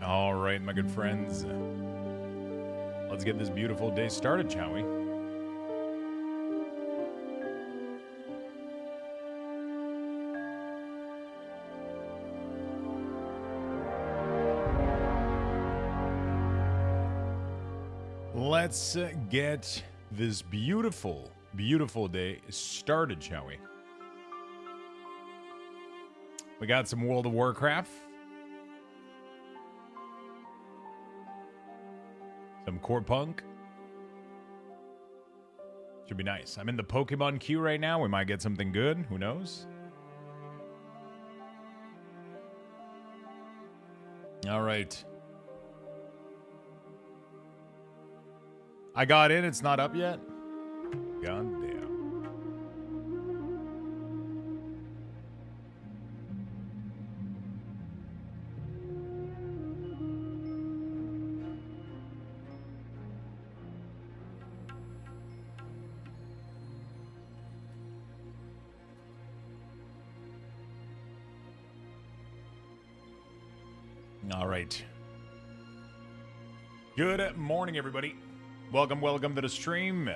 All right, my good friends. Let's get this beautiful day started, shall we? Let's get this beautiful, beautiful day started, shall we? We got some World of Warcraft. Some Corepunk. Should be nice. I'm in the Pokemon queue right now. We might get something good. Who knows? All right. I got in. It's not up yet. God damn. All right. Good morning, everybody. Welcome to the stream.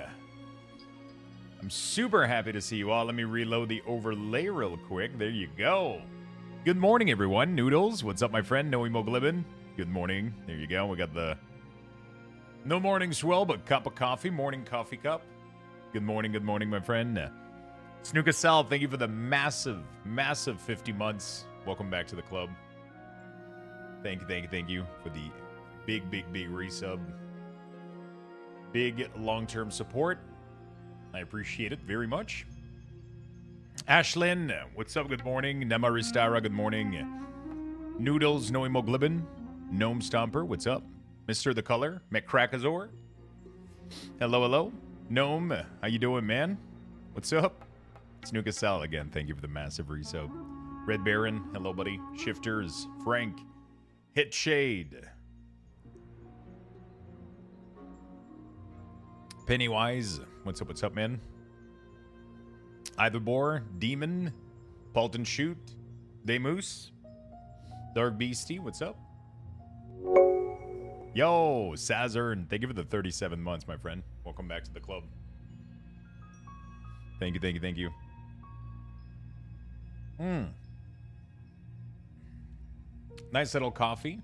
I'm super happy to see you all. Let me reload the overlay real quick. There you go. Good morning, everyone. Noodles, what's up, my friend? No hemoglobin. Good morning. There you go. We got the no morning swell, but cup of coffee. Morning coffee cup. Good morning, my friend. Snooka Sal, thank you for the massive 50 months. Welcome back to the club. Thank you for the big resub. Big long-term support. I appreciate it very much. Ashlyn, what's up? Good morning. Namaristara, good morning. Noodles, no hemoglobin. Gnome Stomper, what's up? Mr. The Color, McCrackazor. Hello. Gnome, how you doing, man? What's up? Snooka Sal again, thank you for the massive resub. Red Baron, hello, buddy. Shifters, Frank. Hit Shade. Pennywise, what's up, man? Itherbor, Demon, Palton Shoot, Daymoose, Dark Beastie, what's up? Yo, Sazern, thank you for the 37 months, my friend. Welcome back to the club. Thank you. Nice little coffee.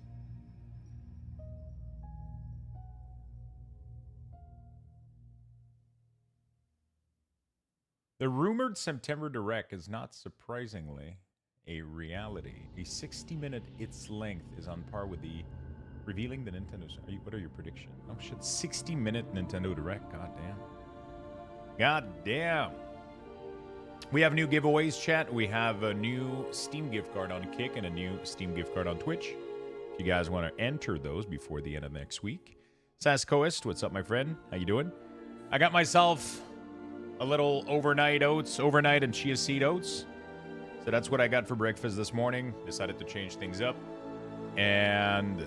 The rumored September Direct is not surprisingly a reality. A 60-minute its length is on par with the revealing the Nintendo's. What are your predictions? Oh shit, 60-minute Nintendo Direct. God damn. God damn. We have new giveaways, chat. We have a new Steam gift card on Kick and a new Steam gift card on Twitch. If you guys want to enter those before the end of next week. Saskoist, what's up, my friend? How you doing? I got myself a little overnight and chia seed oats. So that's what I got for breakfast this morning. Decided to change things up. And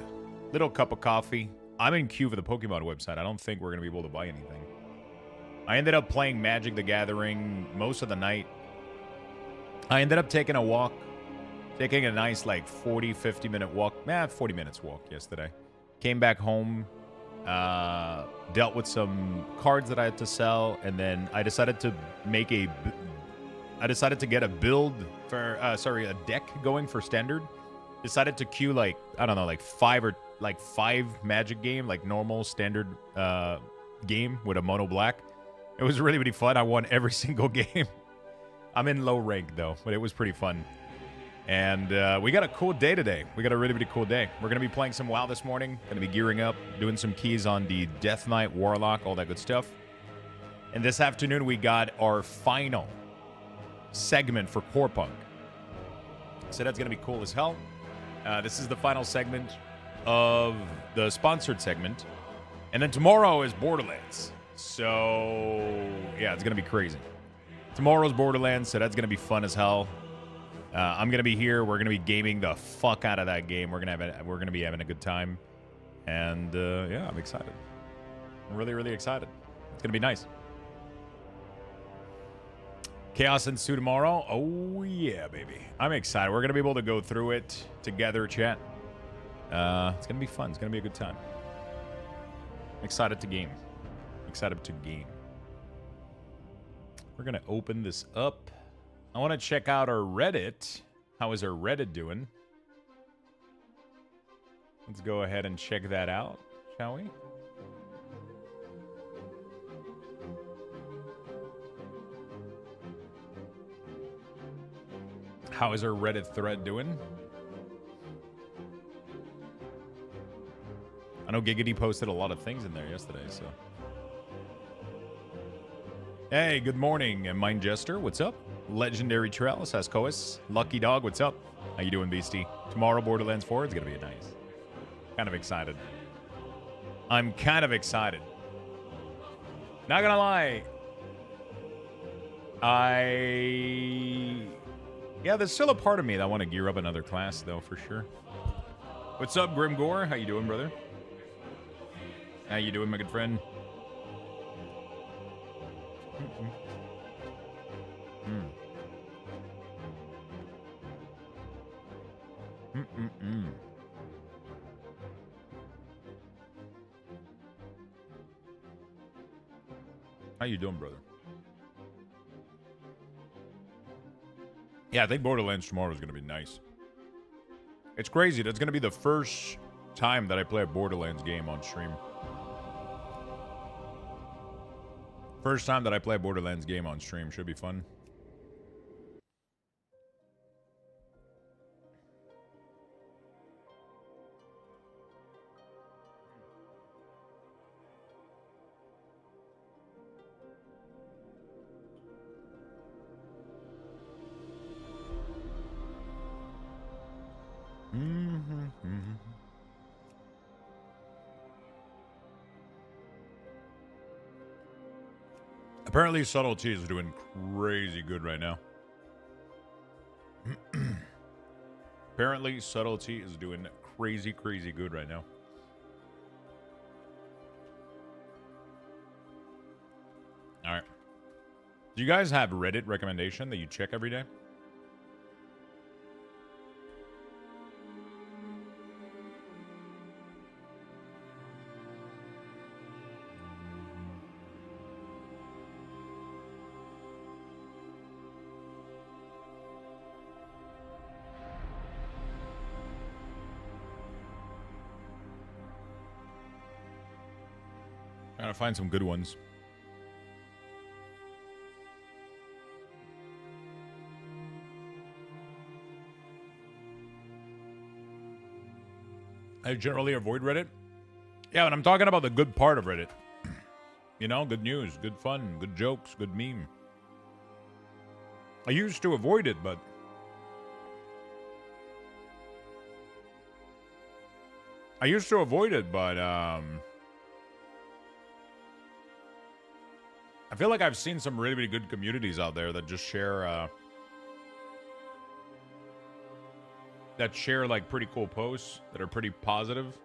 little cup of coffee. I'm in queue for the Pokemon website. I don't think we're going to be able to buy anything. I ended up playing Magic the Gathering most of the night. I ended up taking a walk. Taking a nice, like, 40, 50-minute walk. 40 minutes walk yesterday. Came back home. Dealt with some cards that I had to sell. And then I decided to make a... I decided to get a build for... a deck going for Standard. Decided to queue, like, I don't know, like five Magic game. Like, normal, Standard game with a mono black. It was really, really fun. I won every single game. I'm in low rank, though, but it was pretty fun. And we got a cool day today. We got a really, really cool day. We're going to be playing some WoW this morning. Going to be gearing up, doing some keys on the Death Knight, Warlock, all that good stuff. And this afternoon, we got our final segment for Corepunk. So that's going to be cool as hell. This is the final segment of the sponsored segment. And then tomorrow is Borderlands. So, yeah, it's going to be crazy. Tomorrow's Borderlands, so that's going to be fun as hell. I'm going to be here. We're going to be gaming the fuck out of that game. We're going to be having a good time. And, yeah, I'm excited. I'm really, really excited. It's going to be nice. Chaos ensue tomorrow. Oh, yeah, baby. I'm excited. We're going to be able to go through it together, chat. It's going to be fun. It's going to be a good time. I'm excited to game. Excited to game. We're going to open this up. I want to check out our Reddit. How is our Reddit doing? Let's go ahead and check that out, shall we? How is our Reddit thread doing? I know Giggity posted a lot of things in there yesterday, so... Hey, good morning, Mind Jester, what's up? Legendary Trail, Saskois, Lucky Dog, what's up? How you doing, Beastie? Tomorrow, Borderlands 4, it's gonna be nice. Kind of excited. I'm kind of excited. Not gonna lie. Yeah, there's still a part of me that I want to gear up another class, though, for sure. What's up, Grimgore? How you doing, brother? How you doing, my good friend? How you doing, brother? Yeah, I think Borderlands tomorrow is going to be nice. It's crazy. That's going to be the first time that I play a Borderlands game on stream. First time that I play a Borderlands game on stream. Should be fun. Apparently, Subtlety is doing crazy good right now. Apparently, Subtlety is doing crazy, crazy good right now. All right. Do you guys have Reddit recommendation that you check every day? Trying to find some good ones. I generally avoid Reddit. Yeah, and I'm talking about the good part of Reddit. You know, good news, good fun, good jokes, good meme. I used to avoid it, but I feel like I've seen some really, really good communities out there that just share like pretty cool posts that are pretty positive.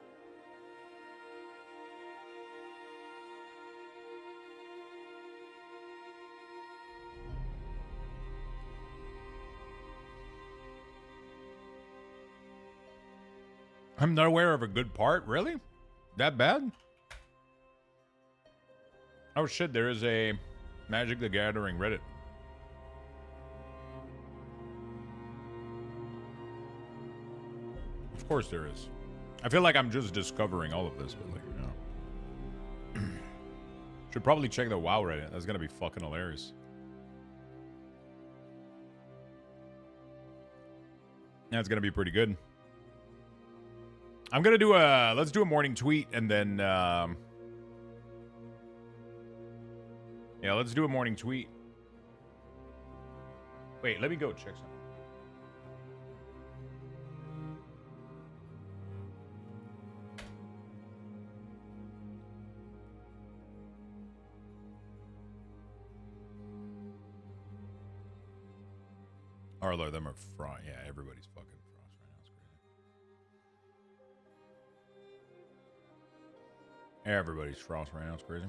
I'm not aware of a good part, really? That bad? Oh shit, there is a Magic the Gathering Reddit. Of course there is. I feel like I'm just discovering all of this, but like, you know. Should probably check the WoW Reddit. That's gonna be fucking hilarious. That's gonna be pretty good. I'm gonna do let's do a morning tweet and then yeah, let's do a morning tweet. Wait, let me go check something. Arlo, them are fraud. Yeah, everybody's fucking frost right now. It's crazy. Everybody's frost right now. It's crazy.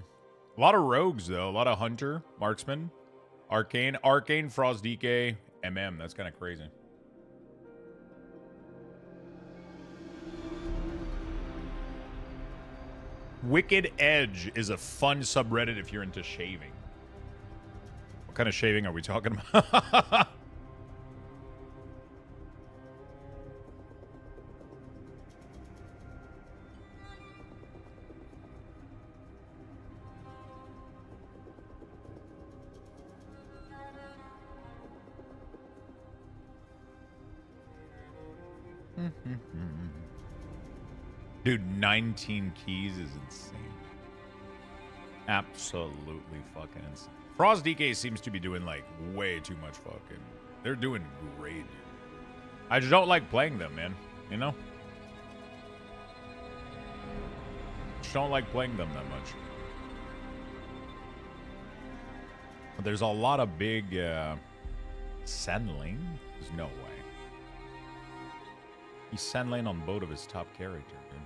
A lot of rogues, though. A lot of hunter, marksman, arcane, frost, DK, MM. That's kind of crazy. Wicked Edge is a fun subreddit if you're into shaving. What kind of shaving are we talking about? Dude, 19 keys is insane. Absolutely fucking insane. Frost DK seems to be doing like way too much fucking. They're doing great. I just don't like playing them, man. You know? Just don't like playing them that much. But there's a lot of big Sandlane. There's no way. He's Sandlane on both of his top character, dude.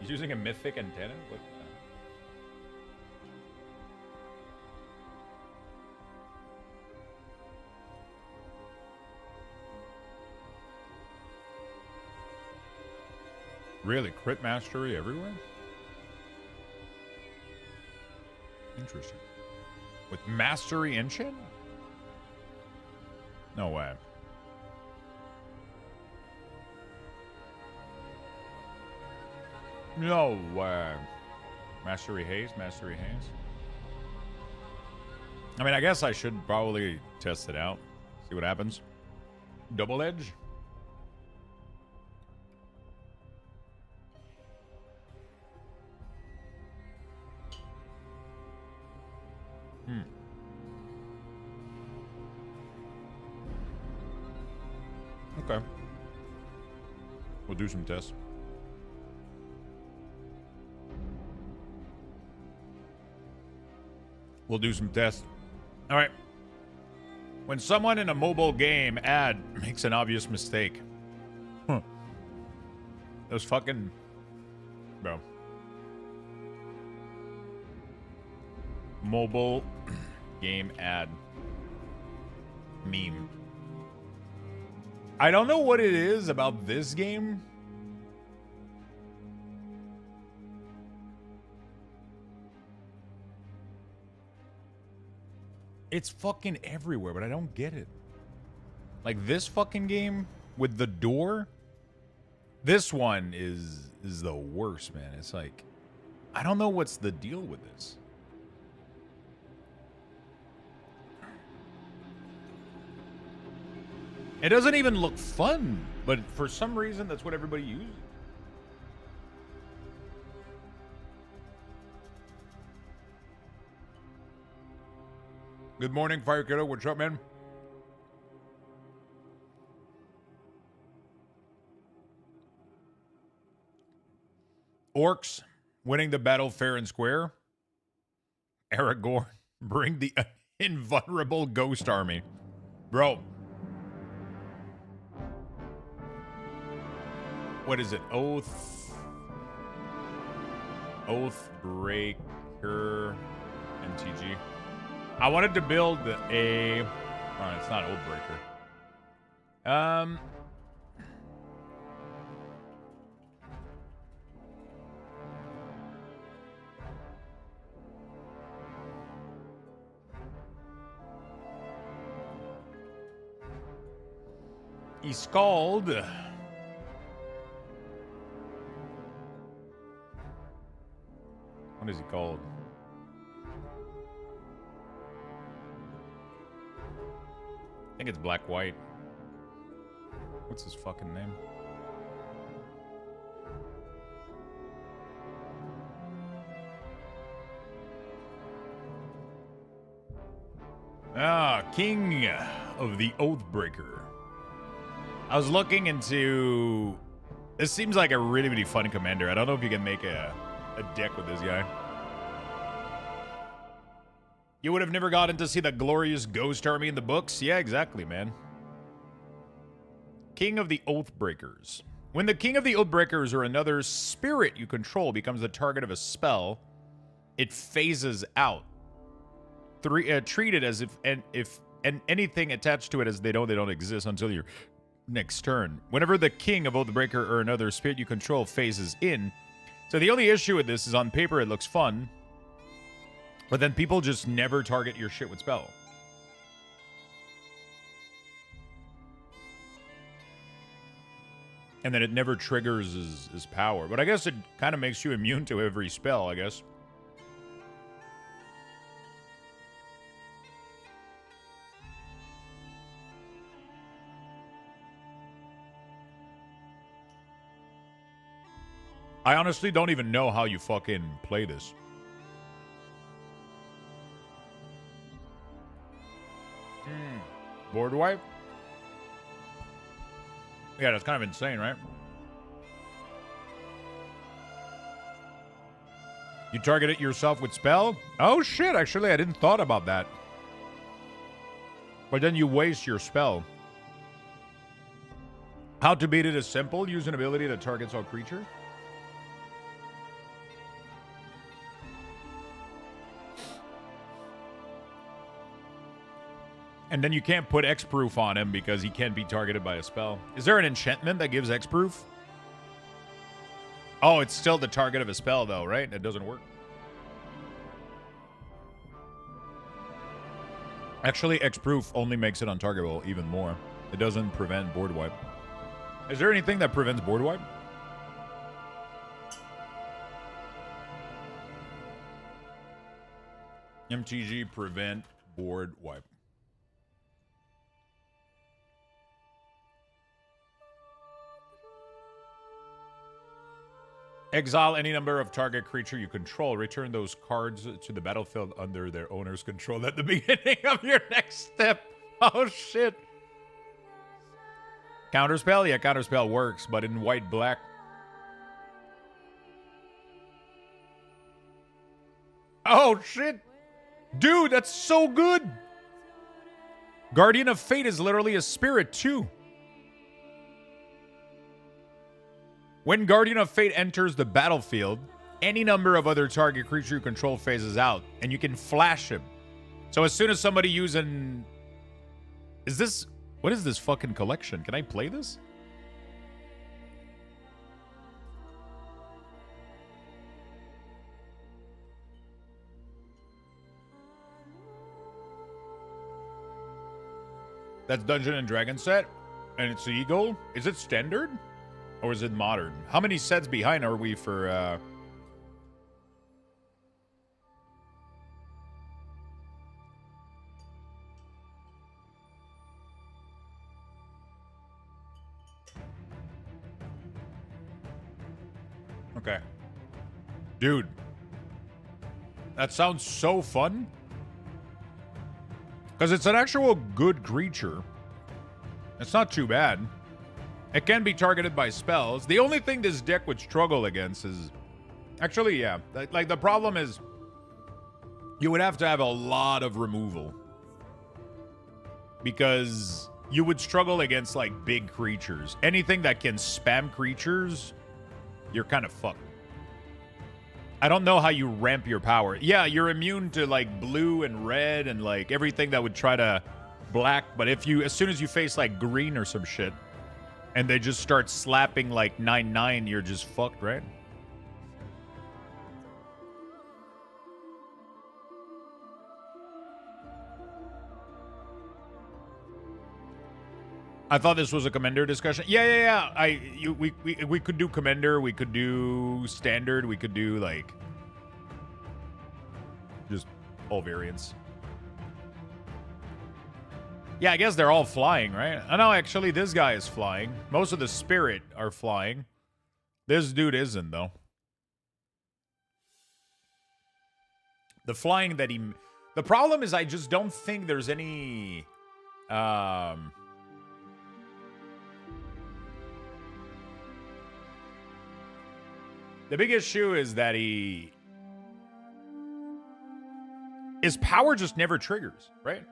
He's using a mythic antenna? What the? Really? Crit mastery everywhere? Interesting. With mastery enchant? No way. No way. Mastery haze, mastery haze. I mean, I guess I should probably test it out. See what happens. Double edge? Okay. We'll do some tests. We'll do some tests. All right. When someone in a mobile game ad makes an obvious mistake. Those fucking... Bro. Mobile game ad meme. I don't know what it is about this game. It's fucking everywhere, but I don't get it. Like this fucking game with the door. This one is the worst, man. It's like, I don't know what's the deal with this. It doesn't even look fun, but for some reason, that's what everybody uses. Good morning, Fire Kiddo. What's up, man? Orcs winning the battle fair and square. Aragorn, bring the invulnerable ghost army. Bro. What is it? Oathbreaker MTG. I wanted to build a... Oh, it's not Oathbreaker. He's called... What is he called? I think it's Black White. What's his fucking name? King of the Oathbreaker. I was looking into... This seems like a really, really fun commander. I don't know if you can make a deck with this guy. You would have never gotten to see the glorious ghost army in the books? Yeah, exactly, man. King of the Oathbreakers. When the King of the Oathbreakers or another spirit you control becomes the target of a spell, it phases out. Treat it as if anything attached to it as they don't exist until your next turn. Whenever the King of Oathbreaker or another spirit you control phases in. So the only issue with this is on paper it looks fun, but then people just never target your shit with spell. And then it never triggers his power. But I guess it kind of makes you immune to every spell, I guess. I honestly don't even know how you fucking play this. Board wipe? Yeah, that's kind of insane, right? You target it yourself with spell? Oh shit, actually I didn't thought about that. But then you waste your spell. How to beat it is simple. Use an ability that targets all creature. And then you can't put X-Proof on him because he can't be targeted by a spell. Is there an enchantment that gives X-Proof? Oh, it's still the target of a spell, though, right? It doesn't work. Actually, X-Proof only makes it untargetable even more. It doesn't prevent board wipe. Is there anything that prevents board wipe? MTG prevent board wipe. Exile any number of target creature you control. Return those cards to the battlefield under their owner's control at the beginning of your next step. Oh, shit. Counterspell? Yeah, Counterspell works, but in white-black. Oh, shit. Dude, that's so good. Guardian of Fate is literally a spirit, too. When Guardian of Fate enters the battlefield, any number of other target creature you control phases out, and you can flash him. So as soon as somebody uses Is this... What is this fucking collection? Can I play this? That's Dungeon and Dragon set, and it's the Eagle. Is it standard? Or is it modern? How many sets behind are we for, Okay. Dude. That sounds so fun. Because it's an actual good creature. It's not too bad. It can be targeted by spells. The only thing this deck would struggle against is... Actually, yeah. Like, the problem is... You would have to have a lot of removal. Because you would struggle against, like, big creatures. Anything that can spam creatures, you're kind of fucked. I don't know how you ramp your power. Yeah, you're immune to, like, blue and red and, like, everything that would try to black. But if you... As soon as you face, like, green or some shit, and they just start slapping, like, 9/9, you're just fucked, right? I thought this was a Commander discussion. Yeah. We could do Commander. We could do Standard. We could do, like, just all variants. Yeah, I guess they're all flying, right? I know, actually, this guy is flying. Most of the Spirit are flying. This dude isn't, though. The flying that he... The problem is I just don't think there's any... The big issue is that his power just never triggers, right?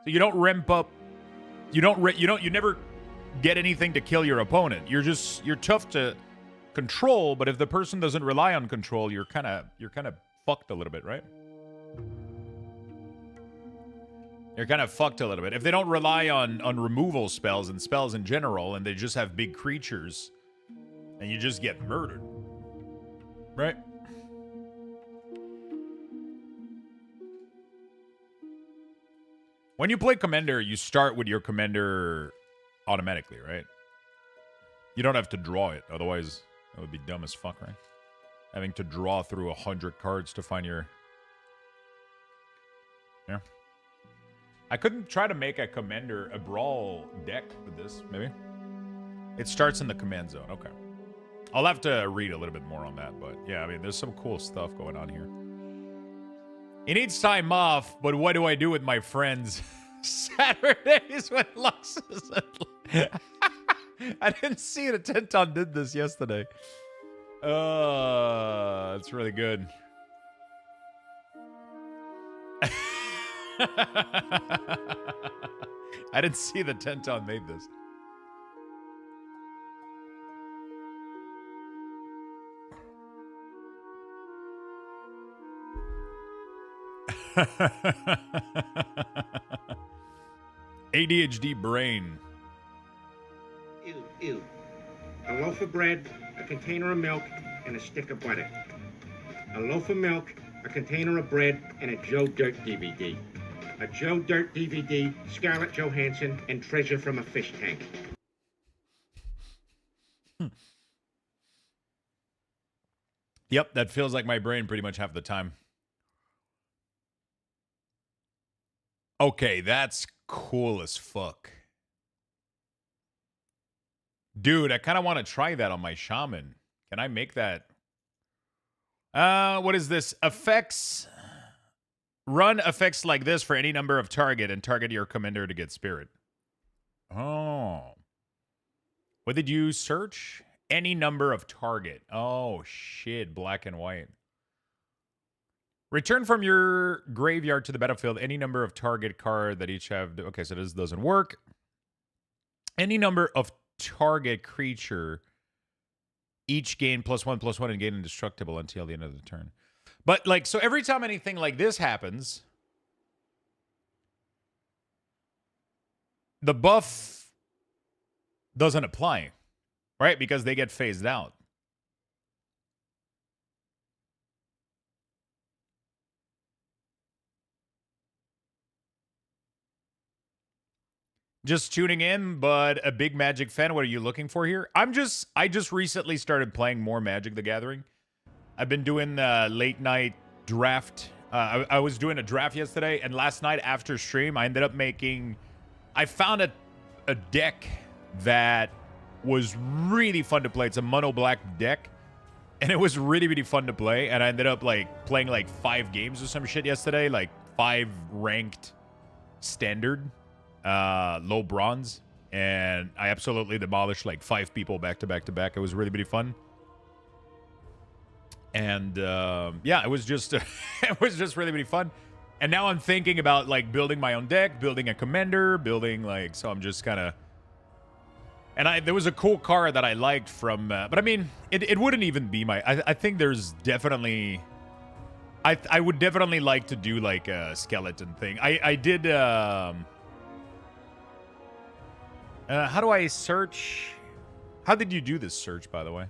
So you don't ramp up, you never get anything to kill your opponent. You're tough to control, but if the person doesn't rely on control, you're kind of fucked a little bit, right? You're kind of fucked a little bit. If they don't rely on removal spells and spells in general, and they just have big creatures, and you just get murdered. Right? When you play Commander, you start with your Commander automatically, right? You don't have to draw it. Otherwise, that would be dumb as fuck, right? Having to draw through 100 cards to find your... Yeah. I couldn't try to make a Commander, a Brawl deck with this, maybe? It starts in the command zone. Okay. I'll have to read a little bit more on that, but yeah, I mean, there's some cool stuff going on here. He needs time off, but what do I do with my friends? Saturdays when Luxthos. I didn't see that Tenton did this yesterday. It's really good. I didn't see that Tenton made this. ADHD brain. Ew. A loaf of bread, a container of milk, and a stick of butter. A loaf of milk, a container of bread, and a Joe Dirt DVD. A Joe Dirt DVD, Scarlett Johansson, and treasure from a fish tank. Yep, that feels like my brain pretty much half the time. Okay, that's cool as fuck. Dude, I kind of want to try that on my shaman. Can I make that? What is this? Effects. Run effects like this for any number of target and target your commander to get spirit. Oh. What did you search? Any number of target. Oh, shit. Black and white. Return from your graveyard to the battlefield any number of target card that each have... Okay, so this doesn't work. Any number of target creature each gain +1/+1 and gain indestructible until the end of the turn. But, like, so every time anything like this happens, the buff doesn't apply, right? Because they get phased out. Just tuning in, but a big Magic fan. What are you looking for here? I just recently started playing more Magic the Gathering. I've been doing late night draft. I was doing a draft yesterday, and last night after stream, I ended up making... I found a deck that was really fun to play. It's a mono black deck, And it was really, really fun to play. And I ended up like playing like 5 games or some shit yesterday. Like 5 ranked standard, low bronze. And I absolutely demolished like 5 people back to back to back. It was really, really fun. And yeah, it was just it was just really, really fun. And now I'm thinking about like building my own deck, building a commander, building like, so I'm just kind of. And there was a cool card that I liked from, but I mean, it wouldn't even be my. I think there's definitely. I would definitely like to do like a skeleton thing. I did. How do I search? How did you do this search, by the way?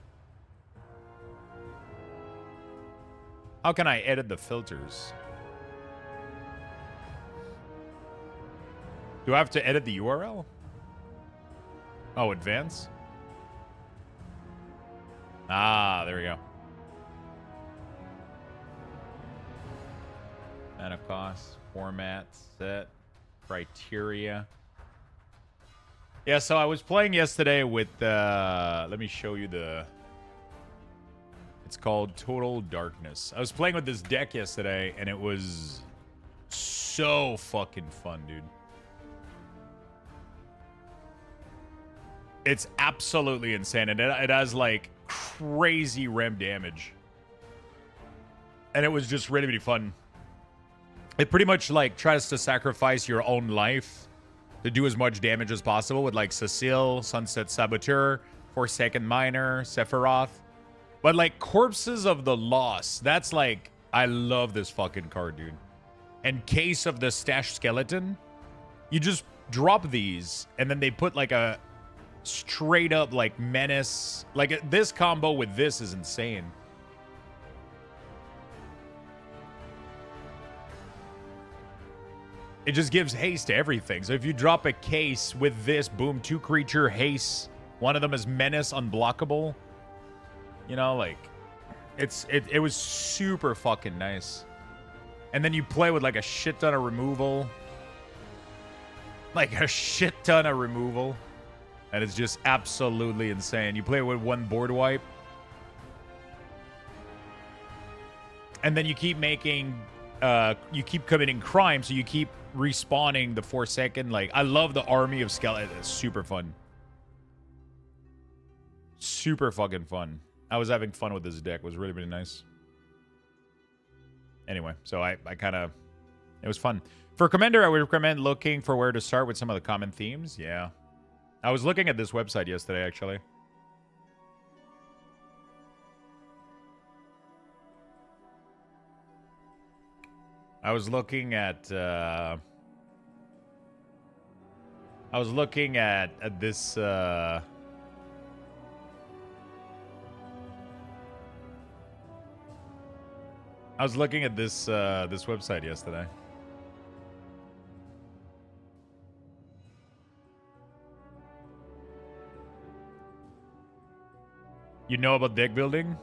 How can I edit the filters? Do I have to edit the URL? Oh, advance? Ah, there we go. Mana cost, format, set, criteria. Yeah, so I was playing yesterday with, let me show you the... It's called Total Darkness. I was playing with this deck yesterday, and it was so fucking fun, dude. It's absolutely insane, and it has, like, crazy rem damage. And it was just really, really fun. It pretty much, like, tries to sacrifice your own life to do as much damage as possible with, like, Cecile, Sunset Saboteur, Forsaken Miner, Sephiroth. But, like, Corpses of the Lost, that's, like, I love this fucking card, dude. And Case of the Stash Skeleton, you just drop these, and then they put, like, a... straight up like menace. Like this combo with this is insane. It just gives haste to everything. So if you drop a case with this, boom, 2 creature haste. One of them is menace, unblockable. You know, like it was super fucking nice. And then you play with like a shit ton of removal. Like a shit ton of removal. And it's just absolutely insane. You play with 1 board wipe. And then you keep making... you keep committing crime, so you keep respawning the 4-second. Like, I love the army of skeletons. It's super fun. Super fucking fun. I was having fun with this deck. It was really, really nice. Anyway, so I kind of... It was fun. For Commander, I would recommend looking for where to start with some of the common themes. Yeah. I was looking at this website yesterday, actually. I was looking at this. I was looking at this website yesterday. You know about deck building?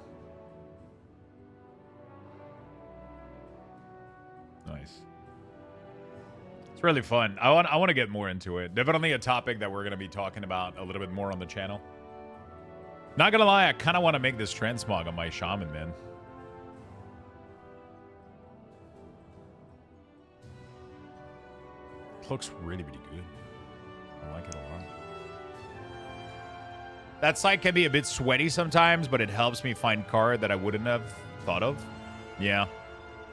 Nice. It's really fun. I want to get more into it. Definitely a topic that we're going to be talking about a little bit more on the channel. Not going to lie, I kind of want to make this transmog on my shaman, man. It looks really, really good. I like it a lot. That site can be a bit sweaty sometimes, but it helps me find card that I wouldn't have thought of. Yeah.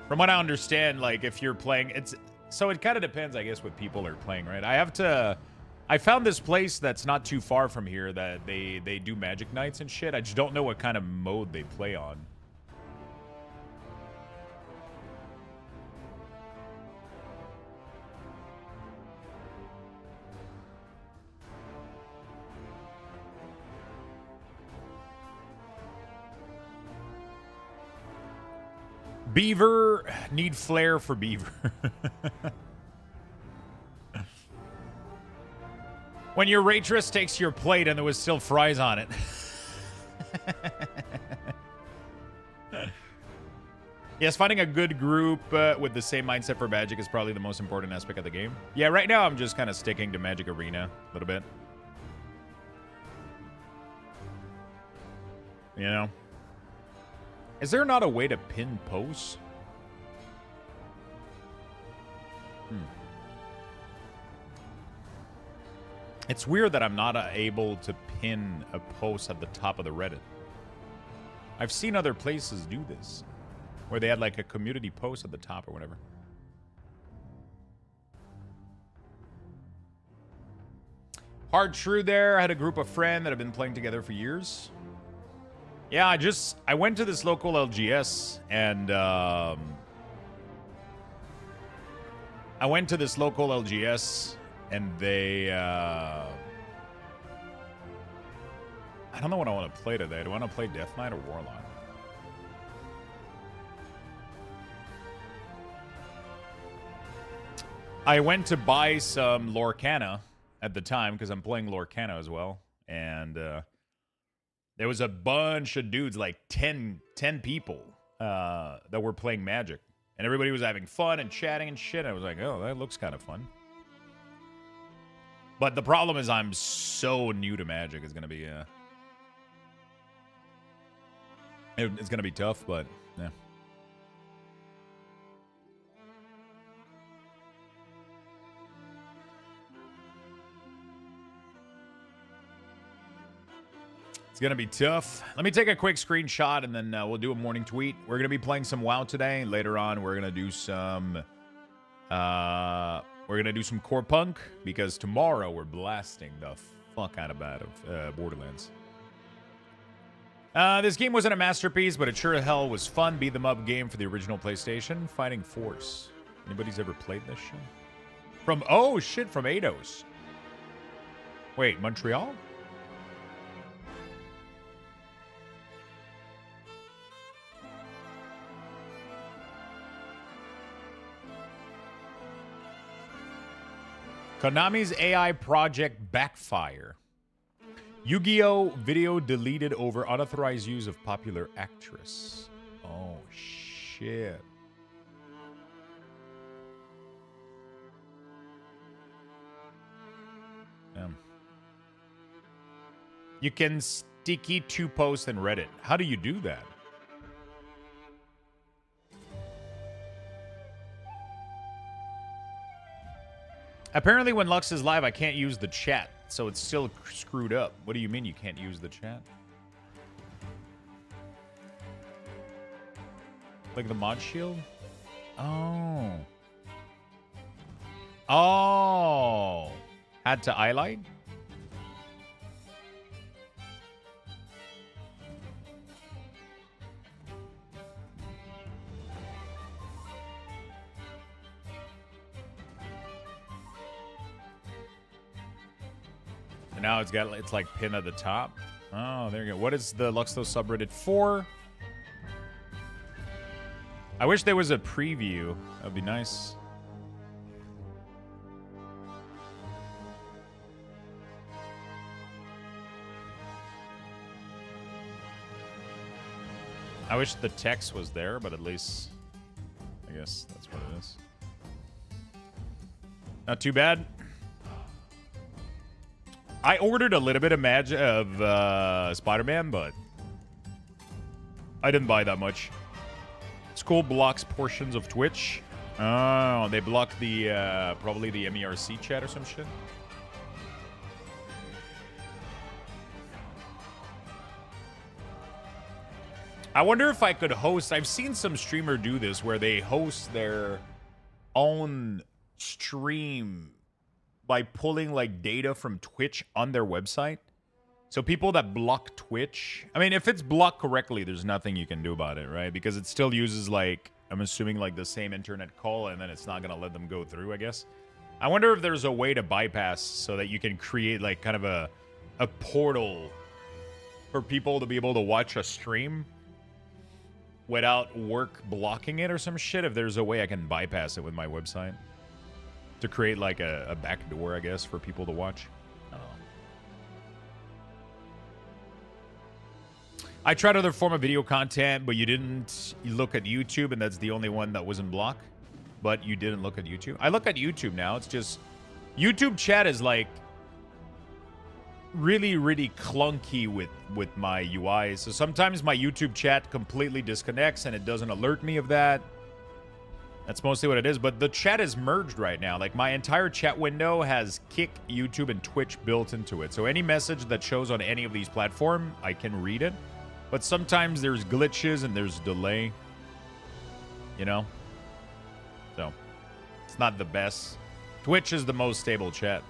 From what I understand, like, if you're playing... So it kind of depends, I guess, what people are playing, right? I found this place that's not too far from here that they do Magic Nights and shit. I just don't know what kind of mode they play on. Beaver, need flair for Beaver. When your waitress takes your plate and there was still fries on it. Yes, finding a good group with the same mindset for Magic is probably the most important aspect of the game. Yeah, right now I'm just kind of sticking to Magic Arena a little bit. You know? Is there not a way to pin posts? It's weird that I'm not able to pin a post at the top of the Reddit. I've seen other places do this, where they had like a community post at the top or whatever. Hard true there. I had a group of friends that have been playing together for years. Yeah, I went to this local LGS and they I don't know what I want to play today. Do I want to play Death Knight or Warlock? I went to buy some Lorcana at the time because I'm playing Lorcana as well, and there was a bunch of dudes, like 10 people that were playing Magic, and everybody was having fun and chatting and shit. I was like, oh, that looks kind of fun. But the problem is I'm so new to Magic. It's gonna be it's gonna be tough, but yeah. It's going to be tough. Let me take a quick screenshot and then we'll do a morning tweet. We're going to be playing some WoW today. Later on, we're going to do some Corepunk because tomorrow we're blasting the fuck out of Borderlands. This game wasn't a masterpiece, but it sure as hell was fun. Beat 'em up game for the original PlayStation. Fighting Force. Anybody's ever played this shit? From Eidos. Wait, Montreal? Konami's AI project backfire. Yu-Gi-Oh! Video deleted over unauthorized use of popular actress. Oh, shit. You can sticky to post in Reddit. How do you do that? Apparently when Lux is live, I can't use the chat, so it's still screwed up. What do you mean you can't use the chat? Like the mod shield? Oh. Oh. Had to highlight? And now it's like pinned at the top. Oh, there you go. What is the Luxthos subreddit for? I wish there was a preview. That'd be nice. I wish the text was there, but at least I guess that's what it is. Not too bad. I ordered a little bit of Spider-Man, but I didn't buy that much. School blocks portions of Twitch. Oh, they blocked the probably the MERC chat or some shit. I wonder if I could host. I've seen some streamer do this where they host their own stream by pulling like data from Twitch on their website. So people that block Twitch, I mean, if it's blocked correctly, there's nothing you can do about it, right? Because it still uses like, I'm assuming like the same internet call, and then it's not gonna let them go through, I guess. I wonder if there's a way to bypass so that you can create like kind of a portal for people to be able to watch a stream without work blocking it or some shit. If there's a way I can bypass it with my website to create like a back door, I guess, for people to watch. I don't know. I tried other form of video content, but you look at YouTube, and that's the only one that wasn't blocked. But you didn't look at YouTube. I look at YouTube now. It's just YouTube chat is like really clunky with my UI. So sometimes my YouTube chat completely disconnects and it doesn't alert me of that. That's mostly what it is. But the chat is merged right now. Like, my entire chat window has Kick, YouTube, and Twitch built into it. So any message that shows on any of these platforms, I can read it. But sometimes there's glitches and there's delay. You know? So, it's not the best. Twitch is the most stable chat.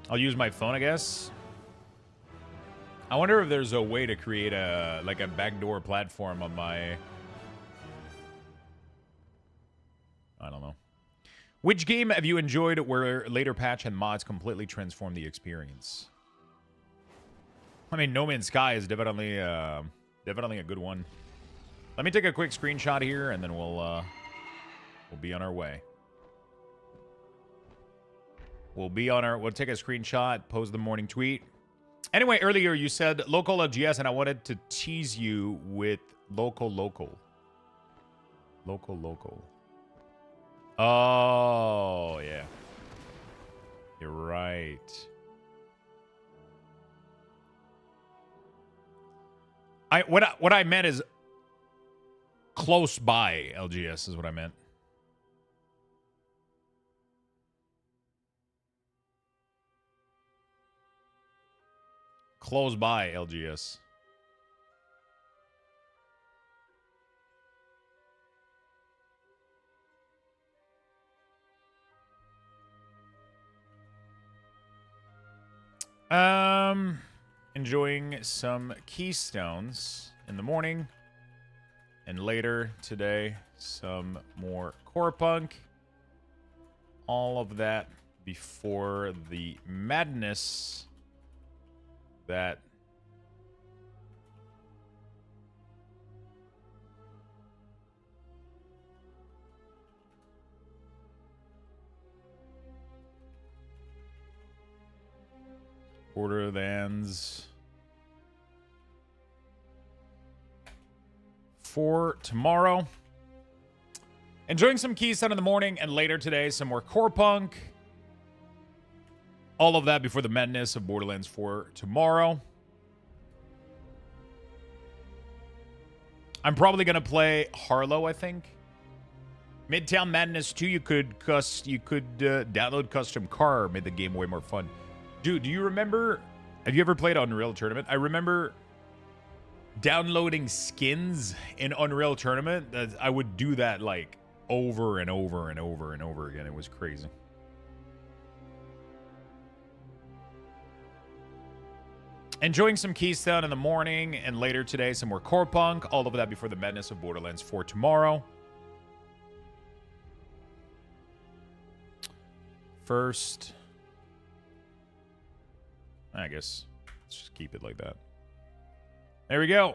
I'll use my phone, I guess. I wonder if there's a way to create a backdoor platform on my... I don't know. Which game have you enjoyed where later patch and mods completely transformed the experience? I mean, No Man's Sky is definitely a good one. Let me take a quick screenshot here, and then we'll be on our way. We'll take a screenshot, post the morning tweet. Anyway, earlier you said local LGS, and I wanted to tease you with local. Local. Oh, yeah. You're right. What I meant is close by LGS is what I meant. Close by LGS. Enjoying some Keystones in the morning. And later today, some more Corepunk. All of that before the madness that Borderlands for tomorrow. Enjoying some Keystone in the morning, and later today, some more Corepunk. All of that before the madness of Borderlands 4 tomorrow. I'm probably going to play Harlow, I think. Midtown Madness 2, you could download custom car, made the game way more fun. Dude, do you remember... Have you ever played Unreal Tournament? I remember downloading skins in Unreal Tournament. I would do that, like, over and over and over and over again. It was crazy. Enjoying some Keystone in the morning, and later today, some more Corepunk. All of that before the madness of Borderlands 4 tomorrow. First, I guess let's just keep it like that. There we go.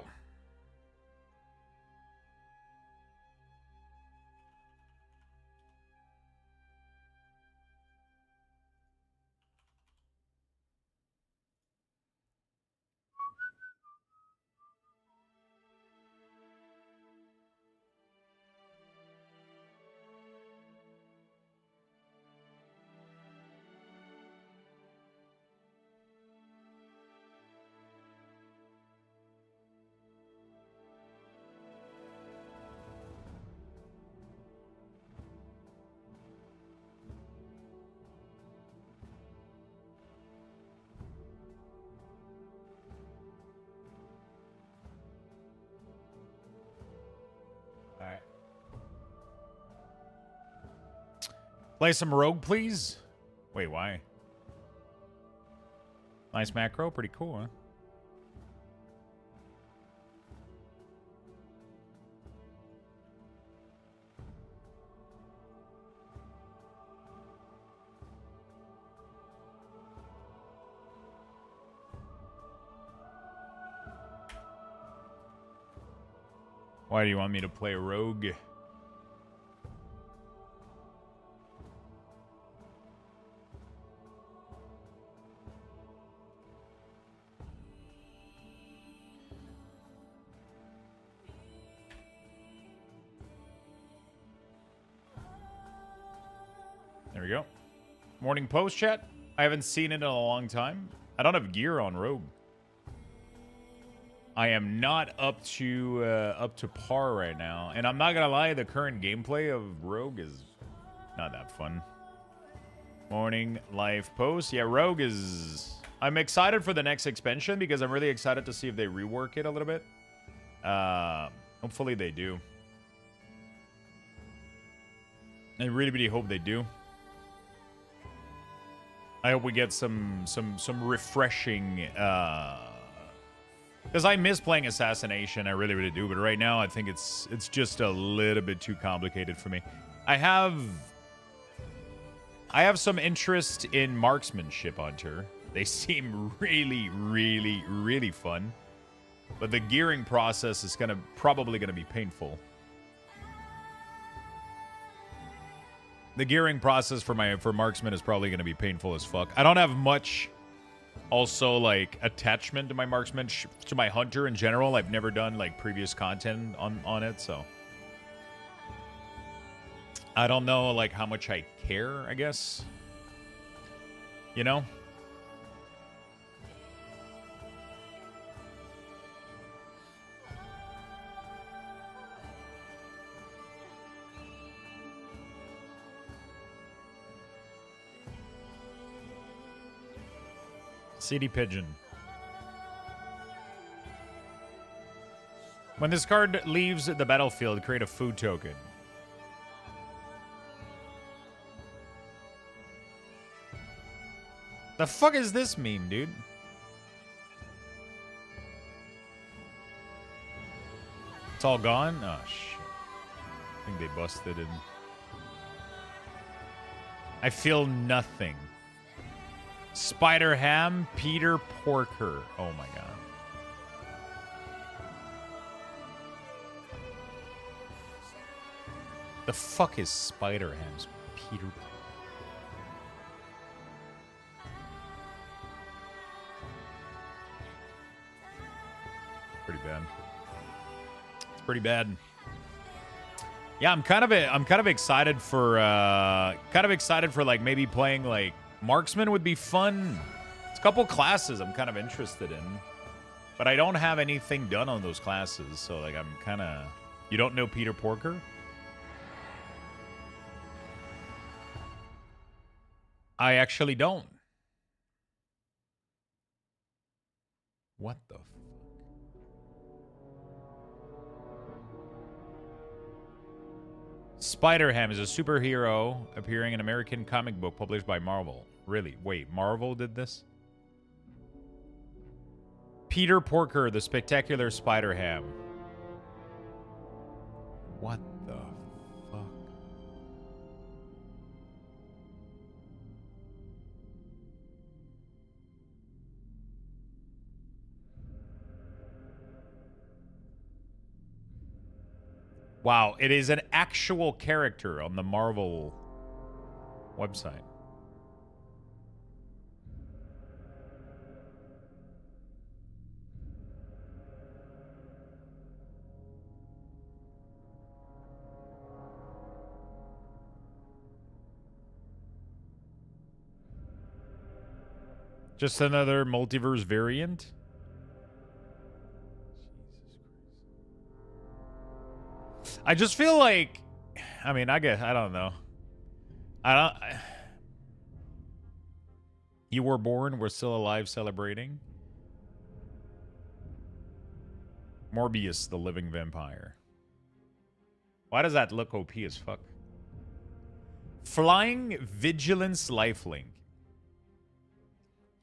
Play some Rogue, please. Wait, why? Nice macro. Pretty cool, huh? Why do you want me to play Rogue? There we go. Morning post chat. I haven't seen it in a long time. I don't have gear on Rogue. I am not up to par right now, and I'm not gonna lie. The current gameplay of Rogue is not that fun. Morning live post. Yeah, Rogue is. I'm excited for the next expansion because I'm really excited to see if they rework it a little bit. Hopefully they do. I really, really hope they do. I hope we get some refreshing. Because I miss playing Assassination, I really, really do. But right now, I think it's just a little bit too complicated for me. I have some interest in marksmanship, Hunter. They seem really, really, really fun. But the gearing process is probably gonna be painful. The gearing process for marksman is probably gonna be painful as fuck. I don't have much, also like attachment to my marksman, to my hunter in general. I've never done like previous content on it, so I don't know like how much I care. I guess, you know. CD Pigeon. When this card leaves the battlefield, create a food token. The fuck does this mean, dude? It's all gone? Oh, shit. I think they busted in. I feel nothing. Spider Ham, Peter Porker. Oh my god. The fuck is Spider Ham's Peter Porker? Pretty bad. It's pretty bad. Yeah, I'm kind of excited for like maybe playing like Marksman would be fun. It's a couple classes I'm kind of interested in. But I don't have anything done on those classes. So, like, I'm kind of... You don't know Peter Porker? I actually don't. What the fuck? Spider-Ham is a superhero appearing in an American comic book published by Marvel. Really? Wait, Marvel did this? Peter Porker, the Spectacular Spider-Ham. What the fuck? Wow, it is an actual character on the Marvel website. Just another multiverse variant? I just feel like, I mean, I don't know. You were born, we're still alive celebrating. Morbius, the living vampire. Why does that look OP as fuck? Flying Vigilance Lifelink.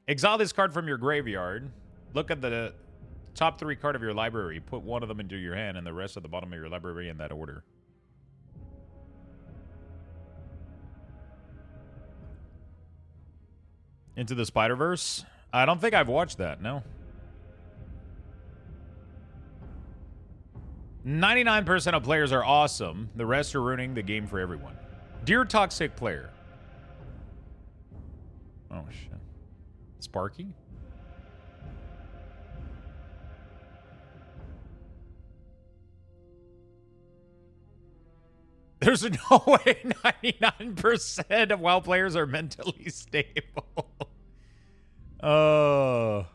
Exile this card from your graveyard. Look at the top 3 card of your library. Put one of them into your hand and the rest at the bottom of your library in that order. Into the Spider-Verse? I don't think I've watched that, no. 99% of players are awesome. The rest are ruining the game for everyone. Dear Toxic Player. Oh, shit. Sparky? There's no way 99% of WoW players are mentally stable. Oh.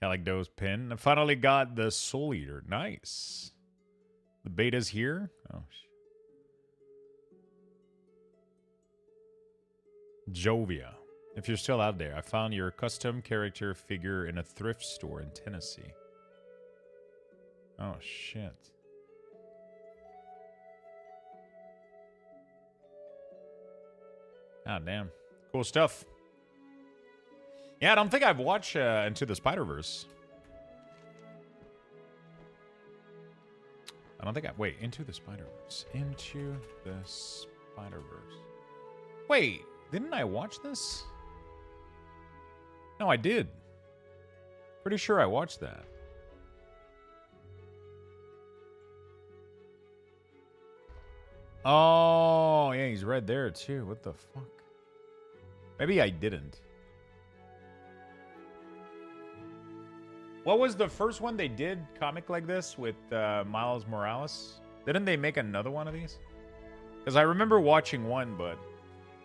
Calicdo's pin. I finally got the Soul Eater. Nice. The beta's here. Oh, Jovia. If you're still out there, I found your custom character figure in a thrift store in Tennessee. Oh, shit. Ah, damn. Cool stuff. Yeah, I don't think I've watched Into the Spider-Verse. I don't think I... Wait, Into the Spider-Verse. Into the Spider-Verse. Wait, didn't I watch this? No, I did. Pretty sure I watched that. Oh, yeah, he's right there, too. What the fuck? Maybe I didn't. What was the first one they did comic like this with Miles Morales? Didn't they make another one of these? Because I remember watching one, but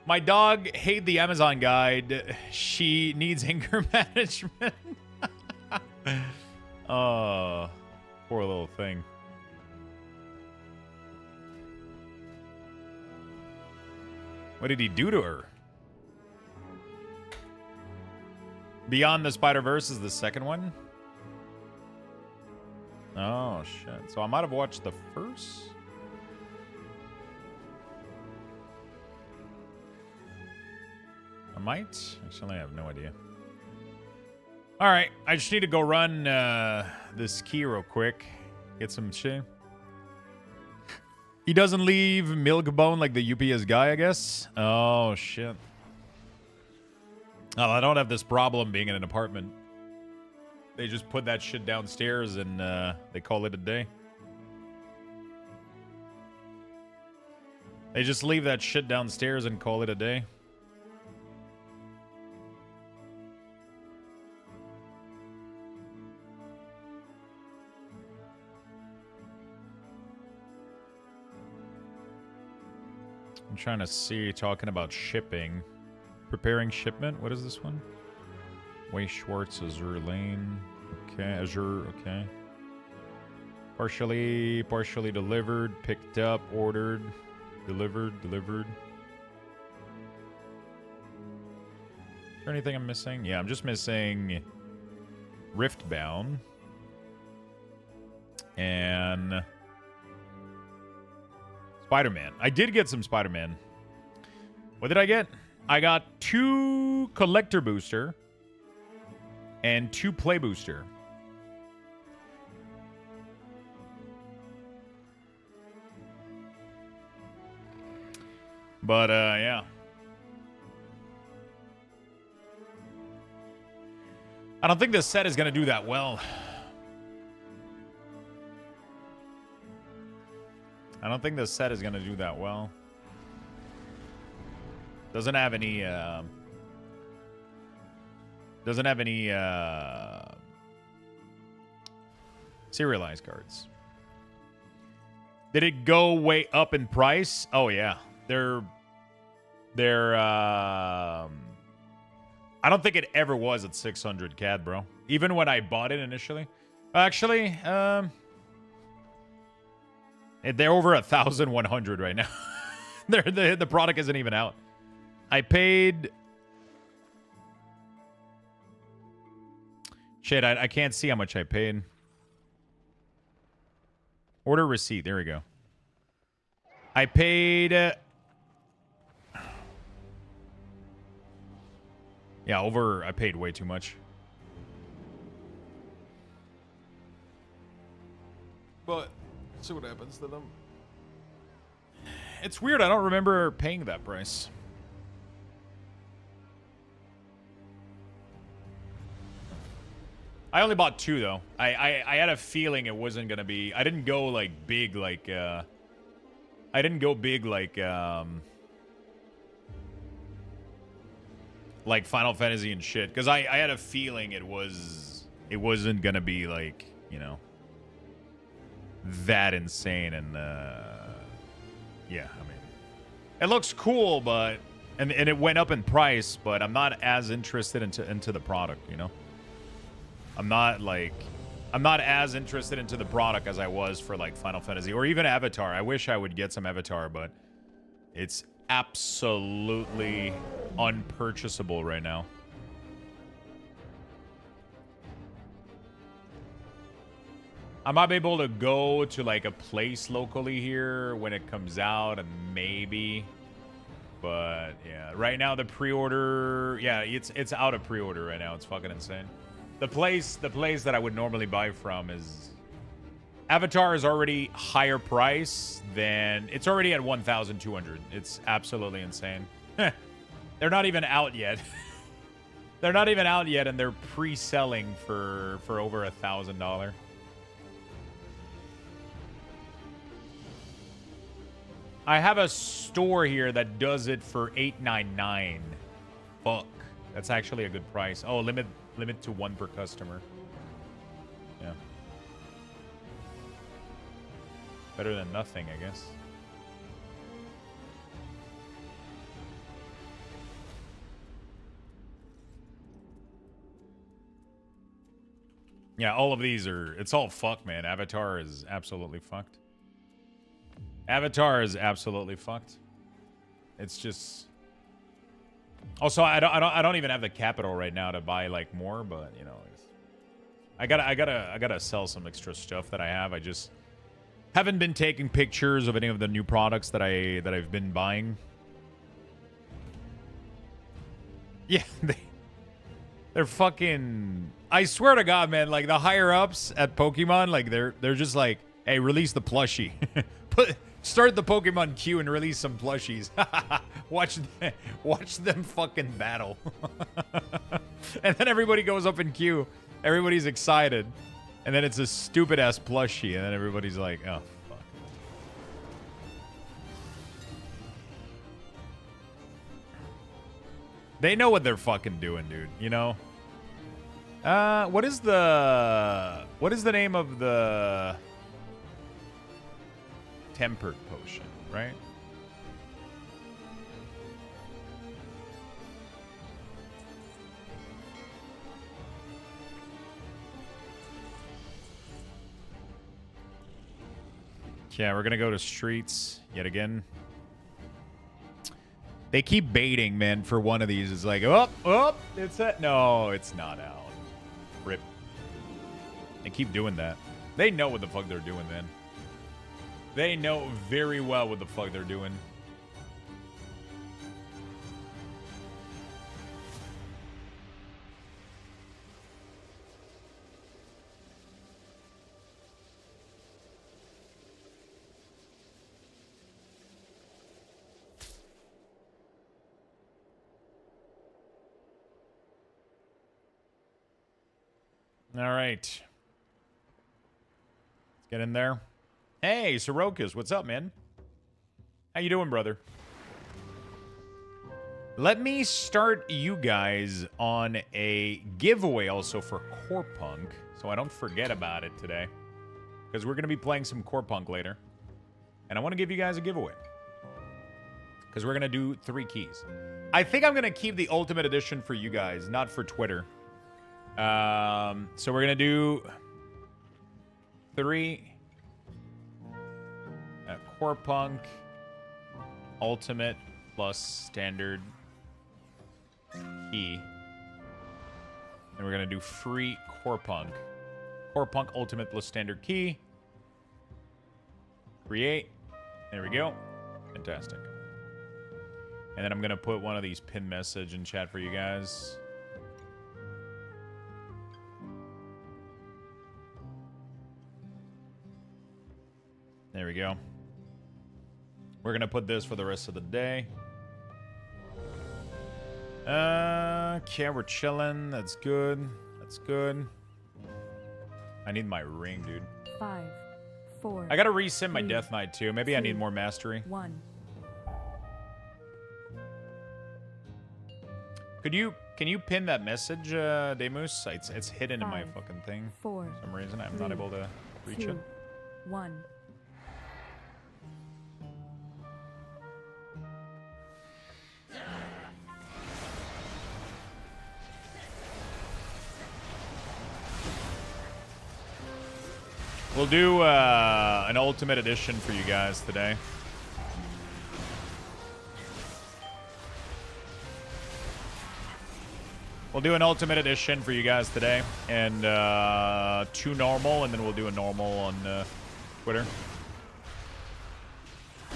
my dog hated the Amazon guide. She needs anger management. Oh, poor little thing. What did he do to her? Beyond the Spider-Verse is the second one? Oh, shit. So I might have watched the first? I might? Actually, I have no idea. Alright, I just need to go run this key real quick. Get some shit. He doesn't leave Milkbone like the UPS guy, I guess? Oh, shit. Oh, I don't have this problem being in an apartment. They just put that shit downstairs and they call it a day. They just leave that shit downstairs and call it a day. I'm trying to see, talking about shipping. Preparing shipment. What is this one? Way Schwartz, Azure Lane. Okay, Azure, okay. Partially delivered, picked up, ordered, delivered. Is there anything I'm missing? Yeah, I'm just missing Riftbound. And Spider-Man. I did get some Spider-Man. What did I get? I got 2 collector booster and 2 play booster. But yeah. I don't think this set is going to do that well. I don't think this set is going to do that well. Doesn't have any serialized cards. Did it go way up in price? Oh yeah. They're I don't think it ever was at 600 CAD, bro. Even when I bought it initially. Actually, they're over 1,100 right now. The product isn't even out. I paid... Shit, I can't see how much I paid. Order receipt. There we go. I paid... yeah, I paid way too much. But, let's see what happens to them. It's weird, I don't remember paying that price. I only bought 2 though. I had a feeling it wasn't gonna be. I didn't go like big like. I didn't go big like. like Final Fantasy and shit, because I had a feeling it wasn't gonna be like, you know, that insane. And yeah, I mean, it looks cool, but and it went up in price, but I'm not as interested into the product, you know. I'm not as interested into the product as I was for like Final Fantasy or even Avatar. I wish I would get some Avatar, but it's absolutely unpurchasable right now. I might be able to go to like a place locally here when it comes out, and maybe. But yeah, right now the pre-order, yeah, it's out of pre-order right now. It's fucking insane. The place that I would normally buy from is Avatar is already higher price than it's already at 1,200. It's absolutely insane. They're not even out yet. They're not even out yet, and they're pre-selling for over $1,000. I have a store here that does it for $8.99. Fuck, that's actually a good price. Oh, limit to 1 per customer. Yeah. Better than nothing, I guess. Yeah, all of these are... It's all fucked, man. Avatar is absolutely fucked. Avatar is absolutely fucked. It's just... Also, I don't even have the capital right now to buy like more, but you know, I gotta sell some extra stuff that I have. I just haven't been taking pictures of any of the new products that I've been buying. Yeah, they're fucking... I swear to God, man, like the higher ups at Pokemon, like they're just like, hey, release the plushie. Start the Pokemon queue and release some plushies. watch them fucking battle. And then everybody goes up in queue. Everybody's excited. And then it's a stupid ass plushie. And then everybody's like, oh, fuck. They know what they're fucking doing, dude. You know? What is the name of the tempered potion, right? Yeah, we're gonna go to streets yet again. They keep baiting, man, for one of these. It's like, oh, it's that. No, it's not out. Rip. They keep doing that. They know what the fuck they're doing, man. They know very well what the fuck they're doing. All right. Let's get in there. Hey, Sorokas, what's up, man? How you doing, brother? Let me start you guys on a giveaway also for Corepunk, so I don't forget about it today. Because we're going to be playing some Corepunk later. And I want to give you guys a giveaway. Because we're going to do 3 keys. I think I'm going to keep the Ultimate Edition for you guys, not for Twitter. So we're going to do 3... Corepunk Ultimate plus Standard key. And we're going to do free Corepunk. Corepunk Ultimate plus Standard key. Create. There we go. Fantastic. And then I'm going to put one of these pin message in chat for you guys. There we go. We're going to put this for the rest of the day. Okay, we're chilling. That's good. That's good. I need my ring, dude. 5, 4. I got to resim my Death Knight, too. Maybe 2, I need more mastery. 1. Can you pin that message, Demus? It's hidden in my 5, fucking thing. 4, For some reason I'm not 3, able to reach 2, it. 1. We'll do an Ultimate Edition for you guys today. We'll do an Ultimate Edition for you guys today, and 2 normal, and then we'll do a normal on Twitter.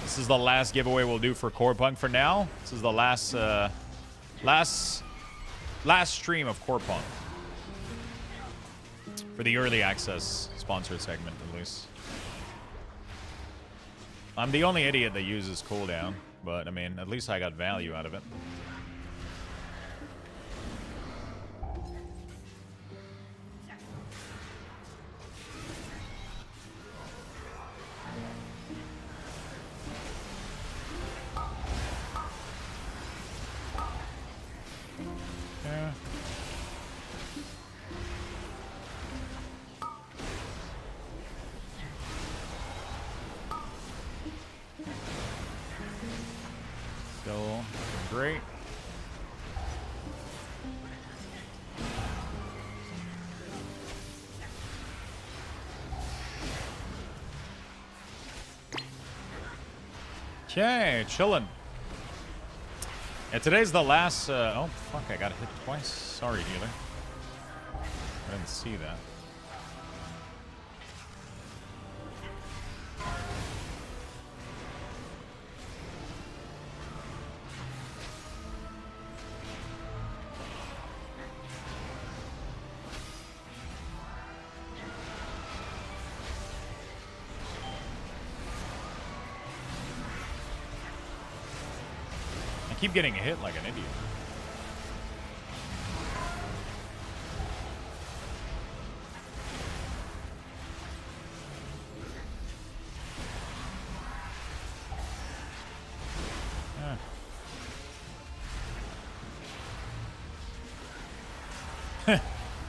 This is the last giveaway we'll do for Corepunk for now. This is the last stream of Corepunk for the early access sponsored segment, at least. I'm the only idiot that uses cooldown, but I mean, at least I got value out of it. Yeah. Still great. Okay, chillin'. Yeah, today's the last. Oh fuck! I got hit twice. Sorry, healer. I didn't see that. I keep getting hit like an idiot.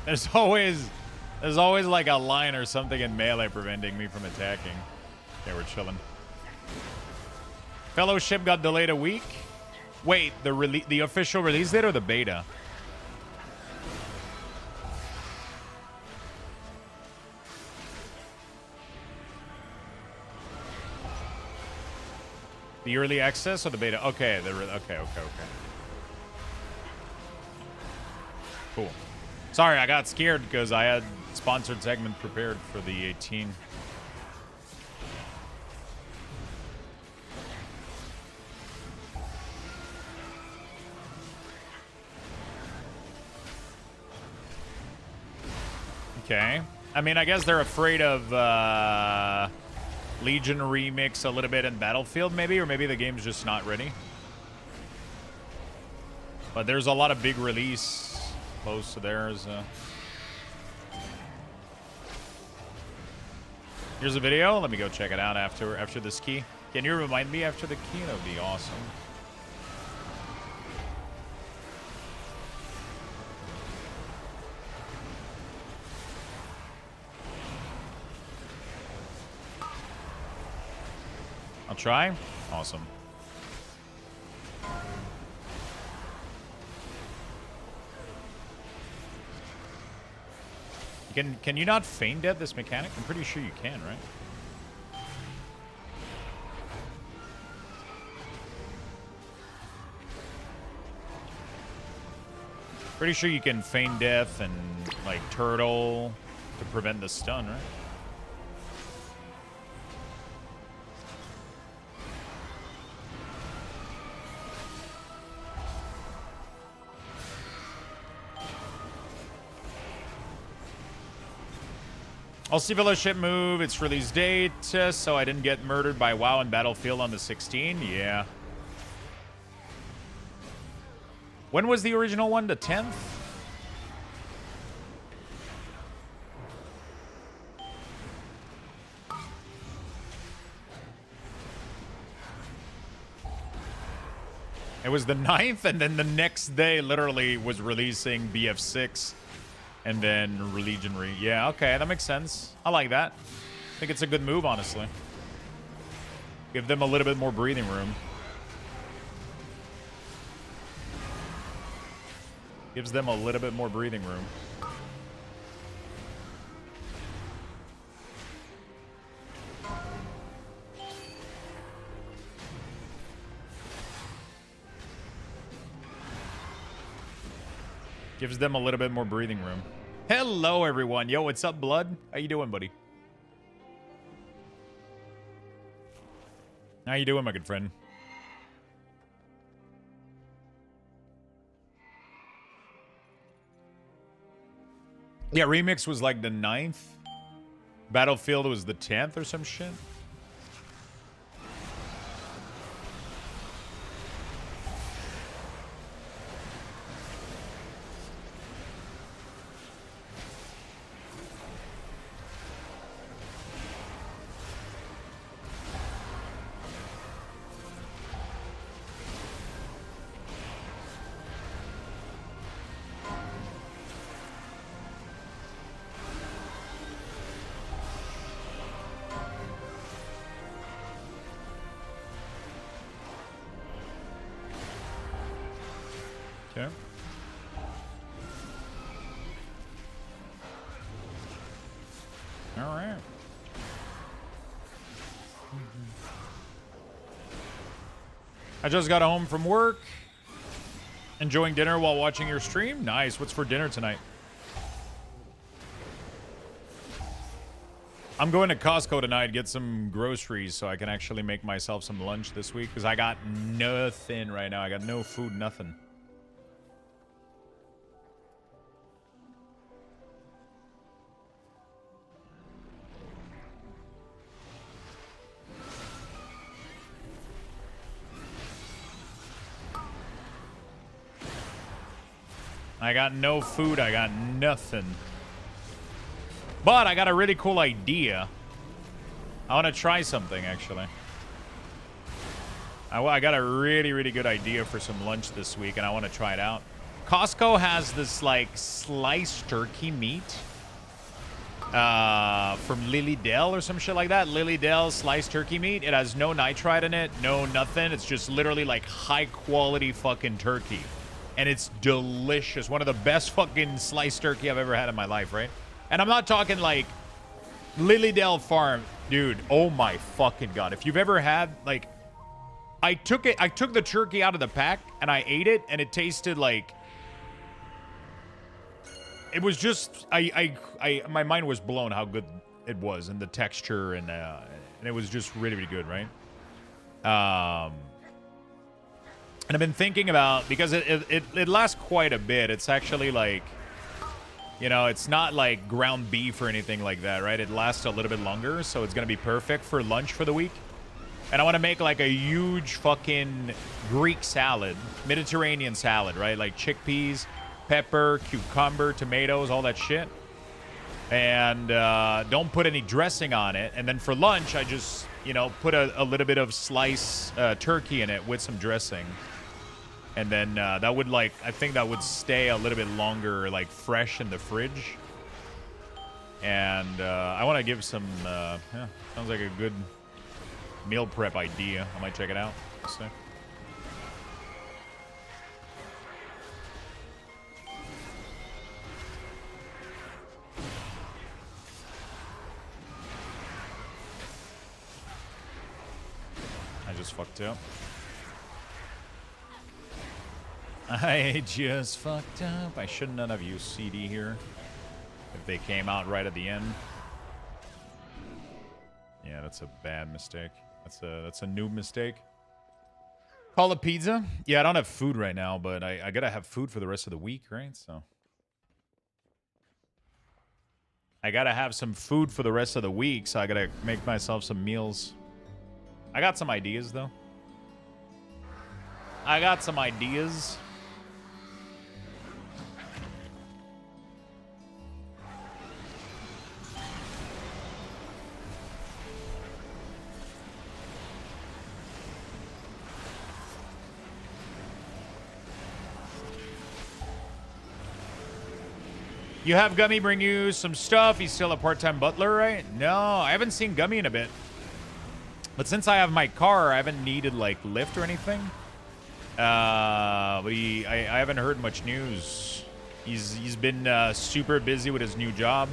There's always like a line or something in melee preventing me from attacking. Okay, we're chilling. Fellowship got delayed a week. Wait, the official release date or the beta? The early access or the beta? Okay, okay. Cool. Sorry, I got scared because I had sponsored segment prepared for the 18. Okay. I mean, I guess they're afraid of Legion remix a little bit in Battlefield, maybe, or maybe the game's just not ready. But there's a lot of big release close to theirs. Here's a video. Let me go check it out after this key. Can you remind me after the key? That would be awesome. I'll try. Awesome. Can you not feign death this mechanic? I'm pretty sure you can, right? Pretty sure you can feign death and like turtle to prevent the stun, right? I'll see Fellowship move. It's release date, so I didn't get murdered by WoW and Battlefield on the 16. Yeah. When was the original one? The 10th? It was the 9th, and then the next day literally was releasing BF6 and then Religionary. Yeah, okay, that makes sense. I like that. I think it's a good move, honestly. Give them a little bit more breathing room. Gives them a little bit more breathing room. Gives them a little bit more breathing room. Hello, everyone. Yo, what's up, Blood? How you doing, buddy? How you doing, my good friend? Yeah, Remix was like the 9th. Battlefield was the 10th or some shit. Okay. All right. I just got home from work. Enjoying dinner while watching your stream. Nice. What's for dinner tonight? I'm going to Costco tonight, get some groceries so I can actually make myself some lunch this week because I got nothing right now. I got no food, nothing. I got no food. I got nothing. But I got a really cool idea. I want to try something, actually. I got a really, really good idea for some lunch this week, and I want to try it out. Costco has this, like, sliced turkey meat from Lily Dell or some shit like that. Lily Dell sliced turkey meat. It has no nitrite in it, no nothing. It's just literally, like, high-quality fucking turkey. And it's delicious. One of the best fucking sliced turkey I've ever had in my life, right? And I'm not talking like Lily Dell Farm. Dude, oh my fucking God. If you've ever had, like, I took the turkey out of the pack and I ate it and it tasted like, it was just, my mind was blown how good it was and the texture and it was just really, really good, right? And I've been thinking about, because it lasts quite a bit. It's actually like, you know, it's not like ground beef or anything like that, right? It lasts a little bit longer, so it's going to be perfect for lunch for the week. And I want to make like a huge fucking Greek salad, Mediterranean salad, right? Like chickpeas, pepper, cucumber, tomatoes, all that shit. And don't put any dressing on it. And then for lunch, I just, you know, put a little bit of sliced turkey in it with some dressing. And then that would, like, I think that would stay a little bit longer, like, fresh in the fridge. And I want to give some, yeah, sounds like a good meal prep idea. I might check it out. Let's see. I just fucked up. I just fucked up. I should not have used CD here if they came out right at the end. Yeah, that's a bad mistake. That's a noob mistake. Call it pizza? Yeah, I don't have food right now, but I gotta have food for the rest of the week, right? So I gotta have some food for the rest of the week, so I gotta make myself some meals. I got some ideas, though. I got some ideas. You have Gummy bring you some stuff. He's still a part-time butler, right? No, I haven't seen Gummy in a bit. But since I have my car, I haven't needed, like, lift or anything. But I haven't heard much news. He's been super busy with his new job.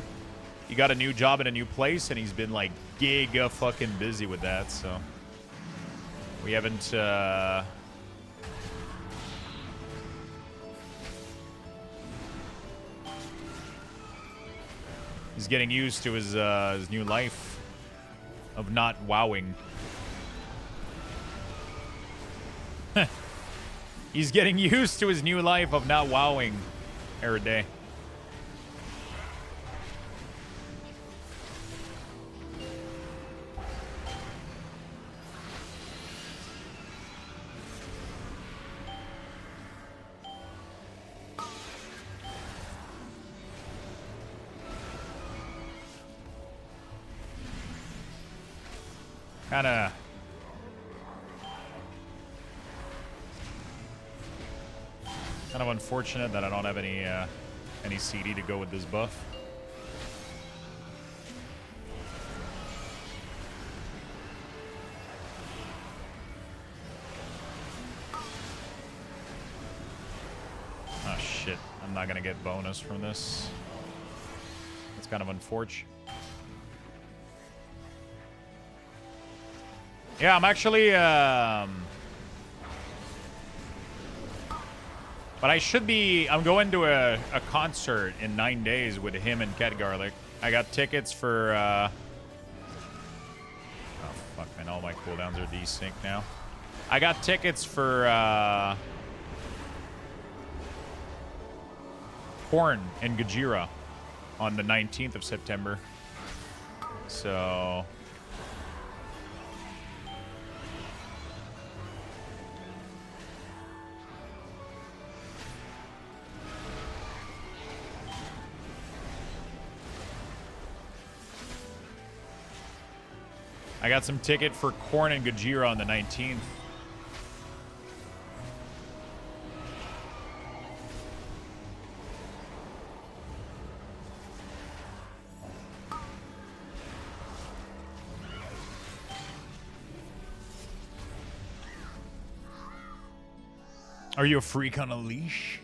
He got a new job at a new place, and he's been, like, giga fucking busy with that, so... We haven't, He's getting used to his new life of not wowing. He's getting used to his new life of not wowing every day. Kind of unfortunate that I don't have any CD to go with this buff. Oh shit, I'm not gonna get bonus from this. It's kind of unfortunate. Yeah, I'm actually, but I should be, I'm going to a concert in 9 days with him and Cat Garlic. I got tickets for, oh fuck, man, all my cooldowns are desync now. I got tickets for, Korn and Gajira on the 19th of September. So... I got some ticket for Korn and Gajira on the 19th. Are you a freak on a leash?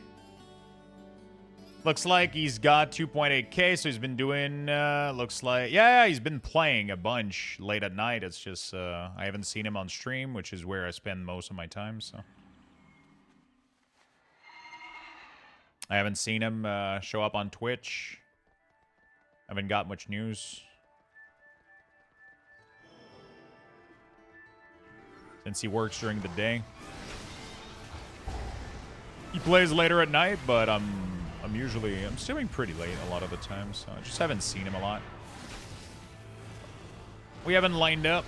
Looks like he's got 2.8k, so he's been doing, looks like... Yeah, he's been playing a bunch late at night. It's just, I haven't seen him on stream, which is where I spend most of my time, so... I haven't seen him show up on Twitch. Haven't got much news. Since he works during the day. He plays later at night, but I'm streaming pretty late a lot of the time, so I just haven't seen him a lot. We haven't lined up.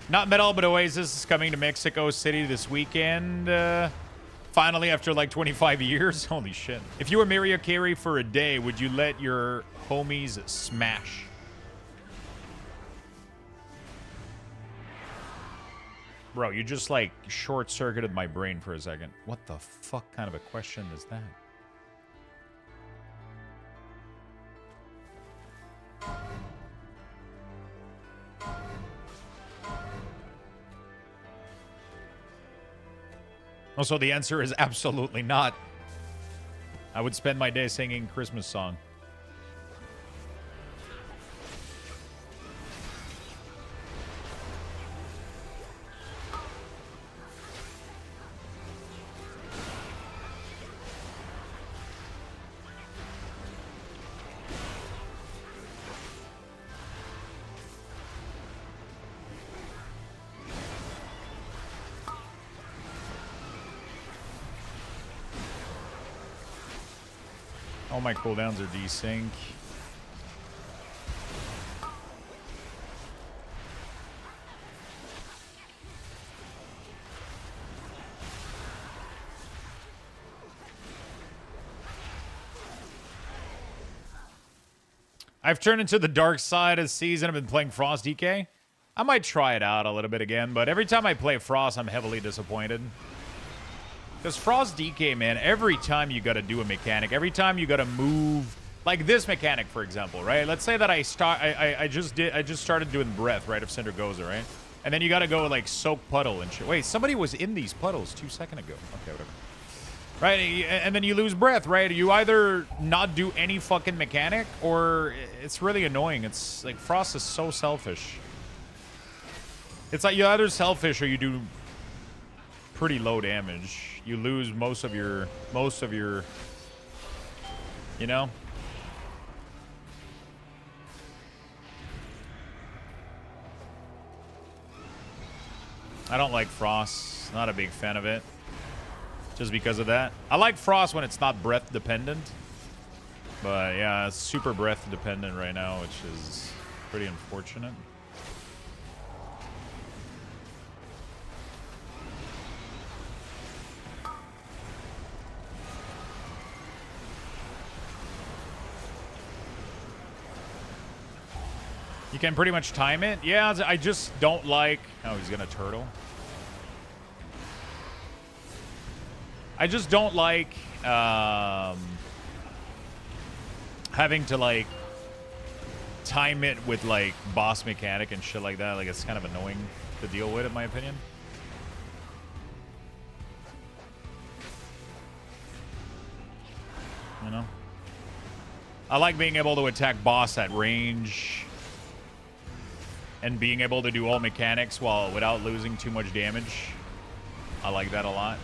Not Metal, but Oasis is coming to Mexico City this weekend. Finally, after like 25 years. Holy shit. If you were Mariah Carey for a day, would you let your homies smash? Bro, you just like short-circuited my brain for a second. What the fuck kind of a question is that? Also, the answer is absolutely not. I would spend my day singing Christmas song. All my cooldowns are desync. I've turned into the dark side of the season. I've been playing Frost DK. I might try it out a little bit again, but every time I play Frost, I'm heavily disappointed. Because Frost DK, man, every time you got to do a mechanic, every time you got to move, like this mechanic, for example, right? Let's say that I just started doing Breath, right, of Cinder Goza, right? And then you got to go like soak puddle and shit. Wait, somebody was in these puddles 2 seconds ago. Okay, whatever. Right, and then you lose breath, right? You either not do any fucking mechanic, or it's really annoying. It's like Frost is so selfish. It's like you're either selfish or you do pretty low damage. You lose most of your, you know? I don't like Frost. Not a big fan of it. Just because of that. I like Frost when it's not breath dependent. But yeah, it's super breath dependent right now, which is pretty unfortunate. You can pretty much time it. Yeah, I just don't like... Oh, he's gonna turtle. I just don't like having to like time it with like boss mechanic and shit like that. Like it's kind of annoying to deal with, in my opinion. You know? I like being able to attack boss at range and being able to do all mechanics without losing too much damage. I like that a lot.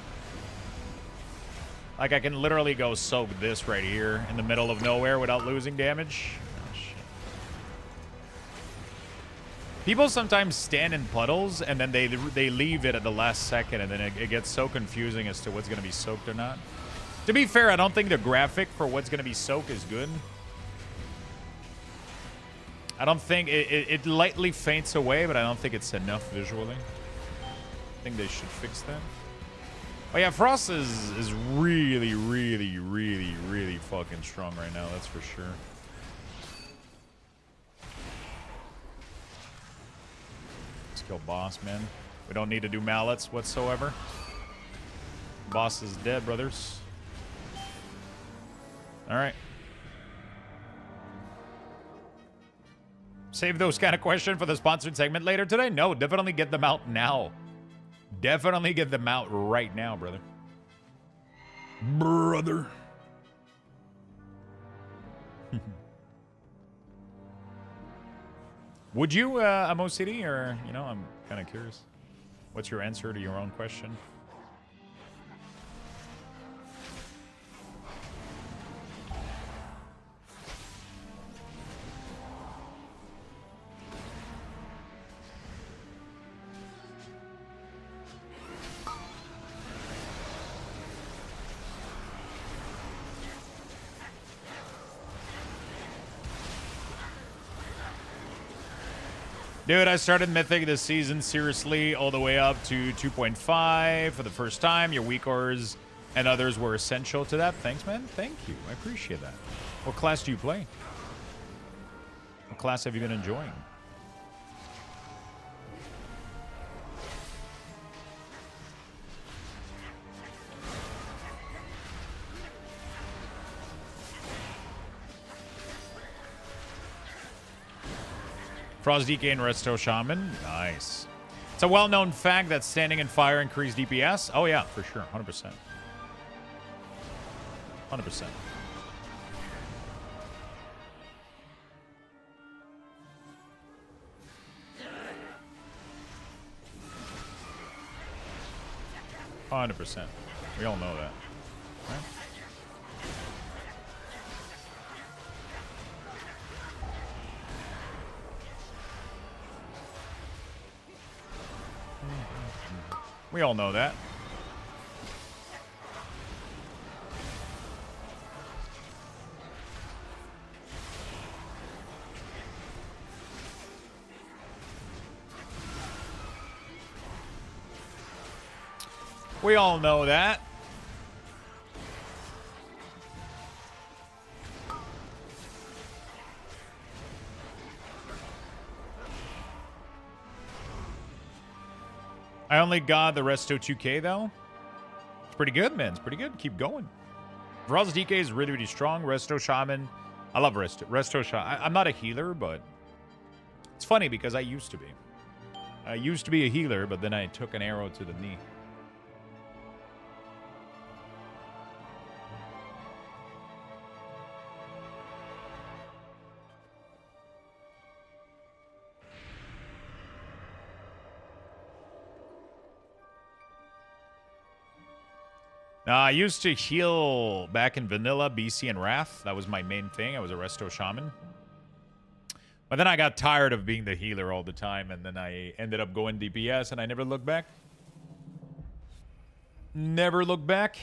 Like, I can literally go soak this right here in the middle of nowhere without losing damage. Oh, shit. People sometimes stand in puddles, and then they leave it at the last second, and then it gets so confusing as to what's going to be soaked or not. To be fair, I don't think the graphic for what's going to be soaked is good. I don't think... It lightly faints away, but I don't think it's enough visually. I think they should fix that. Oh yeah, Frost is really, really, really, really fucking strong right now, that's for sure. Let's kill boss, man. We don't need to do mallets whatsoever. Boss is dead, brothers. Alright. Save those kind of questions for the sponsored segment later today? No, definitely get them out now. Definitely get them out right now, brother. Brother. Would you, MOCD, or, you know, I'm kind of curious. What's your answer to your own question? Dude, I started Mythic this season, seriously, all the way up to 2.5 for the first time. Your weak ores and others were essential to that. Thanks, man. Thank you. I appreciate that. What class do you play? What class have you been enjoying? Frost DK and Resto Shaman. Nice. It's a well-known fact that standing in fire increased DPS. Oh, yeah, for sure. 100%. 100%. We all know that. Right? We all know that. We all know that. I only got the Resto 2K though. It's pretty good, man. It's pretty good. Keep going. Veral's DK is really, really strong. Resto Shaman. I love Resto Shaman. I'm not a healer, but it's funny because I used to be. I used to be a healer, but then I took an arrow to the knee. I used to heal back in Vanilla, BC, and Wrath. That was my main thing. I was a Resto Shaman. But then I got tired of being the healer all the time, and then I ended up going DPS, and I never looked back. Never looked back.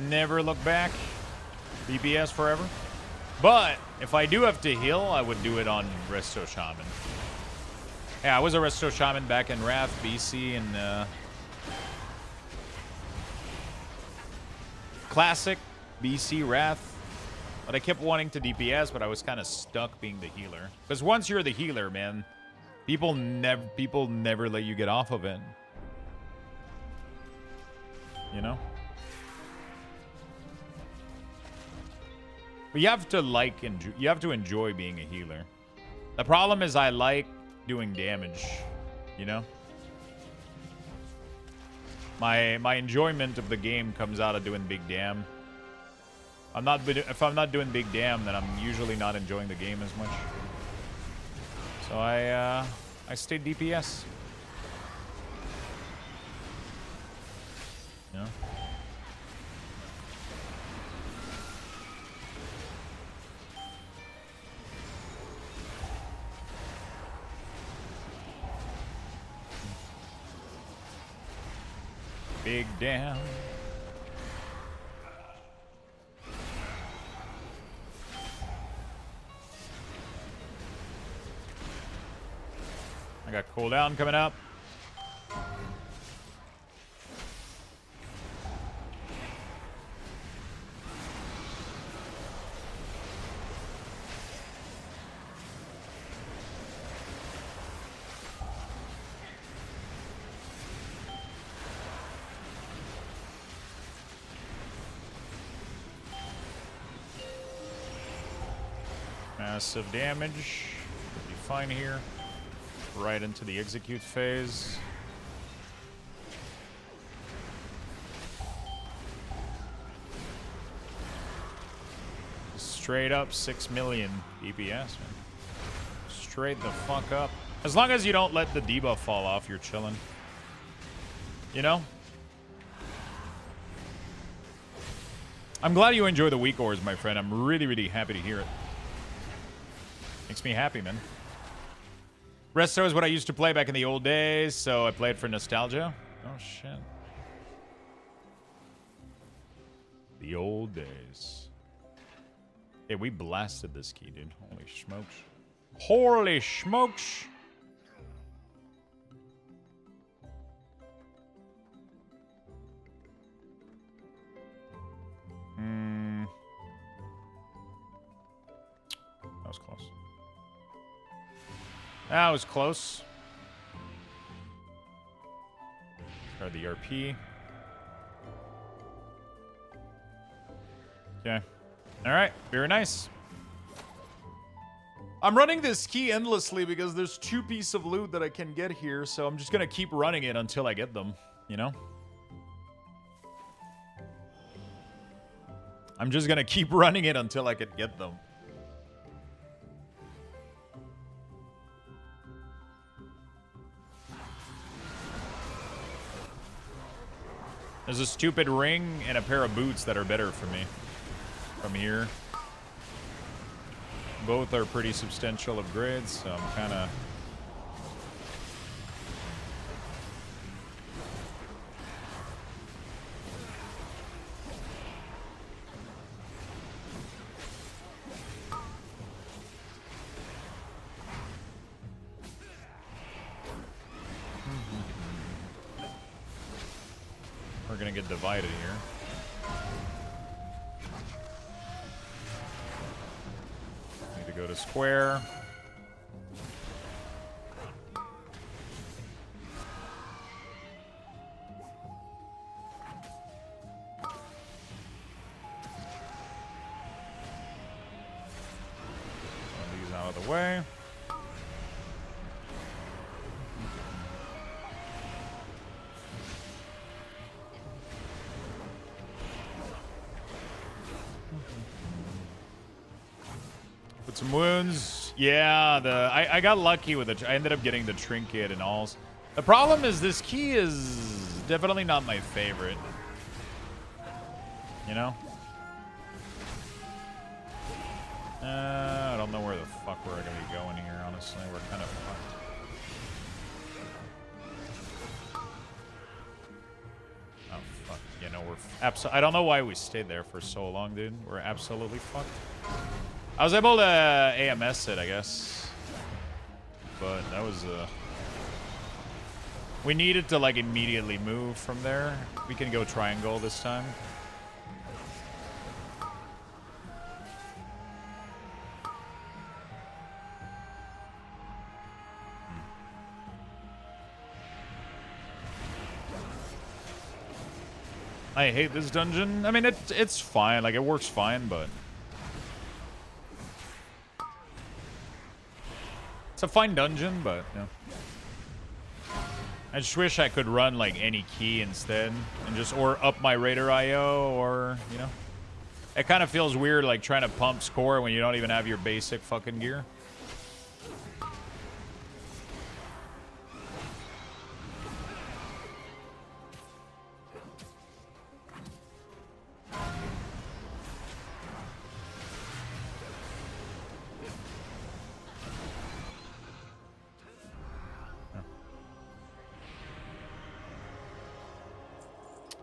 Never look back. DPS forever. But if I do have to heal, I would do it on Resto Shaman. Yeah, I was a Resto Shaman back in Wrath, BC, and Classic, BC, Wrath. But I kept wanting to DPS, but I was kind of stuck being the healer. Because once you're the healer, man, people never let you get off of it. You know? But you have to enjoy being a healer. The problem is I like doing damage, you know? My enjoyment of the game comes out of doing big damn. If I'm not doing big damn, then I'm usually not enjoying the game as much. So I stayed DPS. You know? Big damn. I got cooldown coming up. Massive damage. Should be fine here. Right into the execute phase. Straight up 6 million DPS, man. Straight the fuck up. As long as you don't let the debuff fall off, you're chilling. You know? I'm glad you enjoy the weak ores, my friend. I'm really, really happy to hear it. Makes me happy, man. Resto is what I used to play back in the old days, so I played for nostalgia. Oh, shit. The old days. Hey, we blasted this key, dude. Holy smokes. Holy smokes! That was close. That was close. Try the RP. Okay. Alright, very nice. I'm running this key endlessly because there's 2 pieces of loot that I can get here, so I'm just gonna keep running it until I get them, you know? I'm just gonna keep running it until I can get them. There's a stupid ring and a pair of boots that are better for me from here. Both are pretty substantial upgrades, so I'm kind of... We're gonna get divided here. Need to go to square. These out of the way. Put some wounds. Yeah, I got lucky with it. I ended up getting the trinket and all. The problem is this key is definitely not my favorite. You know? I don't know where the fuck we're gonna be going here, honestly. We're kind of fucked. Oh, fuck. You know, we're I don't know why we stayed there for so long, dude. We're absolutely fucked. I was able to AMS it, I guess. But that was, we needed to, like, immediately move from there. We can go triangle this time. I hate this dungeon. I mean, it's fine. Like, it works fine, but... It's a fine dungeon, but yeah. I just wish I could run like any key instead, and just or up my Raider IO, or you know, it kind of feels weird like trying to pump score when you don't even have your basic fucking gear.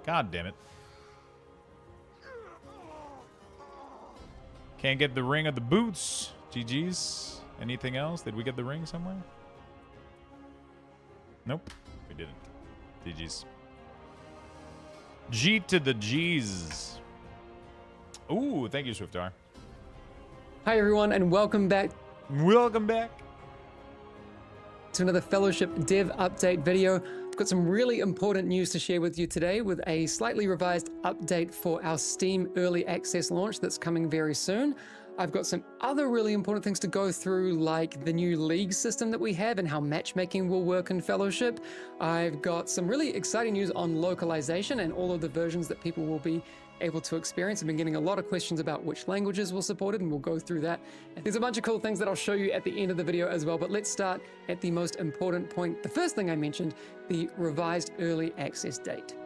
God damn it. Can't get the ring of the boots. GG's. Anything else? Did we get the ring somewhere? Nope. We didn't. GG's. G to the G's. Ooh, thank you, Swiftar. Hi everyone, and welcome back. Welcome back to another Fellowship Dev Update video. I've got some really important news to share with you today with a slightly revised update for our Steam Early Access launch that's coming very soon. I've got some other really important things to go through, like the new league system that we have and how matchmaking will work in Fellowship. I've got some really exciting news on localization and all of the versions that people will be able to experience. I've been getting a lot of questions about which languages were supported, and we'll go through that. And there's a bunch of cool things that I'll show you at the end of the video as well, but let's start at the most important point. The first thing I mentioned, the revised early access date.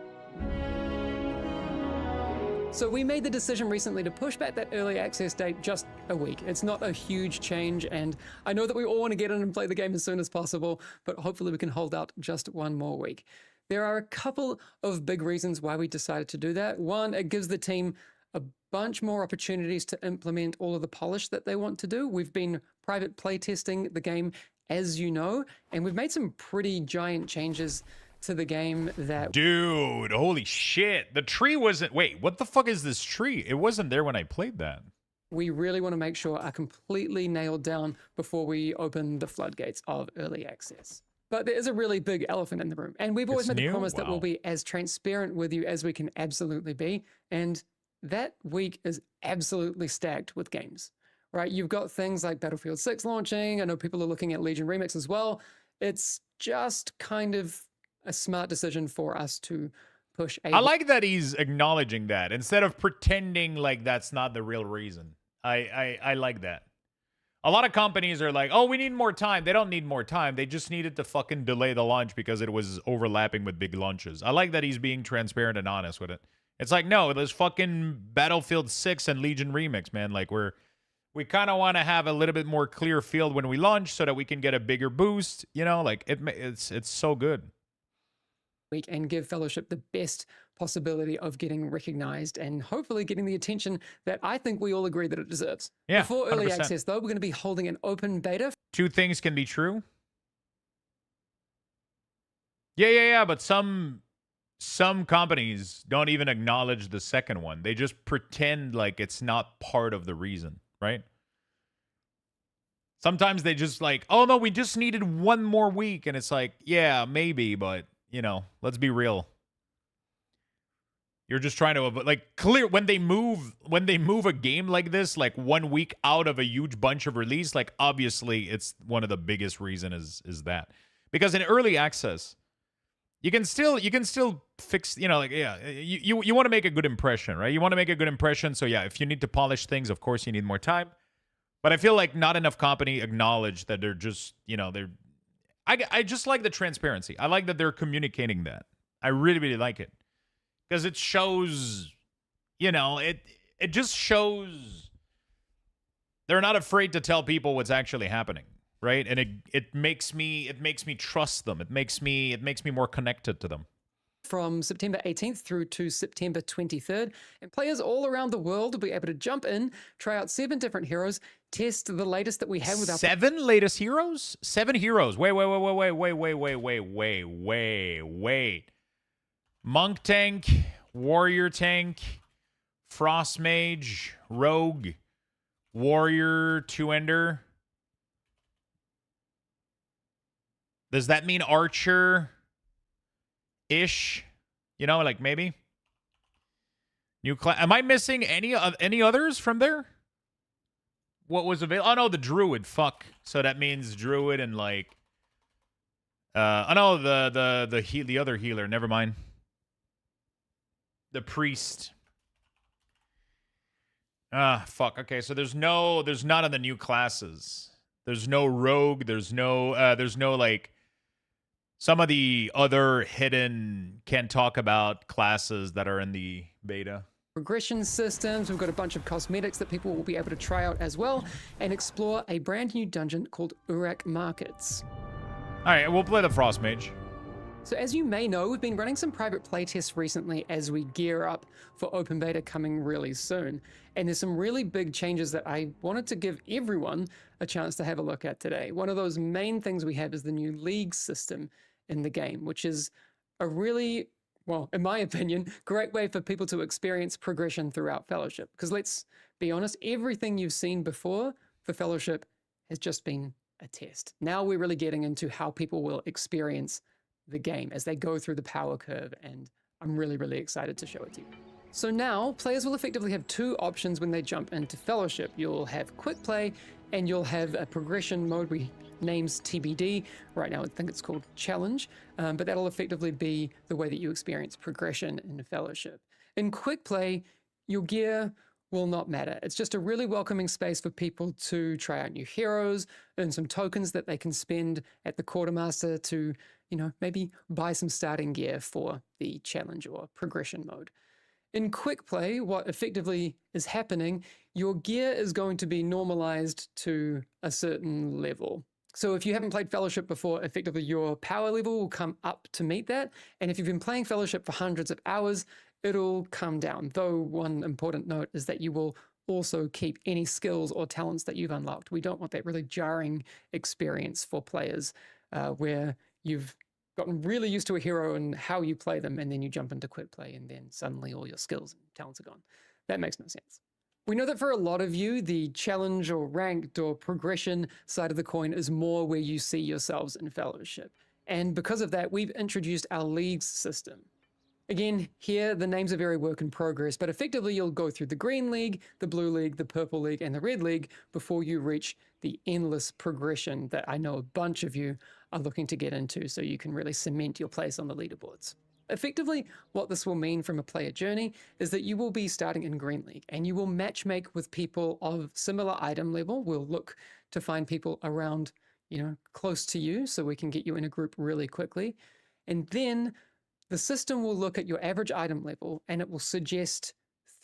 So we made the decision recently to push back that early access date just a week. It's not a huge change, and I know that we all want to get in and play the game as soon as possible, but hopefully we can hold out just one more week. There are a couple of big reasons why we decided to do that. One, it gives the team a bunch more opportunities to implement all of the polish that they want to do. We've been private playtesting the game, as you know, and we've made some pretty giant changes to the game that... Dude, holy shit. The tree wasn't... Wait, what the fuck is this tree? It wasn't there when I played that. We really want to make sure are completely nailed down before we open the floodgates of early access. But there is a really big elephant in the room, and we've always made the promise that we'll be as transparent with you as we can absolutely be, and that week is absolutely stacked with games, right? You've got things like Battlefield 6 launching. I know people are looking at Legion Remix as well. It's just kind of a smart decision for us to push a... I like that he's acknowledging that instead of pretending like that's not the real reason. I like that. A lot of companies are like, oh, we need more time. They don't need more time. They just needed to fucking delay the launch because it was overlapping with big launches. I like that he's being transparent and honest with it. It's like, no, there's fucking Battlefield 6 and Legion Remix, man. Like, we kind of want to have a little bit more clear field when we launch so that we can get a bigger boost. You know, like, it's so good. Week and give Fellowship the best possibility of getting recognized and hopefully getting the attention that I think we all agree that it deserves. Yeah, Before early 100%. access, though, we're going to be holding an open beta. Two things can be true. Yeah, but some companies don't even acknowledge the second one. They just pretend like it's not part of the reason, right? Sometimes they just like, oh no, we just needed one more week. And it's like, yeah, maybe, but you know, let's be real. You're just trying to like clear when they move a game like this, like 1 week out of a huge bunch of release, like obviously it's one of the biggest reason is that. Because in early access, you can still fix, you know, like, yeah, you want to make a good impression, right? You want to make a good impression. So yeah, if you need to polish things, of course you need more time. But I feel like not enough company acknowledge that they're just, you know, I just like the transparency. I like that they're communicating that. I really, really like it. Because it shows, you know, it just shows they're not afraid to tell people what's actually happening, right? And it makes me trust them. It makes me more connected to them. From September 18th through to September 23rd, and players all around the world will be able to jump in, try out 7 different heroes, test the latest that we have with our 7 latest heroes? 7 heroes. Wait. Monk tank, warrior tank, frost mage, rogue, warrior, 2-ender. Does that mean archer? Ish, you know, like maybe new class. Am I missing any others from there? What was available? Oh no, the druid. Fuck. So that means druid and like, oh no, the other healer. Never mind. The priest. Fuck. Okay, so there's none of the new classes. There's no rogue. There's no like. Some of the other hidden can't talk about classes that are in the beta. progression systems. We've got a bunch of cosmetics that people will be able to try out as well and explore a brand new dungeon called Urak Markets. All right, we'll play the Frost Mage. So as you may know, we've been running some private playtests recently as we gear up for open beta coming really soon. And there's some really big changes that I wanted to give everyone a chance to have a look at today. One of those main things we have is the new league system in the game, which is a really, well, in my opinion, great way for people to experience progression throughout Fellowship. Because let's be honest, everything you've seen before for Fellowship has just been a test. Now we're really getting into how people will experience the game as they go through the power curve, and I'm really, really excited to show it to you. So now players will effectively have two options when they jump into Fellowship. You'll have quick play and you'll have a progression mode we names TBD. Right now I think it's called challenge, but that'll effectively be the way that you experience progression in Fellowship. In quick play, your gear will not matter. It's just a really welcoming space for people to try out new heroes, earn some tokens that they can spend at the quartermaster to, you know, maybe buy some starting gear for the challenge or progression mode. In quick play, what effectively is happening, your gear is going to be normalized to a certain level. So if you haven't played Fellowship before, effectively your power level will come up to meet that. And if you've been playing Fellowship for hundreds of hours, it'll come down. Though one important note is that you will also keep any skills or talents that you've unlocked. We don't want that really jarring experience for players where you've gotten really used to a hero and how you play them, and then you jump into quick play and then suddenly all your skills and talents are gone. That makes no sense. We know that for a lot of you, the challenge or ranked or progression side of the coin is more where you see yourselves in Fellowship. And because of that, we've introduced our leagues system. Again, here the names are very work in progress, but effectively you'll go through the green league, the blue league, the purple league, and the red league before you reach the endless progression that I know a bunch of you are looking to get into so you can really cement your place on the leaderboards. Effectively, what this will mean from a player journey is that you will be starting in Green League and you will matchmake with people of similar item level. We'll look to find people around, close to you so we can get you in a group really quickly. And then the system will look at your average item level and it will suggest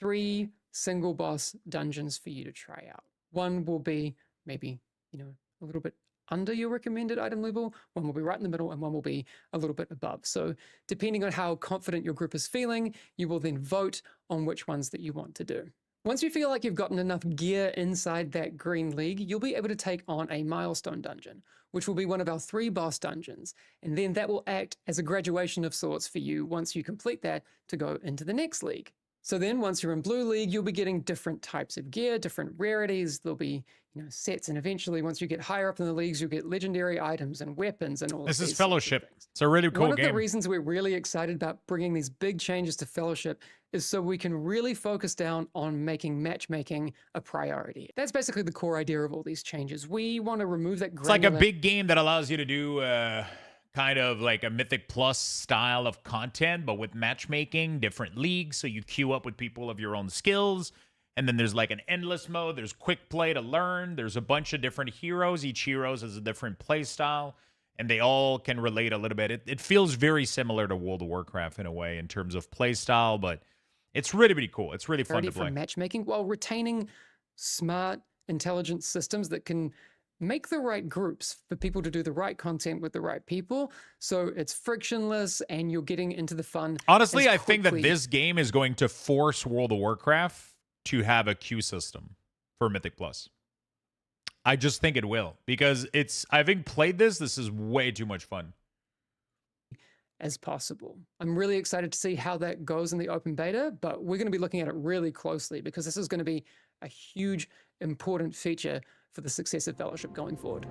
3 single boss dungeons for you to try out. One will be maybe, a little bit under your recommended item level, one will be right in the middle, and one will be a little bit above. So depending on how confident your group is feeling, you will then vote on which ones that you want to do. Once you feel like you've gotten enough gear inside that Green League, you'll be able to take on a milestone dungeon, which will be one of our 3 boss dungeons. And then that will act as a graduation of sorts for you once you complete that to go into the next league. So then once you're in Blue League, you'll be getting different types of gear, different rarities. There'll be, sets. And eventually, once you get higher up in the leagues, you'll get legendary items and weapons and all of This these is Fellowship. It's a really cool One of game. the reasons we're really excited about bringing these big changes to Fellowship is so we can really focus down on making matchmaking a priority. That's basically the core idea of all these changes. We want to remove that It's like a big game that allows you to do kind of like a Mythic Plus style of content, but with matchmaking, different leagues. So you queue up with people of your own skills. And then there's like an endless mode. There's quick play to learn. There's a bunch of different heroes. Each hero has a different play style. And they all can relate a little bit. It feels very similar to World of Warcraft in a way in terms of play style, but it's really, really cool. It's really fun to play. For matchmaking while retaining smart, intelligent systems that can make the right groups for people to do the right content with the right people. So it's frictionless and you're getting into the fun. Honestly, I think that this game is going to force World of Warcraft to have a queue system for Mythic Plus. I just think it will because having played this is way too much fun. As possible. I'm really excited to see how that goes in the open beta, but we're going to be looking at it really closely because this is going to be a huge, important feature for the success of Fellowship going forward.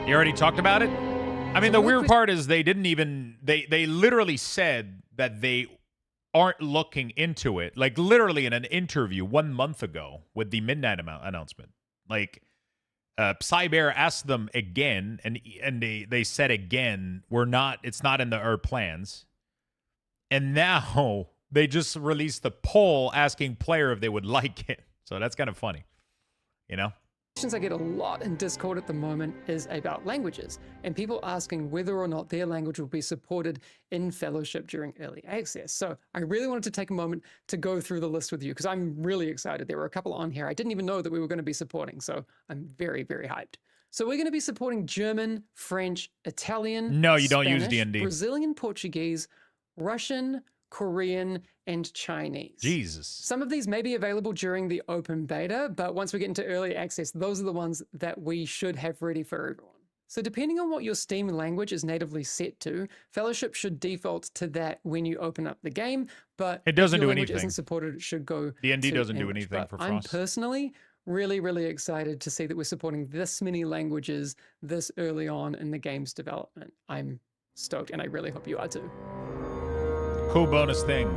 You already talked about it? I mean, the weird part is they didn't even, they literally said that they aren't looking into it, like literally in an interview 1 month ago with the midnight announcement. Like, Cyber asked them again, and they said again, it's not in our plans. And now they just released the poll asking player if they would like it. So that's kind of funny, Questions I get a lot in Discord at the moment is about languages and people asking whether or not their language will be supported in Fellowship during early access. So I really wanted to take a moment to go through the list with you because I'm really excited. There were a couple on here I didn't even know that we were going to be supporting, so I'm very, very hyped. So we're going to be supporting German, French, Italian, No, you don't Spanish, use D&D. Brazilian Portuguese, Russian, Korean, and Chinese. Jesus. Some of these may be available during the open beta, but once we get into early access, those are the ones that we should have ready for everyone. So depending on what your Steam language is natively set to, Fellowship should default to that when you open up the game, but it doesn't if your do language anything. isn't supported, it should go D&D to doesn't do English. anything But for I'm Frost. personally really, really excited to see that we're supporting this many languages this early on in the game's development. I'm stoked, and I really hope you are too. Cool bonus thing.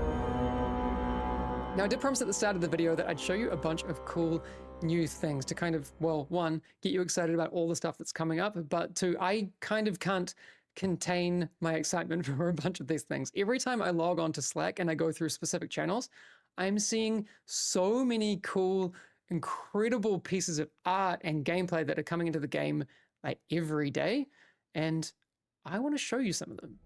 Now, I did promise at the start of the video that I'd show you a bunch of cool new things to kind of, well, one, get you excited about all the stuff that's coming up, but two, I kind of can't contain my excitement for a bunch of these things. Every time I log on to Slack and I go through specific channels, I'm seeing so many cool, incredible pieces of art and gameplay that are coming into the game like every day, and I want to show you some of them.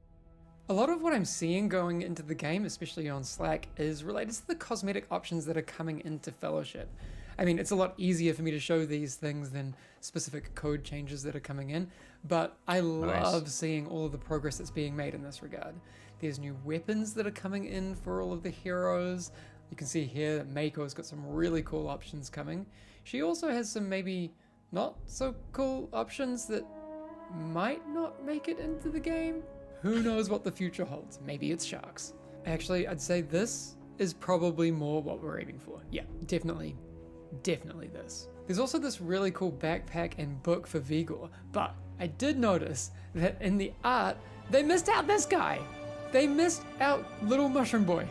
A lot of what I'm seeing going into the game, especially on Slack, is related to the cosmetic options that are coming into Fellowship. I mean, it's a lot easier for me to show these things than specific code changes that are coming in, but I love seeing all of the progress that's being made in this regard. There's new weapons that are coming in for all of the heroes. You can see here that Mako's got some really cool options coming. She also has some maybe not so cool options that might not make it into the game. Who knows what the future holds? Maybe it's sharks. Actually, I'd say this is probably more what we're aiming for. Yeah, definitely this. There's also this really cool backpack and book for Vigor, but I did notice that in the art, they missed out this guy. They missed out Little Mushroom Boy.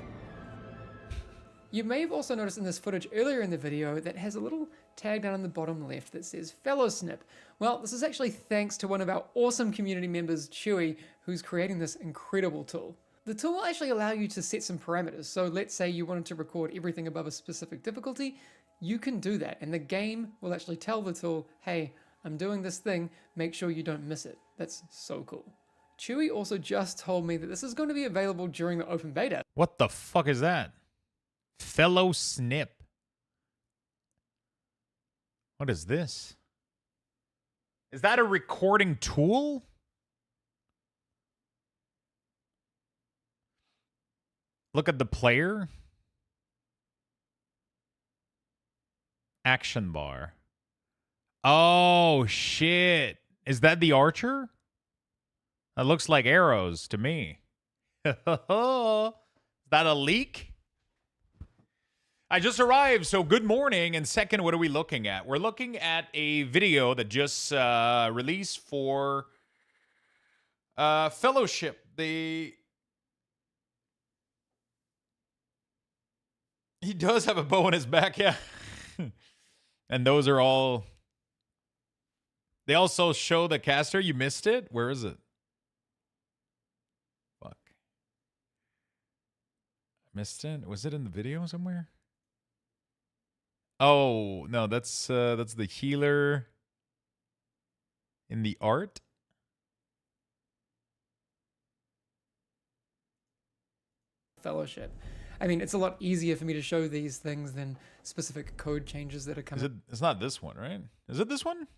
You may have also noticed in this footage earlier in the video that has a little tag down on the bottom left that says Fellow Snip. Well, this is actually thanks to one of our awesome community members, Chewy, who's creating this incredible tool. The tool will actually allow you to set some parameters. So let's say you wanted to record everything above a specific difficulty, you can do that. And the game will actually tell the tool, hey, I'm doing this thing, make sure you don't miss it. That's so cool. Chewy also just told me that this is going to be available during the open beta. What the fuck is that? Fellow Snip. What is this? Is that a recording tool? Look at the player. Action bar. Oh, shit. Is that the archer? That looks like arrows to me. Is that a leak? I just arrived, so good morning. And second, what are we looking at? We're looking at a video that just released for Fellowship. He does have a bow in his back, yeah. And those are all... They also show the caster. You missed it? Where is it? Fuck. Missed it? Was it in the video somewhere? Oh, no, that's the healer in the art. Fellowship. I mean, it's a lot easier for me to show these things than specific code changes that are coming. It's not this one, right? Is it this one?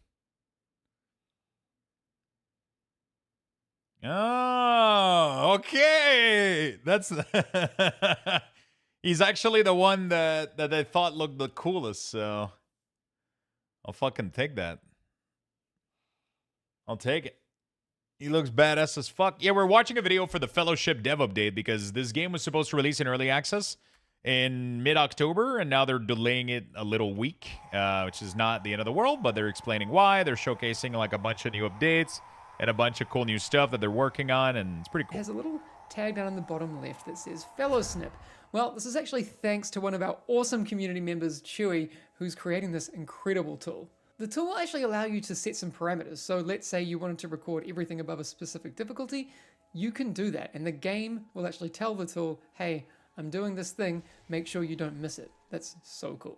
Oh, okay. That's he's actually the one that they thought looked the coolest, so I'll fucking take that. I'll take it. He looks badass as fuck. Yeah, we're watching a video for the Fellowship dev update because this game was supposed to release in early access in mid-October, and now they're delaying it a little week, which is not the end of the world, but they're explaining why. They're showcasing like a bunch of new updates and a bunch of cool new stuff that they're working on, and it's pretty cool. It has a little tag down on the bottom left that says Fellow Snip. Well, this is actually thanks to one of our awesome community members, Chewy, who's creating this incredible tool. The tool will actually allow you to set some parameters. So let's say you wanted to record everything above a specific difficulty, you can do that. And the game will actually tell the tool, hey, I'm doing this thing, make sure you don't miss it. That's so cool.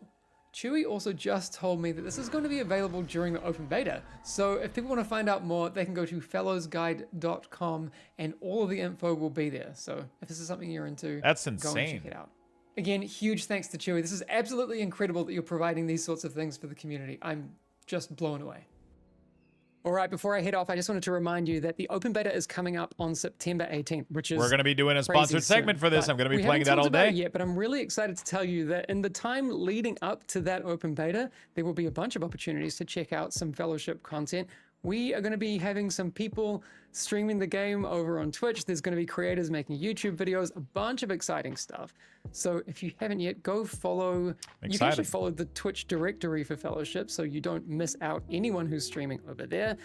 Chewy also just told me that this is going to be available during the open beta. So if people want to find out more, they can go to fellowsguide.com and all of the info will be there. So if this is something you're into, that's go and insane. check it out. Again, huge thanks to Chewy. This is absolutely incredible that you're providing these sorts of things for the community. I'm just blown away. All right, before I head off, I just wanted to remind you that the open beta is coming up on September 18th, which is we're going to be doing a sponsored segment for this. I'm going to be playing that all day. Yet, but I'm really excited to tell you that in the time leading up to that open beta, there will be a bunch of opportunities to check out some Fellowship content. We are going to be having some people streaming the game over on Twitch. There's going to be creators making YouTube videos, a bunch of exciting stuff. So if you haven't yet, go follow. You can actually follow the Twitch directory for Fellowship so you don't miss out anyone who's streaming over there.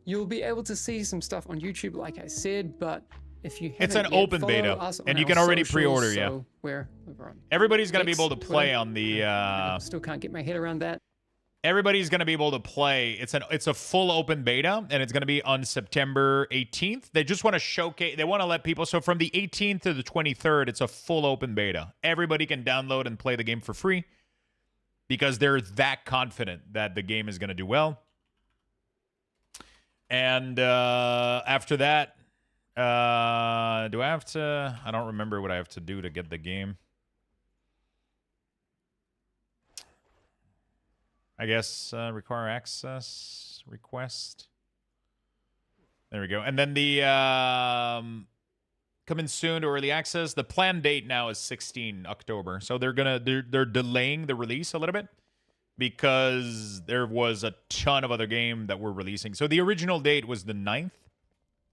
You'll be able to see some stuff on YouTube, like I said, but if you haven't it's an yet, open follow beta, us on and you our can already socials, pre-order, yeah. So we're over on Everybody's going to be X, able to play Twitter. on the... Still can't get my head around that. Everybody's going to be able to play. It's a full open beta, and it's going to be on September 18th. They just want to showcase. They want to let people. So from the 18th to the 23rd, it's a full open beta. Everybody can download and play the game for free because they're that confident that the game is going to do well. And after that, do I have to? I don't remember what I have to do to get the game. I guess require access request. There we go. And then the coming soon to early access. The planned date now is 16 October. So they're delaying the release a little bit because there was a ton of other game that we're releasing. So the original date was the 9th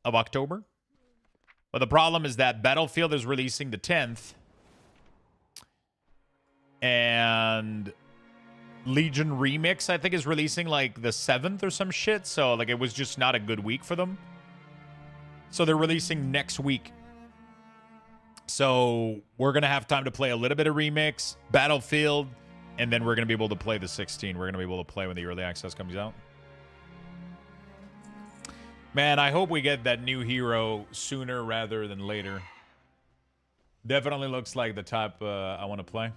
of October. But the problem is that Battlefield is releasing the 10th. And Legion Remix, I think, is releasing like the 7th or some shit. So like it was just not a good week for them. So they're releasing next week. So we're going to have time to play a little bit of Remix, Battlefield, and then we're going to be able to play the 16. We're going to be able to play when the early access comes out. Man, I hope we get that new hero sooner rather than later. Definitely looks like the type I want to play.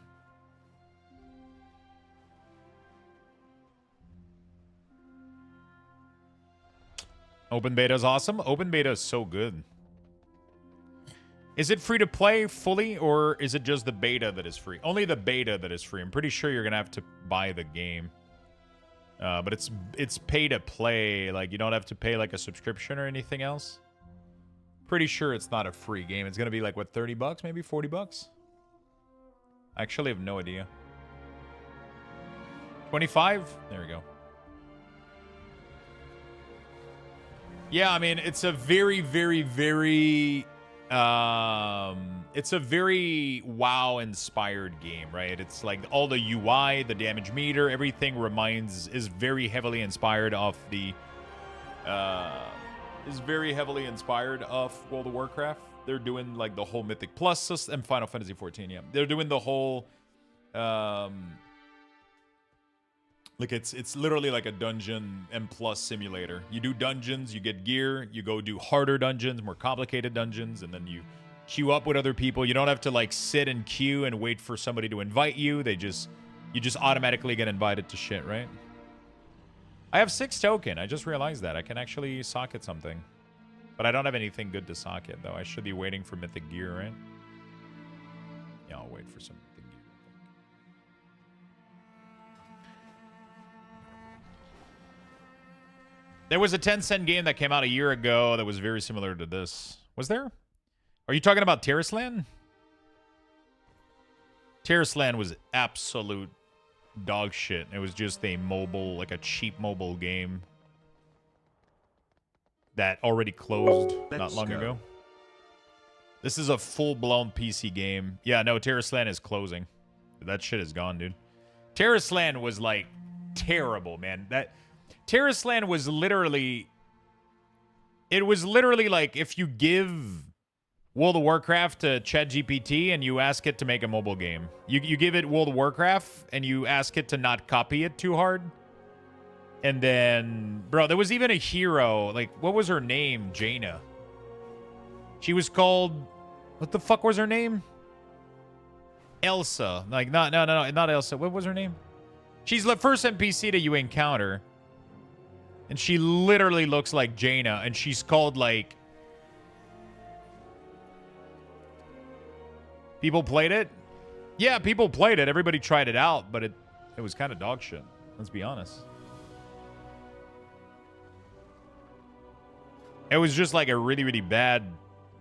Open beta is awesome. Open beta is so good. Is it free to play fully, or is it just the beta that is free? Only the beta that is free. I'm pretty sure you're gonna have to buy the game. But it's pay to play. Like, you don't have to pay like a subscription or anything else. Pretty sure it's not a free game. It's gonna be like, what, 30 bucks, maybe 40 bucks? I actually have no idea. 25? There we go. Yeah, I mean, it's a very, very, very it's a very WoW-inspired game, right? It's like all the UI, the damage meter, everything is very heavily inspired off the World of Warcraft. They're doing like the whole Mythic Plus system and Final Fantasy 14, yeah. They're doing the whole like it's literally like a dungeon and plus simulator. You do dungeons, you get gear, you go do harder dungeons, more complicated dungeons, and then you queue up with other people. You don't have to like sit and queue and wait for somebody to invite you. You just automatically get invited to shit, right? I have 6 token. I just realized that. I can actually socket something. But I don't have anything good to socket though. I should be waiting for mythic gear, right? Yeah, I'll wait for some mythic gear. There was a 10-cent game that came out a year ago that was very similar to this. Was there? Are you talking about Terrasland? Terrasland was absolute dog shit. It was just a mobile, like a cheap mobile game that already closed not long ago. This is a full-blown PC game. Yeah, no, Terrasland is closing. That shit is gone, dude. Terrasland was, like, terrible, man. Terrasland was literally... It was literally like if you give World of Warcraft to ChatGPT and you ask it to make a mobile game. You give it World of Warcraft and you ask it to not copy it too hard. And then... Bro, there was even a hero. Like, what was her name? Jaina. She was called... What the fuck was her name? Elsa. Like, no, not Elsa. What was her name? She's the first NPC that you encounter. And she literally looks like Jaina. And she's called, like... People played it? Yeah, people played it. Everybody tried it out. But it was kind of dog shit. Let's be honest. It was just like a really, really bad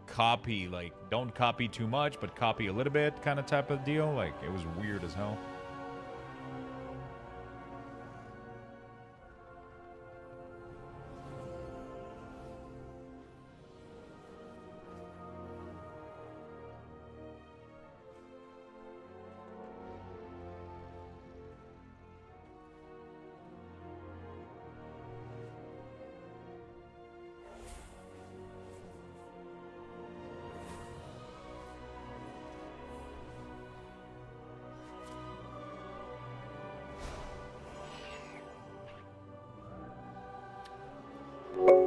copy. Like, don't copy too much, but copy a little bit kind of type of deal. Like, it was weird as hell.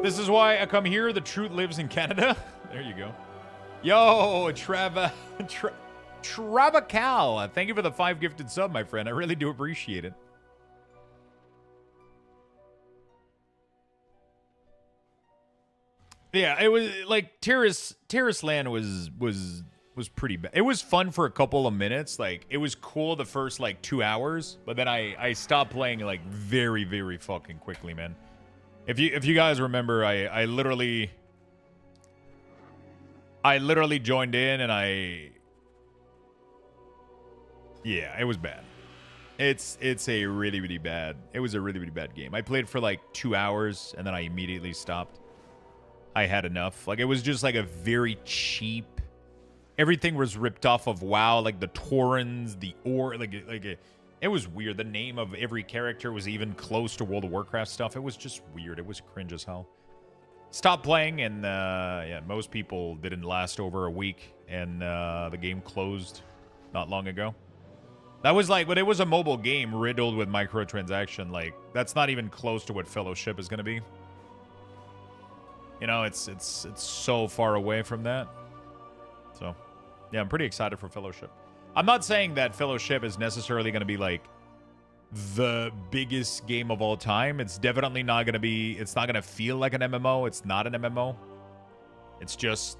This is why I come here. The truth lives in Canada. There you go. Yo, Travacal. Thank you for the 5 gifted sub, my friend. I really do appreciate it. Yeah, it was like Terrasland was pretty bad. It was fun for a couple of minutes. Like, it was cool the first like 2 hours, but then I stopped playing like very, very fucking quickly, man. If you guys remember, I literally joined in and yeah, it was bad. It was a really, really bad game. I played for like 2 hours and then I immediately stopped. I had enough. Like, it was just like a very cheap. Everything was ripped off of WoW, like the Taurens, the it was weird. The name of every character was even close to World of Warcraft stuff. It was just weird. It was cringe as hell. Stopped playing, and yeah, most people didn't last over a week, and the game closed not long ago. That was like, but it was a mobile game riddled with microtransaction. Like, that's not even close to what Fellowship is going to be. You know, it's so far away from that. So, yeah, I'm pretty excited for Fellowship. I'm not saying that Fellowship is necessarily going to be like the biggest game of all time. It's definitely not going to be, it's not going to feel like an MMO. It's not an MMO. It's just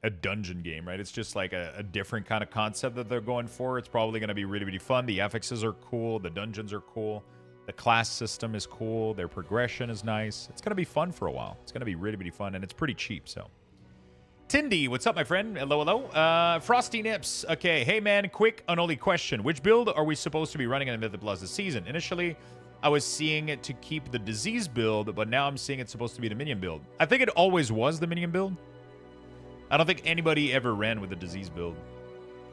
a dungeon game, right? It's just like a different kind of concept that they're going for. It's probably going to be really, really fun. The FXs are cool. The dungeons are cool. The class system is cool. Their progression is nice. It's going to be fun for a while. It's going to be really, really fun, and it's pretty cheap, so. Tindy, what's up, my friend? Hello, hello. Frosty Nips. Okay, hey, man, quick, unholy question. Which build are we supposed to be running in the Mythic Plus this season? Initially, I was seeing it to keep the disease build, but now I'm seeing it's supposed to be the minion build. I think it always was the minion build. I don't think anybody ever ran with the disease build.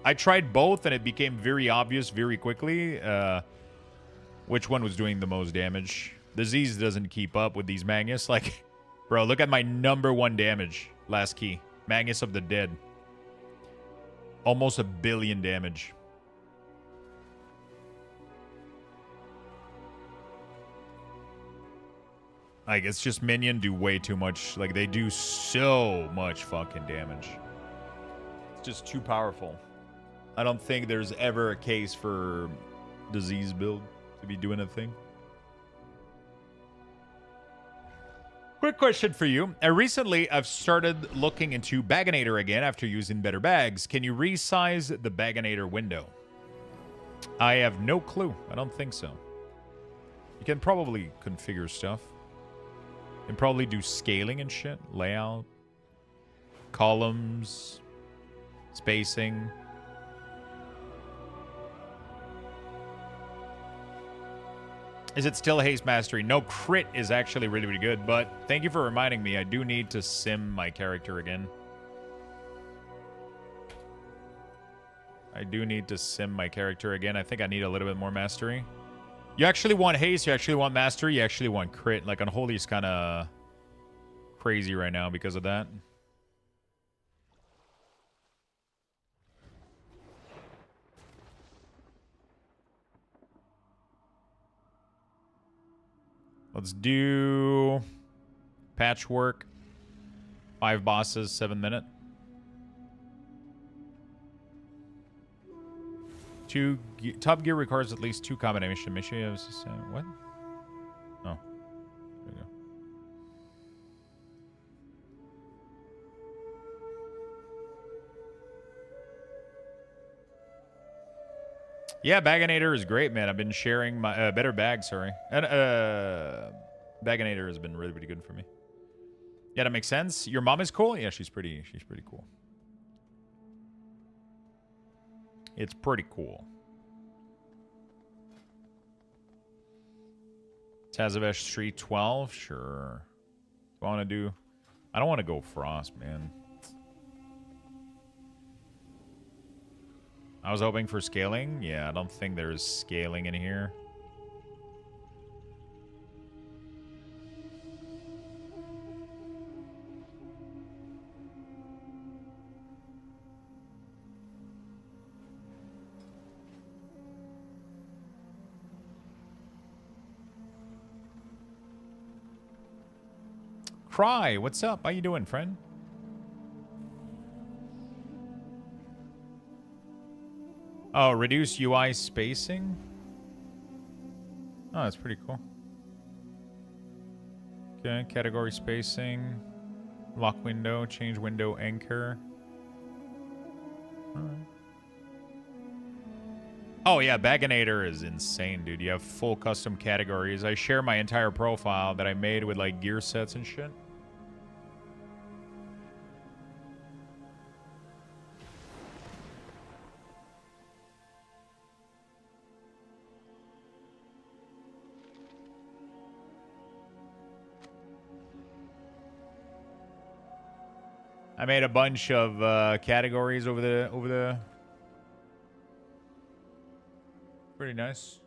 I tried both, and it became very obvious very quickly which one was doing the most damage. Disease doesn't keep up with these Magnus. Like, bro, look at my #1 damage. Last key. Magnus of the Dead. Almost 1 billion damage. Like, it's just minion do way too much. Like, they do so much fucking damage. It's just too powerful. I don't think there's ever a case for disease build to be doing a thing. Quick question for you. Recently, I've started looking into Baganator again after using better bags. Can you resize the Baganator window? I have no clue. I don't think so. You can probably configure stuff. You can probably do scaling and shit. Layout. Columns. Spacing. Is it still haste mastery? No, crit is actually really, really good, but thank you for reminding me. I do need to sim my character again. I do need to sim my character again. I think I need a little bit more mastery. You actually want haste, you actually want mastery, you actually want crit. Like, Unholy is kind of crazy right now because of that. Let's do patchwork. 5 bosses, 7 minute. 2 top gear requires at least 2 combination missions. What? Oh, there we go. Yeah, Baganator is great, man. I've been sharing my better bag, sorry. And Baganator has been really, really good for me. Yeah, that makes sense. Your mom is cool? Yeah, she's pretty cool. It's pretty cool. Tazavesh Street 12, sure. Do I want to do? I don't want to go Frost, man. I was hoping for scaling. Yeah, I don't think there's scaling in here. Cry, what's up? How you doing, friend? Oh, reduce UI spacing? Oh, that's pretty cool. Okay, category spacing. Lock window, change window anchor. All right. Oh, yeah, Baganator is insane, dude. You have full custom categories. I share my entire profile that I made with, like, gear sets and shit. I made a bunch of categories over the. Pretty nice.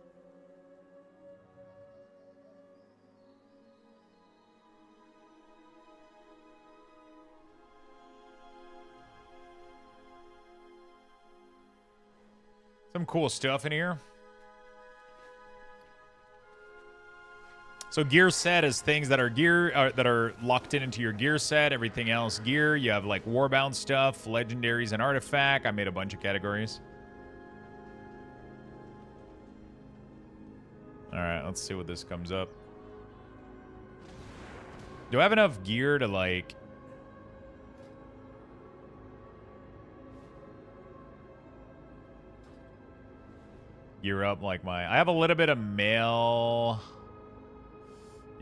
Some cool stuff in here. So gear set is things that are that are locked into your gear set. Everything else gear. You have like warbound stuff, legendaries, and artifact. I made a bunch of categories. All right, let's see what this comes up. Do I have enough gear to like... gear up like my... I have a little bit of mail...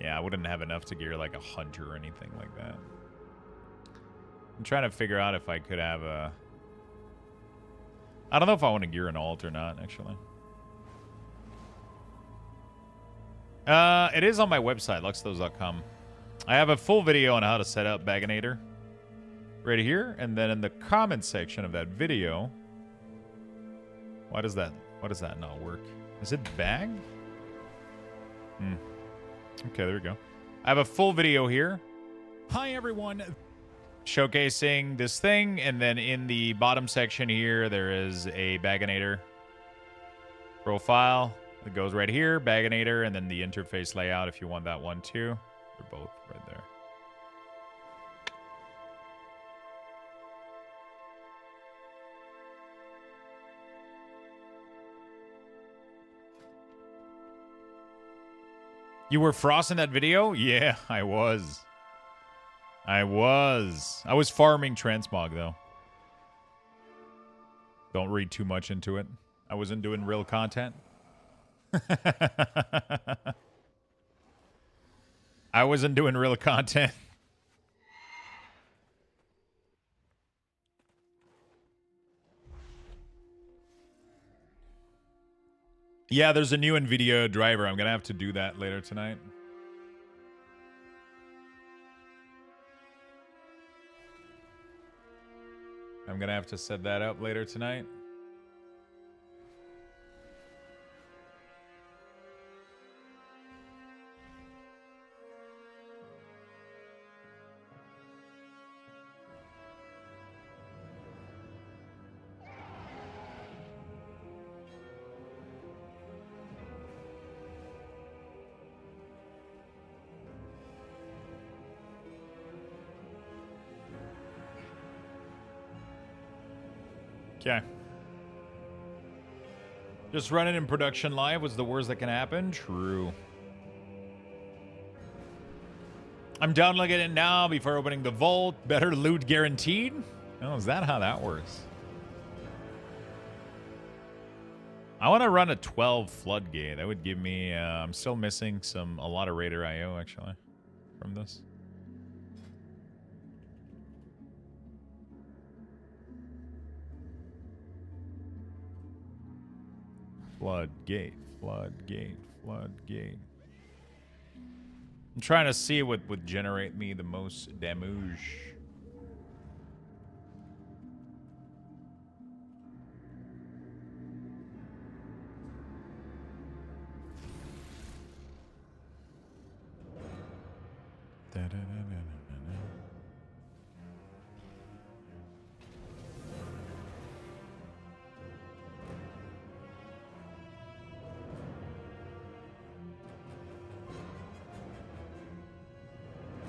Yeah, I wouldn't have enough to gear like a hunter or anything like that. I'm trying to figure out if I could have a... I don't know if I want to gear an alt or not, actually. It is on my website, luxthos.com. I have a full video on how to set up Baganator right here, and then in the comment section of that video... Why does that not work? Is it bag? Okay, there we go. I have a full video here. Hi, everyone. Showcasing this thing, and then in the bottom section here, there is a Baganator profile. It goes right here, Baganator, and then the interface layout if you want that one too. They're both right there. You were Frost in that video? Yeah, I was. I was farming transmog, though. Don't read too much into it. I wasn't doing real content. I wasn't doing real content. Yeah, there's a new NVIDIA driver. I'm going to have to do that later tonight. I'm going to have to set that up later tonight. Okay. Just running in production live was the worst that can happen? True. I'm downloading it now before opening the vault. Better loot guaranteed? Oh, is that how that works? I want to run a 12 floodgate. That would give me... I'm still missing a lot of Raider IO, actually, from this. Floodgate, floodgate, floodgate. I'm trying to see what would generate me the most damage.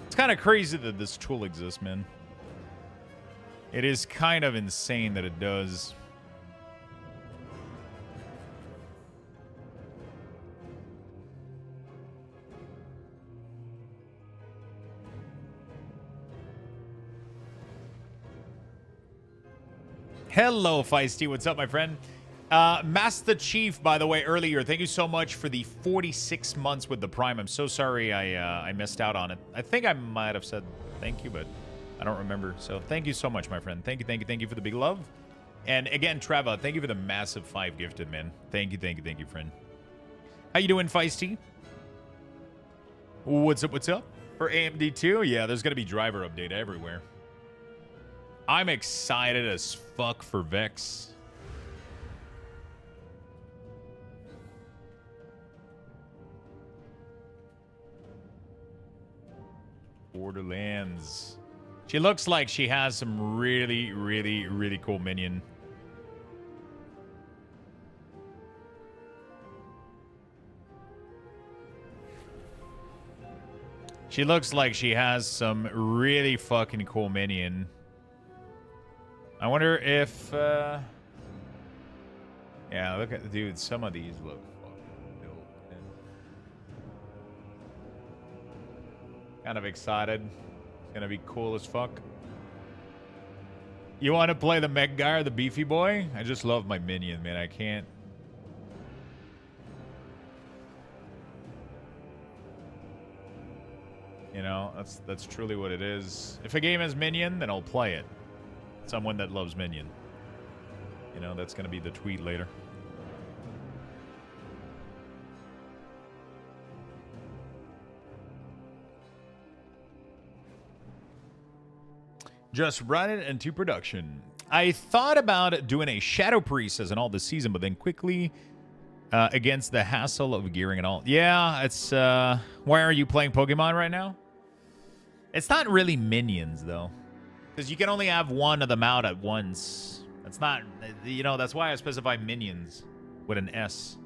It's kind of crazy that this tool exists, man. It is kind of insane that it does. Hello, Feisty. What's up, my friend? Master Chief, by the way, earlier, thank you so much for the 46 months with the Prime. I'm so sorry I missed out on it. I think I might have said thank you, but I don't remember. So thank you so much, my friend. Thank you for the big love. And again, Treva, thank you for the massive 5 gifted, man. Thank you, friend. How you doing, Feisty? What's up? For AMD 2? Yeah, there's going to be driver update everywhere. I'm excited as fuck for Vex. Borderlands. She looks like she has some really cool minion. She looks like she has some really fucking cool minion. I wonder if... Yeah, look at... Dude, some of these look fucking dope. Man. Kind of excited. It's gonna be cool as fuck. You want to play the mech guy or the beefy boy? I just love my minion, man. I can't... You know, that's truly what it is. If a game has minion, then I'll play it. Someone that loves minion. You know, that's going to be the tweet later. Just run it into production. I thought about doing a Shadow Priest as an all this season, but then quickly against the hassle of gearing and all. Yeah, it's... why are you playing Pokemon right now? It's not really minions, though. Because you can only have one of them out at once. That's not... You know, that's why I specify minions with an S.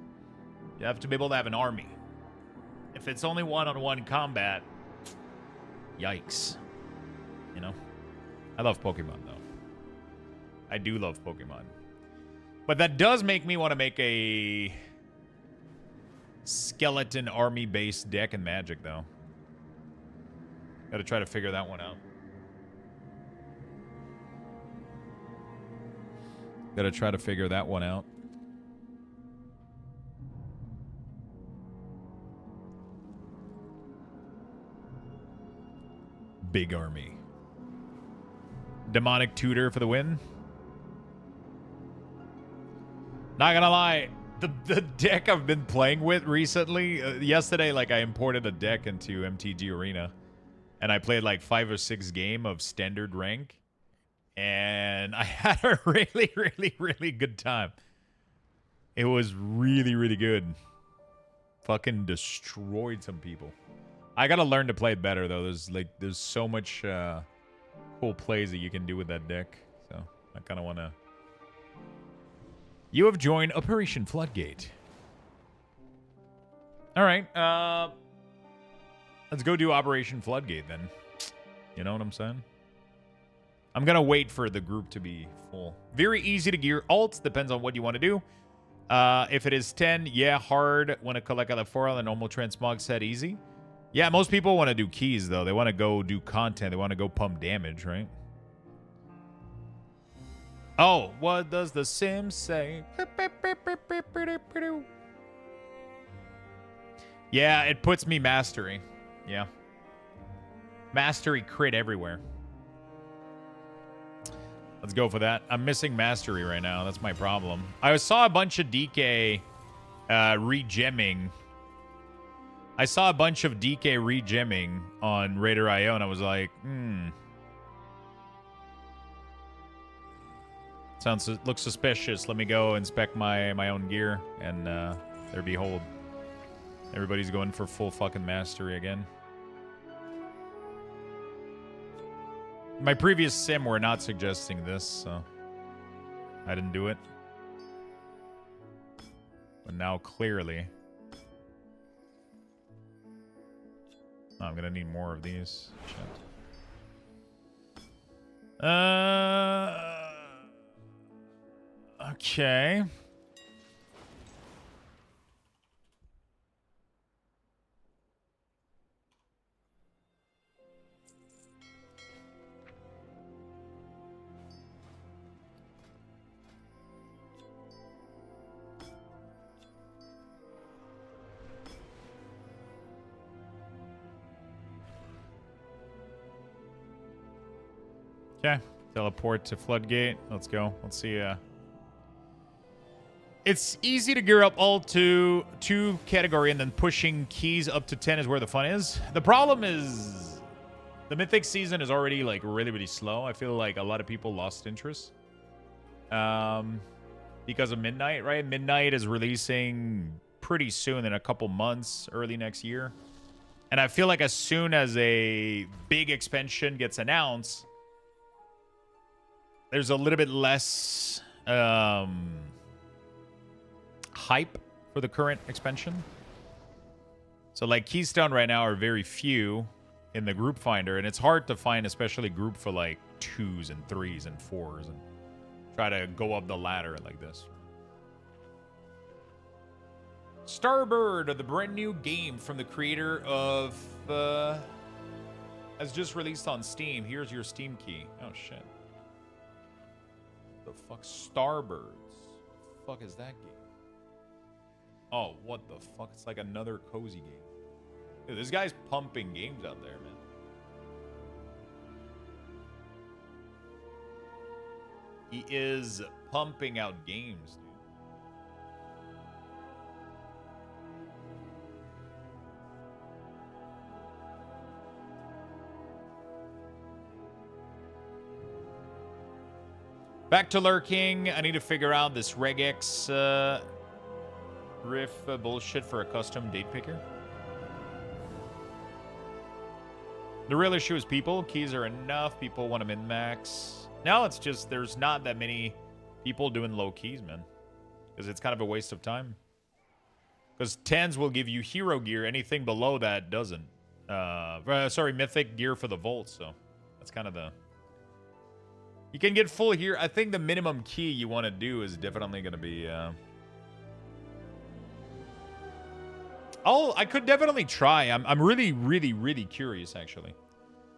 You have to be able to have an army. If it's only one-on-one combat, yikes. You know? I love Pokemon, though. I do love Pokemon. But that does make me want to make a skeleton army-based deck in Magic, though. Gotta try to figure that one out. Gotta try to figure that one out. Big army. Demonic Tutor for the win. Not gonna lie, the deck I've been playing with recently, yesterday, like, I imported a deck into MTG Arena, and I played like 5 or 6 game of standard rank, and I had a really, really, really good time. It was really, really good. Fucking destroyed some people. I gotta learn to play it better, though. There's so much cool plays that you can do with that deck, so I kind of want to... You have joined Operation Floodgate. All right, let's go do Operation Floodgate then. You know what I'm saying? I'm gonna wait for the group to be full. Very easy to gear alts, depends on what you want to do. If it is 10, yeah, hard. Want to collect out the 4 on the normal transmog set, easy. Yeah, most people want to do keys, though. They want to go do content. They want to go pump damage, right? Oh, what does the sim say? Yeah, it puts me mastery. Yeah. Mastery crit everywhere. Let's go for that. I'm missing mastery right now. That's my problem. I saw a bunch of DK regemming. I saw a bunch of DK regemming on Raider.io, and I was like, looks suspicious. Let me go inspect my own gear, and there behold. Everybody's going for full fucking mastery again. My previous sim were not suggesting this, so I didn't do it. But now clearly... Oh, I'm gonna need more of these. Shit. Okay. Okay, teleport to Floodgate. Let's go. Let's see. It's easy to gear up all to 2 category, and then pushing keys up to 10 is where the fun is. The problem is the Mythic season is already like really, really slow. I feel like a lot of people lost interest because of Midnight, right? Midnight is releasing pretty soon, in a couple months, early next year. And I feel like as soon as a big expansion gets announced, there's a little bit less hype for the current expansion. So like Keystone right now are very few. in the group finder, and it's hard to find, especially group for like 2s and 3s and 4s, and try to go up the ladder like this. Starbird, the brand new game from the creator of has just released on Steam. Here's your Steam key. Oh shit. The fuck, Starbirds? The fuck is that game? Oh, what the fuck? It's like another cozy game. Dude, this guy's pumping games out there, man. He is pumping out games, dude. Back to lurking. I need to figure out this regex riff bullshit for a custom date picker. The real issue is people. Keys are enough. People want to min-max. Now it's just there's not that many people doing low keys, man. Because it's kind of a waste of time. Because 10s will give you hero gear. Anything below that doesn't. Sorry, mythic gear for the vault. So that's kind of the... You can get full here. I think the minimum key you want to do is definitely going to be... I could definitely try. I'm really, really, really curious, actually.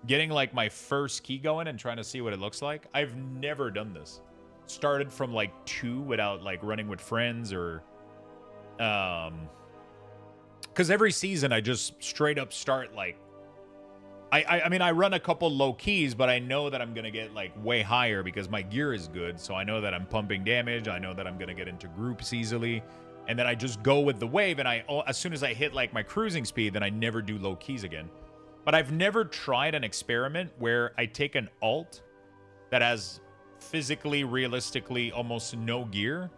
Getting, like, my first key going and trying to see what it looks like. I've never done this. Started from, like, 2 without, like, running with friends or... Because every season I just straight up start, like... I mean, I run a couple low keys, but I know that I'm going to get, like, way higher because my gear is good. So I know that I'm pumping damage. I know that I'm going to get into groups easily. And then I just go with the wave, and as soon as I hit, like, my cruising speed, then I never do low keys again. But I've never tried an experiment where I take an alt that has physically, realistically, almost no gear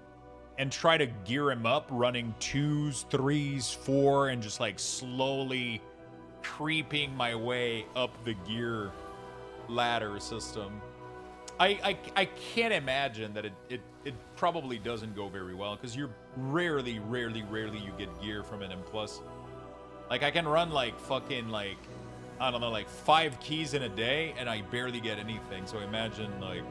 and try to gear him up running 2s, 3s, 4, and just, like, slowly creeping my way up the gear ladder system. I can't imagine that it probably doesn't go very well because you're rarely you get gear from an M+. Like, I can run, like, fucking, like, I don't know, like 5 keys in a day and I barely get anything. So imagine, like...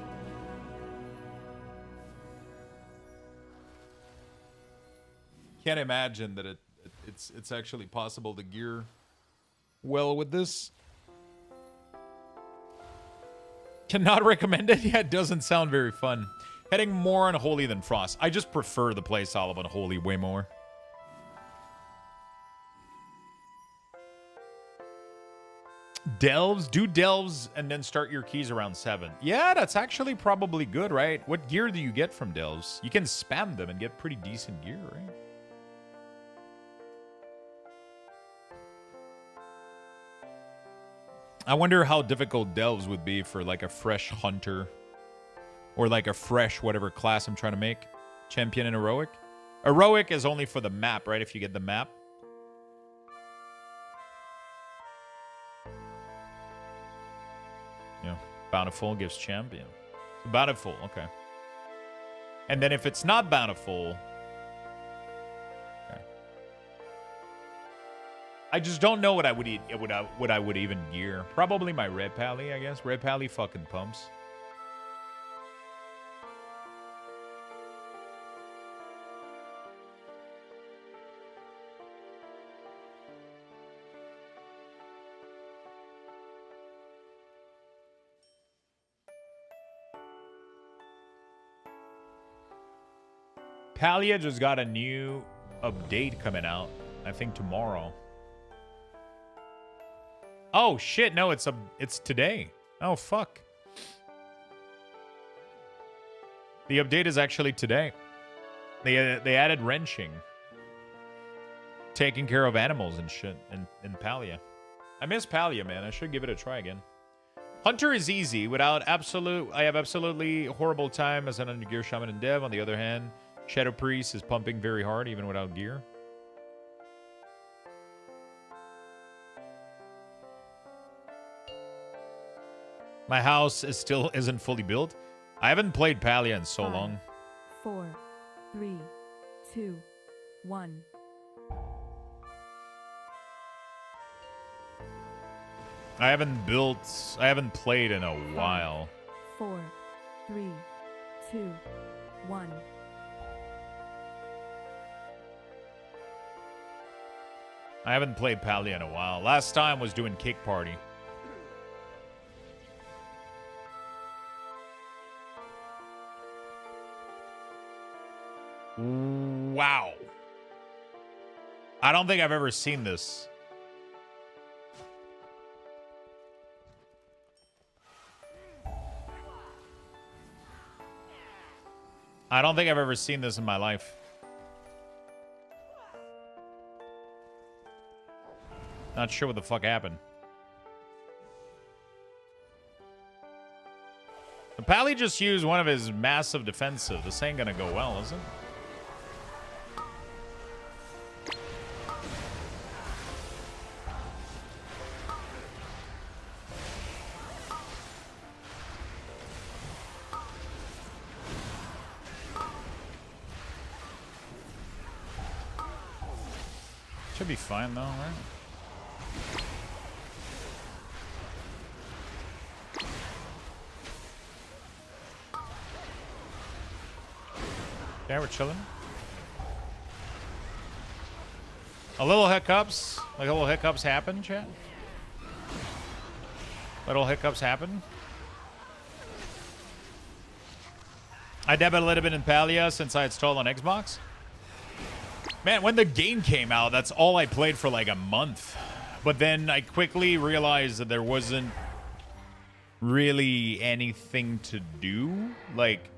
Can't imagine that it's actually possible to gear well with this. Cannot recommend it. Yeah, it doesn't sound very fun. Heading more Unholy than Frost. I just prefer the playstyle of Unholy way more. Delves? Do delves and then start your keys around 7. Yeah, that's actually probably good, right? What gear do you get from delves? You can spam them and get pretty decent gear, right? I wonder how difficult delves would be for, like, a fresh hunter. Or, like, a fresh whatever class I'm trying to make. Champion and heroic. Heroic is only for the map, right? If you get the map. Yeah. Bountiful gives champion. Bountiful, okay. And then if it's not bountiful... Okay. I just don't know what I would eat. What I would even gear. Probably my red pally, I guess. Red pally fucking pumps. Palia just got a new update coming out. I think tomorrow. Oh shit! No, it's today. Oh fuck. The update is actually today. They added wrenching, taking care of animals and shit in Palia. I miss Palia, man. I should give it a try again. Hunter is easy without I have absolutely horrible time as an under gear shaman and dev. On the other hand, Shadow Priest is pumping very hard even without gear. My house isn't fully built. I haven't played Palia in so 5, long. 4, 3, 2, 1. I haven't played in a while. 4, 3, 2, 1. I haven't played Pally in a while. Last time was doing Cake Party. Wow. I don't think I've ever seen this. I don't think I've ever seen this in my life. Not sure what the fuck happened. The Pally just used one of his massive defensive. This ain't gonna go well, is it? Should be fine though, right? Okay, we're chilling. A little hiccups. Like little hiccups happen, chat. Little hiccups happen. I dabbled a little bit in Palia since I had stolen on Xbox. Man, when the game came out, that's all I played for like a month. But then I quickly realized that there wasn't really anything to do. Like,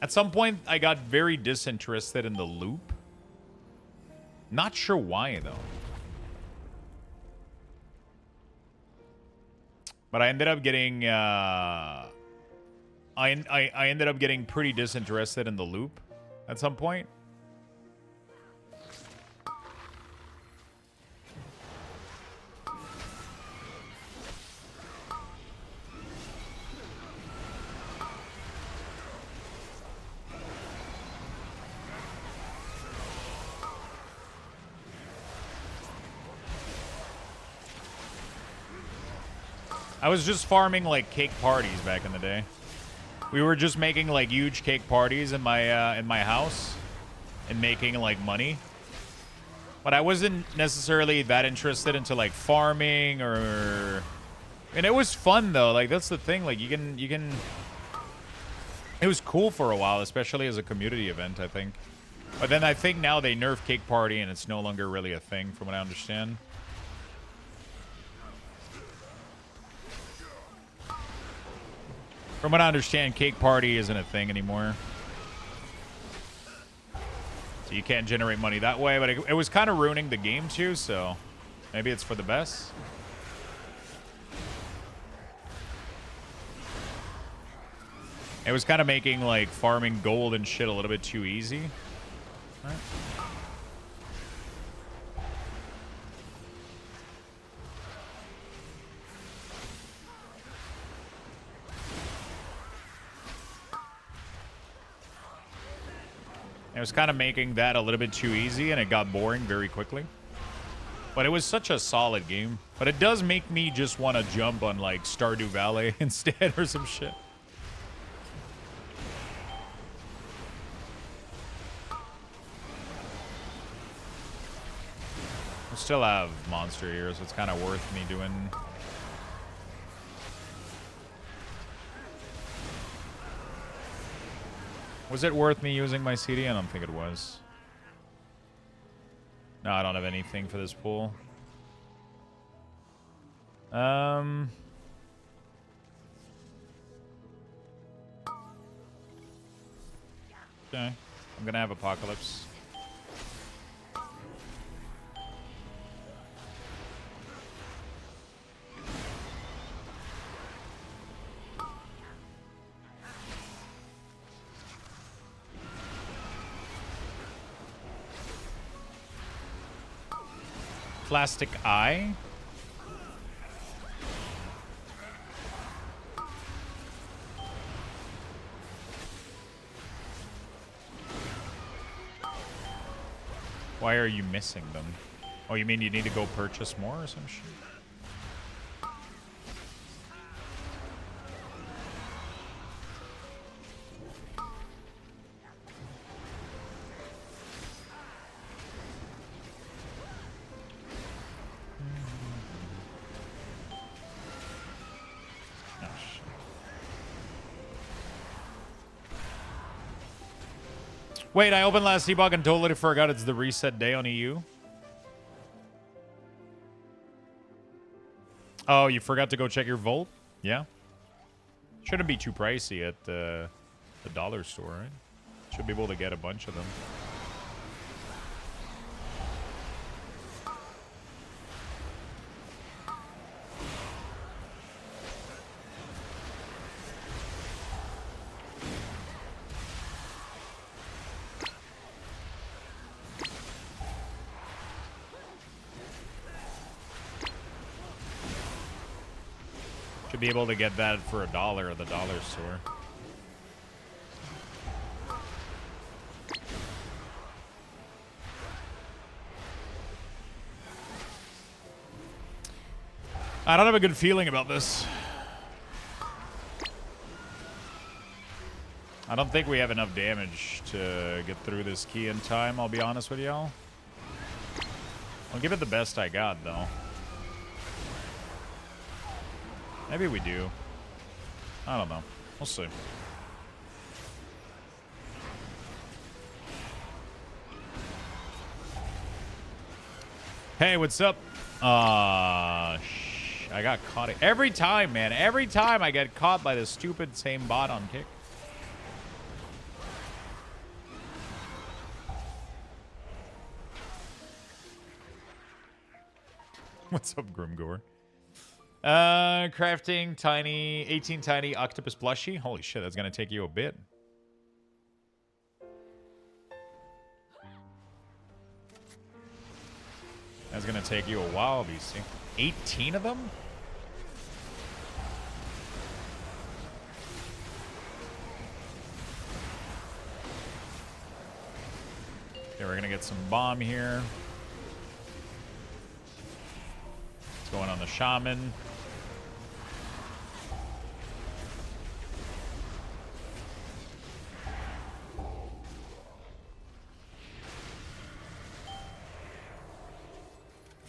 at some point, I got very disinterested in the loop. Not sure why, though. But I ended up getting, I ended up getting pretty disinterested in the loop at some point. I was just farming like cake parties back in the day. We were just making like huge cake parties in my house and making like money. But I wasn't necessarily that interested into like farming or, and it was fun though. Like that's the thing. Like you can. It was cool for a while, especially as a community event, I think. But then I think now they nerf cake party and it's no longer really a thing, from what I understand. From what I understand, cake party isn't a thing anymore. So you can't generate money that way, but it was kind of ruining the game too, so maybe it's for the best. It was kind of making like farming gold and shit a little bit too easy. Right. It was kind of making that a little bit too easy, and it got boring very quickly. But it was such a solid game. But it does make me just want to jump on, like, Stardew Valley instead or some shit. I still have Monster here, so it's kind of worth me doing... Was it worth me using my CD? I don't think it was. No, I don't have anything for this pool. Okay. I'm gonna have Apocalypse. Plastic Eye. Why are you missing them? Oh, you mean you need to go purchase more or some shit? Wait, I opened last debug and totally forgot it's the reset day on EU. Oh, you forgot to go check your vault? Yeah. Shouldn't be too pricey at the dollar store, right? Should be able to get a bunch of them. Should be able to get that for $1 at the dollar store. I don't have a good feeling about this. I don't think we have enough damage to get through this key in time, I'll be honest with y'all. I'll give it the best I got, though. Maybe we do. I don't know. We'll see. Hey, what's up? I got caught. Every time, man. Every time I get caught by this stupid same bot on kick. What's up, Grimgore? Crafting 18 tiny octopus plushie. Holy shit, that's gonna take you a bit. That's gonna take you a while, BC. 18 of them? Okay, we're gonna get some bomb here. What's going on the shaman?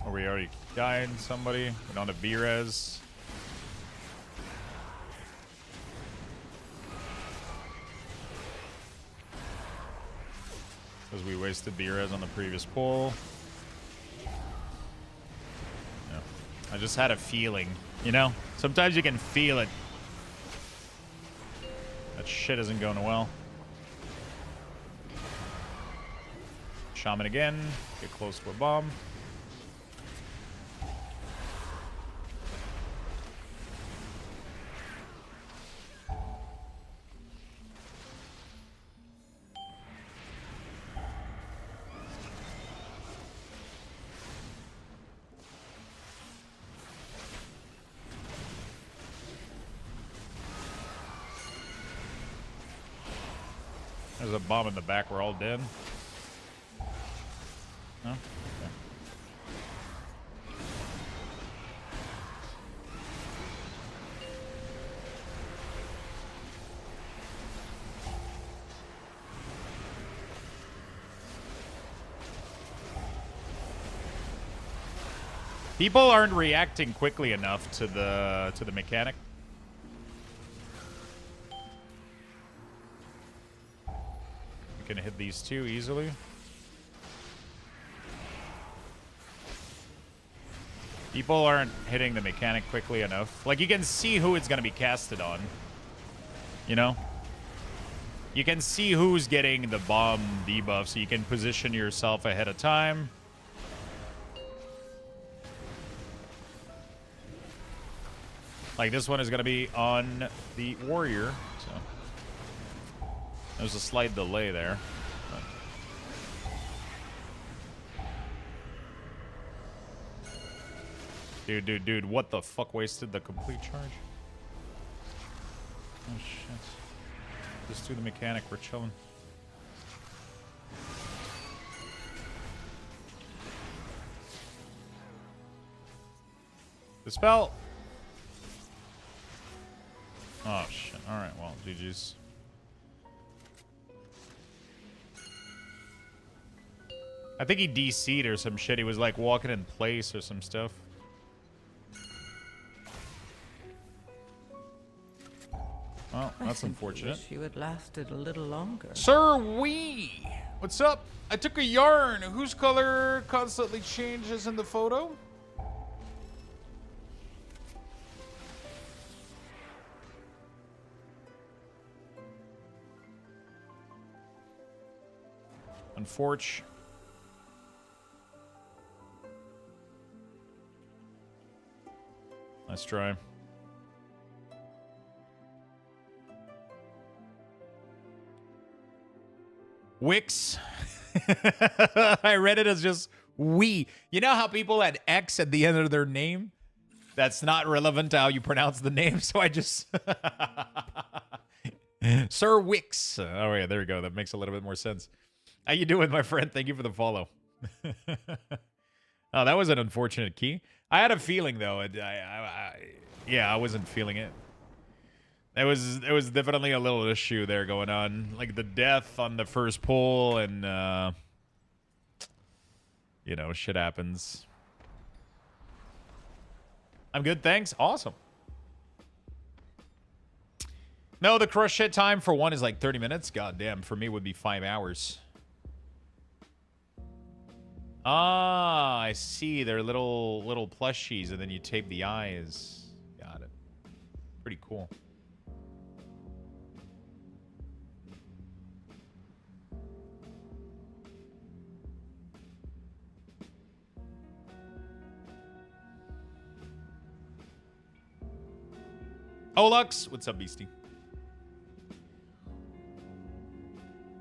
Oh, we already died somebody. We don't have B-res. Because we wasted B-res on the previous pull. Yeah. I just had a feeling, you know? Sometimes you can feel it. That shit isn't going well. Shaman again. Get close to a bomb. There's a bomb in the back. We're all dead. No? Okay. People aren't reacting quickly enough to the mechanic. Gonna hit these two easily. People aren't hitting the mechanic quickly enough. Like, you can see who it's gonna be casted on. You know? You can see who's getting the bomb debuff, so you can position yourself ahead of time. Like, this one is gonna be on the warrior, so. There's a slight delay there. Dude, what the fuck wasted the complete charge? Oh, shit. Just do the mechanic, we're chilling. Dispel! Oh, shit. Alright, well, GG's. I think he DC'd or some shit. He was like walking in place or some stuff. Well, that's That's unfortunate. Wish you had lasted a little longer. Sir Wee! What's up? I took a yarn. Whose color constantly changes in the photo? Unfortunate. Nice try. Wix. I read it as just we. You know how people had X at the end of their name? That's not relevant to how you pronounce the name, so I just... Sir Wix. Oh, yeah, there we go. That makes a little bit more sense. How you doing, my friend? Thank you for the follow. Oh, that was an unfortunate key. I had a feeling, though. Yeah, I wasn't feeling it. There was definitely a little issue there going on. Like the death on the first pull and, you know, shit happens. I'm good, thanks. Awesome. No, the crochet time for one is like 30 minutes. God damn, for me would be 5 hours. Ah, I see. They're little plushies, and then you tape the eyes. Got it. Pretty cool. Oh, Lux. What's up, Beastie?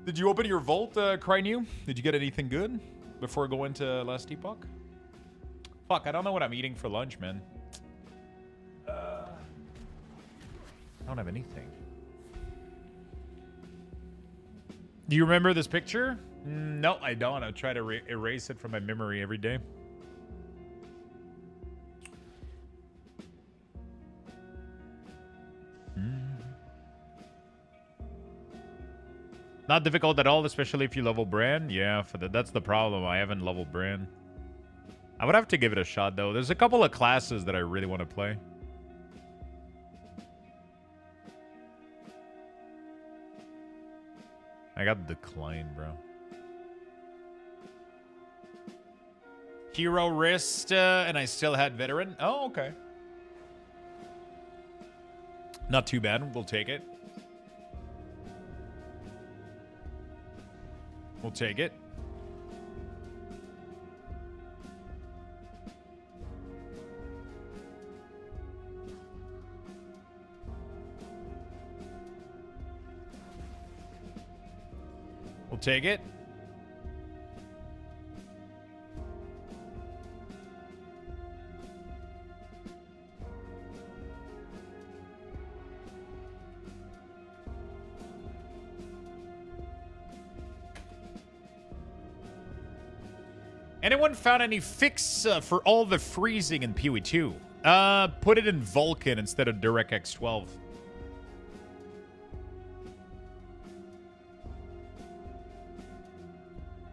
Did you open your vault, Cry New? Did you get anything good before going to Last Epoch? Fuck, I don't know what I'm eating for lunch, man. I don't have anything. Do you remember this picture? No, I don't. I try to erase it from my memory every day. Not difficult at all, especially if you level Bran. Yeah, that's the problem. I haven't leveled Bran. I would have to give it a shot, though. There's a couple of classes that I really want to play. I got Decline, bro. Hero Wrist, and I still had Veteran. Oh, okay. Not too bad. We'll take it. We'll take it. We'll take it. Anyone found any fix for all the freezing in PoE 2? Put it in Vulkan instead of DirectX 12.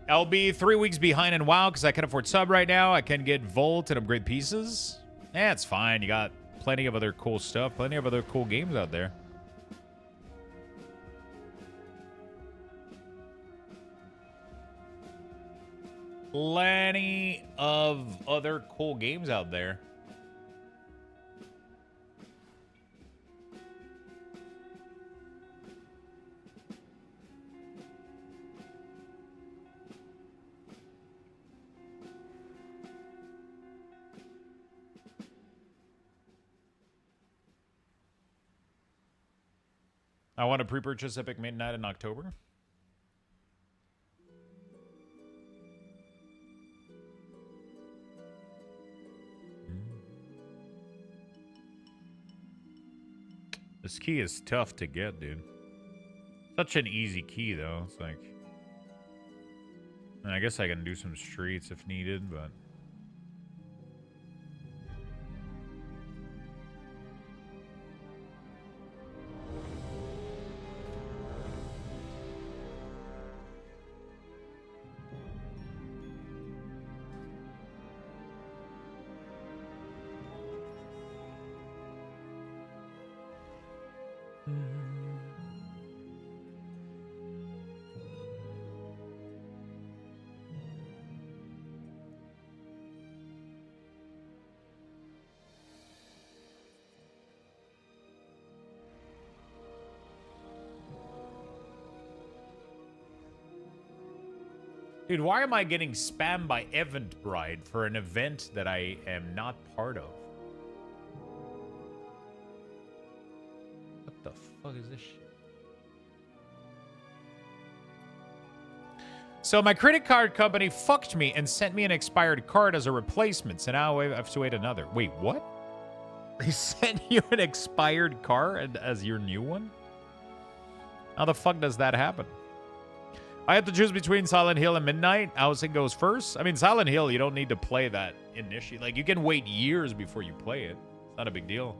I'll be 3 weeks behind in WoW because I can't afford sub right now. I can get Volt and upgrade pieces. It's fine. You got plenty of other cool stuff. Plenty of other cool games out there. Plenty of other cool games out there. I want to pre-purchase Epic Midnight in October. This key is tough to get, dude. Such an easy key, though. It's like... I guess I can do some streets if needed, but... Dude, why am I getting spammed by Eventbrite for an event that I am not part of? What the fuck is this shit? So my credit card company fucked me and sent me an expired card as a replacement. So now I have to wait another. Wait, what? They sent you an expired card as your new one? How the fuck does that happen? I have to choose between Silent Hill and Midnight. Housing goes first. I mean, Silent Hill, you don't need to play that initially. Like, you can wait years before you play it. It's not a big deal.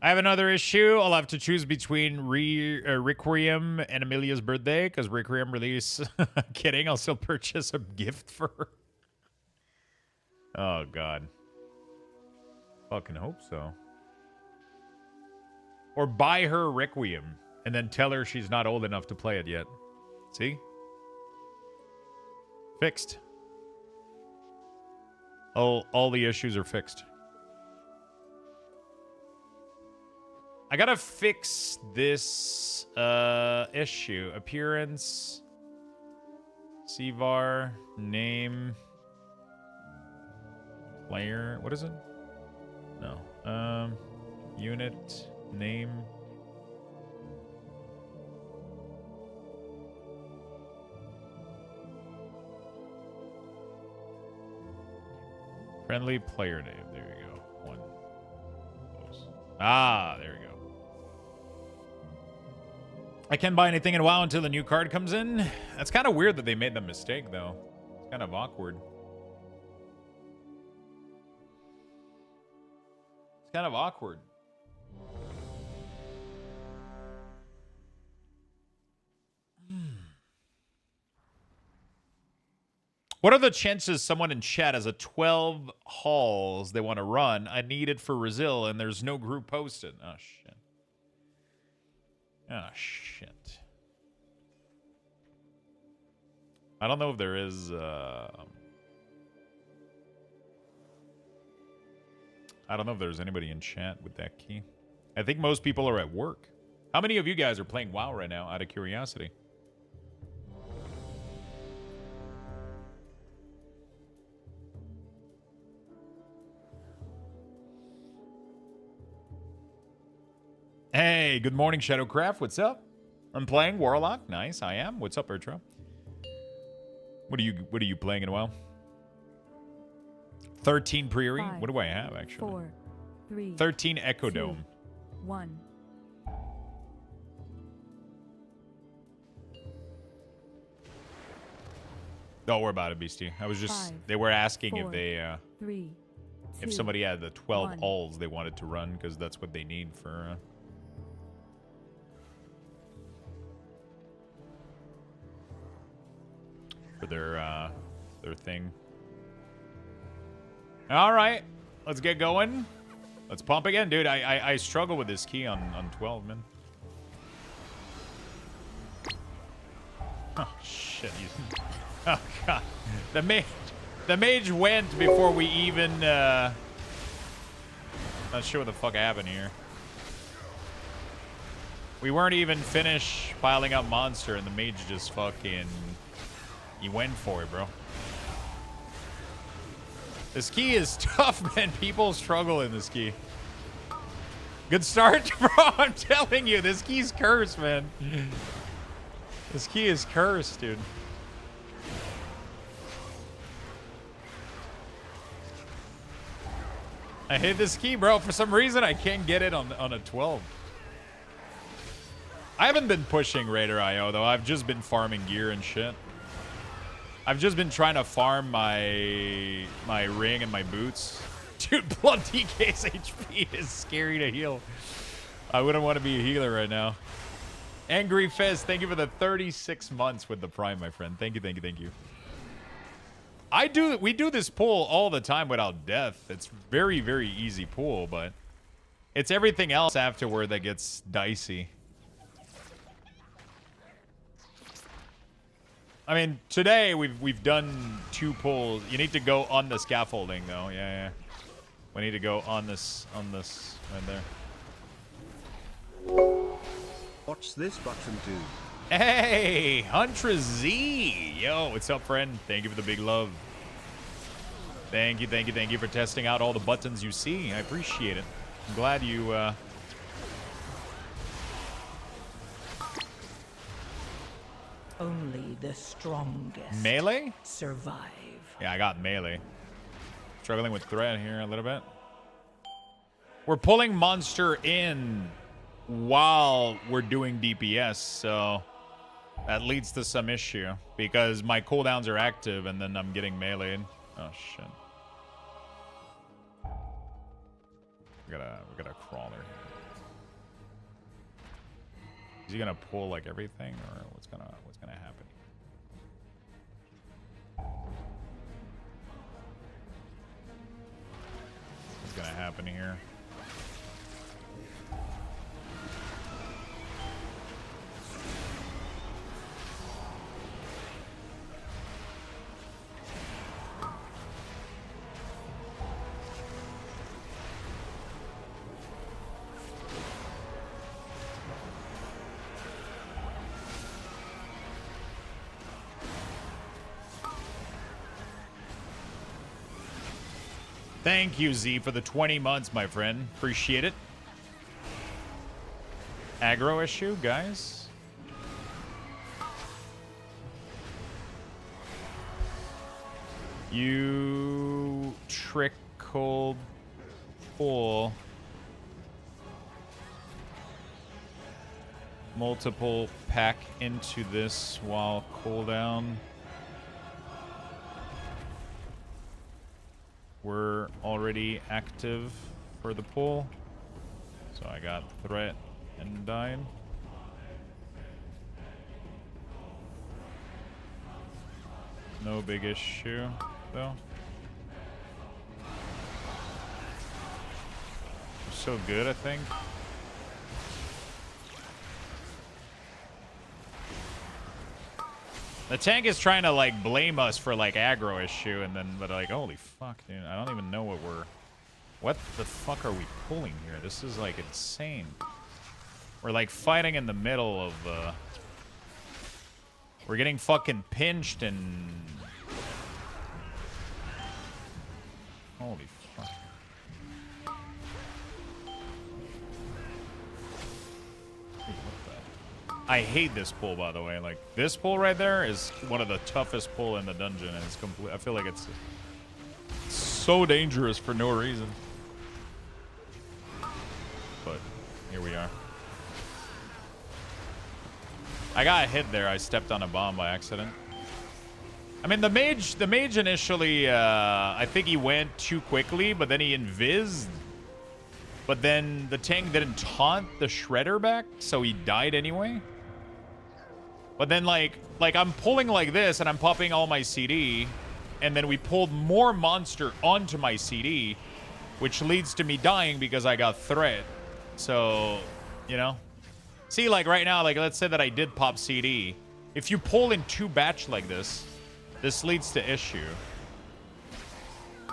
I have another issue. I'll have to choose between Requiem and Amelia's birthday because Requiem release. Kidding. I'll still purchase a gift for her. Oh, God. Fucking hope so. Or buy her Requiem and then tell her she's not old enough to play it yet. See? Fixed. All the issues are fixed. I gotta fix this issue. Appearance. CVAR. Name. Player. What is it? No. Unit. Name. Friendly player name. There you go. One. Close. Ah, there we go. I can't buy anything in WoW until the new card comes in. That's kind of weird that they made that mistake, though. It's kind of awkward. It's kind of awkward. What are the chances someone in chat has a 12 halls they want to run? I need it for Brazil, and there's no group posted. Oh, shit. Oh, shit. I don't know if there is... I don't know if there's anybody in chat with that key. I think most people are at work. How many of you guys are playing WoW right now, out of curiosity? Hey, good morning, Shadowcraft. What's up? I'm playing Warlock. Nice, I am. What's up, Ertra? What are you playing in WoW? 13 Prairie. What do I have actually? 4, 3, 13 Echo Dome. 1. Don't worry about it, Beastie. I was just they were asking 4, if they 3, 2, if somebody had the 12 1. alls they wanted to run because that's what they need for their thing. All right, let's get going. Let's pump again, dude. I struggle with this key on 12, man. Oh shit! Oh god, the mage went before we even. Not sure what the fuck happened here. We weren't even finished piling up monster, and the mage just fucking. He went for it, bro. This key is tough, man. People struggle in this key. Good start, bro. I'm telling you, this key's cursed, man. This key is cursed, dude. I hit this key, bro. For some reason, I can't get it on a 12. I haven't been pushing Raider IO, though. I've just been farming gear and shit. I've just been trying to farm my ring and my boots. Dude, Blood DK's HP is scary to heal. I wouldn't want to be a healer right now. Angry Fizz, thank you for the 36 months with the Prime, my friend. Thank you, thank you, thank you. We do this pull all the time without death. It's very, very easy pull, but it's everything else afterward that gets dicey. I mean, today we've done 2 pulls. You need to go on the scaffolding though. Yeah. We need to go on this right there. What's this button do? Hey, Huntress Z. Yo, what's up, friend? Thank you for the big love. Thank you for testing out all the buttons you see. I appreciate it. I'm glad you Only the strongest melee? survive. Yeah, I got melee. Struggling with threat here a little bit. We're pulling monster in while we're doing DPS, so that leads to some issue because my cooldowns are active and then I'm getting meleeed. Oh shit. We got a crawler here. Is he gonna pull like everything, or what's gonna happen? What's gonna happen here? Thank you, Z, for the 20 months, my friend. Appreciate it. Aggro issue, guys. You trickled pull multiple pack into this while cooldown. We're already active for the pull. So I got threat and died. No big issue, though. We're so good, I think. The tank is trying to, like, blame us for, like, aggro issue, and then, but, like, holy fuck, dude. I don't even know what we're... What the fuck are we pulling here? This is, like, insane. We're, like, fighting in the middle of, We're getting fucking pinched and... Holy fuck. I hate this pull, by the way. Like, this pull right there is one of the toughest pull in the dungeon, and it's complete. I feel like it's so dangerous for no reason. But here we are. I got hit there. I stepped on a bomb by accident. I mean, the mage initially, I think he went too quickly, but then he invised. But then the tank didn't taunt the shredder back, so he died anyway. But then, like I'm pulling like this, and I'm popping all my CD, and then we pulled more monster onto my CD, which leads to me dying because I got threat. So, you know. See, like right now, like let's say that I did pop CD. If you pull in 2 batch like this, this leads to issue.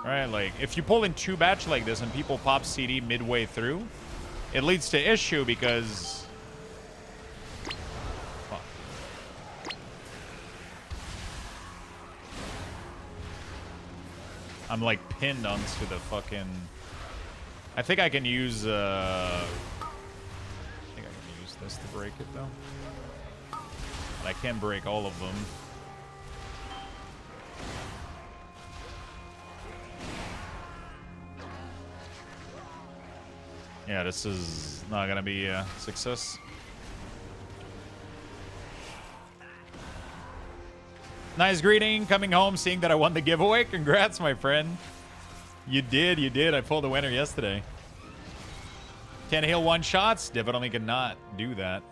Right? Like, if you pull in 2 batch like this and people pop CD midway through, it leads to issue because... Fuck. I'm, like, pinned onto the fucking... I think I can use, I think I can use this to break it, though. But I can't break all of them. Yeah, this is not gonna be a success. Nice greeting, coming home, seeing that I won the giveaway. Congrats, my friend. You did, you did. I pulled a winner yesterday. Can heal one shots? Definitely cannot do that.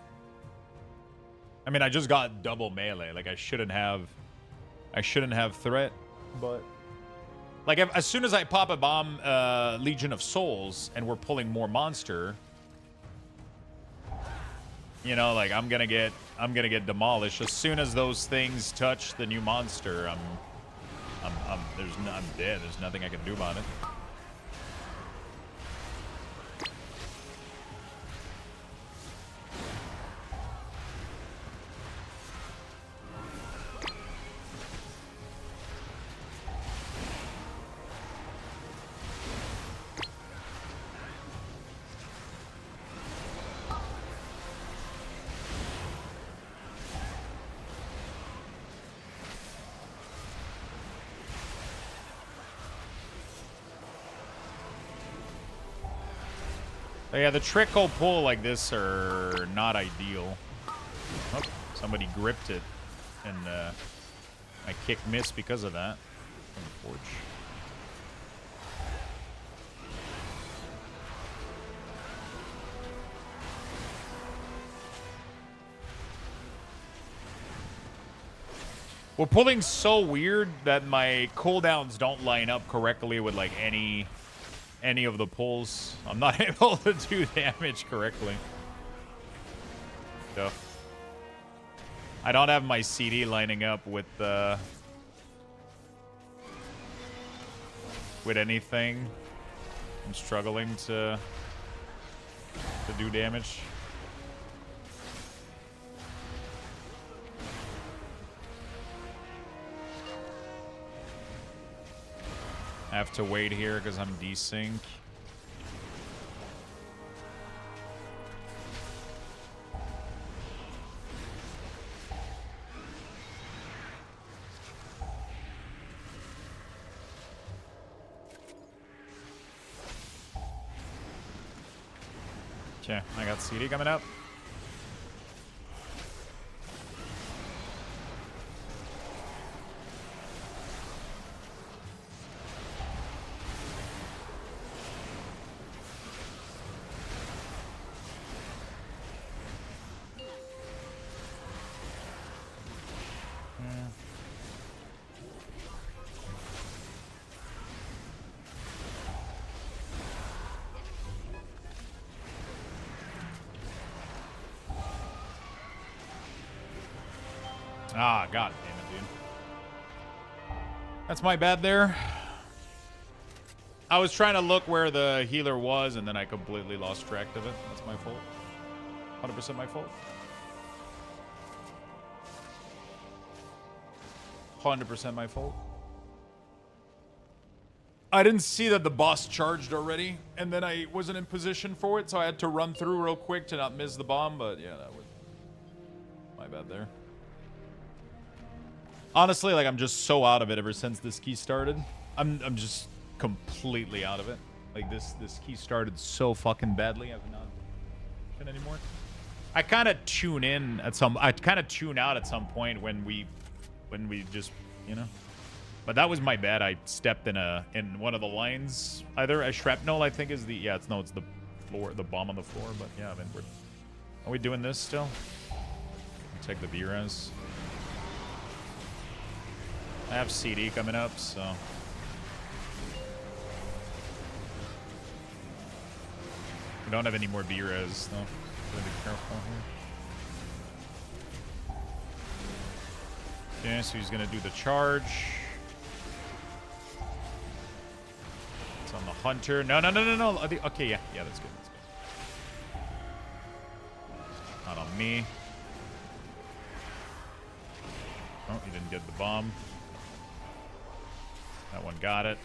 I mean, I just got double melee. Like, I shouldn't have threat, but like as soon as I pop a bomb, Legion of Souls, and we're pulling more monster, you know, like I'm gonna get demolished as soon as those things touch the new monster. I'm dead. There's nothing I can do about it. So yeah, the trickle pull like this are not ideal. Oh, somebody gripped it, and my kick missed because of that. Unfortunate. We're pulling so weird that my cooldowns don't line up correctly with like any of the pulls. I'm not able to do damage correctly. So I don't have my CD lining up with anything. I'm struggling to do damage. I have to wait here because I'm desync. Okay, I got CD coming up. Ah, god damn it, dude. That's my bad there. I was trying to look where the healer was, and then I completely lost track of it. That's my fault. 100% my fault. 100% my fault. I didn't see that the boss charged already, and then I wasn't in position for it, so I had to run through real quick to not miss the bomb, but yeah, that was my bad there. Honestly, like, I'm just so out of it ever since this key started. I'm just completely out of it. Like, this key started so fucking badly. I've not been anymore. I kind of tune in at some. I kind of tune out at some point when we just, you know. But that was my bad. I stepped in one of the lines. Either a shrapnel, I think, is the it's the floor, the bomb on the floor. But yeah, I mean, are we doing this still? Take the B-res. I have CD coming up, so we don't have any more B-res, though. Gotta be careful here. Okay, so he's gonna do the charge. It's on the hunter. No. Okay, yeah, that's good. That's good. Not on me. Oh, he didn't get the bomb. That one got it.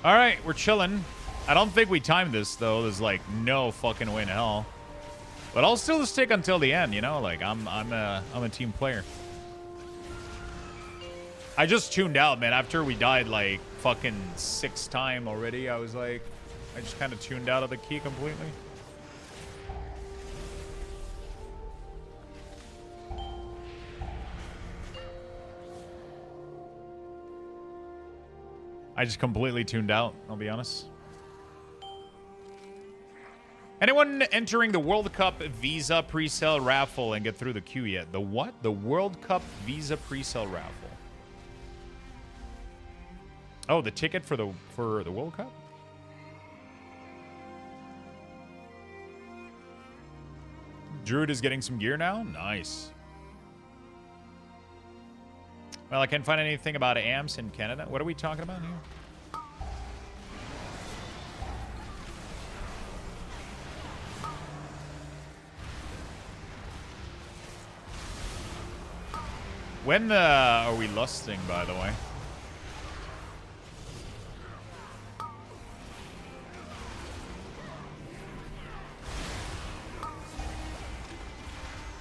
All right, we're chilling. I don't think we timed this, though. There's like no fucking way in hell. But I'll still stick until the end, you know? Like, I'm a team player. I just tuned out, man. After we died like fucking 6 times already, I was like, I just kind of tuned out of the key completely. I just completely tuned out, I'll be honest. Anyone entering the World Cup Visa pre-sale raffle and get through the queue yet? The what? The World Cup Visa pre-sale raffle. Oh, the ticket for the World Cup? Druid is getting some gear now? Nice. Well, I can't find anything about AMPs in Canada. What are we talking about here? When are we lusting, by the way?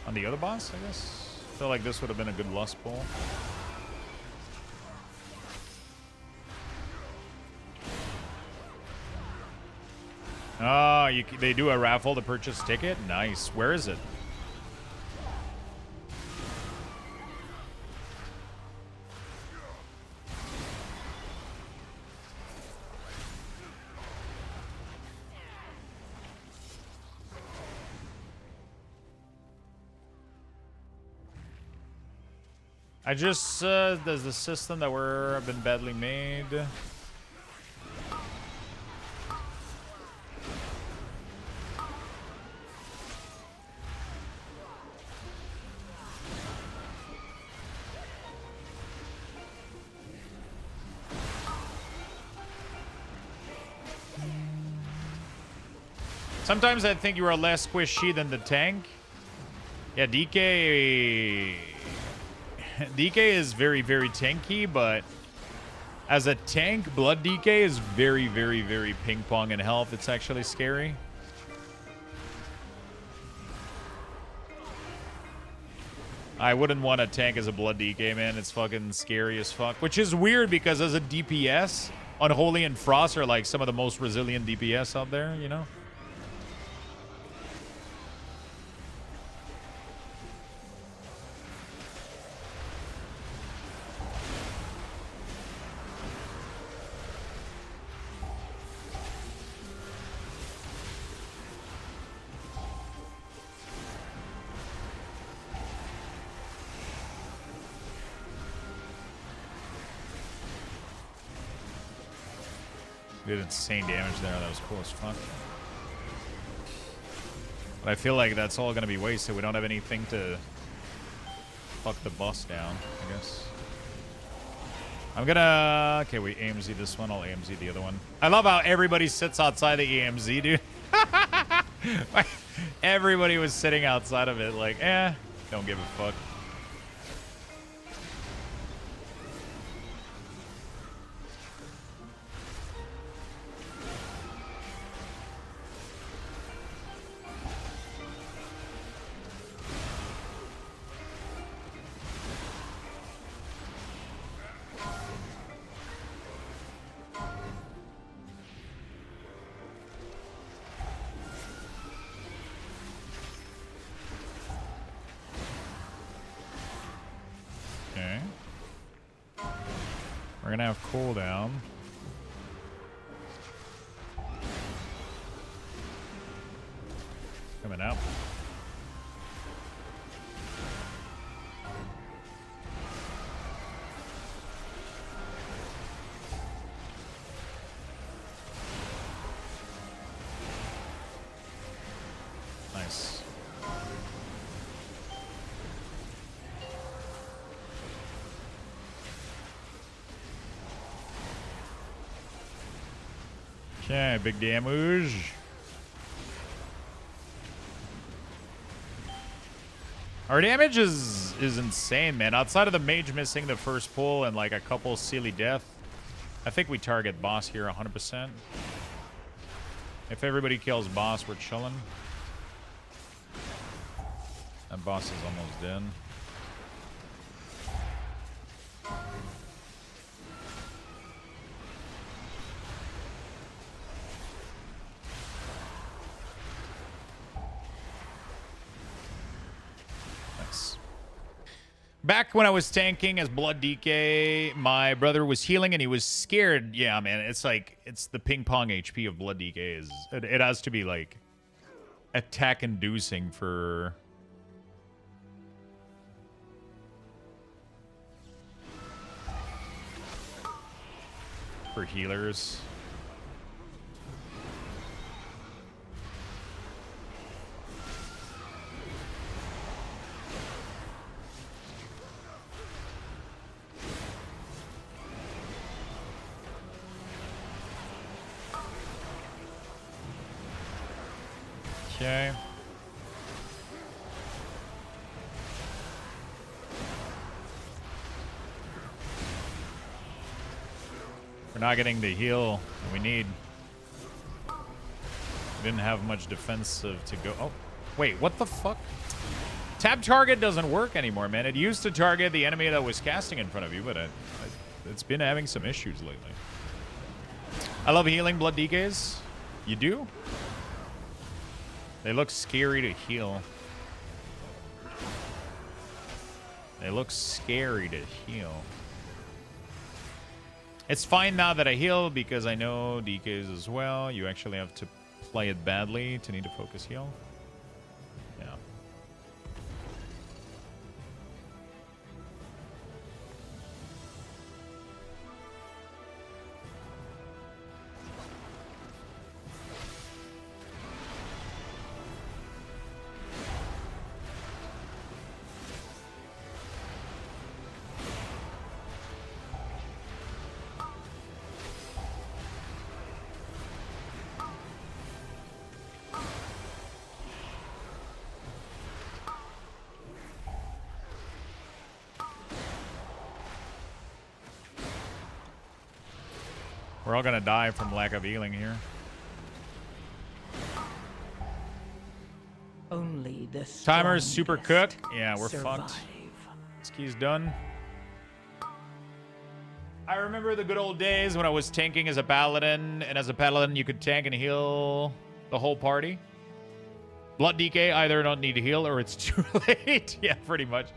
On the other boss, I guess? I feel like this would have been a good lust pull. Oh, they do a raffle to purchase ticket? Nice. Where is it? I just, there's the system that have been badly made. Sometimes I think you are less squishy than the tank. Yeah, DK is very, very tanky, but as a tank, Blood DK is very, very, very ping pong in health. It's actually scary. I wouldn't want to tank as a Blood DK, man. It's fucking scary as fuck. Which is weird because as a DPS, Unholy and Frost are like some of the most resilient DPS out there, you know? Did insane damage there. That was cool as fuck. But I feel like that's all going to be wasted. We don't have anything to fuck the boss down, I guess. I'm going to... Okay, we AMZ this one. I'll AMZ the other one. I love how everybody sits outside the AMZ, dude. Everybody was sitting outside of it like, don't give a fuck. We're gonna have cooldown. Coming out. Nice. Okay, big damage. Our damage is insane, man. Outside of the mage missing the first pull and like a couple silly death, I think we target boss here 100%. If everybody kills boss, we're chilling. That boss is almost dead. Back when I was tanking as Blood DK, my brother was healing and he was scared. Yeah, man, it's like, it's the ping pong HP of Blood DK. It has to be like attack inducing for healers. Okay. We're not getting the heal that we need. We didn't have much defensive to go. Oh, wait, what the fuck? Tab target doesn't work anymore, man. It used to target the enemy that was casting in front of you, but it's been having some issues lately. I love healing Blood DKs. You do? They look scary to heal. They look scary to heal. It's fine now that I heal because I know DKs as well. You actually have to play it badly to need to focus heal. Yeah. We're all gonna die from lack of healing here. Only the Timer's super strongest cooked. Yeah, we're survive. fucked. This key's done. I remember the good old days when I was tanking as a paladin, and as a paladin you could tank and heal the whole party. Blood DK either don't need to heal or it's too late. Yeah, pretty much.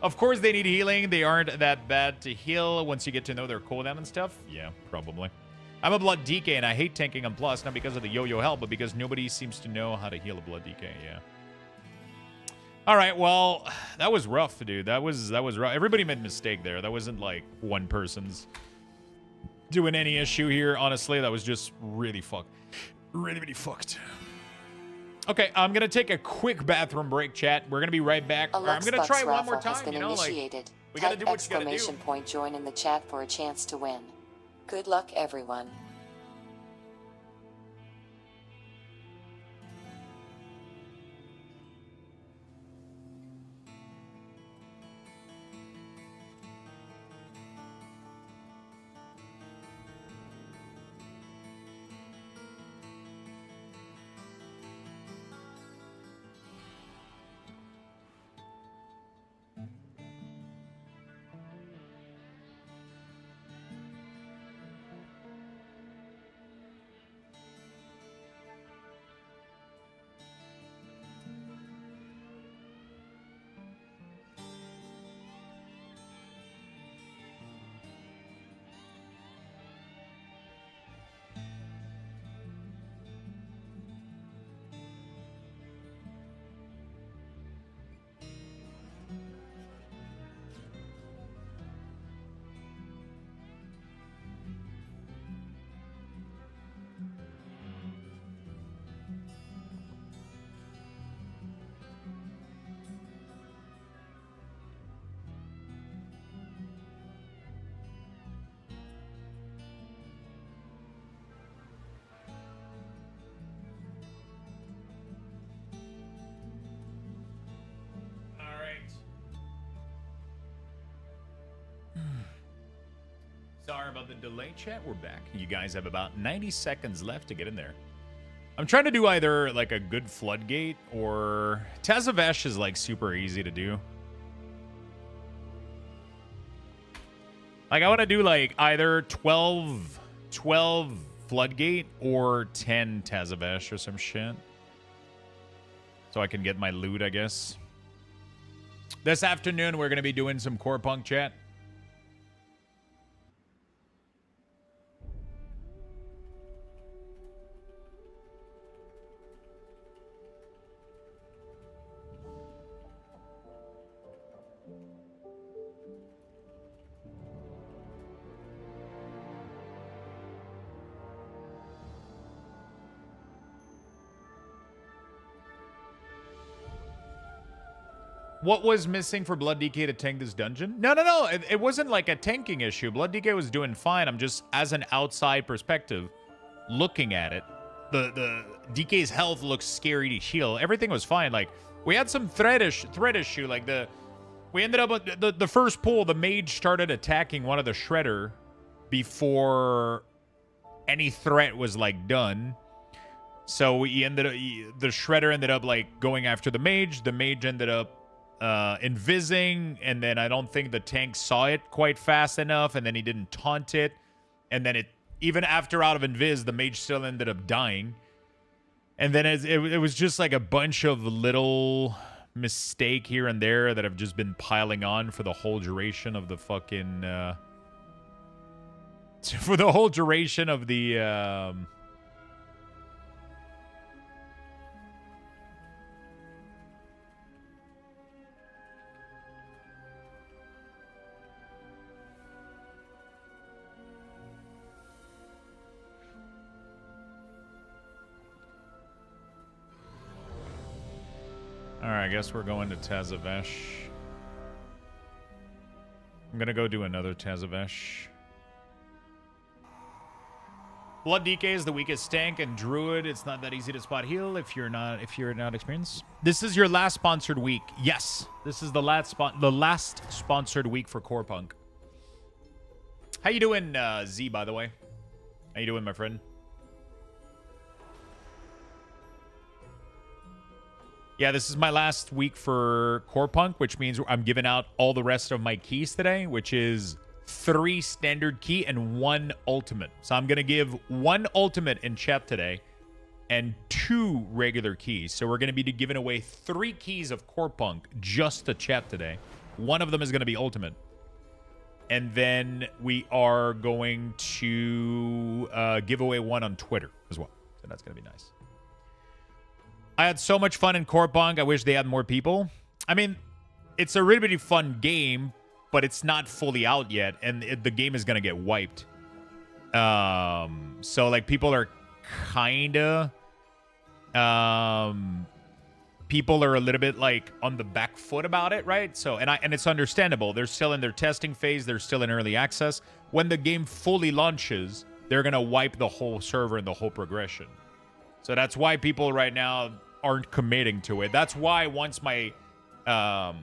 Of course they need healing. They aren't that bad to heal once you get to know their cooldown and stuff. Yeah, probably. I'm a Blood DK and I hate tanking on Plus, not because of the yo-yo help, but because nobody seems to know how to heal a Blood DK, yeah. All right, well, that was rough, dude. That was rough. Everybody made a mistake there. That wasn't like one person's doing any issue here. Honestly, that was just really fucked. Really, really fucked. Okay, I'm gonna take a quick bathroom break, chat. We're gonna be right back. A I'm gonna try one more has time, been you know, initiated. we gotta Type do what you gotta do. exclamation point join in the chat for a chance to win. Good luck, everyone. Sorry about the delay, chat. We're back. You guys have about 90 seconds left to get in there. I'm trying to do either like a good floodgate or Tazavesh is like super easy to do. Like I want to do like either 12 floodgate or 10 Tazavesh or some shit. So I can get my loot, I guess. This afternoon, we're going to be doing some Corepunk chat. What was missing for Blood DK to tank this dungeon? No. It wasn't like a tanking issue. Blood DK was doing fine. I'm just, as an outside perspective, looking at it. The DK's health looks scary to heal. Everything was fine. Like, we had some threat issue. Like, we ended up with the first pull, the mage started attacking one of the shredder before any threat was, like, done. So the shredder ended up, like, going after the mage. The mage ended up invising, and then I don't think the tank saw it quite fast enough, and then he didn't taunt it, and then even after out of invis, the mage still ended up dying, and then it was just like a bunch of little mistake here and there that have just been piling on for the whole duration of the fucking for the whole duration of the Alright, I guess we're going to Tazavesh. I'm gonna go do another Tazavesh. Blood DK is the weakest tank, and Druid, it's not that easy to spot heal if you're not experienced. This is your last sponsored week. Yes, this is the last sponsored week for Corepunk. How you doing, Z, by the way? How you doing, my friend? Yeah, this is my last week for Corepunk, which means I'm giving out all the rest of my keys today, which is 3 standard key and 1 ultimate. So I'm going to give 1 ultimate in chat today and 2 regular keys. So we're going to be giving away 3 keys of Corepunk just to chat today. One of them is going to be ultimate. And then we are going to give away 1 on Twitter as well. So that's going to be nice. I had so much fun in Corepunk. I wish they had more people. I mean, it's a really fun game, but it's not fully out yet, and the game is going to get wiped. So, like, people are kind of... people are a little bit, like, on the back foot about it, right? So, and it's understandable. They're still in their testing phase. They're still in early access. When the game fully launches, they're going to wipe the whole server and the whole progression. So that's why people right now aren't committing to it. That's why once my... I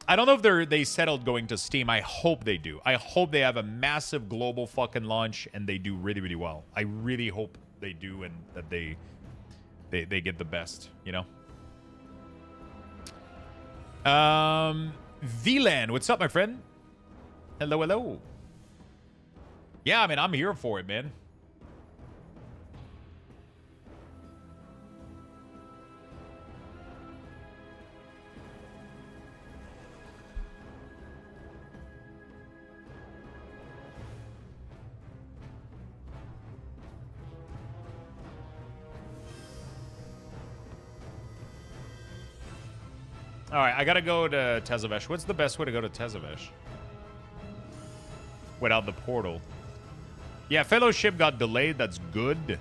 don't know if they settled going to Steam. I hope they do. I hope they have a massive global fucking launch and they do really, really well. I really hope they do and that they get the best, you know? VLAN, what's up, my friend? Hello, hello. Yeah, I mean, I'm here for it, man. All right, I gotta go to Tazavesh. What's the best way to go to Tazavesh? Without the portal. Yeah, Fellowship got delayed. That's good.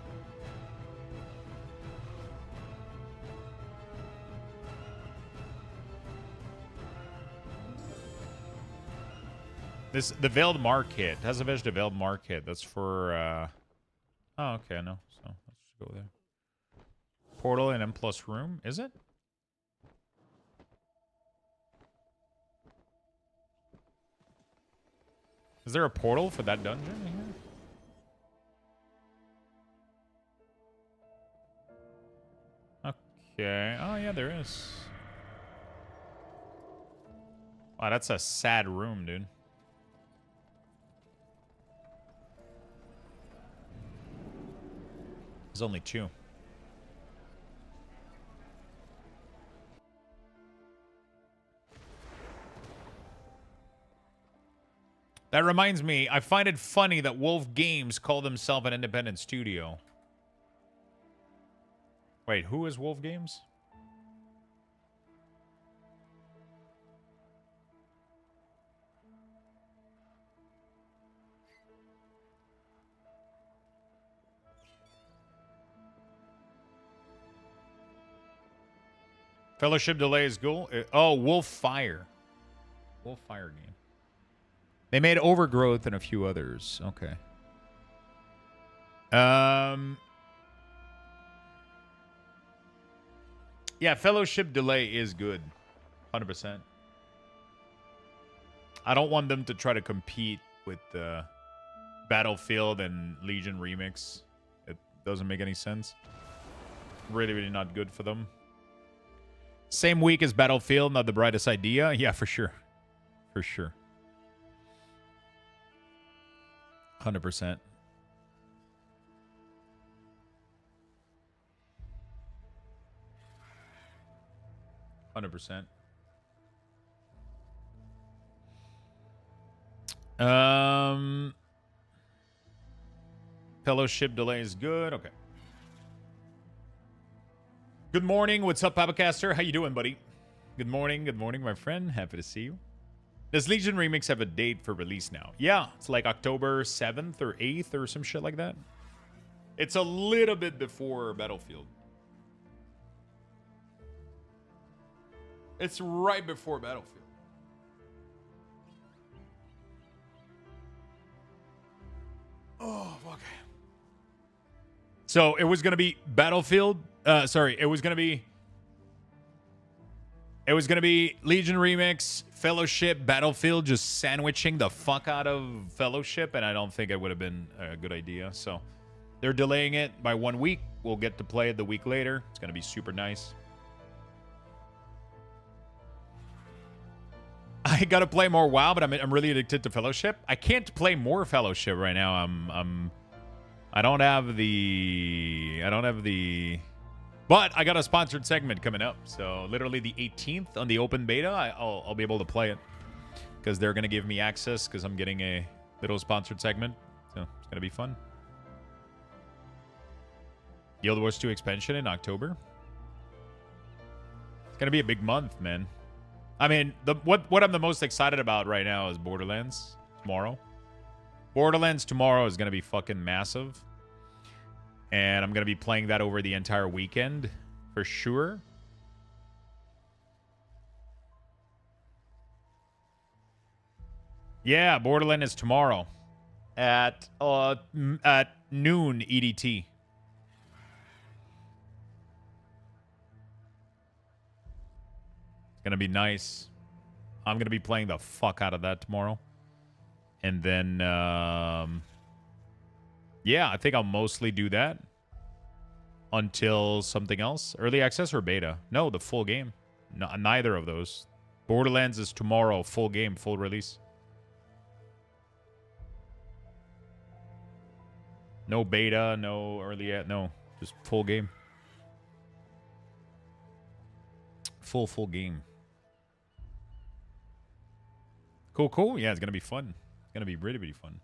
The Veiled Market. Tazavesh, the Veiled Market. That's for... Oh, okay, no. So, let's just go there. Portal and M+ room. Is it? Is there a portal for that dungeon in here? Okay. Oh, yeah, there is. Wow, that's a sad room, dude. There's only 2. That reminds me, I find it funny that Wolf Games call themselves an independent studio. Wait, who is Wolf Games? Fellowship delay is cool. Oh, Wolf Fire. Wolf Fire game. They made Overgrowth and a few others. Okay. Yeah, Fellowship delay is good. 100%. I don't want them to try to compete with Battlefield and Legion Remix. It doesn't make any sense. Really, really not good for them. Same week as Battlefield, not the brightest idea. Yeah, for sure. For sure. 100%. Fellowship delay is good. Okay. Good morning. What's up, Papacaster? How you doing, buddy? Good morning, my friend. Happy to see you. Does Legion Remix have a date for release now? Yeah, it's like October 7th or 8th or some shit like that. It's a little bit before Battlefield. It's right before Battlefield. Oh, fuck. So it was going to be Battlefield. It was going to be Legion Remix, Fellowship, Battlefield, just sandwiching the fuck out of Fellowship, and I don't think it would have been a good idea. So they're delaying it by 1 week. We'll get to play it the week later. It's going to be super nice. I got to play more WoW, but I'm really addicted to Fellowship. I can't play more Fellowship right now. I don't have the but I got a sponsored segment coming up. So literally the 18th on the open beta, I'll be able to play it because they're going to give me access because I'm getting a little sponsored segment. So it's going to be fun. Guild Wars 2 expansion in October. It's going to be a big month, man. I mean, what I'm the most excited about right now is Borderlands tomorrow. Borderlands tomorrow is going to be fucking massive. And I'm going to be playing that over the entire weekend for sure. Yeah, Borderlands is tomorrow at noon EDT. It's going to be nice. I'm going to be playing the fuck out of that tomorrow. And then, yeah, I think I'll mostly do that until something else. Early access or beta? No, the full game. No, neither of those. Borderlands is tomorrow, full game, full release. No beta, no early, no, just full game. Full game. Cool. Yeah, it's going to be fun. It's going to be really, really fun.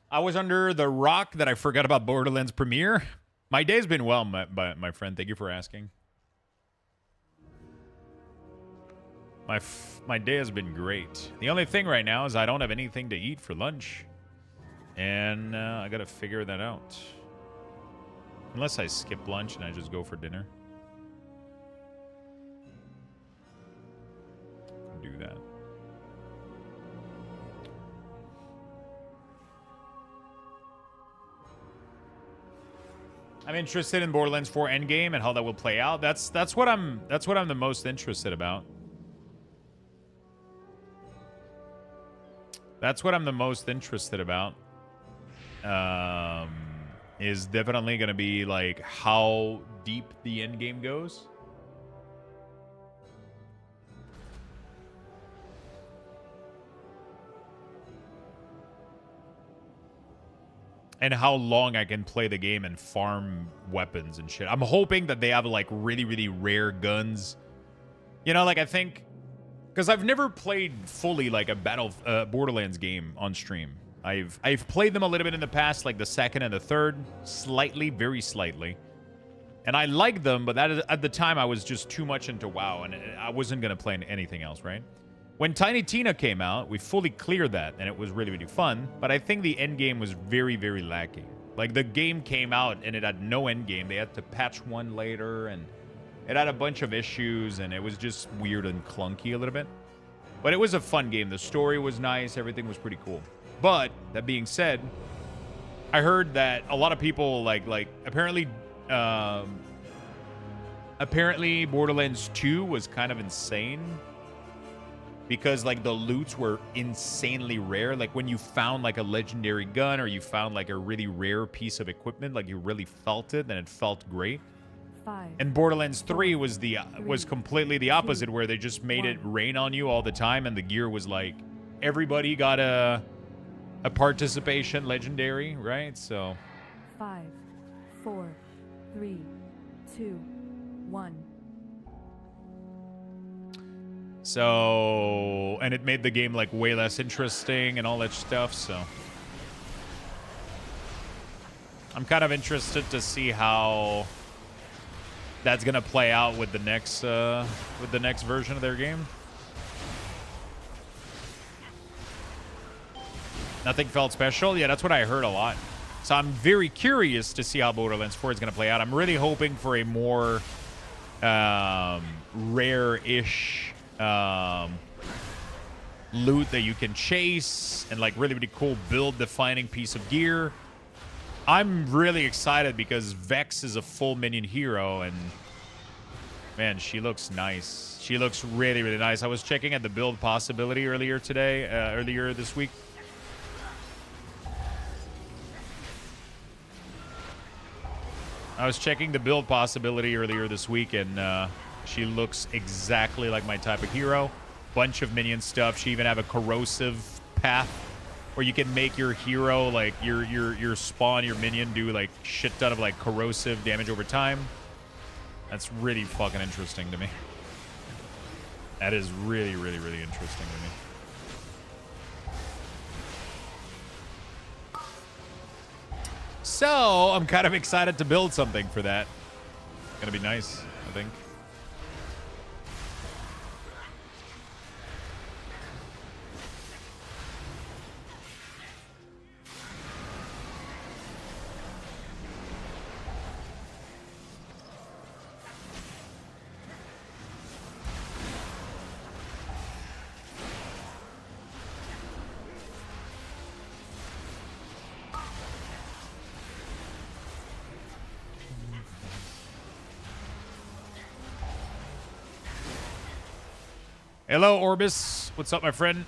I was under the rock that I forgot about Borderlands premiere. My day's been well, my friend. Thank you for asking. My day has been great. The only thing right now is I don't have anything to eat for lunch. And I got to figure that out. Unless I skip lunch and I just go for dinner. Do that. I'm interested in Borderlands 4 Endgame and how that will play out. That's what I'm the most interested about. That's what I'm the most interested about. Is definitely going to be like how deep the end game goes. And how long I can play the game and farm weapons and shit. I'm hoping that they have like really, really rare guns You know, like, I think... Because I've never played fully, like, a Borderlands game on stream. I've played them a little bit in the past, like the second and the third. Slightly, very slightly. And I liked them, but at the time, I was just too much into WoW, and I wasn't going to play anything else, right? When Tiny Tina came out, we fully cleared that, and it was really, really fun. But I think the end game was very, very lacking. Like, the game came out, and it had no end game. They had to patch one later, and it had a bunch of issues, and it was just weird and clunky a little bit. But it was a fun game. The story was nice. Everything was pretty cool. But, that being said, I heard that a lot of people, apparently Borderlands 2 was kind of insane. Because, like, the loots were insanely rare. Like, when you found, like, a legendary gun or you found, like, a really rare piece of equipment, like, you really felt it, and it felt great. 5. And Borderlands 3 was completely the opposite, where they just made it rain on you all the time, and the gear was, like, everybody got a participation legendary, right? So... 5, 4, 3, 2, 1. So, and it made the game, like, way less interesting and all that stuff, so. I'm kind of interested to see how that's going to play out with the next version of their game. Nothing felt special? Yeah, that's what I heard a lot. So I'm very curious to see how Borderlands 4 is going to play out. I'm really hoping for a more rare-ish loot that you can chase and, like, really, really cool build-defining piece of gear. I'm really excited because Vex is a full minion hero, and man, she looks nice. She looks really, really nice. I was checking at the build possibility earlier this week. I was checking the build possibility earlier this week, and she looks exactly like my type of hero. Bunch of minion stuff. She even have a corrosive path where you can make your hero, like, your spawn, your minion, do, like, shit ton of, like, corrosive damage over time. That's really fucking interesting to me. That is really, really, really interesting to me. So, I'm kind of excited to build something for that. It's gonna be nice, I think. Hello, Orbis. What's up, my friend?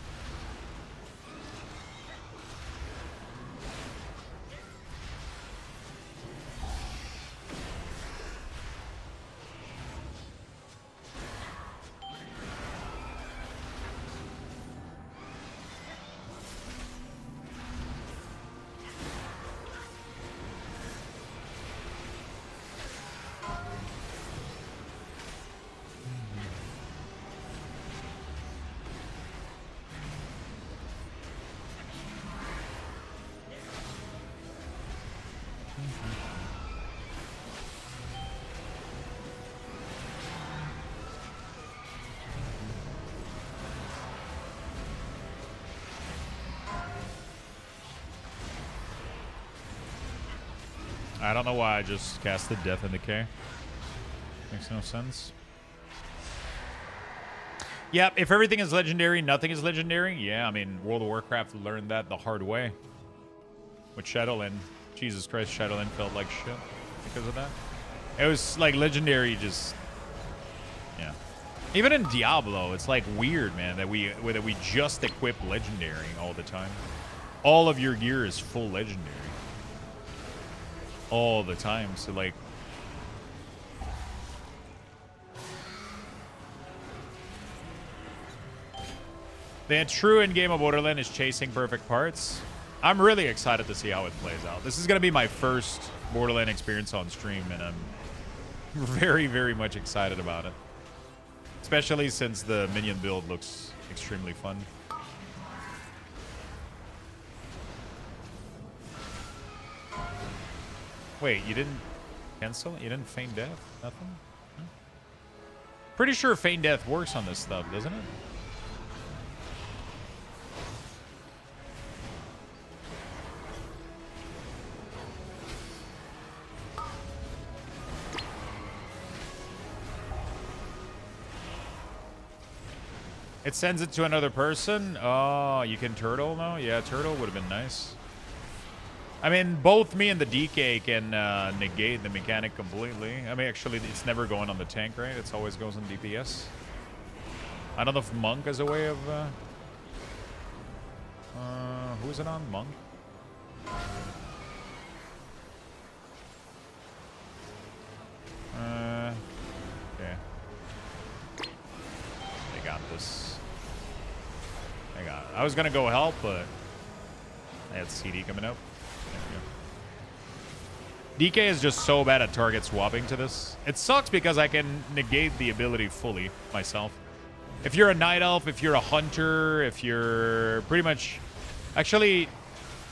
I don't know why I just casted Death and Decay. Makes no sense. Yep, if everything is legendary, nothing is legendary. Yeah, I mean, World of Warcraft learned that the hard way. With Shadowland. Jesus Christ, Shadowland felt like shit because of that. It was like legendary just... Yeah. Even in Diablo, it's like weird, man, that we just equip legendary all the time. All of your gear is full legendary. All the time, so like... The true end-game of Borderlands is chasing perfect parts. I'm really excited to see how it plays out. This is going to be my first Borderlands experience on stream, and I'm very, very much excited about it. Especially since the minion build looks extremely fun. Wait, you didn't cancel? You didn't feign death? Nothing? Hmm? Pretty sure feign death works on this stuff, doesn't it? It sends it to another person? Oh, you can turtle now? Yeah, turtle would have been nice. I mean, both me and the DK can negate the mechanic completely. I mean, actually, it's never going on the tank, right? It's always goes on DPS. I don't know if Monk is a way of... who is it on? Monk? Okay. They got this. They got it. I was gonna go help, but I had CD coming up. DK is just so bad at target swapping to this. It sucks because I can negate the ability fully myself. If you're a Night Elf, if you're a Hunter, if you're pretty much... Actually,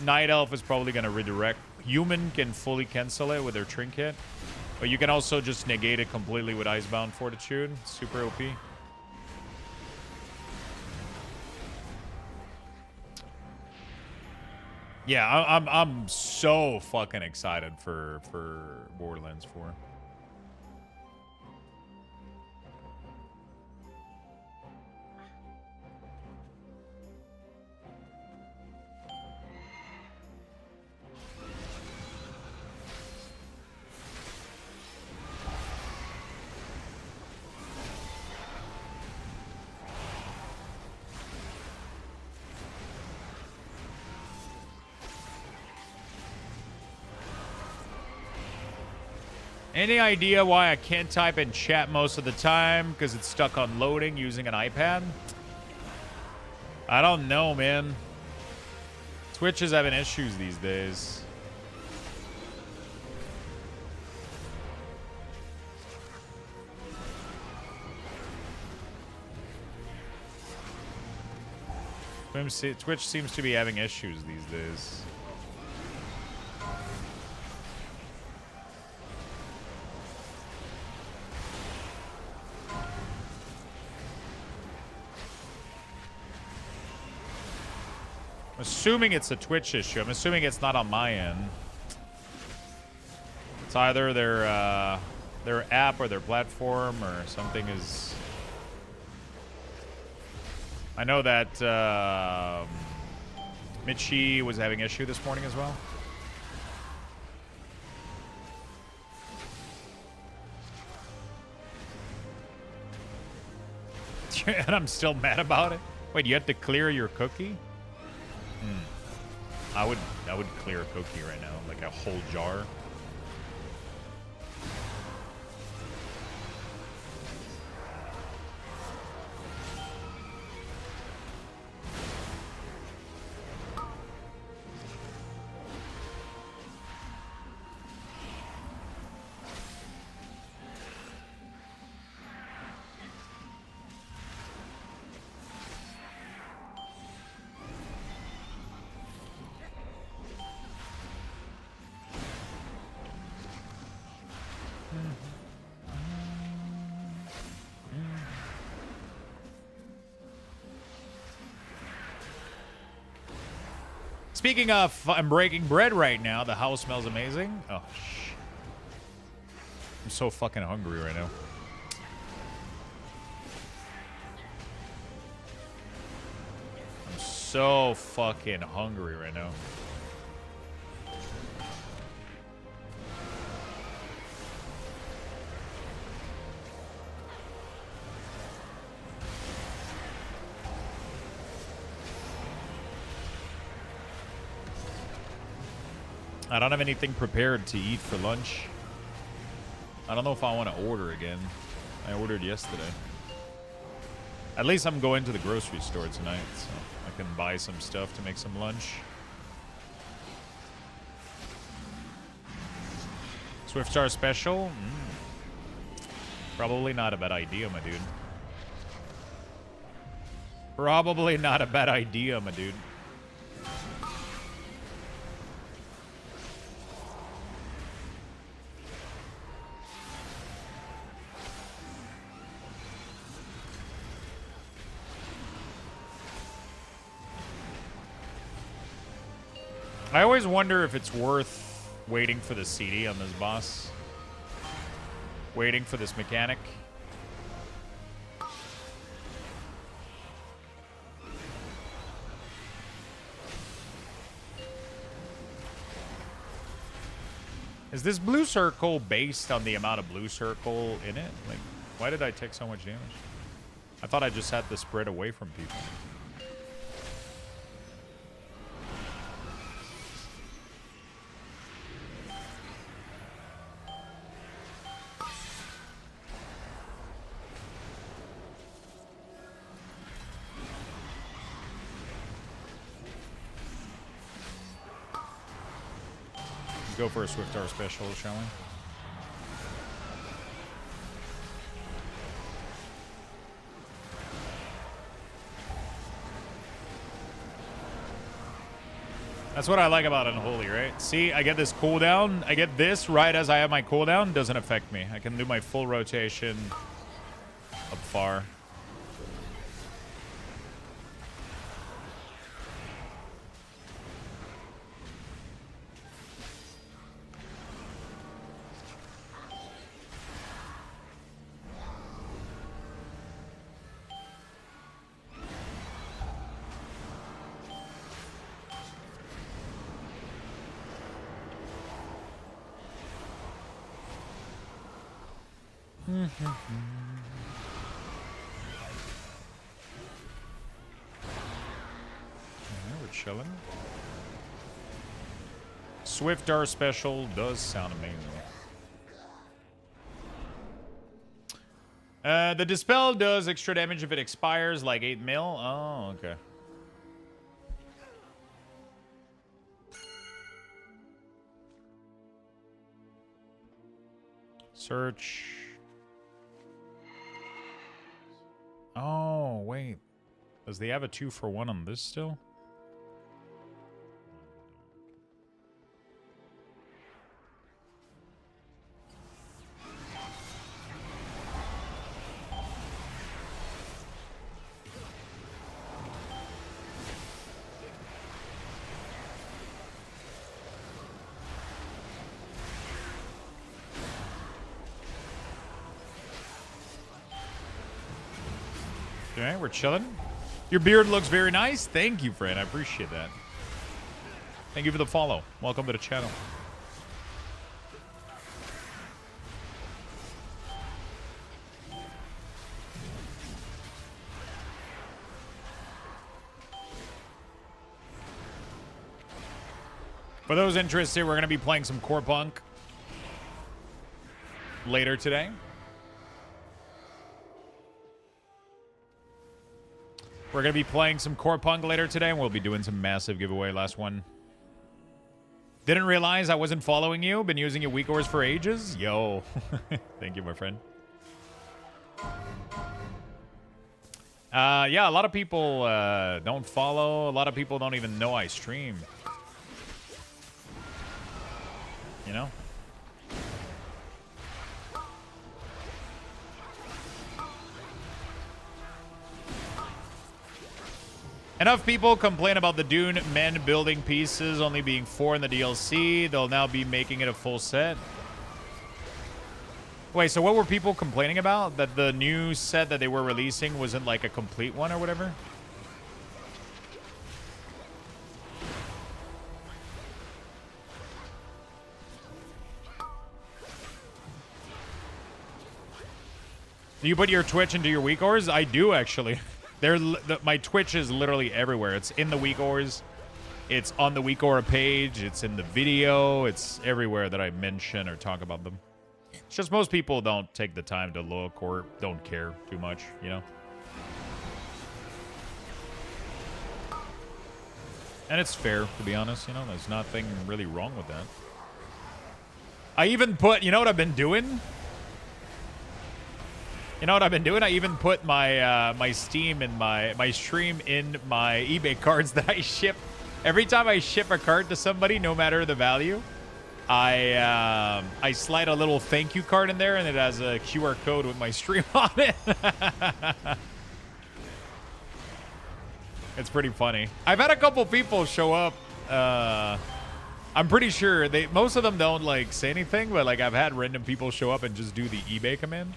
Night Elf is probably going to redirect. Human can fully cancel it with their Trinket. But you can also just negate it completely with Icebound Fortitude. Super OP. Yeah, I'm so fucking excited for Borderlands 4. Any idea why I can't type in chat most of the time? Because it's stuck on loading using an iPad? I don't know, man. Twitch is having issues these days. Twitch seems to be having issues these days. Assuming it's a Twitch issue. I'm assuming it's not on my end. It's either their app or their platform or something is... I know that Mitchie was having issue this morning as well. And I'm still mad about it. Wait, you have to clear your cookie? I would clear a cookie right now, like a whole jar. Speaking of, I'm breaking bread right now. The house smells amazing. Oh, shit. I'm so fucking hungry right now. I'm so fucking hungry right now. I don't have anything prepared to eat for lunch. I don't know if I want to order again. I ordered yesterday. At least I'm going to the grocery store tonight, so I can buy some stuff to make some lunch. Swiftstar special? Probably not a bad idea, my dude. Probably not a bad idea, my dude. I always wonder if it's worth waiting for the CD on this boss. Waiting for this mechanic. Is this blue circle based on the amount of blue circle in it? Like, why did I take so much damage? I thought I just had to spread away from people. Go for a Swift Hour special, shall we? That's what I like about Unholy, right? See, I get this cooldown. I get this right as I have my cooldown. Doesn't affect me. I can do my full rotation up far. We're chilling. Swift Hour special does sound amazing. The Dispel does extra damage if it expires, like 8 mil. Oh, okay. Search. Oh, wait. Does they have a 2-for-1 on this still? Okay, we're chilling. Your beard looks very nice. Thank you, friend. I appreciate that. Thank you for the follow. Welcome to the channel. For those interested, we're going to be playing some Corepunk later today. We're going to be playing some Corepunk later today, and we'll be doing some massive giveaway. Last one. Didn't realize I wasn't following you. Been using your weak ores for ages. Yo. Thank you, my friend. Yeah, a lot of people don't follow. A lot of people don't even know I stream. You know? Enough people complain about the Dune men building pieces only being 4 in the DLC. They'll now be making it a full set. Wait, so what were people complaining about? That the new set that they were releasing wasn't like a complete one or whatever? Do you put your Twitch into your weak ores? I do, actually. My Twitch is literally everywhere. It's in the weak ores. It's on the weak ore page. It's in the video. It's everywhere that I mention or talk about them. It's just most people don't take the time to look or don't care too much, you know? And it's fair, to be honest, you know? There's nothing really wrong with that. I even put, you know what I've been doing? You know what I've been doing? I even put my my Steam and my stream in my eBay cards that I ship. Every time I ship a card to somebody, no matter the value, I slide a little thank you card in there, and it has a QR code with my stream on it. It's pretty funny. I've had a couple people show up. I'm pretty sure most of them don't like say anything, but like I've had random people show up and just do the eBay command.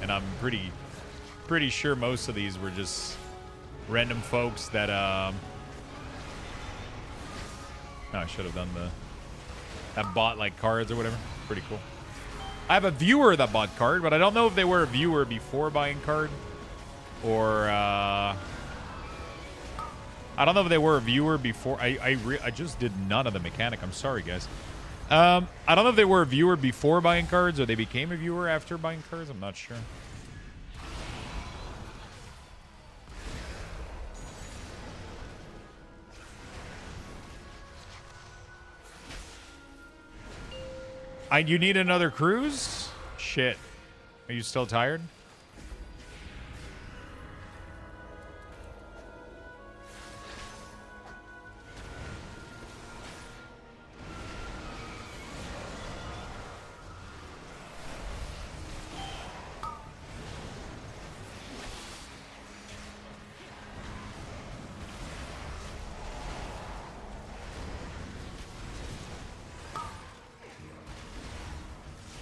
And I'm pretty sure most of these were just random folks that oh, I should have done that bought like cards or whatever. Pretty cool. I have a viewer that bought card, but I don't know if they were a viewer before buying card or I don't know if they were a viewer before. I just did none of the mechanic. I'm sorry, guys. I don't know if they were a viewer before buying cards or they became a viewer after buying cards. I'm not sure. You need another cruise? Shit. Are you still tired?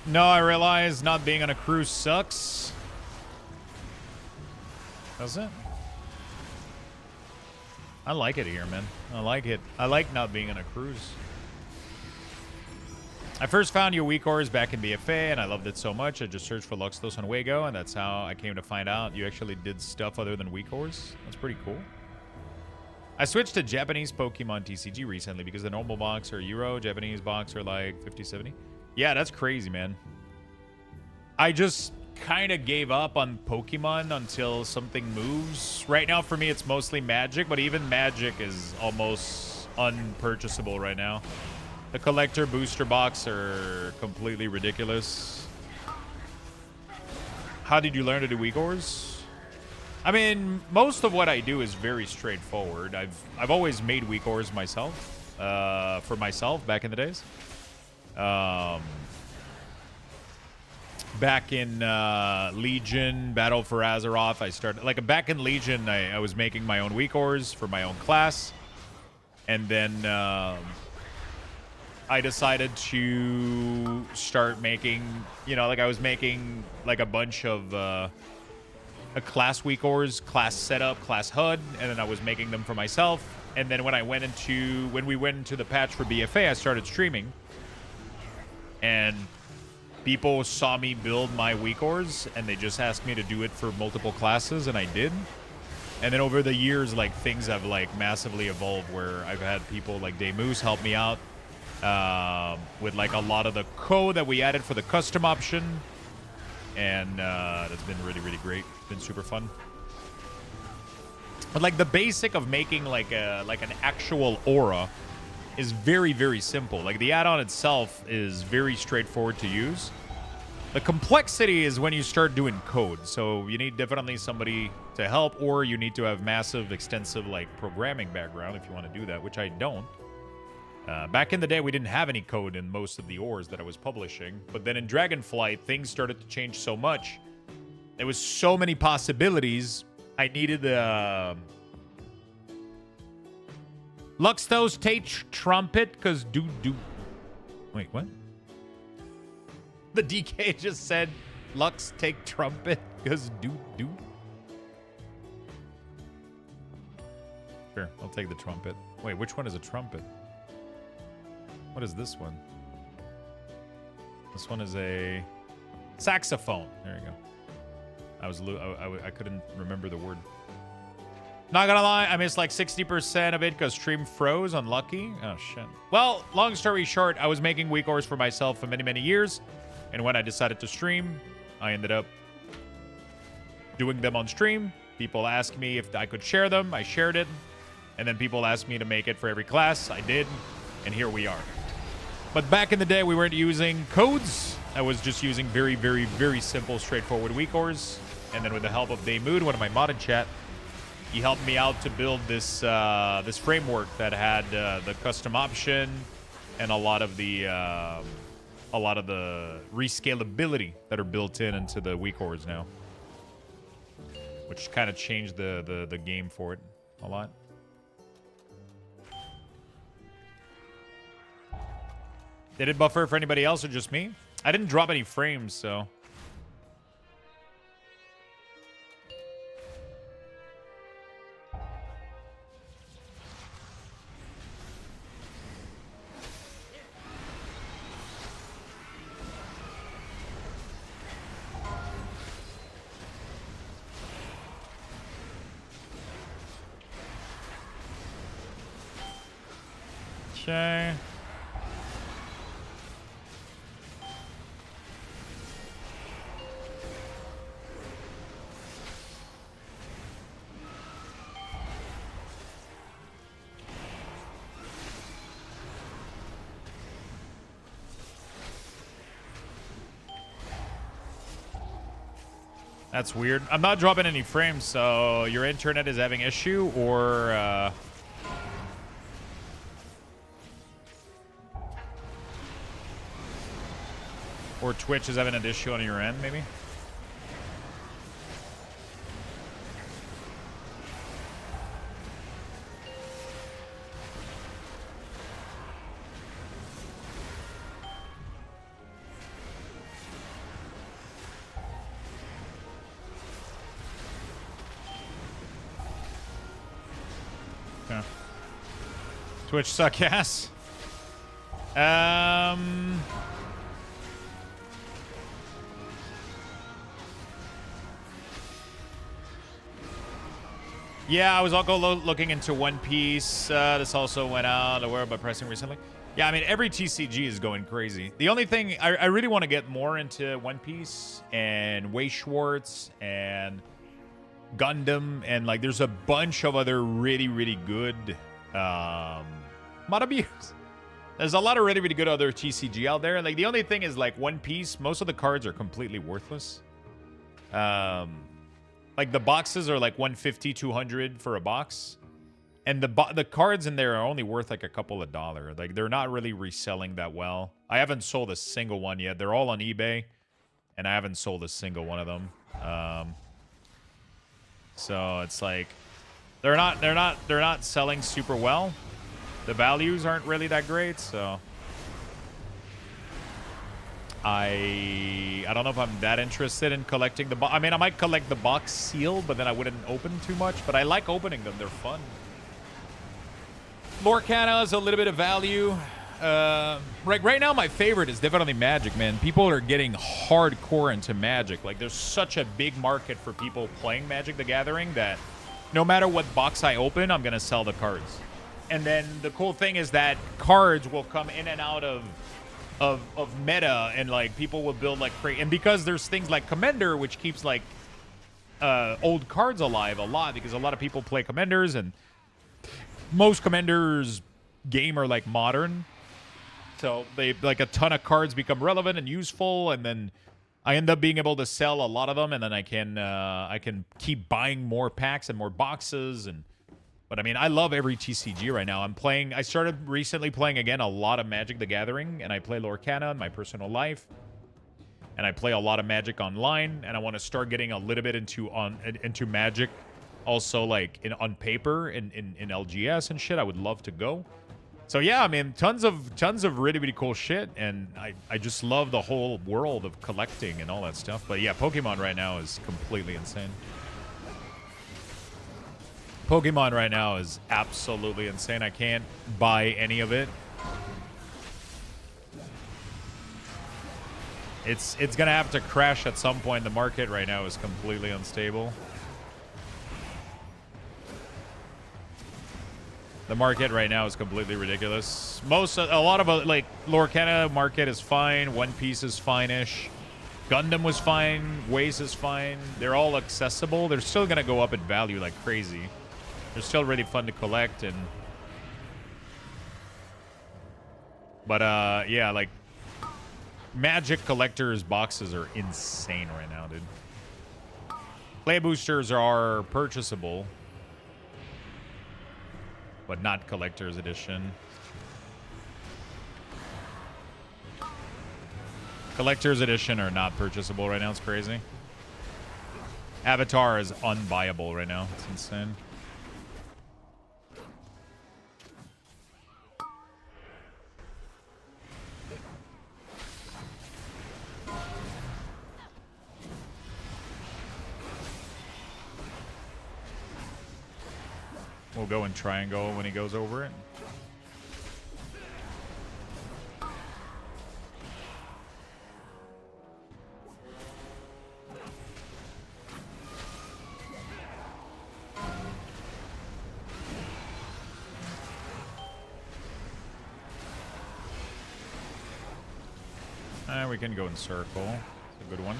No, I realize not being on a cruise sucks. Does it? I like it here, man. I like it. I like not being on a cruise. I first found your WeCores back in BFA, and I loved it so much. I just searched for Luxthos on Wago, and that's how I came to find out you actually did stuff other than WeCores. That's pretty cool. I switched to Japanese Pokemon TCG recently because the normal box are Euro, Japanese box are like 50, 70. Yeah, that's crazy, man. I just kind of gave up on Pokemon until something moves. Right now, for me, it's mostly Magic, but even Magic is almost unpurchasable right now. The collector booster box are completely ridiculous. How did you learn to do WeCores? I mean, most of what I do is very straightforward. I've always made WeCores myself, for myself back in the days. Back in Legion, Battle for Azeroth, I started like back in Legion. I was making my own WeCores for my own class, and then I decided to start making, you know, like I was making like a bunch of a class WeCores, class setup, class HUD, and then I was making them for myself. And then when we went into the patch for BFA, I started streaming. And people saw me build my WeCores, and they just asked me to do it for multiple classes, and I did. And then over the years, like, things have, like, massively evolved, where I've had people like Daymoose help me out with, like, a lot of the code that we added for the custom option. And that's been really, really great. It's been super fun. But, like, the basic of making, like an actual aura is very, very simple. Like, the add-on itself is very straightforward to use. The complexity is when you start doing code. So you need definitely somebody to help, or you need to have massive, extensive, like, programming background if you want to do that, which I don't. Back in the day, we didn't have any code in most of the ores that I was publishing. But then in Dragonflight, things started to change so much. There was so many possibilities. I needed Luxthos take trumpet, because do. Wait, what? The DK just said Lux take trumpet, because do. Sure, I'll take the trumpet. Wait, which one is a trumpet? What is this one? This one is a saxophone. There you go. I couldn't remember the word. Not gonna lie, I missed like 60% of it because stream froze. Unlucky. Oh, shit. Well, long story short, I was making WeCores for myself for many, many years. And when I decided to stream, I ended up doing them on stream. People asked me if I could share them. I shared it. And then people asked me to make it for every class. I did. And here we are. But back in the day, we weren't using codes. I was just using very, very, very simple, straightforward weak ores. And then with the help of Daymood, one of my modded chat, he helped me out to build this this framework that had the custom option and a lot of the rescalability that are built into the weak ores now, which kind of changed the game for it a lot. Did it buffer for anybody else or just me? I didn't drop any frames, so. Okay. That's weird. I'm not dropping any frames, so your internet is having issue, or Twitch is having an issue on your end, maybe? Okay. Twitch suck ass. Yeah, I was also looking into One Piece. This also went out. Aware by pricing recently. Yeah, I mean, every TCG is going crazy. The only thing, I really want to get more into One Piece and Way Schwartz and Gundam. And, like, there's a bunch of other really, really good Matabius. There's a lot of really, really good other TCG out there. Like, the only thing is, like, One Piece, most of the cards are completely worthless. Like, the boxes are like 150, 200 for a box. And the cards in there are only worth like a couple of dollars. Like, they're not really reselling that well. I haven't sold a single one yet. They're all on eBay. And I haven't sold a single one of them. So it's like they're not selling super well. The values aren't really that great, so I don't know if I'm that interested in collecting the box. I mean, I might collect the box sealed, but then I wouldn't open too much. But I like opening them. They're fun. Lorcana has a little bit of value. Right now, my favorite is definitely Magic, man. People are getting hardcore into Magic. Like, there's such a big market for people playing Magic the Gathering that no matter what box I open, I'm going to sell the cards. And then the cool thing is that cards will come in and out of meta, and like people will build like crazy. And because there's things like Commander, which keeps like old cards alive a lot, because a lot of people play Commanders, and most Commanders game are like modern, so they like a ton of cards become relevant and useful, and then I end up being able to sell a lot of them, and then I can keep buying more packs and more boxes. And but I mean, I love every TCG right now. I started recently playing again a lot of Magic the Gathering, and I play Lorcana in my personal life. And I play a lot of Magic online, and I want to start getting a little bit into Magic also, like on paper in LGS and shit. I would love to go. So yeah, I mean, tons of really, really cool shit, and I just love the whole world of collecting and all that stuff. But yeah, Pokemon right now is completely insane. Pokemon right now is absolutely insane. I can't buy any of it. It's gonna have to crash at some point. The market right now is completely unstable. The market right now is completely ridiculous. A lot of like Lorcana market is fine. One Piece is fine-ish. Gundam was fine. Waze is fine. They're all accessible. They're still gonna go up in value like crazy. They're still really fun to collect, and But yeah, like Magic Collector's boxes are insane right now, dude. Play boosters are purchasable, but not Collector's Edition. Collector's Edition are not purchasable right now. It's crazy. Avatar is unbuyable right now. It's insane. We'll go in triangle when he goes over it. We can go in circle. It's a good one.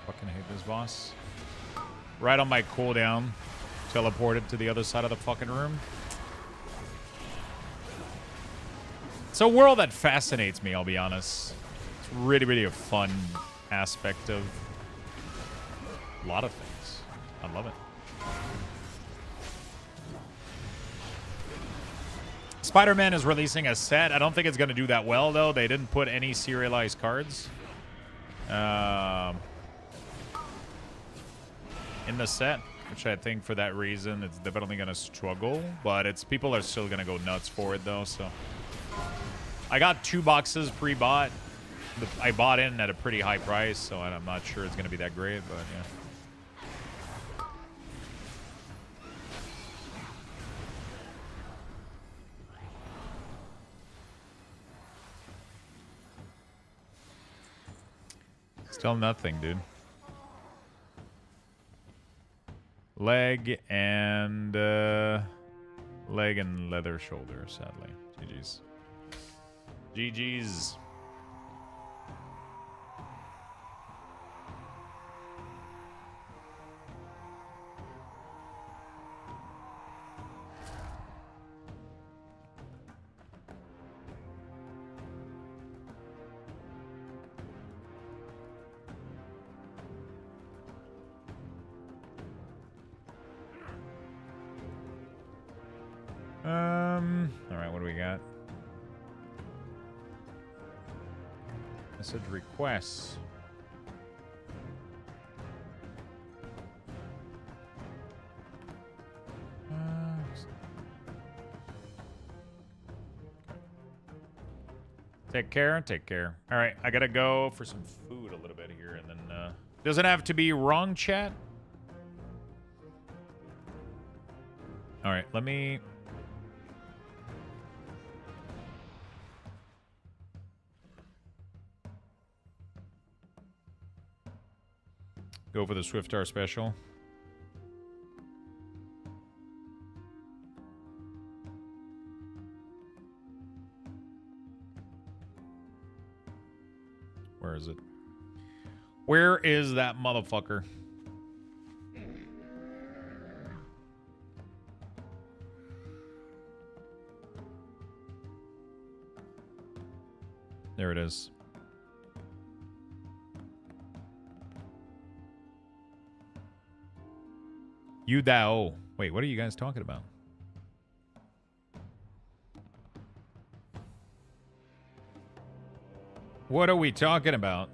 Fucking hate this boss. Right on my cooldown. Teleported to the other side of the fucking room. It's a world that fascinates me, I'll be honest. It's really, really a fun aspect of a lot of things. I love it. Spider-Man is releasing a set. I don't think it's going to do that well, though. They didn't put any serialized cards in the set, which I think for that reason it's definitely going to struggle. But it's people are still going to go nuts for it, though. So I got 2 boxes pre-bought. I bought in at a pretty high price, so I'm not sure it's going to be that great, but yeah. Still nothing, dude. Leg and leather shoulder, sadly. GG's. GG's. All right, what do we got? Message requests. Take care, take care. All right, I gotta go for some food a little bit here, and then doesn't have to be wrong, chat. All right, let me. Go for the Swiftar special. Where is it? Where is that motherfucker? There it is. Udao. Wait, what are you guys talking about? What are we talking about?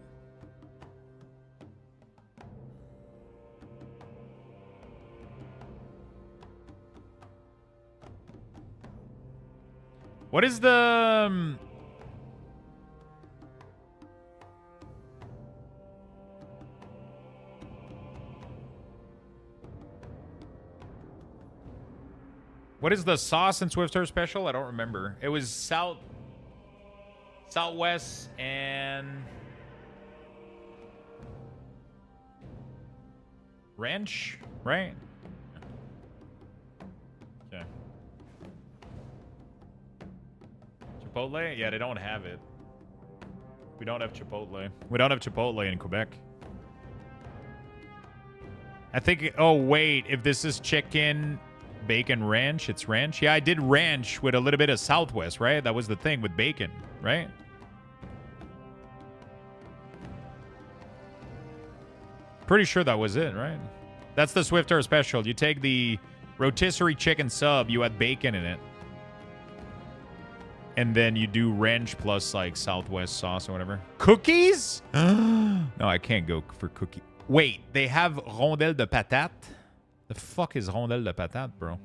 What is the... What is the sauce and Swiftar special? I don't remember. It was Southwest and Ranch, right? Okay. Chipotle? Yeah, they don't have it. We don't have Chipotle. We don't have Chipotle in Quebec. I think... Oh, wait. If this is chicken, bacon, ranch, it's ranch. Yeah, I did ranch with a little bit of Southwest, right? That was the thing with bacon, right? Pretty sure that was it, right? That's the Swifter special. You take the rotisserie chicken sub, you add bacon in it. And then you do ranch plus, like, Southwest sauce or whatever. Cookies? No, I can't go for cookie. Wait, they have rondelle de patate? The fuck is rondelle de patate, bro?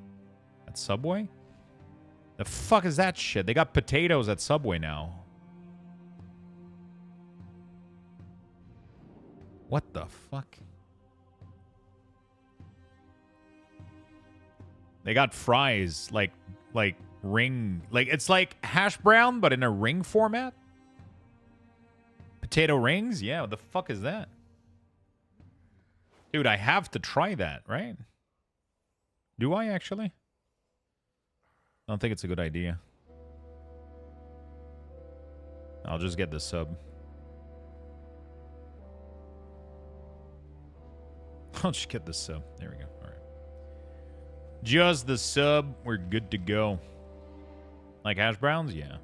At Subway? The fuck is that shit? They got potatoes at Subway now. What the fuck? They got fries, like ring, like it's like hash brown, but in a ring format. Potato rings? Yeah, what the fuck is that? Dude, I have to try that, right? Do I actually? I don't think it's a good idea. I'll just get the sub. I'll just get the sub. There we go. All right. Just the sub. We're good to go. Like hash browns? Yeah.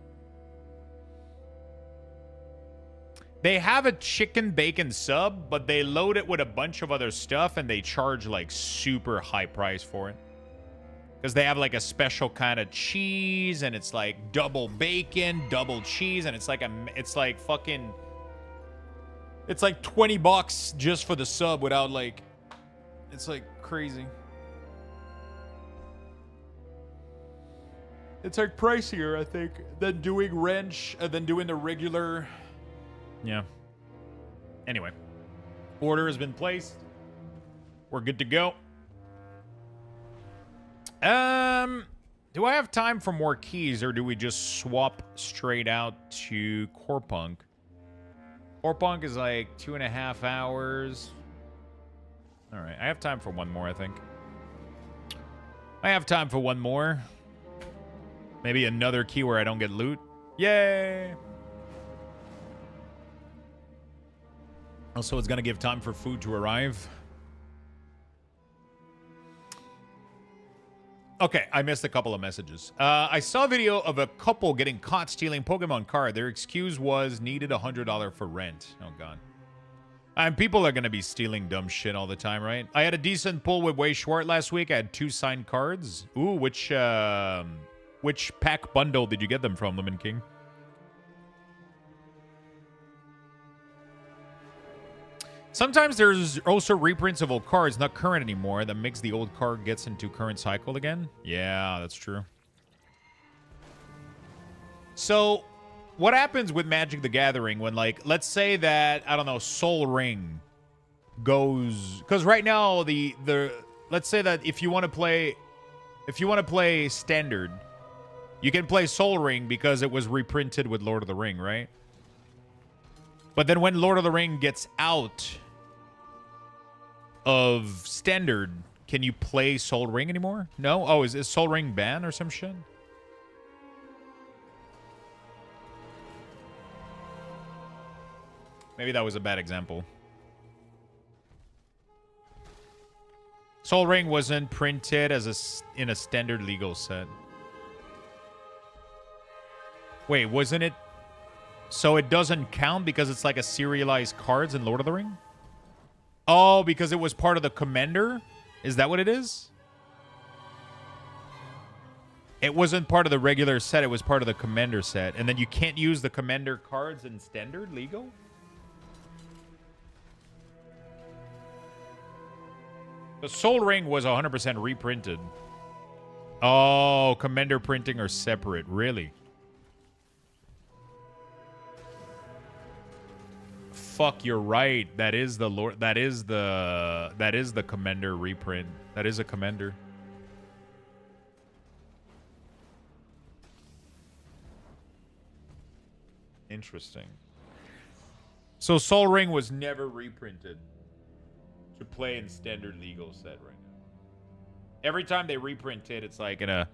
They have a chicken bacon sub, but they load it with a bunch of other stuff and they charge like super high price for it. Because they have like a special kind of cheese and it's like double bacon, double cheese, and it's like fucking, it's like $20 just for the sub without like, it's like crazy. It's like pricier, I think, than doing ranch, than doing the regular. Yeah. Anyway, order has been placed. We're good to go. Do I have time for more keys, or do we just swap straight out to Corepunk? Corepunk is like 2.5 hours. All right, I have time for one more, I think. I have time for one more. Maybe another key where I don't get loot. Yay! Also, it's going to give time for food to arrive. Okay, I missed a couple of messages. I saw a video of a couple getting caught stealing Pokemon card. Their excuse was needed $100 for rent. Oh, God. And people are going to be stealing dumb shit all the time, right? I had a decent pull with Way Short last week. I had 2 signed cards. Ooh, which pack bundle did you get them from, Lemon King? Sometimes there's also reprints of old cards, not current anymore, that makes the old card gets into current cycle again. Yeah, that's true. So, what happens with Magic the Gathering when, like, let's say that, I don't know, Soul Ring goes... Because right now, let's say that if you want to play Standard, you can play Soul Ring because it was reprinted with Lord of the Ring, right? But then when Lord of the Ring gets out of Standard, can you play Soul Ring anymore? No? Oh, is Soul Ring banned or some shit? Maybe that was a bad example. Soul Ring wasn't printed as in a Standard legal set. Wait, wasn't it? So it doesn't count because it's like a serialized cards in Lord of the Ring? Oh, because it was part of the Commander? Is that what it is? It wasn't part of the regular set. It was part of the Commander set. And then you can't use the Commander cards in Standard legal? The Soul Ring was 100% reprinted. Oh, Commander printing are separate. Really? Fuck, you're right. That is the Lord. That is the Commander reprint. That is a Commander. Interesting. So Soul Ring was never reprinted to play in Standard legal set right now. Every time they reprint it, it's like in a...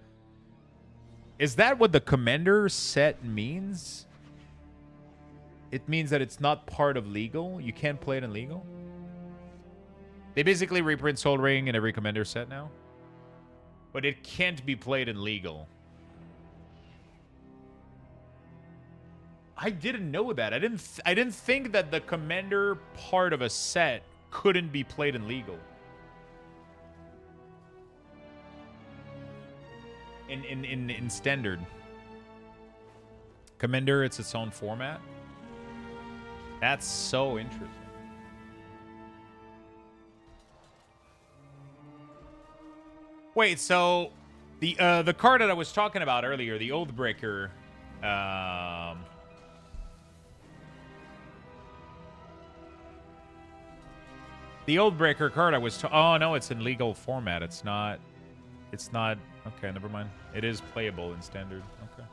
Is that what the Commander set means? it means that it's not part of legal. You can't play it in legal. They basically reprint Soul Ring in every Commander set now. But it can't be played in legal. I didn't know that. I didn't think that the Commander part of a set couldn't be played in legal. In standard. Commander, it's its own format. That's so interesting. Wait, so the card that I was talking about earlier, the Oathbreaker, the Oathbreaker card I was oh no, it's in legal format. It's not okay, never mind. It is playable in standard. Okay.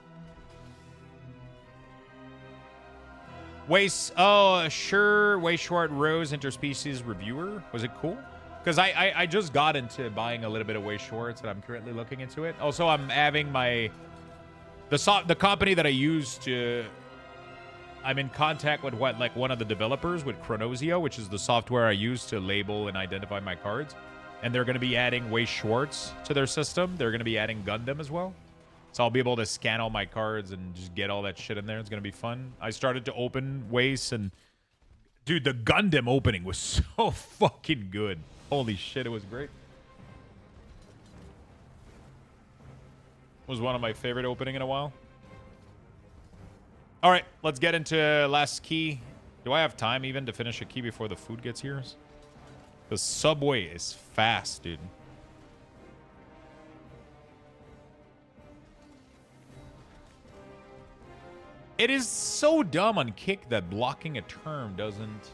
Waste, oh, sure. Waystewart Rose Interspecies Reviewer. Was it cool? Because I just got into buying a little bit of Waystewart, and I'm currently looking into it. Also, I'm having the company that I use to... I'm in contact with one of the developers with Chronosio, which is the software I use to label and identify my cards. And they're going to be adding Waystewart to their system. They're going to be adding Gundam as well. So I'll be able to scan all my cards and just get all that shit in there. It's going to be fun. I started to open Waste, and... Dude, the Gundam opening was so fucking good. Holy shit, it was great. It was one of my favorite opening in a while. All right, let's get into last key. Do I have time even to finish a key before the food gets here? The Subway is fast, dude. It is so dumb on Kick that blocking a term doesn't...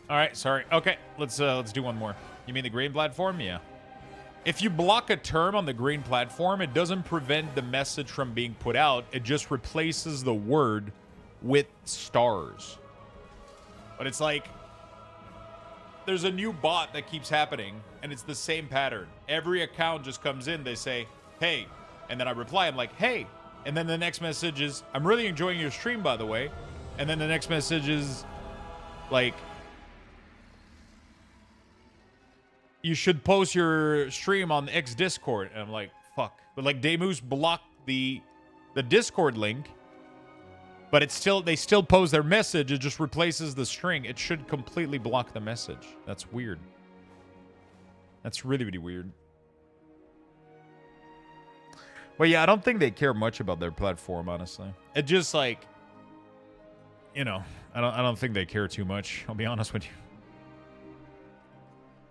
All right, sorry. Okay, let's do one more. You mean the green platform? Yeah. If you block a term on the green platform, it doesn't prevent the message from being put out. It just replaces the word with stars. But it's like there's a new bot that keeps happening, and it's the same pattern. Every account just comes in, they say, hey, and then I reply, I'm like, hey, and then the next message is, I'm really enjoying your stream, by the way, and then the next message is like, you should post your stream on X Discord. And I'm like, fuck. But like Demus blocked the Discord link, but they still post their message. It just replaces the string. It should completely block the message. That's weird. That's really, really weird. Well, yeah, I don't think they care much about their platform, honestly. It just like, you know, I don't think they care too much. I'll be honest with you.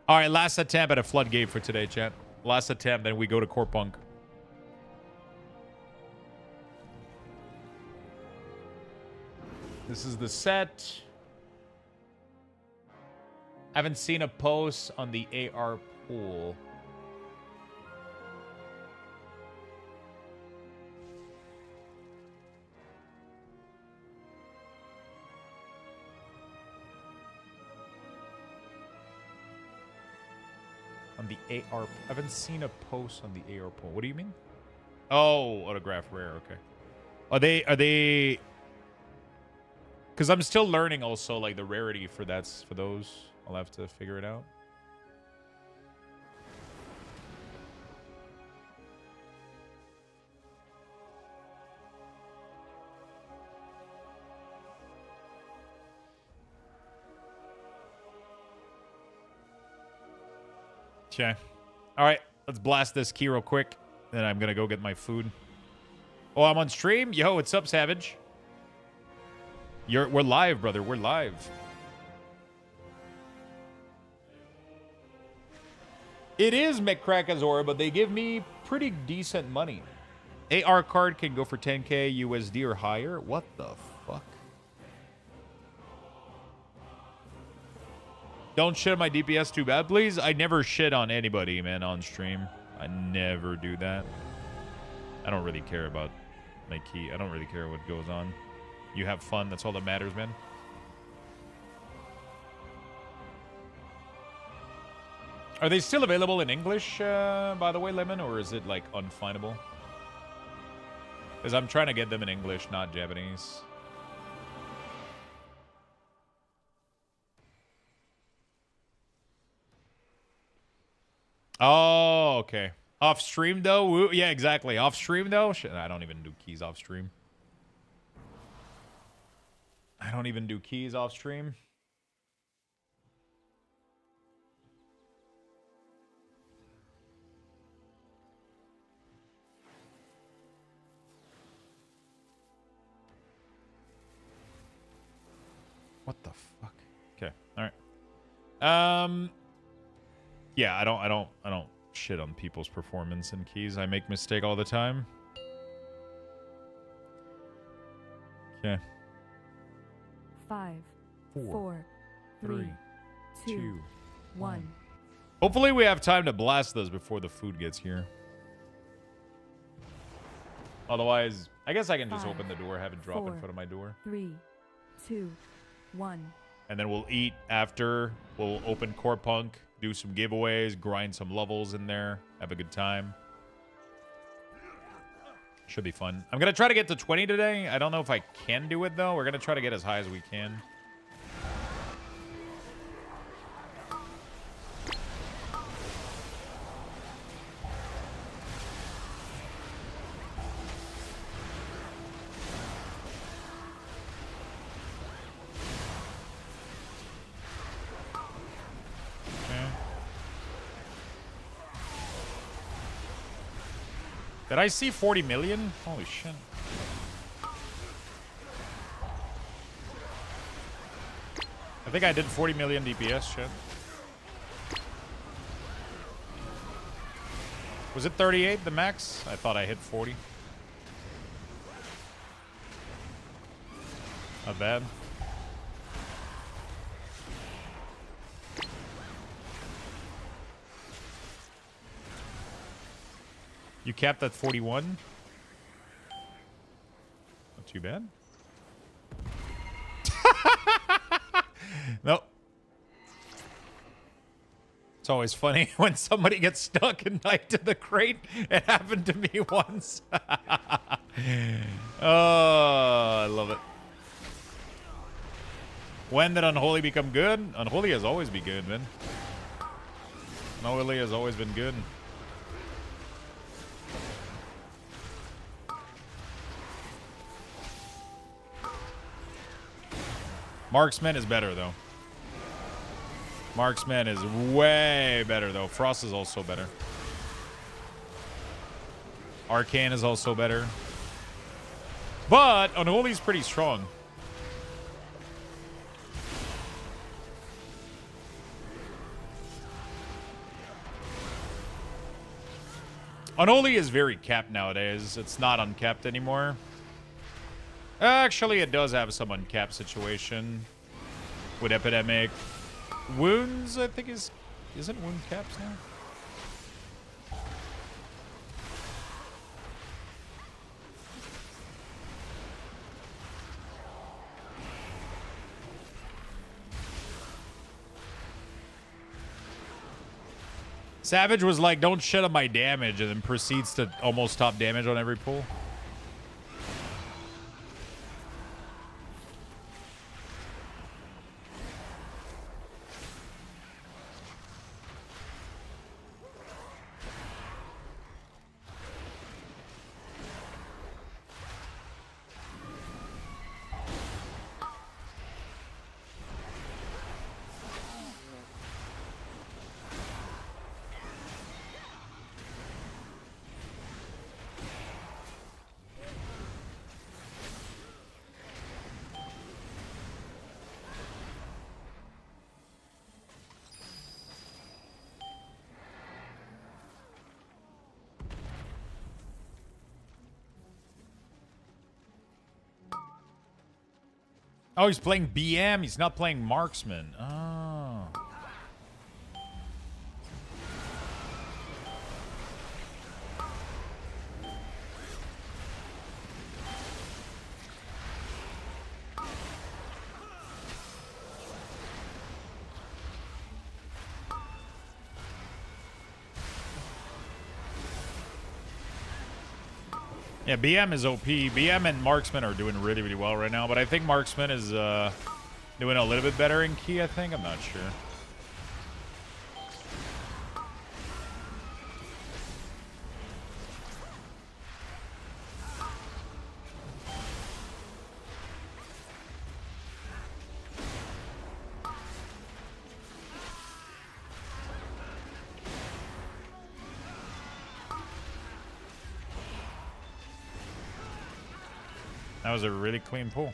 All right, last attempt at a floodgate for today, chat. Last attempt, then we go to Corepunk. This is the set. I haven't seen a post on the AR pool. On the AR, I haven't seen a post on the AR poll. What do you mean? Oh, autograph rare. Okay. Are they? Because I'm still learning also like the rarity for those. I'll have to figure it out. Okay. All right, let's blast this key real quick. Then I'm gonna go get my food. Oh, I'm on stream. Yo, what's up, Savage? We're live, brother. We're live. It is McCrackazora, but they give me pretty decent money. AR card can go for 10K USD or higher. What the fuck? Don't shit on my DPS too bad, please. I never shit on anybody, man, on stream. I never do that. I don't really care about my key. I don't really care what goes on. You have fun. That's all that matters, man. Are they still available in English, by the way, Lemon, or is it, like, unfindable? Because I'm trying to get them in English, not Japanese. Oh, okay. Off stream, though? Woo, yeah, exactly. Off stream, though? Shit, I don't even do keys off stream. I don't even do keys off stream. What the fuck? Okay, all right. Yeah, I don't shit on people's performance in keys. I make mistake all the time. Okay. 5, Four, 4, 3, 2, 1. Hopefully we have time to blast those before the food gets here. Otherwise, I guess I can just open the door, have it drop in front of my door. 3, 2, 1. And then we'll eat after. We'll open Corepunk, do some giveaways, grind some levels in there, have a good time. Should be fun. I'm going to try to get to 20 today. I don't know if I can do it, though. We're going to try to get as high as we can. Did I see 40 million? Holy shit. I think I did 40 million DPS, shit. Was it 38, the max? I thought I hit 40. Not bad. You capped at 41? Not too bad. Nope. It's always funny when somebody gets stuck and knight to the crate. It happened to me once. Oh, I love it. When did Unholy become good? Unholy has always been good, man. Unholy has always been good. Marksman is better, though. Marksman is way better, though. Frost is also better. Arcane is also better. But Unholy is pretty strong. Unholy is very capped nowadays. It's not uncapped anymore. Actually, it does have some uncapped situation with Epidemic. Wounds, I think, isn't wound caps now? Savage was like, don't shit on my damage, and then proceeds to almost top damage on every pull. Oh, he's playing BM. He's not playing Marksman. Oh. Yeah, BM is OP. BM and Marksman are doing really, really well right now, but I think Marksman is doing a little bit better in key, I think. I'm not sure. That was a really clean pull.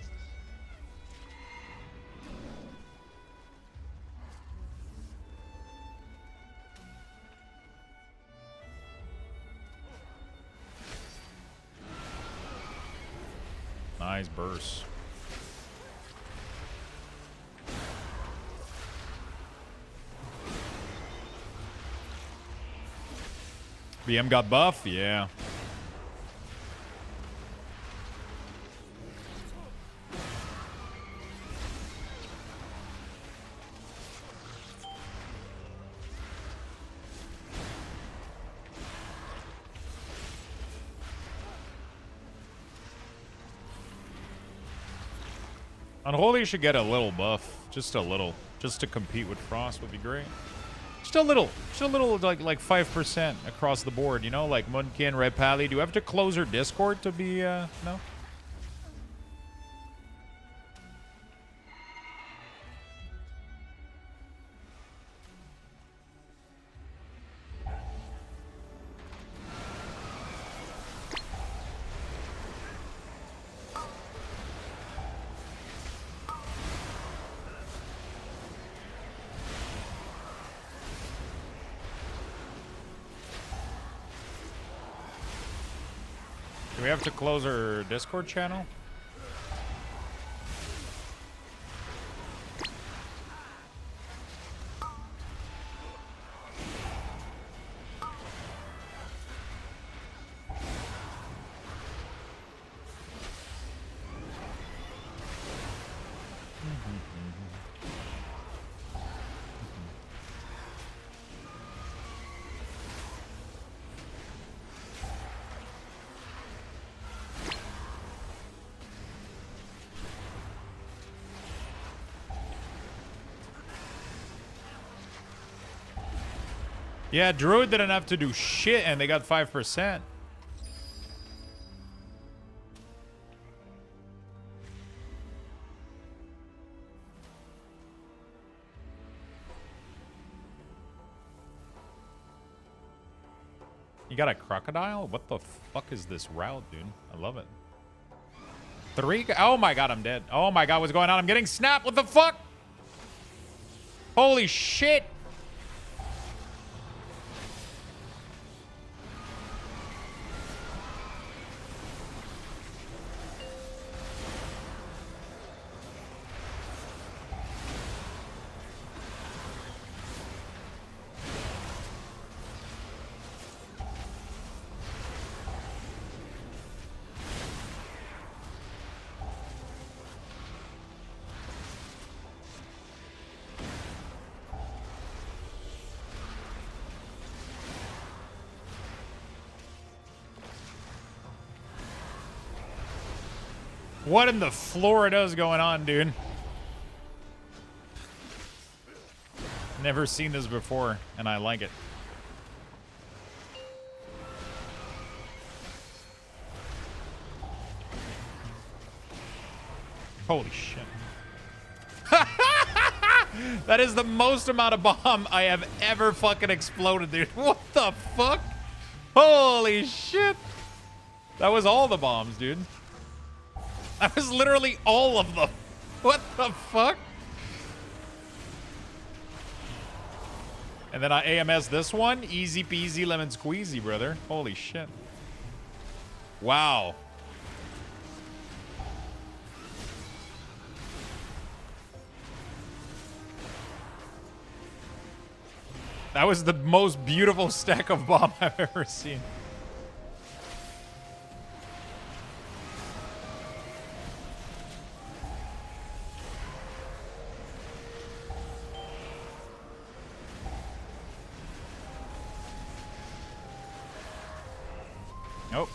Nice burst. BM got buff? Yeah. Unholy should get a little buff, just a little, just to compete with Frost would be great. Just a little, like 5% across the board, you know, like Munkin, Red Pally. Do you have to close her Discord to be, no? Do we have to close our Discord channel? Yeah, Druid didn't have to do shit and they got 5%. You got a crocodile? What the fuck is this route, dude? I love it. 3? Oh my god, I'm dead. Oh my god, what's going on? I'm getting snapped. What the fuck? Holy shit. What in the Florida is going on, dude? Never seen this before, and I like it. Holy shit. That is the most amount of bomb I have ever fucking exploded, dude. What the fuck? Holy shit. That was all the bombs, dude. That was literally all of them. What the fuck? And then I AMS this one. Easy peasy lemon squeezy, brother. Holy shit. Wow. That was the most beautiful stack of bomb I've ever seen. Nope.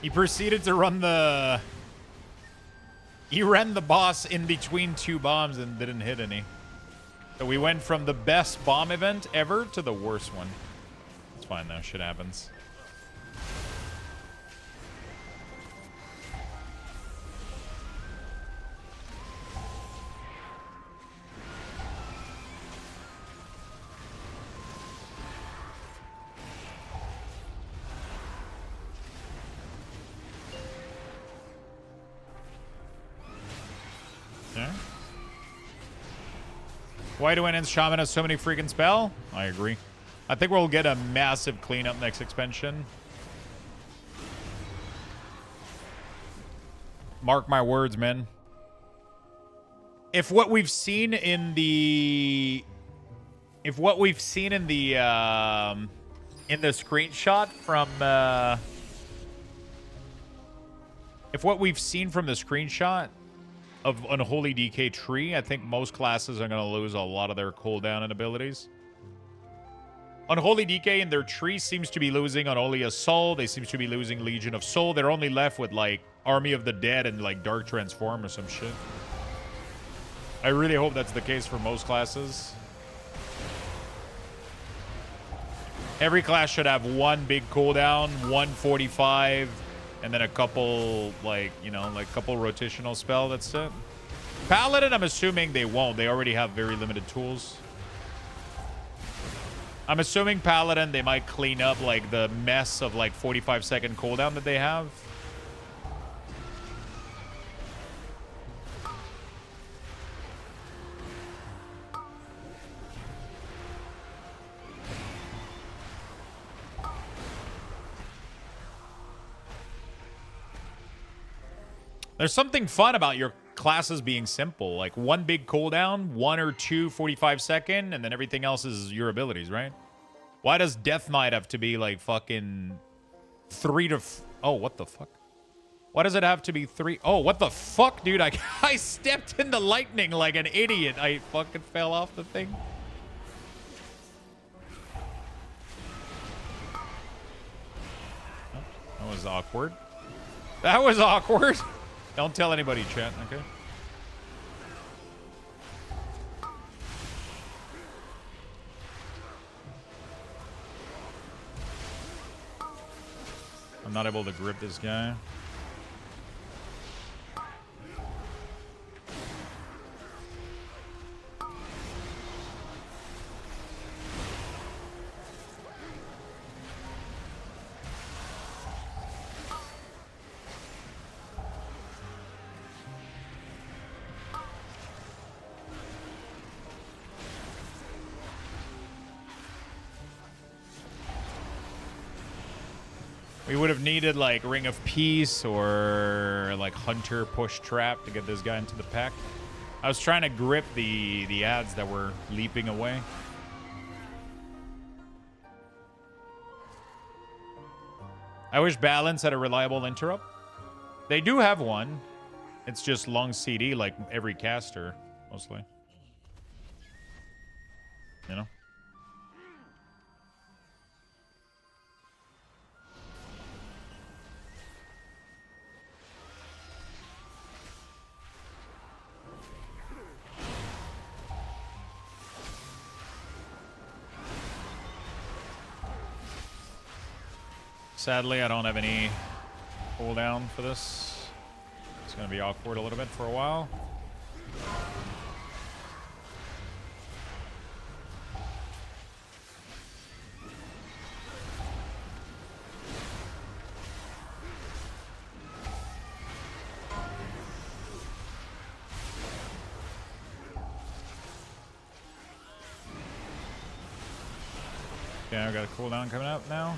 He proceeded to run the... He ran the boss in between two bombs and didn't hit any. So we went from the best bomb event ever to the worst one. It's fine though, shit happens. Okay. Why do Enen's Shaman have so many freaking spell? I agree. I think we'll get a massive cleanup next expansion. Mark my words, man. If what we've seen in the... If what we've seen in the screenshot from... if what we've seen from the screenshot of Unholy DK tree, I think most classes are going to lose a lot of their cooldown and abilities. Unholy DK in their tree seems to be losing Unholy Soul. They seem to be losing Legion of Soul. They're only left with, like, Army of the Dead and, like, Dark Transform or some shit. I really hope that's the case for most classes. Every class should have one big cooldown, 145, and then a couple, like, you know, like, couple rotational spell. That's it. Paladin, I'm assuming they won't. They already have very limited tools. I'm assuming Paladin, they might clean up, like, the mess of, like, 45-second cooldown that they have. There's something fun about your classes being simple. Like, one big cooldown, one or two 45-second, and then everything else is your abilities, right? Why does Death Knight have to be, like, fucking 3 to... Oh, what the fuck? Why does it have to be 3? Oh, what the fuck, dude? I stepped in the lightning like an idiot. I fucking fell off the thing. Oh, that was awkward. That was awkward. Don't tell anybody, chat, okay? I'm not able to grip this guy. We would have needed, like, Ring of Peace or, like, Hunter Push Trap to get this guy into the pack. I was trying to grip the ads that were leaping away. I wish Balance had a reliable interrupt. They do have one. It's just long CD, like every caster, mostly. You know? Sadly, I don't have any cooldown for this. It's going to be awkward a little bit for a while. Okay, I've got a cooldown coming up now.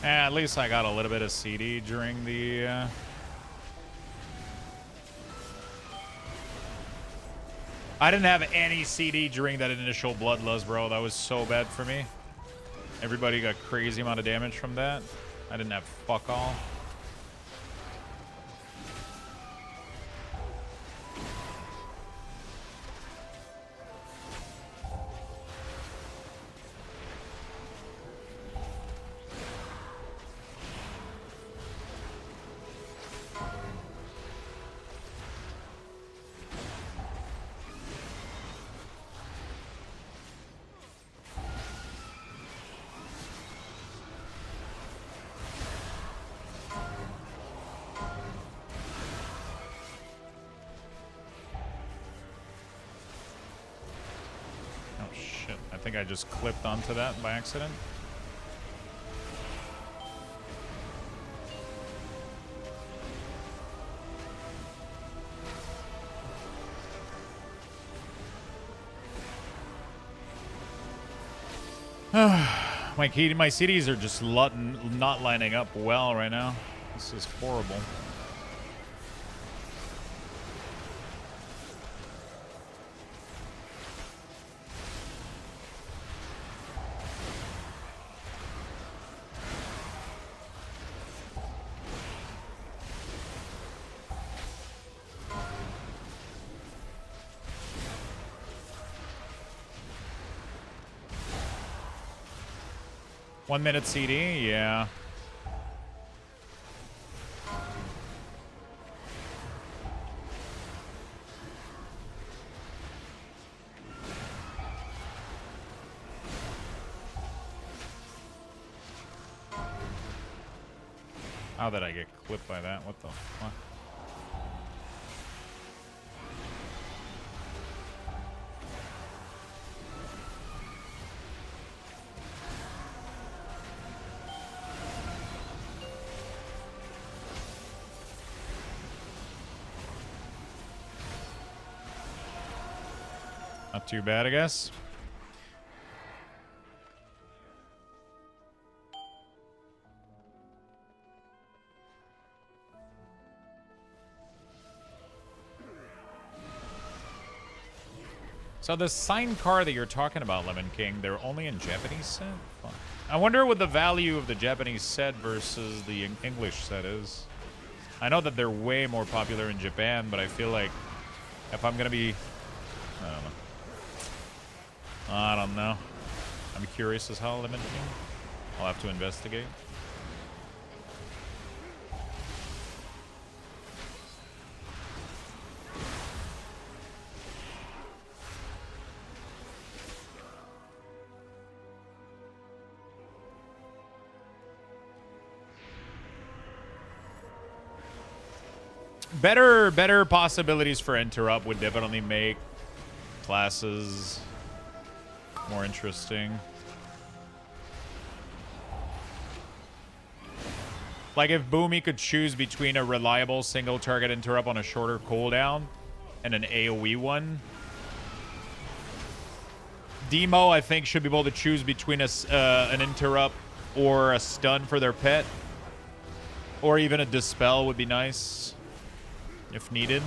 At least I got a little bit of CD during the... I didn't have any CD during that initial Bloodlust, bro. That was so bad for me. Everybody got crazy amount of damage from that. I didn't have fuck all. I think I just clipped onto that by accident. My CDs are just not lining up well right now. This is horrible. One minute CD, yeah. How did I get clipped by that? What the fuck? Not too bad, I guess. So the signed car that you're talking about, Lemon King, they're only in Japanese set? Fuck. I wonder what the value of the Japanese set versus the English set is. I know that they're way more popular in Japan, but I feel like if I'm gonna be... I don't know. I'm curious as hell, Lemon King. I'll have to investigate. Better possibilities for interrupt would definitely make classes more interesting. Like if Boomy could choose between a reliable single target interrupt on a shorter cooldown and an AoE one. Demo, I think, should be able to choose between an interrupt or a stun for their pet. Or even a dispel would be nice if needed.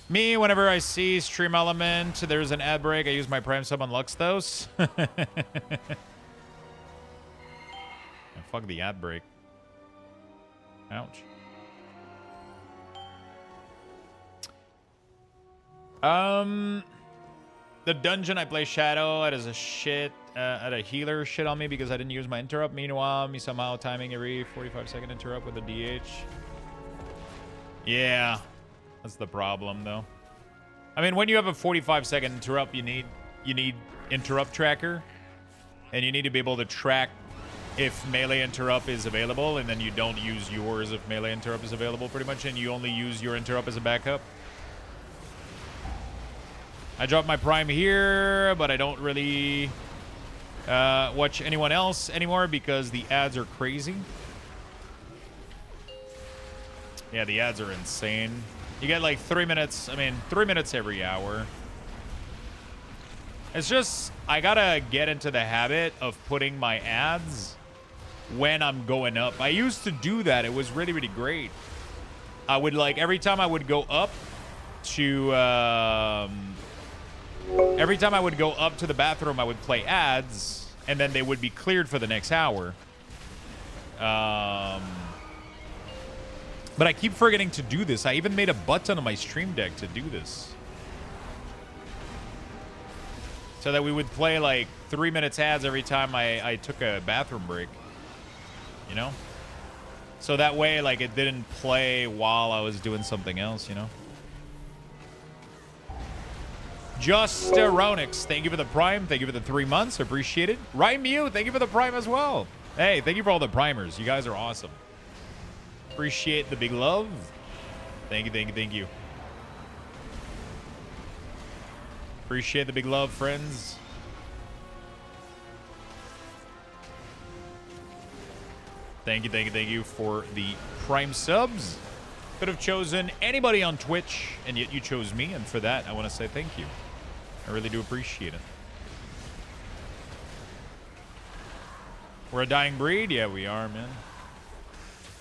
Me, whenever I see stream element, there's an ad break, I use my prime sub on Luxthos. Fuck the ad break. Ouch. The dungeon I play Shadow at is a shit, at a healer shit on me because I didn't use my interrupt. Meanwhile, me somehow timing every 45-second interrupt with a DH. Yeah. That's the problem, though. I mean, when you have a 45-second interrupt, you need interrupt tracker, and you need to be able to track if melee interrupt is available, and then you don't use yours if melee interrupt is available, pretty much, and you only use your interrupt as a backup. I dropped my prime here, but I don't really watch anyone else anymore because the ads are crazy. Yeah, the ads are insane. You get like 3 minutes, 3 minutes every hour. It's just, I gotta get into the habit of putting my ads when I'm going up. I used to do that. It was really, really great. I would like every time I would go up to the bathroom, I would play ads, and then they would be cleared for the next hour. But I keep forgetting to do this. I even made a button on my stream deck to do this. So that we would play like 3 minutes ads every time I took a bathroom break. You know? So that way, like, it didn't play while I was doing something else, you know? Just Ronix, thank you for the Prime. Thank you for the 3 months. Appreciate it. Rhymew, thank you for the Prime as well. Hey, thank you for all the primers. You guys are awesome. Appreciate the big love. Thank you, thank you, thank you. Appreciate the big love, friends. Thank you, thank you, thank you for the Prime subs. Could have chosen anybody on Twitch, and yet you chose me, and for that, I want to say thank you. I really do appreciate it. We're a dying breed? Yeah, we are, man.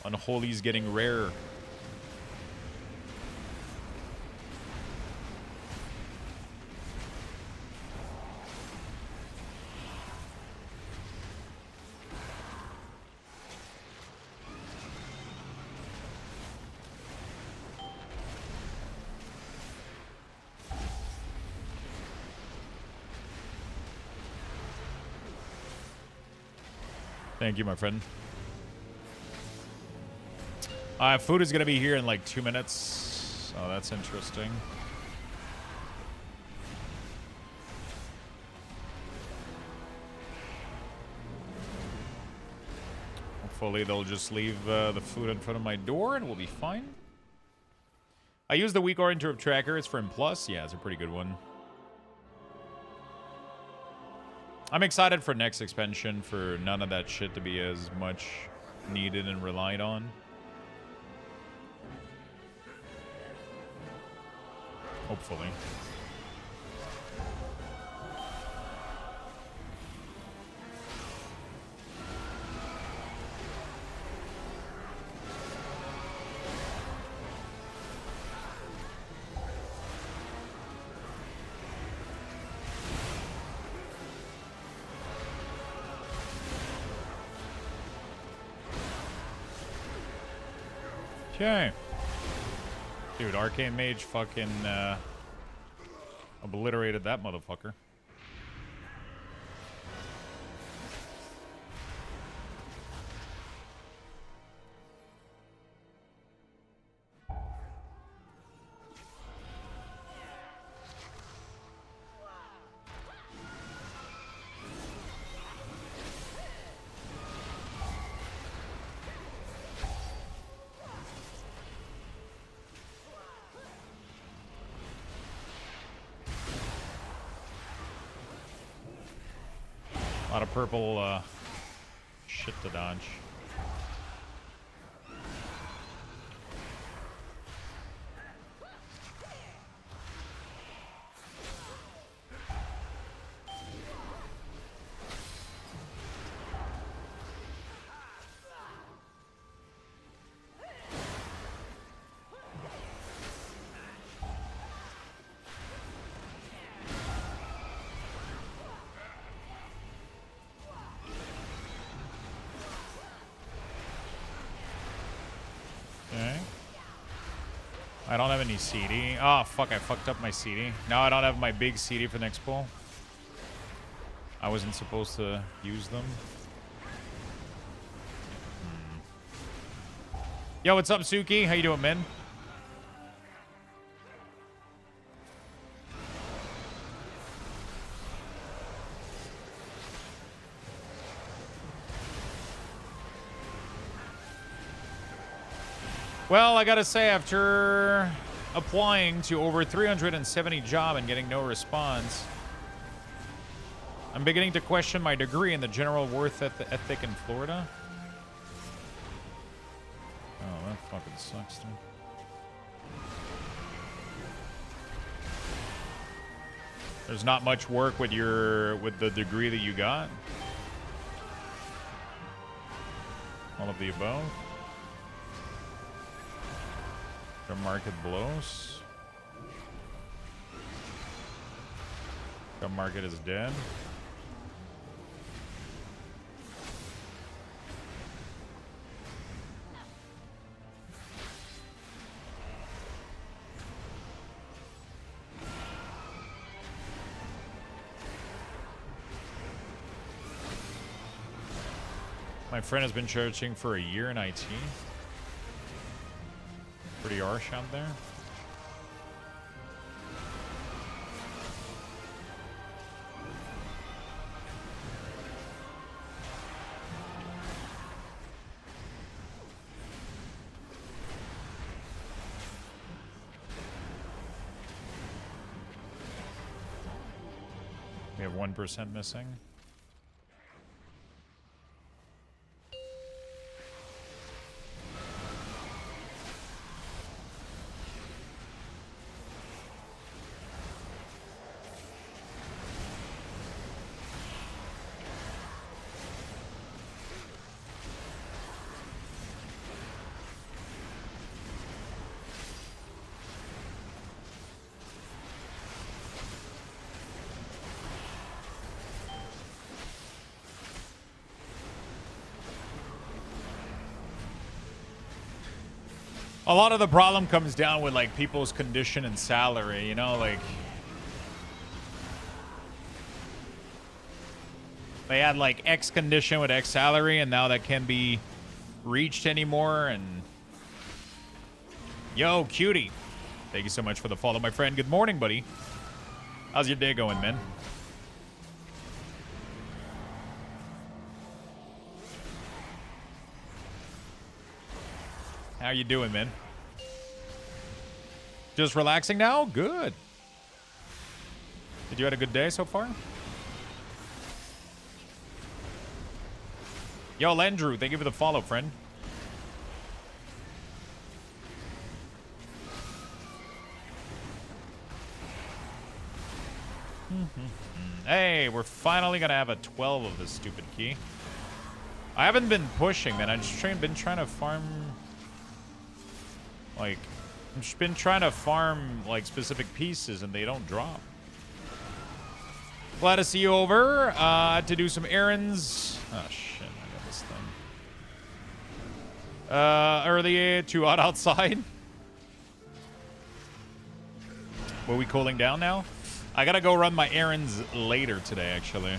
Unholy's getting rare. Thank you, my friend. Food is going to be here in like 2 minutes. Oh, that's interesting. Hopefully they'll just leave the food in front of my door and we'll be fine. I use the weak or interrupt tracker. It's from Plus. Yeah, it's a pretty good one. I'm excited for next expansion for none of that shit to be as much needed and relied on. Hopefully. Okay. Dude, Arcane Mage fucking obliterated that motherfucker. A lot of purple shit to dodge. I don't have any CD. Oh, fuck, I fucked up my CD. Now I don't have my big CD for next pull. I wasn't supposed to use them. Yo, what's up, Suki? How you doing, man? Well, I gotta say, after applying to over 370 jobs and getting no response, I'm beginning to question my degree in the general worth ethic in Florida. Oh, that fucking sucks, dude. There's not much work with the degree that you got. All of the above. The market blows. The market is dead. My friend has been searching for a year in IT. Pretty harsh out there. We have 1% missing. A lot of the problem comes down with like people's condition and salary, you know, like they had like X condition with X salary and now that can't be reached anymore. And yo, cutie, thank you so much for the follow, my friend. Good morning, buddy. How's your day going, man? How you doing, man? Just relaxing now? Good. Did you have a good day so far? Yo, Landrew, thank you for the follow, friend. Hey, we're finally gonna have a 12 of this stupid key. I haven't been pushing, man. I've just been trying to farm... Like, I've just been trying to farm, like, specific pieces, and they don't drop. Glad to see you over. Had to do some errands. Oh, shit. I got this thing. Early, too hot outside. Were we cooling down now? I gotta go run my errands later today, actually.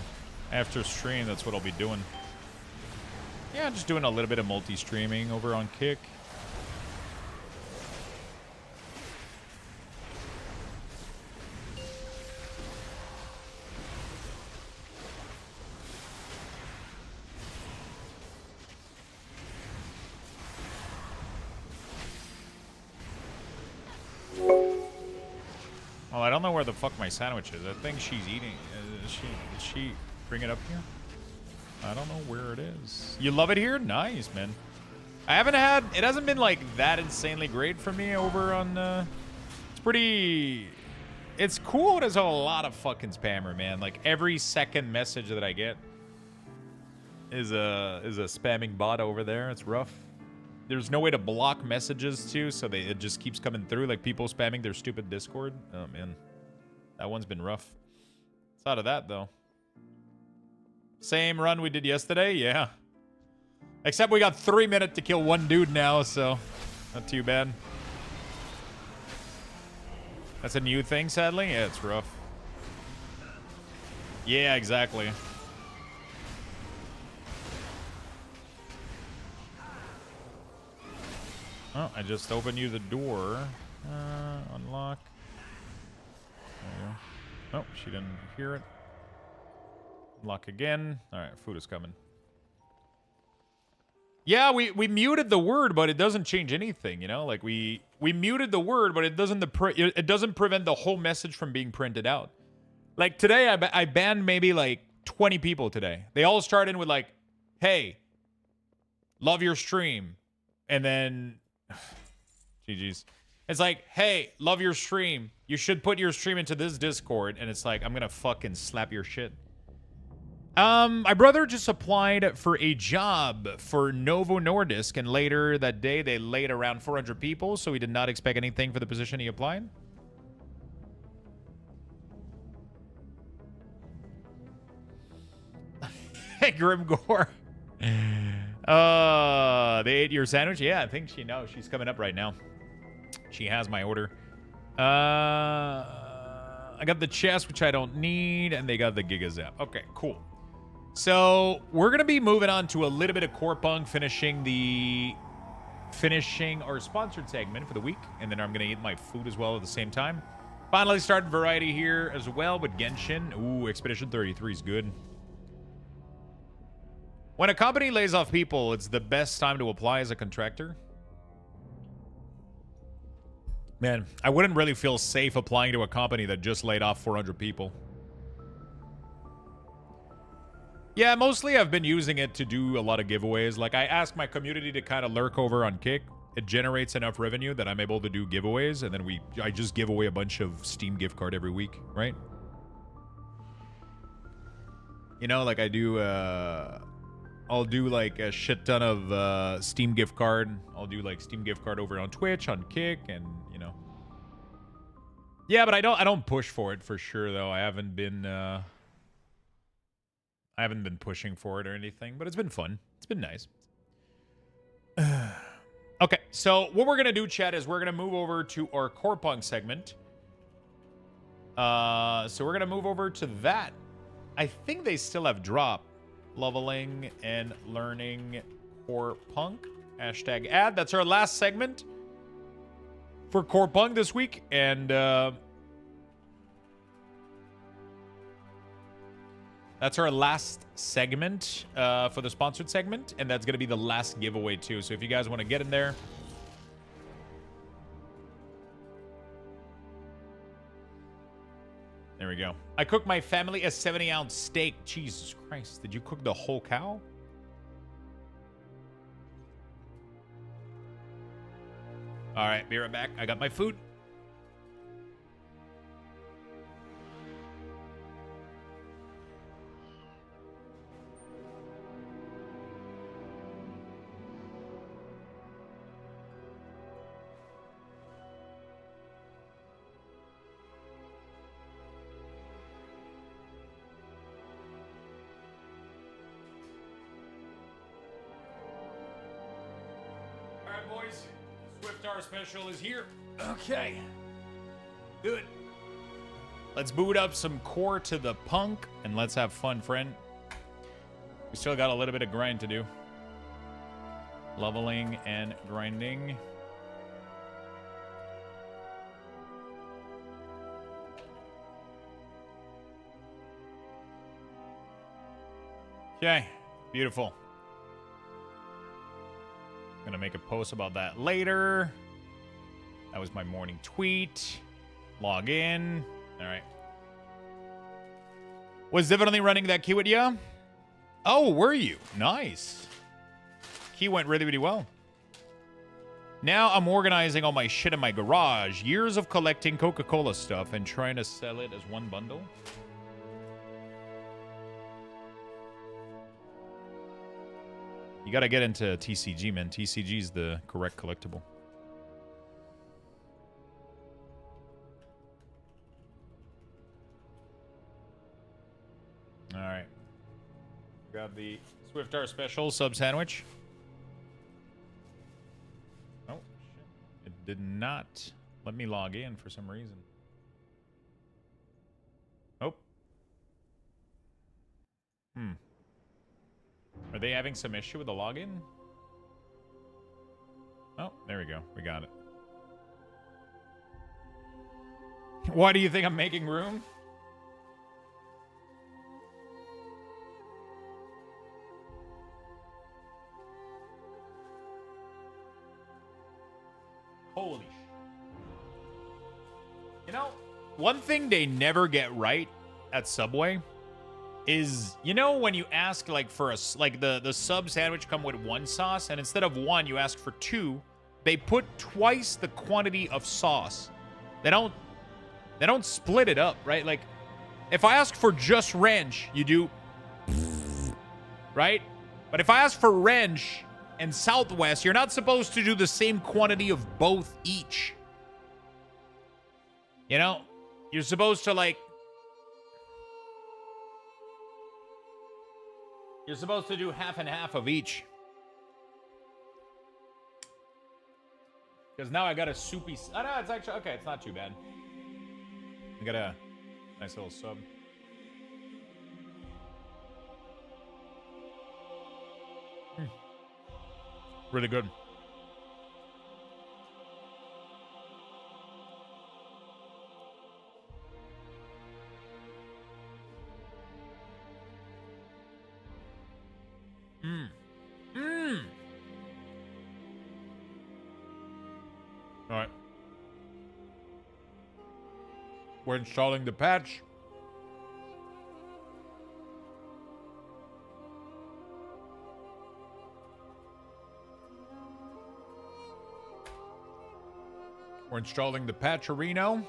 After stream, that's what I'll be doing. Yeah, just doing a little bit of multi-streaming over on Kick. Well, I don't know where the fuck my sandwich is. I think she's eating. Did she bring it up here? I don't know where it is. You love it here? Nice, man. I haven't had... It hasn't been, like, that insanely great for me over on... It's pretty... It's cool. There's a lot of fucking spammer, man. Like, every second message that I get is a spamming bot over there. It's rough. There's no way to block messages, too, so it just keeps coming through. Like, people spamming their stupid Discord. Oh, man. That one's been rough. It's out of that, though. Same run we did yesterday? Yeah. Except we got 3 minutes to kill one dude now, so not too bad. That's a new thing, sadly? Yeah, it's rough. Yeah, exactly. Oh, I just opened you the door. Unlock. There you go. Oh, she didn't hear it. Unlock again. Alright, food is coming. Yeah, we muted the word, but it doesn't change anything, you know? Like, we muted the word, but it doesn't prevent the whole message from being printed out. Like, today, I banned maybe, like, 20 people today. They all started with, like, hey, love your stream. And then... GG's. It's like, hey, love your stream. You should put your stream into this Discord. And it's like, I'm gonna fucking slap your shit. My brother just applied for a job for Novo Nordisk, and later that day they laid around 400 people, so he did not expect anything for the position he applied. Hey, Grimgore. They ate your sandwich? Yeah, I think she knows. She's coming up right now. She has my order. I got the chest, which I don't need, and they got the Giga Zap. Okay, cool. So we're gonna be moving on to a little bit of Corepunk, finishing our sponsored segment for the week, and then I'm gonna eat my food as well at the same time. Finally started variety here as well with Genshin. Ooh, Expedition 33 is good. When a company lays off people, it's the best time to apply as a contractor. Man, I wouldn't really feel safe applying to a company that just laid off 400 people. Yeah, mostly I've been using it to do a lot of giveaways. Like, I ask my community to kind of lurk over on Kick. It generates enough revenue that I'm able to do giveaways, and then I just give away a bunch of Steam gift card every week, right? You know, like I'll do like a shit ton of Steam gift card. I'll do like Steam gift card over on Twitch, on Kick, and you know. Yeah, but I don't push for it for sure though. I haven't been pushing for it or anything, but it's been fun. It's been nice. Okay, so what we're gonna do, chat, is we're gonna move over to our Corepunk segment. So we're gonna move over to that. I think they still have drop. Leveling and learning Corepunk. Hashtag ad. That's our last segment for Corepunk this week. And that's our last segment for the sponsored segment. And that's going to be the last giveaway too. So if you guys want to get in there. There we go. I cooked my family a 70-ounce steak. Jesus Christ. Did you cook the whole cow? All right, be right back. I got my food. Boys, Swiftar special is here. Okay. Good. Let's boot up some core to the punk and let's have fun, friend. We still got a little bit of grind to do. Leveling and grinding. Okay. Beautiful. Gonna make a post about that later. That was my morning tweet. Log in. All right. Was definitely running that key with you? Oh, were you? Nice. Key went really, really well. Now I'm organizing all my shit in my garage. Years of collecting Coca-Cola stuff and trying to sell it as one bundle. You gotta get into TCG, man. TCG is the correct collectible. All right. Got the Swiftar special sub sandwich. Oh, shit. It did not let me log in for some reason. Oh. Are they having some issue with the login? Oh, there we go. We got it. Why do you think I'm making room? Holy shit. You know, one thing they never get right at Subway is, you know, when you ask like for a, like the sub sandwich come with one sauce, and instead of one you ask for two, they put twice the quantity of sauce. They don't split it up, right? Like if I ask for just ranch, you do right? But if I ask for wrench and southwest, you're not supposed to do the same quantity of both each. You know, you're supposed to like, you're supposed to do half and half of each. Because now I got a soupy, oh no, it's actually, okay, it's not too bad. I got a nice little sub. Really good. All right. We're installing the patch. We're installing the patcherino.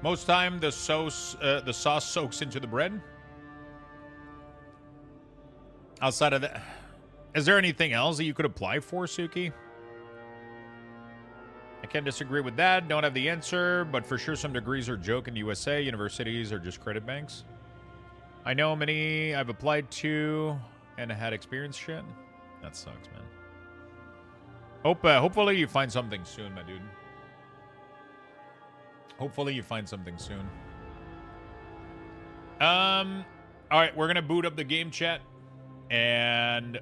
Most time the sauce soaks into the bread. Outside of that, is there anything else that you could apply for, Suki? I can't disagree with that. Don't have the answer, but for sure some degrees are a joke in the USA. Universities are just credit banks. I know many I've applied to and had experience shit. That sucks, man. Hopefully you find something soon, my dude. Hopefully you find something soon. All right, we're gonna boot up the game chat, and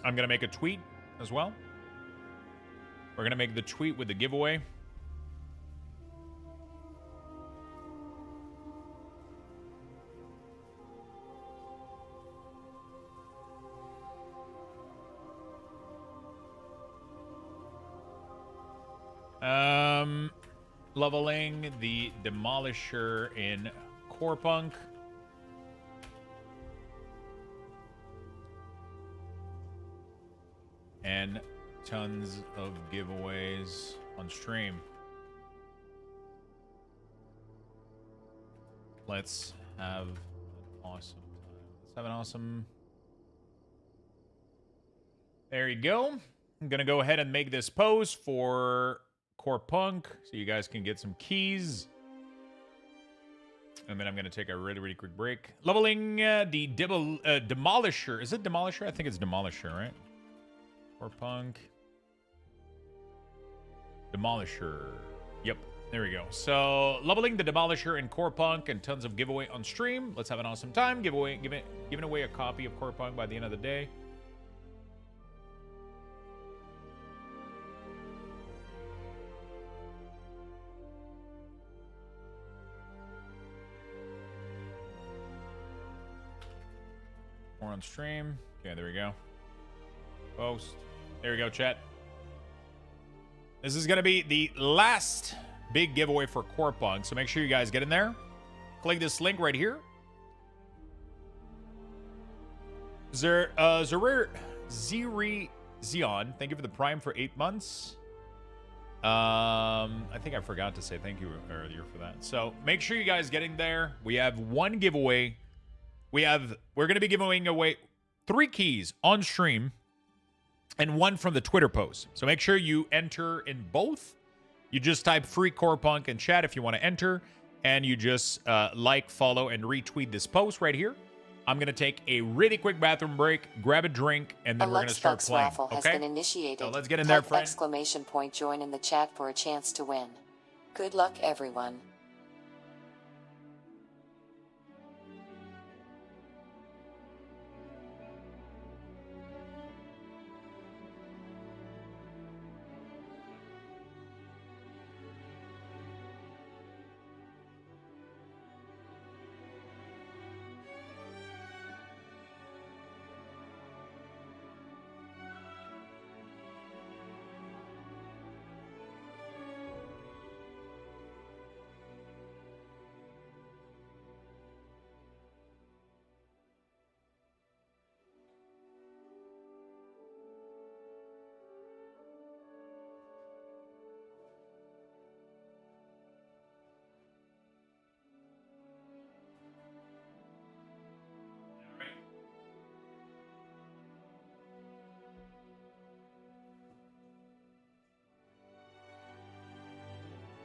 I'm gonna make a tweet as well. We're gonna make the tweet with the giveaway. Leveling the Demolisher in Corepunk. And tons of giveaways on stream. Let's have an awesome time. Let's have an awesome... There you go. I'm going to go ahead and make this post for Corepunk so you guys can get some keys. And then I'm going to take a really, really quick break. Leveling the Demolisher. Is it Demolisher? I think it's Demolisher, right? Corepunk. Demolisher. Yep, there we go. So, leveling the Demolisher in Corepunk and tons of giveaway on stream. Let's have an awesome time. Giving away a copy of Corepunk by the end of the day. More on stream. Okay, there we go. Post. There we go, chat. This is going to be the last big giveaway for Corepunk, so make sure you guys get in there. Click this link right here. Zeri Zion, thank you for the Prime for 8 months. I think I forgot to say thank you earlier for that. So make sure you guys get in there. We have one giveaway. We're going to be giving away 3 keys on stream and 1 from the Twitter post. So make sure you enter in both. You just type free Corepunk in chat if you want to enter, and you just like, follow, and retweet this post right here. I'm going to take a really quick bathroom break, grab a drink, and then we're going to start playing. Raffle has been initiated. So let's get in there, friend. ! Join in the chat for a chance to win. Good luck, everyone.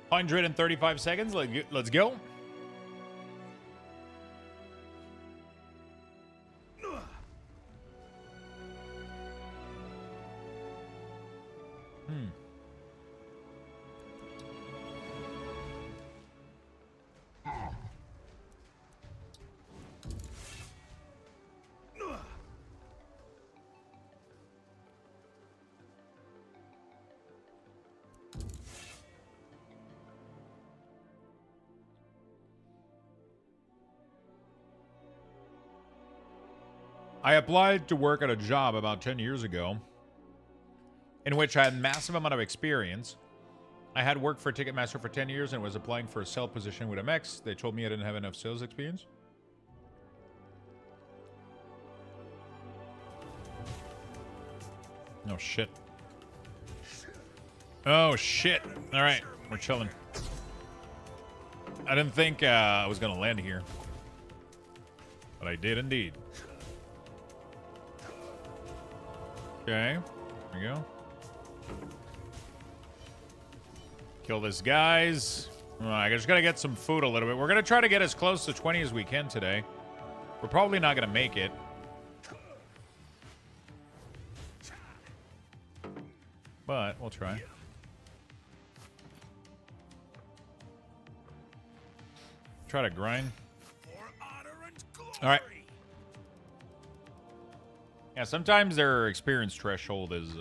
135 seconds. Let's go. I applied to work at a job about 10 years ago in which I had a massive amount of experience. I had worked for Ticketmaster for 10 years and was applying for a sales position with MX. They told me I didn't have enough sales experience. Oh, shit. Oh, shit. All right. We're chilling. I didn't think I was going to land here. But I did indeed. Okay. There we go. Kill this guys. I just gotta get some food a little bit. We're gonna try to get as close to 20 as we can today. We're probably not gonna make it. But we'll try. Try to grind. All right. Yeah, sometimes their experience threshold is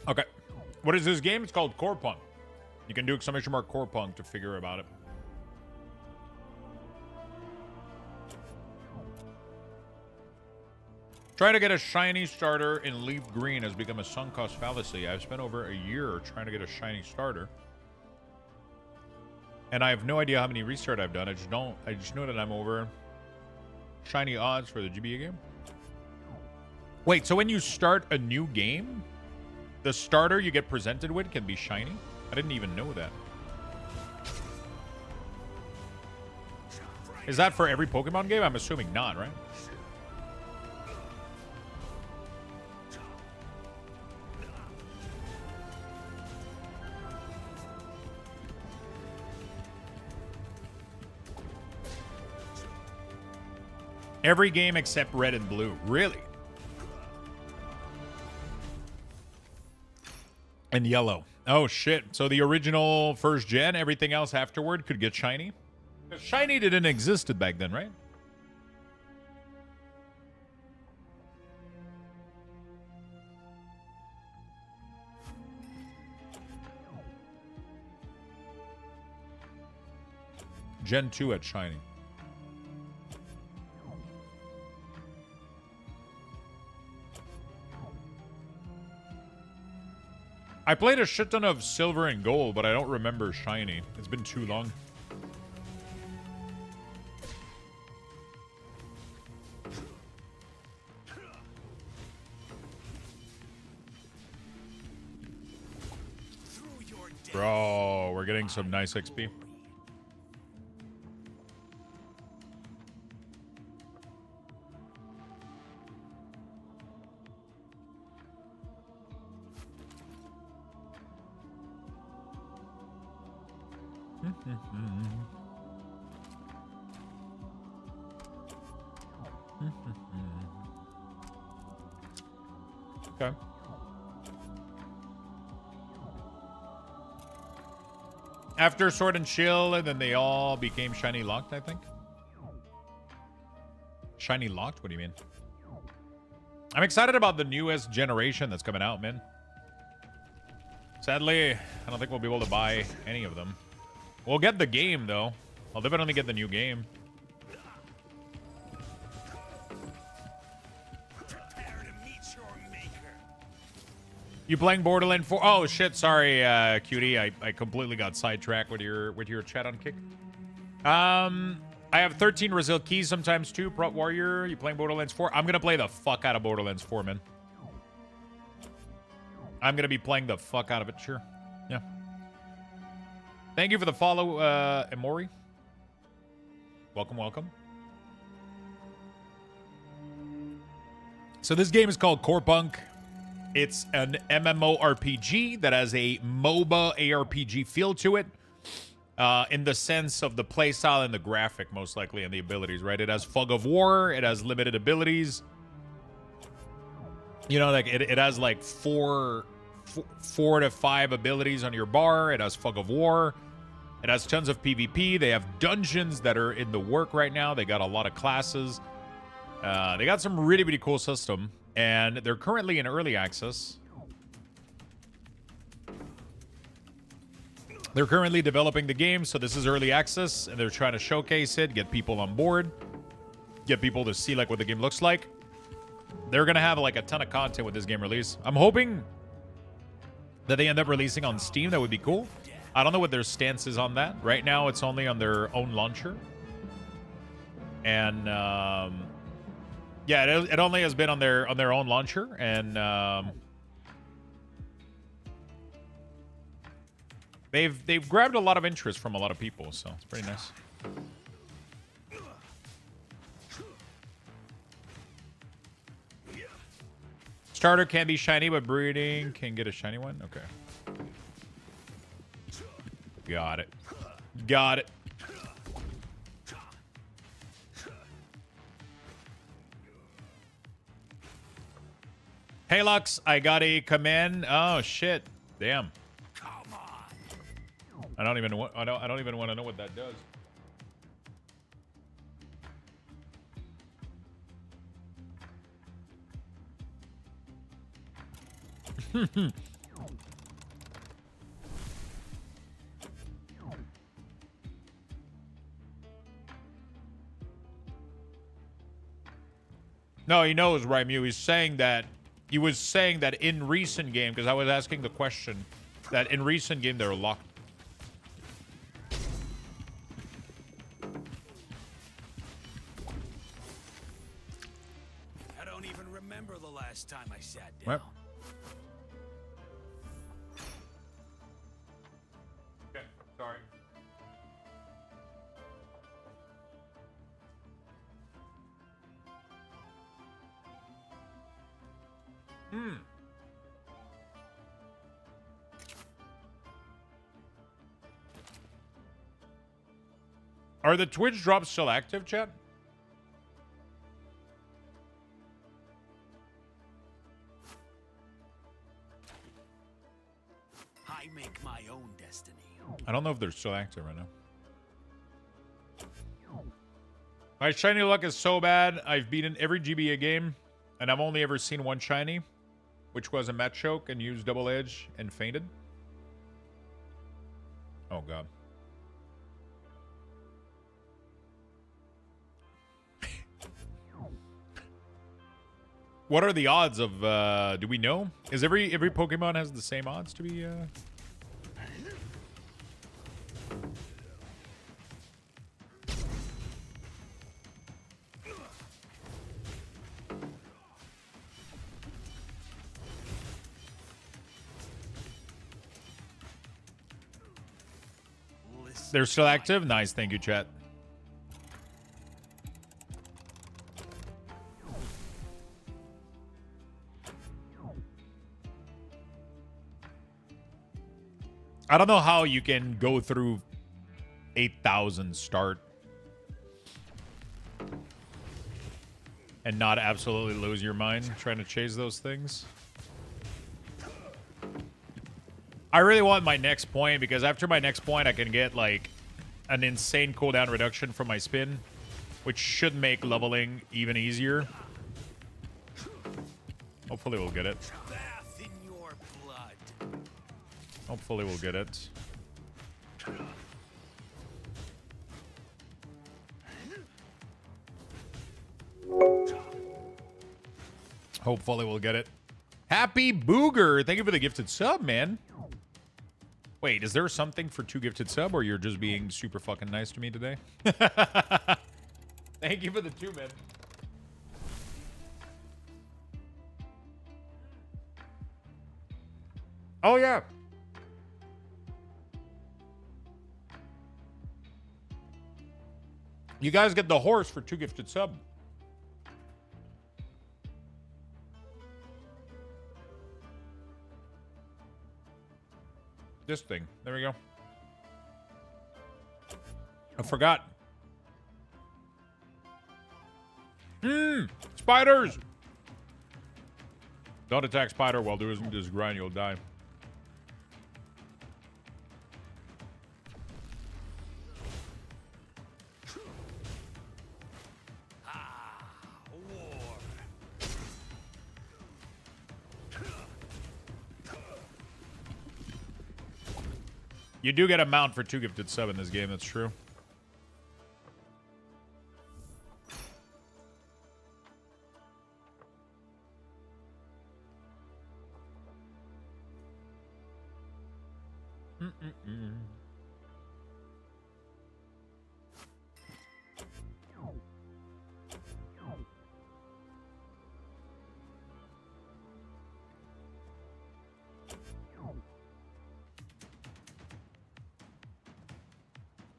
Okay. What is this game? It's called Corepunk. You can do exclamation mark Corepunk to figure about it. Trying to get a shiny starter in Leaf Green has become a sunk cost fallacy. I've spent over a year trying to get a shiny starter. And I have no idea how many restart I've done. I just know that I'm over shiny odds for the GBA game. Wait, so when you start a new game, the starter you get presented with can be shiny? I didn't even know that. Is that for every Pokemon game? I'm assuming not, right? Every game except Red and Blue. Really? And Yellow. Oh, shit. So the original first gen, everything else afterward could get shiny? Shiny didn't exist back then, right? Gen 2 at shiny. I played a shit ton of silver and gold, but I don't remember shiny. It's been too long. Bro, we're getting some nice XP. Okay. After Sword and Shield, and then they all became shiny locked, I think. Shiny locked? What do you mean? I'm excited about the newest generation that's coming out, man. Sadly, I don't think we'll be able to buy any of them. We'll get the game, though. I'll definitely get the new game. You playing Borderlands 4? Oh shit, sorry, cutie. I completely got sidetracked with your chat on Kick. I have 13 Brazil keys sometimes too. Prop Warrior, you playing Borderlands 4? I'm gonna play the fuck out of Borderlands 4, man. I'm gonna be playing the fuck out of it, sure. Yeah. Thank you for the follow, Emori. Welcome, welcome. So this game is called Corepunk. It's an MMORPG that has a MOBA ARPG feel to it. In the sense of the playstyle and the graphic, most likely, and the abilities, right? It has Fog of War. It has limited abilities. You know, like it has like four to five abilities on your bar. It has Fog of War. It has tons of PvP. They have dungeons that are in the work right now. They got a lot of classes. They got some really, really cool system. And they're currently in early access. They're currently developing the game, so this is early access, and they're trying to showcase it, get people on board, get people to see like what the game looks like. They're gonna have like a ton of content with this game release. I'm hoping that they end up releasing on Steam. That would be cool. I don't know what their stance is on that. Right now, it's only on their own launcher. And yeah, it only has been on their own launcher, and they've grabbed a lot of interest from a lot of people, so it's pretty nice. Starter can be shiny, but breeding can get a shiny one. Okay. Got it. Got it. Hey Lux, I got a command. Oh shit. Damn. I don't even want to know what that does. No, he knows, Raimu. He was saying that in recent game, because I was asking the question, that in recent game they're locked. I don't even remember the last time I sat down. What? Okay, sorry. Are the Twitch drops still active, chat? I make my own destiny. I don't know if they're still active right now. My shiny luck is so bad. I've beaten every GBA game, and I've only ever seen one shiny, which was a match choke and used double edge and fainted. Oh god. What are the odds of do we know? Is every Pokemon has the same odds to be They're still active? Nice, thank you, chat. I don't know how you can go through 8,000 start and not absolutely lose your mind trying to chase those things. I really want my next point, because after my next point I can get like an insane cooldown reduction from my spin, which should make leveling even easier. Hopefully we'll get it. Bath in your blood. Hopefully we'll get it. Hopefully we'll get it. Happy Booger. Thank you for the gifted sub, man. Wait, is there something for 2 gifted sub, or you're just being super fucking nice to me today? Thank you for the 2, man. Oh, yeah. You guys get the horse for 2 gifted sub. This thing. There we go. I forgot. Spiders! Don't attack spider while doing this grind, you'll die. You do get a mount for 2 gifted sub in this game, that's true.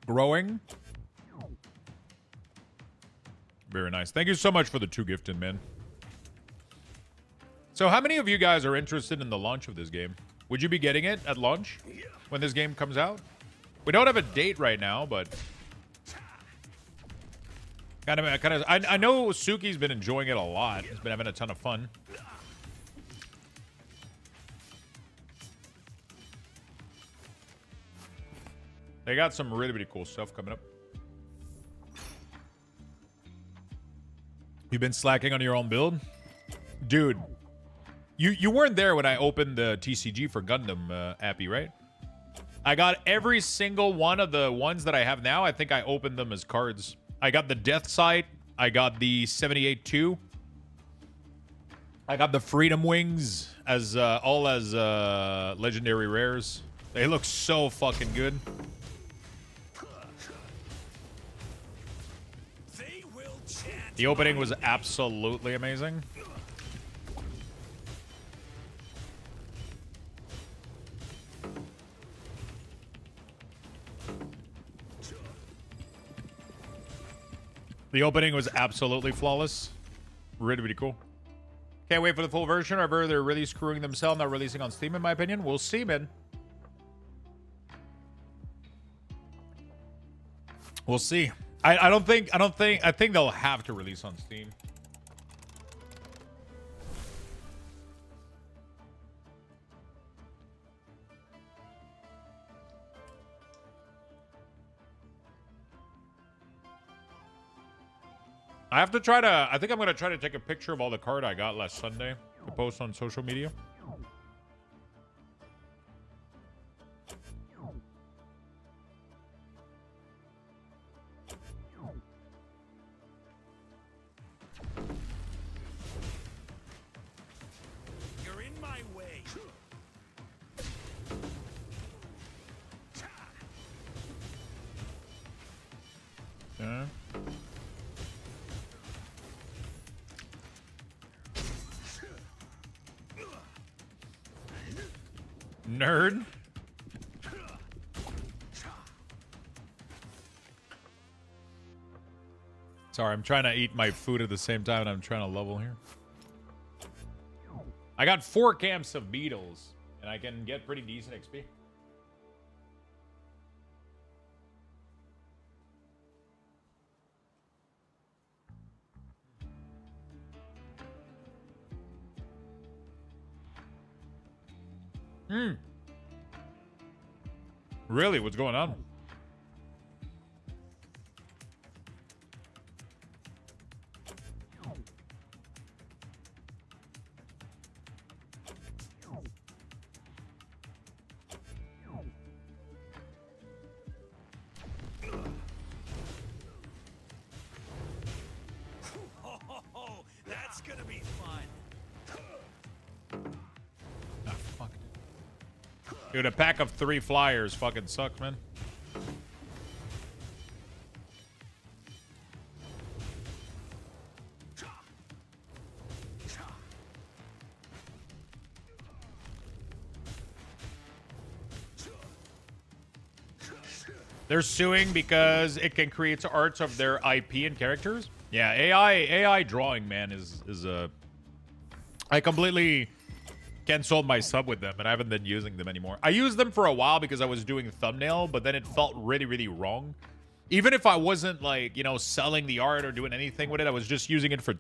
Growing. Very nice. Thank you so much for the 2 gifted, man. So how many of you guys are interested in the launch of this game? Would you be getting it at launch when this game comes out? We don't have a date right now, but I know Suki's been enjoying it a lot. He's been having a ton of fun. They got some really, really cool stuff coming up. You've been slacking on your own build? Dude, you weren't there when I opened the TCG for Gundam, Appy, right? I got every single one of the ones that I have now. I think I opened them as cards. I got the Death Sight. I got the 78-2. I got the Freedom Wings as all as legendary rares. They look so fucking good. The opening was absolutely amazing. The opening was absolutely flawless. Really, really cool. Can't wait for the full version. However, they're really screwing themselves not releasing on Steam, in my opinion. We'll see, man. We'll see. I think they'll have to release on Steam. I think I'm going to try to take a picture of all the card I got last Sunday to post on social media. You're in my way. Yeah. Nerd. Sorry, I'm trying to eat my food at the same time and I'm trying to level here. I got 4 camps of beetles and I can get pretty decent XP. Really? What's going on? Oh, that's gonna be fun. Dude, a pack of 3 flyers fucking sucks, man. They're suing because it can create arts of their IP and characters. Yeah, AI drawing, man, is a. I completely canceled my sub with them, and I haven't been using them anymore. I used them for a while because I was doing thumbnail, but then it felt really, really wrong. Even if I wasn't like, you know, selling the art or doing anything with it, I was just using it for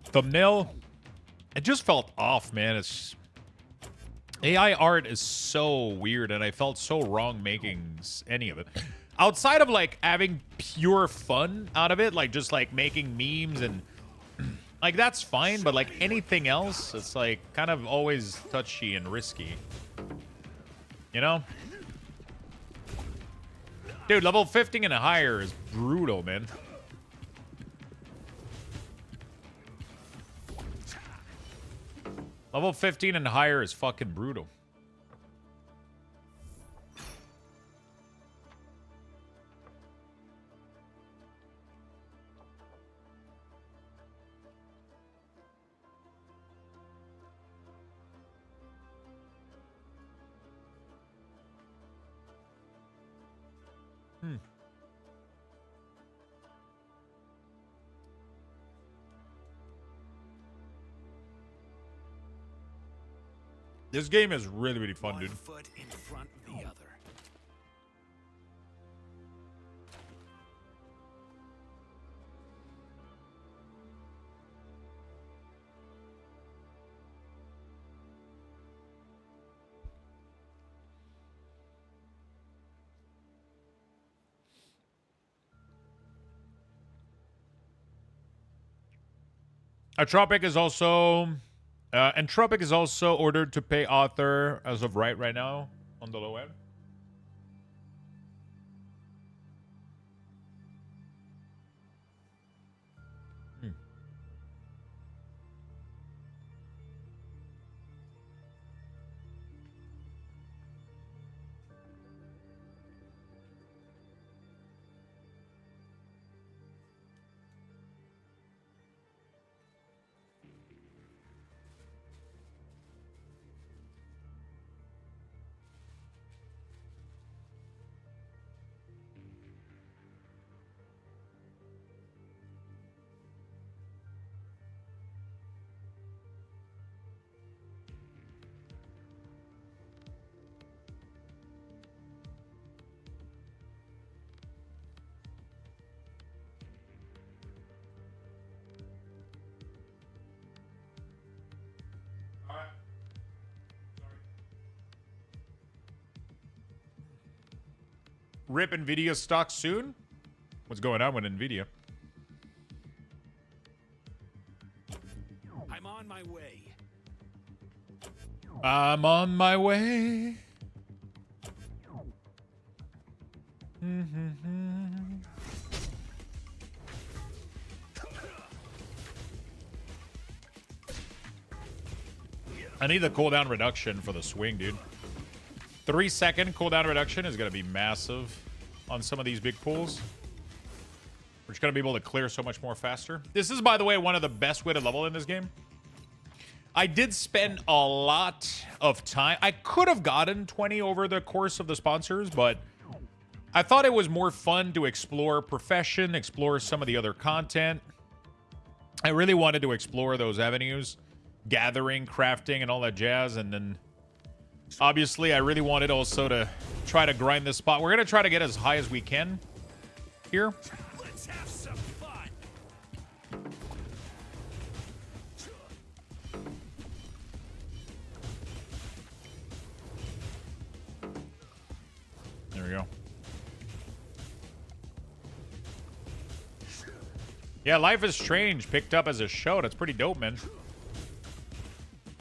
thumbnail. It just felt off, man. It's AI art is so weird, and I felt so wrong making any of it. Outside of like having pure fun out of it, like just like making memes and like that's fine, but like anything else, it's like kind of always touchy and risky. You know? Dude, level 50 and higher is brutal, man. Level 15 and higher is fucking brutal. This game is really, really fun, dude. One foot in front of the other. Entropic is also Entropic is also ordered to pay author as of right now on the low end. Rip Nvidia stock soon? What's going on with Nvidia? I'm on my way. I'm on my way. I need the cooldown reduction for the swing, dude. 3-second cooldown reduction is going to be massive on some of these big pools. We're just going to be able to clear so much more faster. This is, by the way, one of the best way to level in this game. I did spend a lot of time. I could have gotten 20 over the course of the sponsors, but I thought it was more fun to explore profession, explore some of the other content. I really wanted to explore those avenues, gathering, crafting, and all that jazz, and then obviously, I really wanted also to try to grind this spot. We're going to try to get as high as we can here. Let's have some fun. There we go. Yeah, Life is Strange picked up as a show. That's pretty dope, man.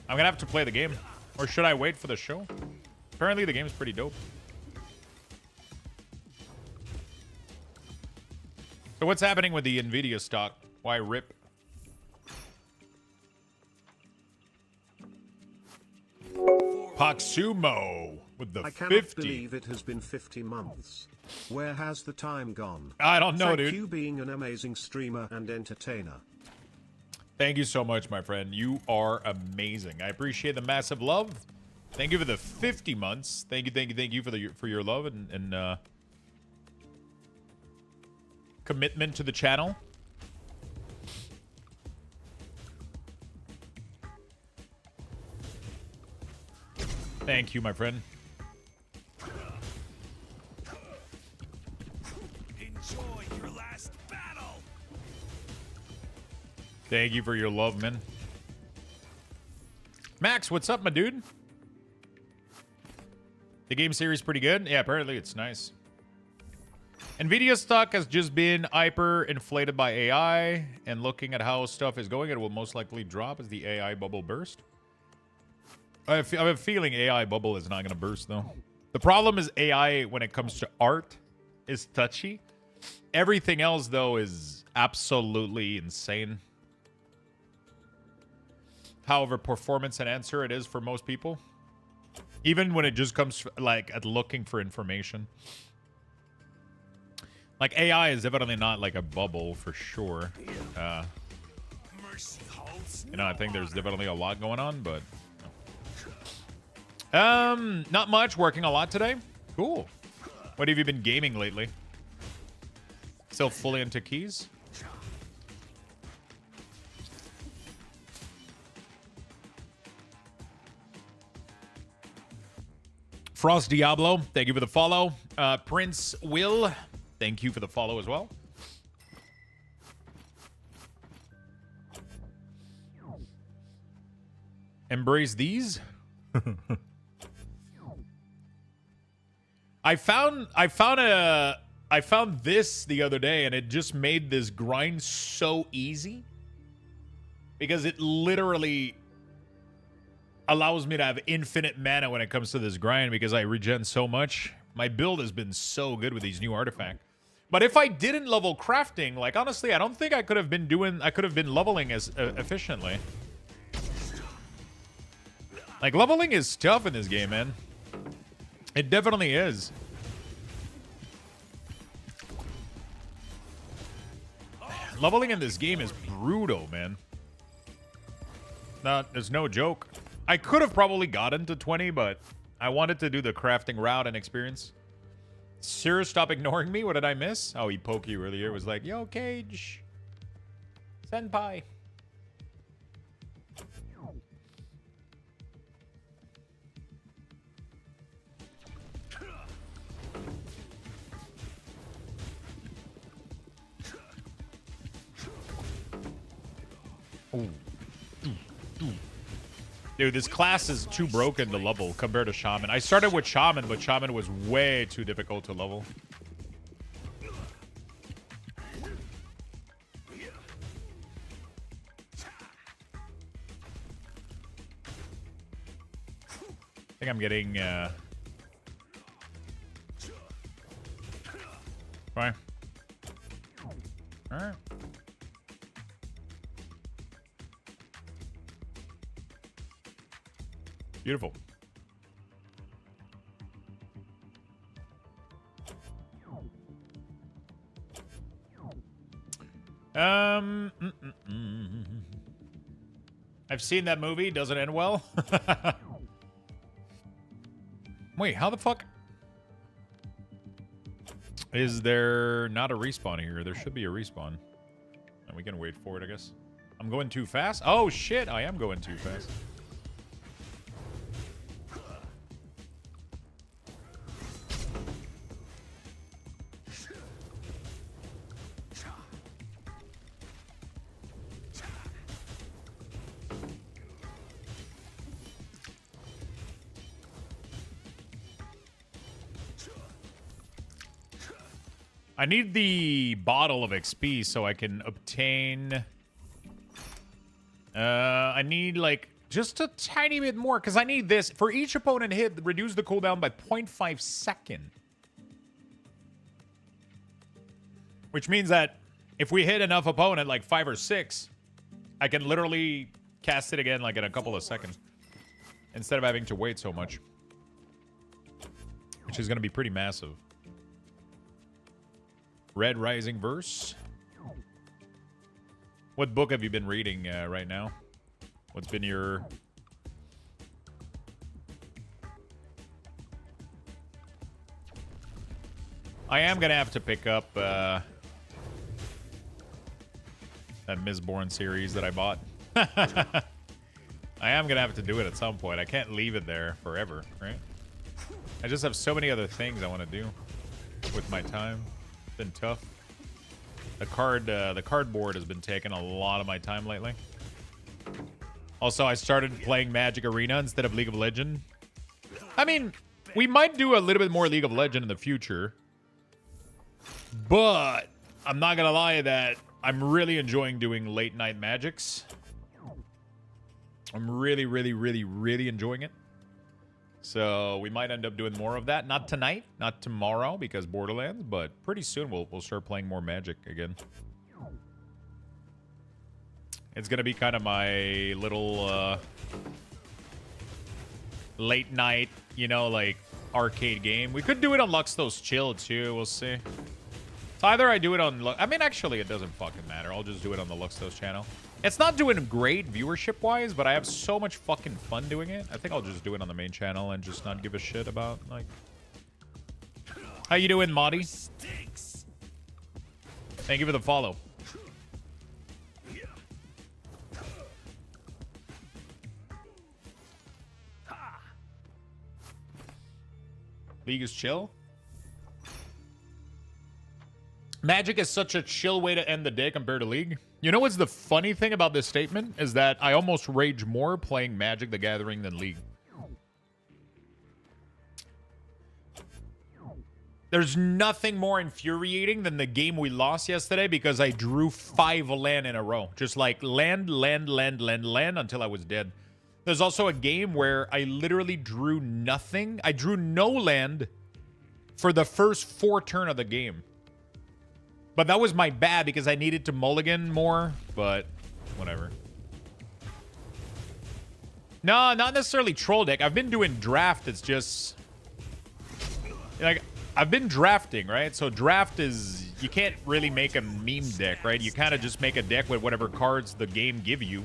I'm going to have to play the game. Or should I wait for the show? Apparently the game's pretty dope. So what's happening with the Nvidia stock? Why rip? Paksumo with the I cannot 50. believe it has been 50 months. Where has the time gone? I don't know, Thank dude. you being an amazing streamer and entertainer. Thank you so much, my friend. You are amazing. I appreciate the massive love. Thank you for the 50 months. Thank you for your love and commitment to the channel. Thank you, my friend. Enjoy your last battle. Thank you for your love, man. Max, what's up, my dude? The game series pretty good? Yeah, apparently it's nice. Nvidia stock has just been hyper inflated by AI, and looking at how stuff is going, it will most likely drop as the AI bubble burst. I have a feeling AI bubble is not going to burst, though. The problem is AI, when it comes to art, is touchy. Everything else, though, is absolutely insane. However, performance and answer it is for most people. Even when it just comes, like, at looking for information. Like, AI is definitely not, like, a bubble, for sure. Mercy holds You know, I think there's definitely a lot going on, but... Not much. Working a lot today. Cool. What have you been gaming lately? Still fully into keys? Frost Diablo, thank you for the follow. Prince Will, thank you for the follow as well. Embrace these. I found this the other day, and it just made this grind so easy because it literally allows me to have infinite mana when it comes to this grind because I regen so much. My build has been so good with these new artifacts. But if I didn't level crafting, like honestly, I don't think I could have been leveling as efficiently. Like leveling is tough in this game, man. It definitely is. Leveling in this game is brutal, man. There's no joke. I could have probably gotten to 20, but I wanted to do the crafting route and experience. Sir, stop ignoring me. What did I miss? Oh, he poked you earlier. It was like, yo, Cage. Senpai. Ooh. Dude, this class is too broken to level compared to Shaman. I started with Shaman, but Shaman was way too difficult to level. I think I'm getting... Fine. Alright. Beautiful. I've seen that movie. Doesn't end well. Wait, how the fuck? Is there not a respawn here? There should be a respawn. And we can wait for it, I guess. I'm going too fast? Oh, shit. I am going too fast. I need the bottle of XP so I can obtain... I need, like, just a tiny bit more, because I need this. For each opponent hit, reduce the cooldown by 0.5 second. Which means that if we hit enough opponent, like 5 or 6, I can literally cast it again, like, in a couple of seconds. instead of having to wait so much. Which is going to be pretty massive. Red Rising verse. What book have you been reading right now? What's been your... I am going to have to pick up that Mistborn series that I bought. I am going to have to do it at some point. I can't leave it there forever, right? I just have so many other things I want to do with my time. It's been tough. The cardboard has been taking a lot of my time lately. Also, I started playing Magic Arena instead of League of Legends. I mean, we might do a little bit more League of Legends in the future. But I'm not going to lie that I'm really enjoying doing late night magics. I'm really, really, really, really enjoying it. So we might end up doing more of that. Not tonight, not tomorrow because Borderlands, but pretty soon we'll start playing more Magic again. It's going to be kind of my little late night, you know, like arcade game. We could do it on Luxthos Chill too. We'll see. So either I do it on... I mean, actually, it doesn't fucking matter. I'll just do it on the Luxthos channel. It's not doing great viewership-wise, but I have so much fucking fun doing it. I think I'll just do it on the main channel and just not give a shit about, like... How you doing, Madi? Thank you for the follow. League is chill? Magic is such a chill way to end the day compared to League. You know what's the funny thing about this statement? Is that I almost rage more playing Magic the Gathering than League. There's nothing more infuriating than the game we lost yesterday because I drew 5 land in a row. Just like land until I was dead. There's also a game where I literally drew nothing. I drew no land for the first 4 turns of the game. But that was my bad because I needed to mulligan more, but whatever. No, not necessarily troll deck. I've been doing draft. It's just... like, I've been drafting, right? So draft is... you can't really make a meme deck, right? You kind of just make a deck with whatever cards the game give you.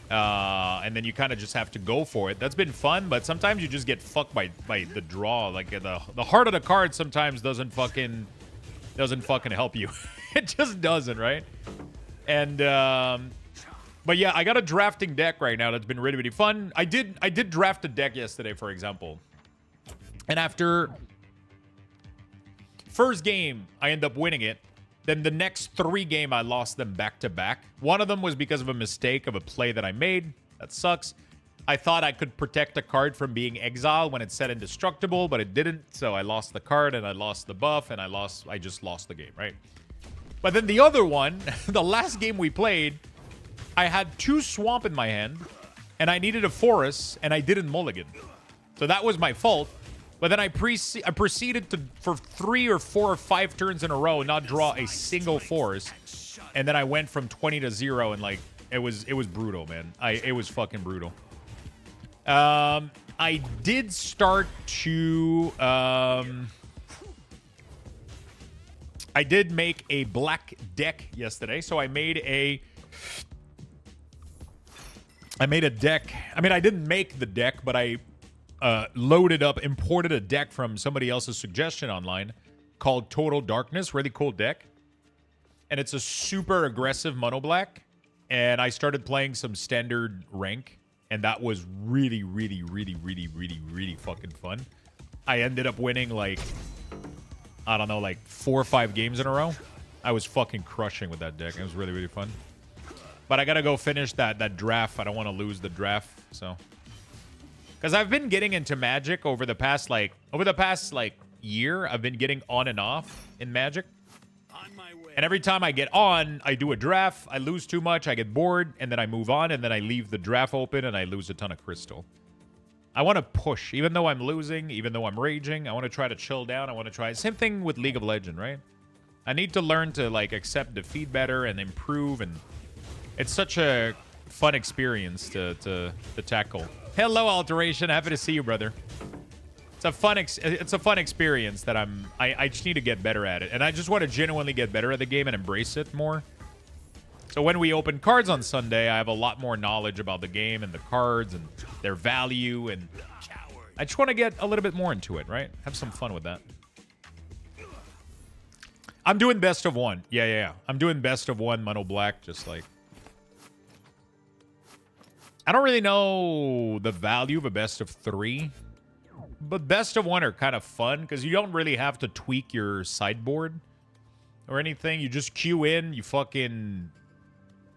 And then you kind of just have to go for it. That's been fun, but sometimes you just get fucked by the draw. Like, the heart of the card sometimes doesn't fucking help you. It just doesn't, right? And but yeah, I got a drafting deck right now that's been really, really fun. I did draft a deck yesterday, for example, and after first game I end up winning it. Then the next 3 games I lost them back to back. One of them was because of a mistake of a play that I made. That sucks. I thought I could protect a card from being exiled when it said indestructible, but it didn't. So I lost the card and I lost the buff and I just lost the game, right? But then the other one, the last game we played, I had 2 swamp in my hand and I needed a forest and I didn't mulligan. So that was my fault. But then I proceeded to, for 3 or 4 or 5 turns in a row, not draw a single forest. And then I went from 20 to 0 and like, it was brutal, man. It was fucking brutal. I did start to, I did make a black deck yesterday. So I made a deck. I mean, I didn't make the deck, but I imported a deck from somebody else's suggestion online called Total Darkness. Really cool deck. And it's a super aggressive mono black. And I started playing some standard rank. And that was really, really, really, really, really, really fucking fun. I ended up winning like, I don't know, like 4 or 5 games in a row. I was fucking crushing with that deck. It was really, really fun. But I gotta go finish that draft. I don't want to lose the draft, so... because I've been getting into Magic over the past year. I've been getting on and off in Magic. And every time I get on, I do a draft. I lose too much. I get bored. And then I move on. And then I leave the draft open. And I lose a ton of crystal. I want to push. Even though I'm losing. Even though I'm raging. I want to try to chill down. I want to try. Same thing with League of Legends, right? I need to learn to, like, accept defeat better and improve. And it's such a fun experience to tackle. Hello, Alteration. Happy to see you, brother. It's a fun experience that I just need to get better at it, and I just want to genuinely get better at the game and embrace it more. So when we open cards on Sunday, I have a lot more knowledge about the game and the cards and their value, and I just want to get a little bit more into it, right? Have some fun with that. I'm doing best of one. Yeah. I'm doing best of one mono black, just like. I don't really know the value of a best of 3. But best of 1 are kind of fun because you don't really have to tweak your sideboard or anything. You just queue in, you fucking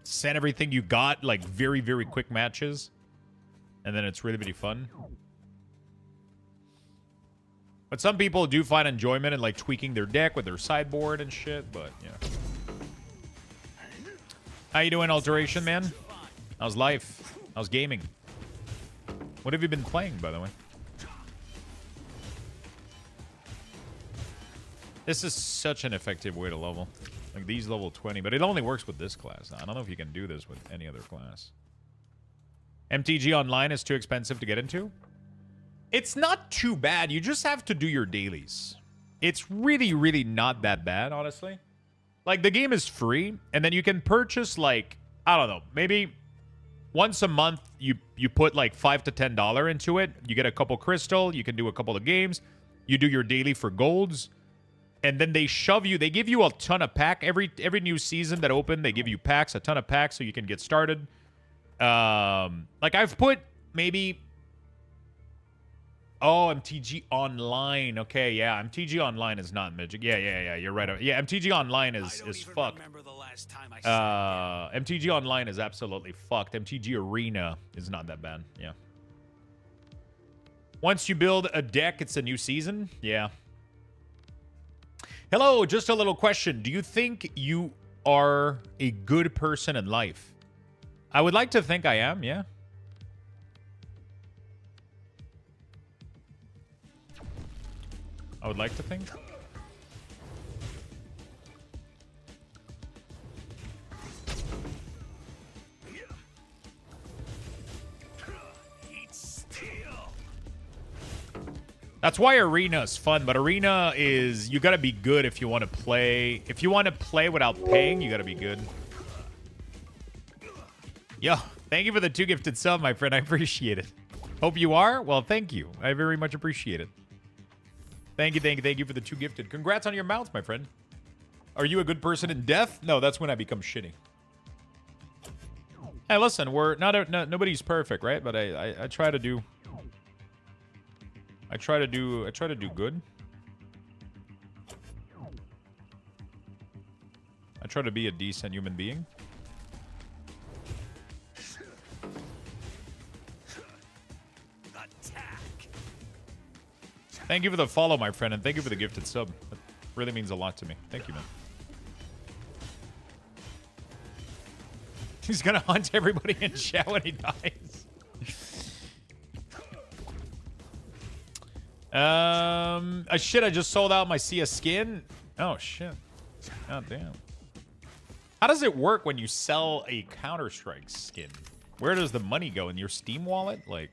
send everything you got, like very, very quick matches. And then it's really, really fun. But some people do find enjoyment in like tweaking their deck with their sideboard and shit, but yeah. How you doing, Alteration, man? How's life? How's gaming? What have you been playing, by the way? This is such an effective way to level. Like, these level 20, but it only works with this class. I don't know if you can do this with any other class. MTG Online is too expensive to get into? It's not too bad. You just have to do your dailies. It's really, really not that bad, honestly. Like, the game is free, and then you can purchase, like, I don't know, maybe once a month you put, like, $5 to $10 into it. You get a couple crystal. You can do a couple of games. You do your daily for golds. And then they shove you, they give you a ton of pack. Every new season that open, they give you packs, a ton of packs so you can get started. Like I've put maybe... Oh, MTG Online. Okay, yeah, MTG Online is not Magic. Yeah, you're right. Yeah, MTG Online is fucked. MTG Online is absolutely fucked. MTG Arena is not that bad, yeah. Once you build a deck, it's a new season. Yeah. Hello, just a little question. Do you think you are a good person in life? I would like to think I am, yeah. I would like to think. That's why Arena is fun, but Arena is... You gotta be good if you want to play. If you want to play without paying, you gotta be good. Yo, thank you for the 2 gifted sub, my friend. I appreciate it. Hope you are? Well, thank you. I very much appreciate it. Thank you for the 2 gifted. Congrats on your mounts, my friend. Are you a good person in death? No, that's when I become shitty. Hey, listen, we're nobody's perfect, right? But I try to do... I try to do good. I try to be a decent human being. Thank you for the follow, my friend, and thank you for the gifted sub. That really means a lot to me. Thank you, man. He's gonna hunt everybody in chat when he dies. Shit, I just sold out my CS skin. Oh, shit. God damn. How does it work when you sell a Counter-Strike skin? Where does the money go? In your Steam wallet? Like...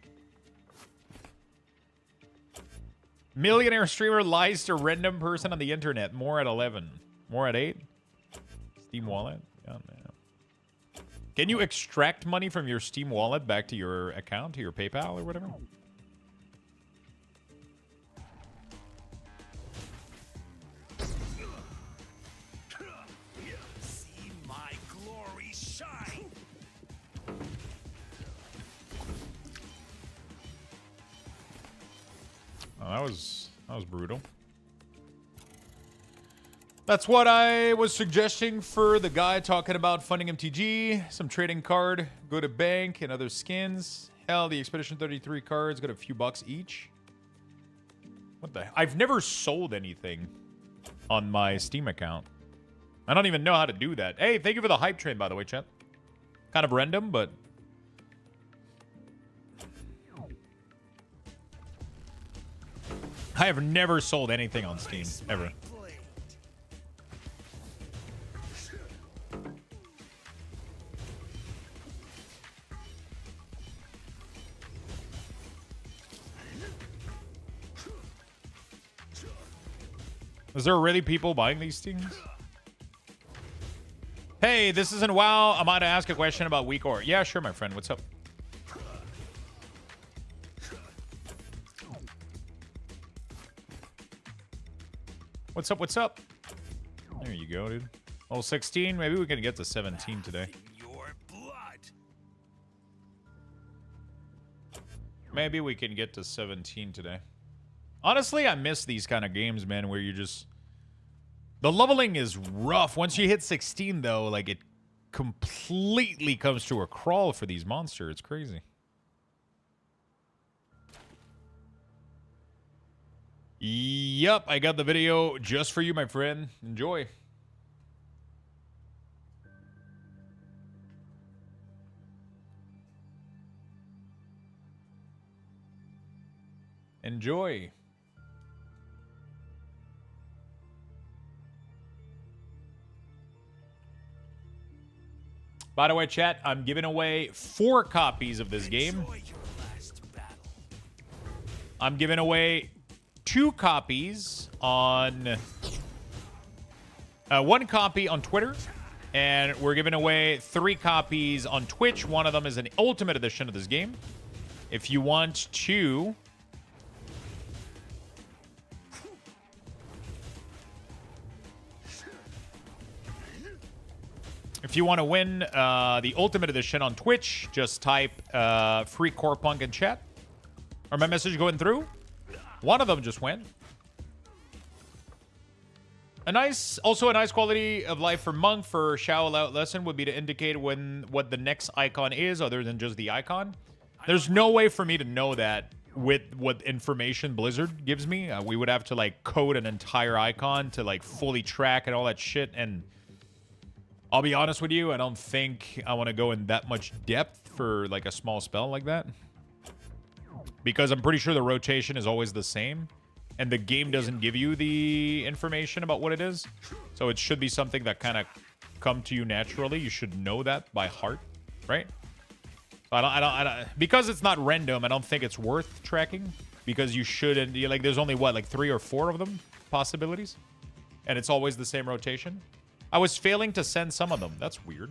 Millionaire streamer lies to random person on the internet. More at 11. More at 8? Steam wallet? God damn. Can you extract money from your Steam wallet back to your account, to your PayPal or whatever? Oh, that was brutal. That's what I was suggesting for the guy talking about funding MTG. Some trading card, go to bank, and other skins. Hell, the Expedition 33 cards got a few bucks each. What the... I've never sold anything on my Steam account. I don't even know how to do that. Hey, thank you for the hype train, by the way, chat. Kind of random, but... I have never sold anything on Steam, ever. Is there really people buying these things? Hey, this isn't WoW. I'm about to ask a question about weak ore. Yeah, sure, my friend. What's up? What's up? What's up? There you go, dude. Well, 16. Maybe we can get to 17 today. Your blood. Maybe we can get to 17 today. Honestly, I miss these kind of games, man, where you just... The leveling is rough. Once you hit 16, though, like, it completely comes to a crawl for these monsters. It's crazy. Yep, I got the video just for you, my friend. Enjoy. Enjoy. By the way, chat, I'm giving away 4 copies of this game. Enjoy your last battle. I'm giving away 2 copies on... 1 copy on Twitter. And we're giving away 3 copies on Twitch. One of them is an Ultimate Edition of this game. If you want to... If you want to win the Ultimate Edition on Twitch, just type free Corepunk in chat. Are my message going through? One of them just went. Also a nice quality of life for Monk for Shout Out Lesson would be to indicate what the next icon is other than just the icon. There's no way for me to know that with what information Blizzard gives me. We would have to like code an entire icon to like fully track and all that shit, and I'll be honest with you, I don't think I want to go in that much depth for like a small spell like that. Because I'm pretty sure the rotation is always the same. And the game doesn't give you the information about what it is. So it should be something that kind of come to you naturally. You should know that by heart, right? So I don't, because it's not random, I don't think it's worth tracking. Because you shouldn't, like there's only what, like 3 or 4 of them possibilities? And it's always the same rotation? I was failing to send some of them. That's weird.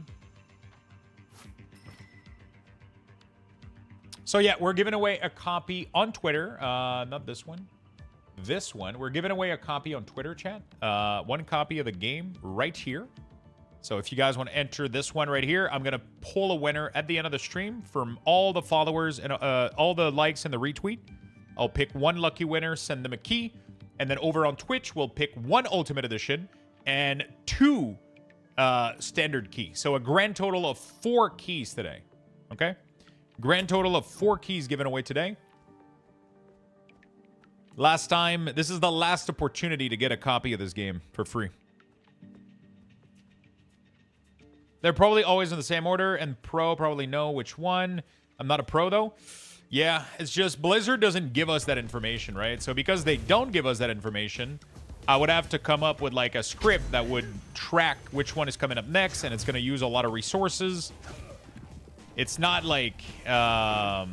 So yeah, we're giving away a copy on Twitter. Not this one. This one. We're giving away a copy on Twitter, chat. 1 copy of the game right here. So if you guys want to enter this one right here, I'm going to pull a winner at the end of the stream from all the followers and all the likes and the retweet. I'll pick 1 lucky winner, send them a key. And then over on Twitch, we'll pick 1 Ultimate Edition and 2 standard keys. So a grand total of 4 keys today. Okay? Grand total of 4 keys given away today. Last time, this is the last opportunity to get a copy of this game for free. They're probably always in the same order, and pro probably know which one. I'm not a pro, though. Yeah, it's just Blizzard doesn't give us that information, right? So because they don't give us that information, I would have to come up with like a script that would track which one is coming up next, and it's going to use a lot of resources. It's not like, I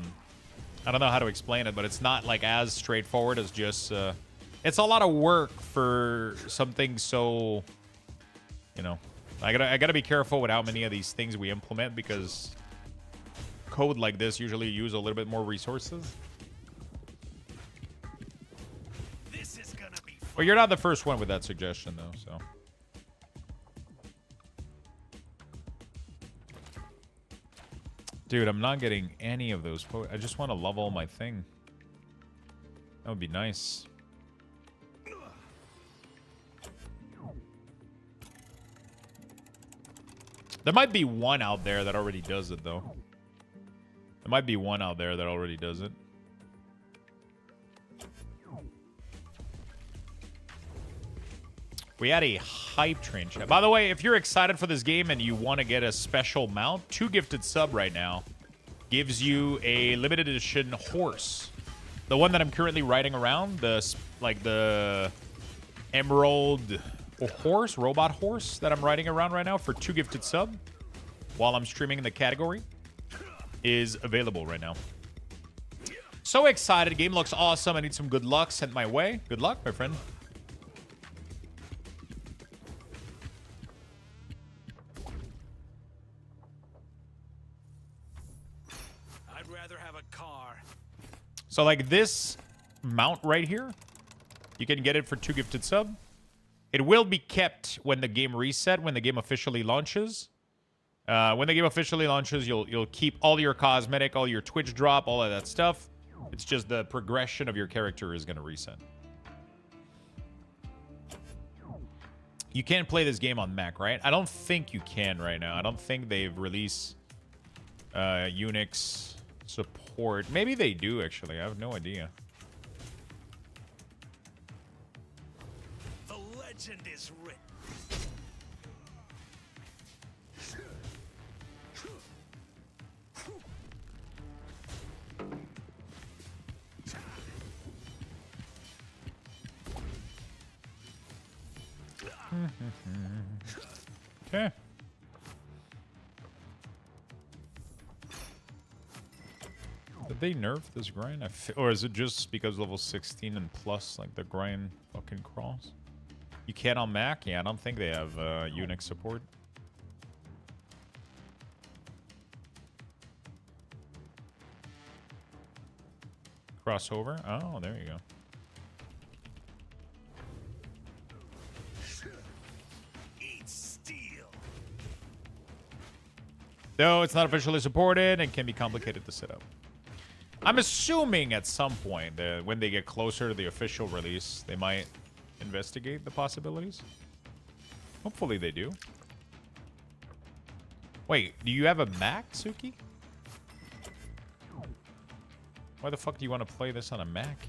don't know how to explain it, but it's not like as straightforward as just, it's a lot of work for something so, you know, I gotta be careful with how many of these things we implement because code like this usually use a little bit more resources. This is gonna be fun. Well, you're not the first one with that suggestion, though, so. Dude, I'm not getting any of those. I just want to level my thing. That would be nice. There might be one out there that already does it, though. There might be one out there that already does it. We had a hype train chat. By the way, if you're excited for this game and you want to get a special mount, 2 gifted sub right now gives you a limited edition horse. The one that I'm currently riding around, the emerald horse, robot horse that I'm riding around right now for 2 gifted sub while I'm streaming in the category is available right now. So excited. Game looks awesome. I need some good luck sent my way. Good luck, my friend. So like this mount right here, you can get it for 2 gifted sub. It will be kept when the game reset, when the game officially launches. When the game officially launches, you'll keep all your cosmetic, all your Twitch drop, all of that stuff. It's just the progression of your character is going to reset. You can't play this game on Mac, right? I don't think you can right now. I don't think they've released Unix support. Maybe they do, actually. I have no idea. The legend is written. Okay. Did they nerf this grind? Or is it just because level 16 and plus, like the grind fucking crawls? You can't on Mac? Yeah, I don't think they have Unix support. Crossover? Oh, there you go. Though it's not officially supported and can be complicated to set up. I'm assuming at some point that when they get closer to the official release, they might investigate the possibilities. Hopefully they do. Wait, do you have a Mac, Suki? Why the fuck do you want to play this on a Mac?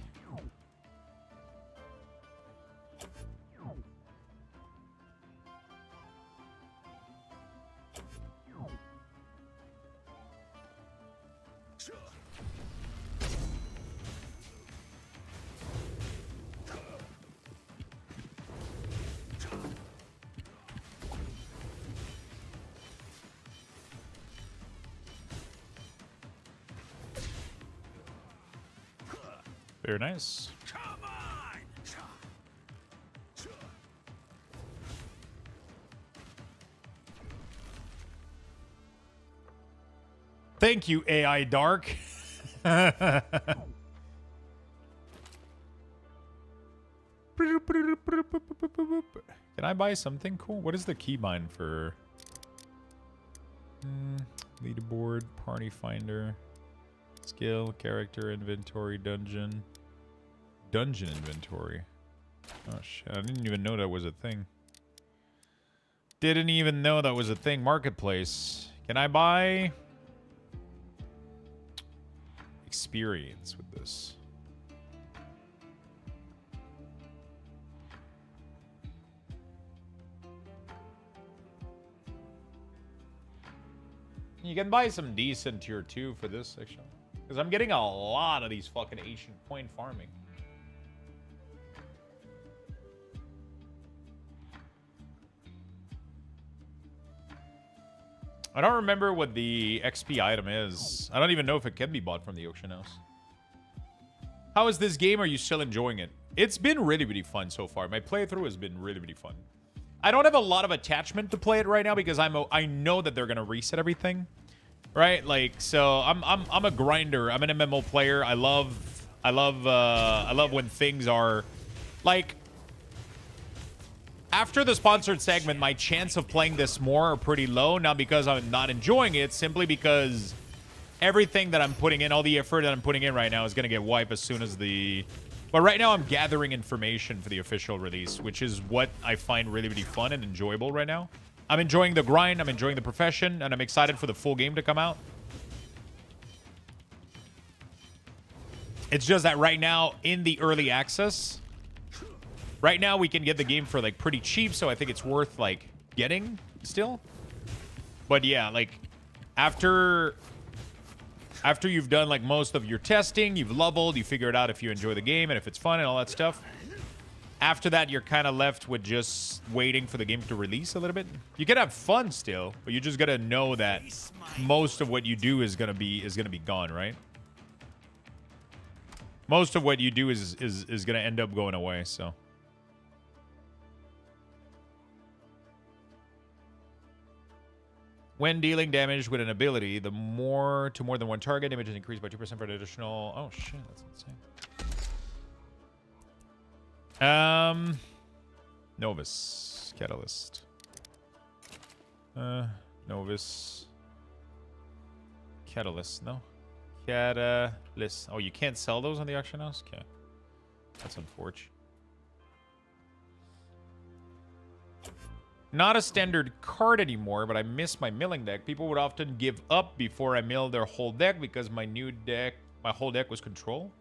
Very nice. Come on! Thank you, AI Dark. Can I buy something cool? What is the keybind for? Leaderboard, party finder, skill, character, inventory, dungeon. Dungeon inventory. Oh shit, I didn't even know that was a thing. Didn't even know that was a thing. Marketplace. Can I buy experience with this? You can buy some decent tier 2 for this section. Because I'm getting a lot of these fucking ancient coin farming. I don't remember what the XP item is. I don't even know if it can be bought from the auction house. How is this game? Are you still enjoying it? It's been really, really fun so far. My playthrough has been really, really fun. I don't have a lot of attachment to play it right now because I know that they're gonna reset everything, right? Like, so I'm a grinder. I'm an MMO player. I love when things are like. After the sponsored segment, my chance of playing this more are pretty low. Not because I'm not enjoying it, simply because everything that I'm putting in, all the effort that I'm putting in right now is going to get wiped as soon as the... But right now I'm gathering information for the official release, which is what I find really, really fun and enjoyable right now. I'm enjoying the grind, I'm enjoying the profession, and I'm excited for the full game to come out. It's just that right now, in the early access... Right now, we can get the game for, like, pretty cheap, so I think it's worth, like, getting still. But, yeah, like, after you've done, like, most of your testing, you've leveled, you figured out if you enjoy the game and if it's fun and all that stuff. After that, you're kind of left with just waiting for the game to release a little bit. You can have fun still, but you just got to know that most of what you do is going to be gone, right? Most of what you do is going to end up going away, so... When dealing damage with an ability, to more than one target, damage is increased by 2% for an additional... Oh, shit. That's insane. Novus. Catalyst. Novus. Catalyst, no? Catalyst. Oh, you can't sell those on the auction house? Okay. That's unfortunate. Not a standard card anymore, but I miss my milling deck. People would often give up before I mill their whole deck because my whole deck was control.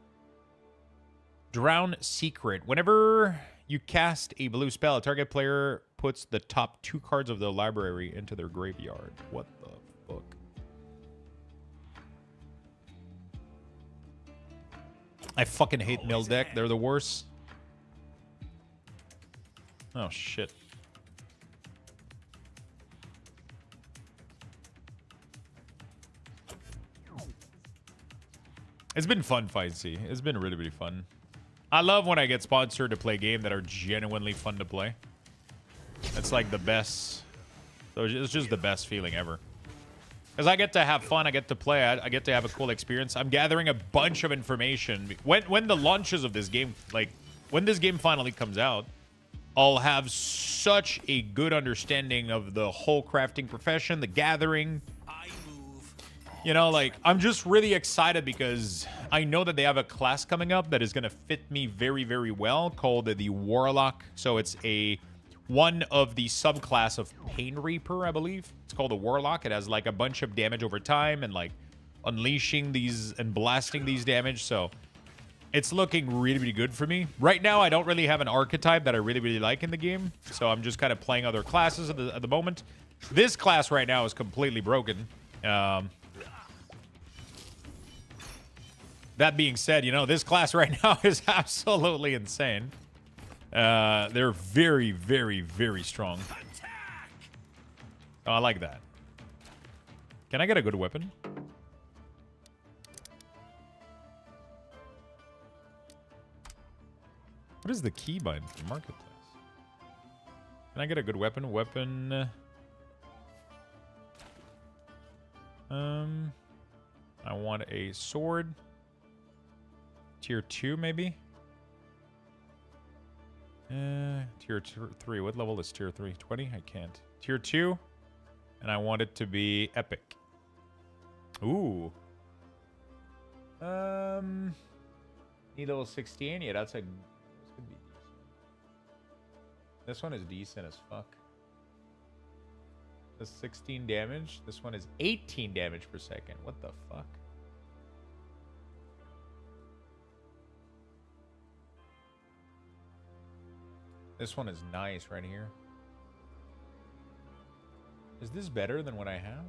Drown Secret. Whenever you cast a blue spell, a target player puts the top 2 cards of the library into their graveyard. What the fuck? I fucking hate mill deck. They're the worst. Oh, shit. It's been fun, Feisty. It's been really, really fun. I love when I get sponsored to play games that are genuinely fun to play. It's like the best. So it's just the best feeling ever. Because I get to have fun. I get to play. I get to have a cool experience. I'm gathering a bunch of information. When the launches of this game, like when this game finally comes out, I'll have such a good understanding of the whole crafting profession, the gathering. You know, like, I'm just really excited because I know that they have a class coming up that is going to fit me very, very well called the Warlock. So it's one of the subclass of Pain Reaper, I believe. It's called the Warlock. It has, like, a bunch of damage over time and, like, unleashing these and blasting these damage. So it's looking really, really good for me. Right now, I don't really have an archetype that I really, really like in the game. So I'm just kind of playing other classes at the moment. This class right now is completely broken. That being said, you know, this class right now is absolutely insane. They're very, very, very strong. Oh, I like that. Can I get a good weapon? What is the keybind for Marketplace? Can I get a good weapon? Weapon... I want a sword. Tier 2, maybe? Tier 3. What level is Tier 3? 20? I can't. Tier 2. And I want it to be epic. Ooh. Need level 16? Yeah, that's a... This one is decent as fuck. This 16 damage. This one is 18 damage per second. What the fuck? This one is nice right here. Is this better than what I have?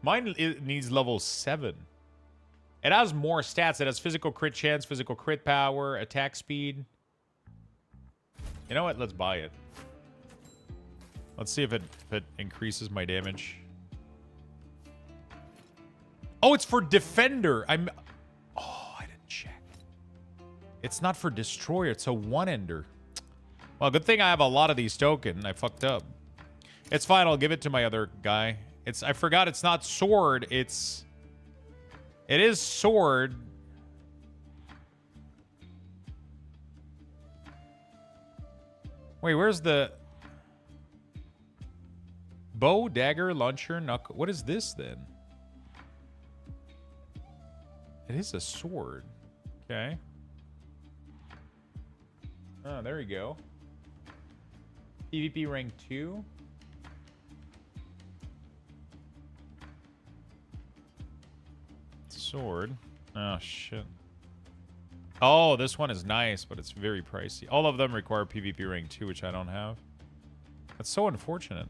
Mine needs level 7. It has more stats. It has physical crit chance, physical crit power, attack speed. You know what? Let's buy it. Let's see if it increases my damage. Oh, it's for defender. Oh, I didn't check. It's not for destroyer. It's a one-ender. Well, good thing I have a lot of these tokens. I fucked up. It's fine. I'll give it to my other guy. I forgot it's not sword. It is sword. Wait, where's the bow, dagger, launcher, knuckle? What is this then? It is a sword. Okay. Oh, there you go. PvP rank 2. Sword. Oh, shit. Oh, this one is nice, but it's very pricey. All of them require PvP rank 2, which I don't have. That's so unfortunate.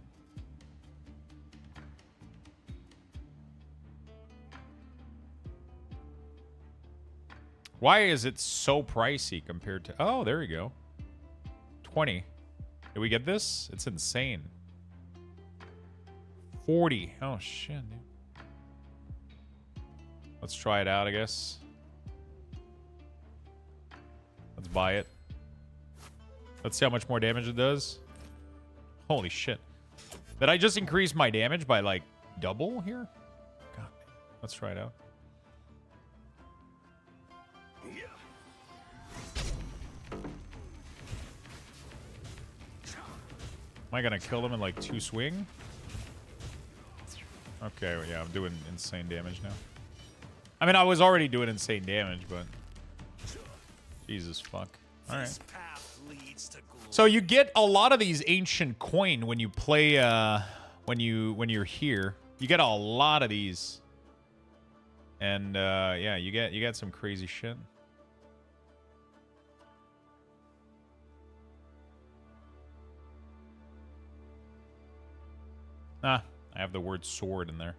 Why is it so pricey compared to... Oh, there you go. 20. Did we get this? It's insane. 40. Oh, shit, dude. Let's try it out, I guess. Let's buy it. Let's see how much more damage it does. Holy shit. Did I just increase my damage by, like, double here? God, let's try it out. Am I gonna kill them in, like, 2 swing? Okay, well, yeah, I'm doing insane damage now. I mean, I was already doing insane damage, but... Jesus fuck. Alright. So you get a lot of these ancient coin when you play, when you're here. You get a lot of these. And, yeah, you get some crazy shit. Ah, I have the word sword in there.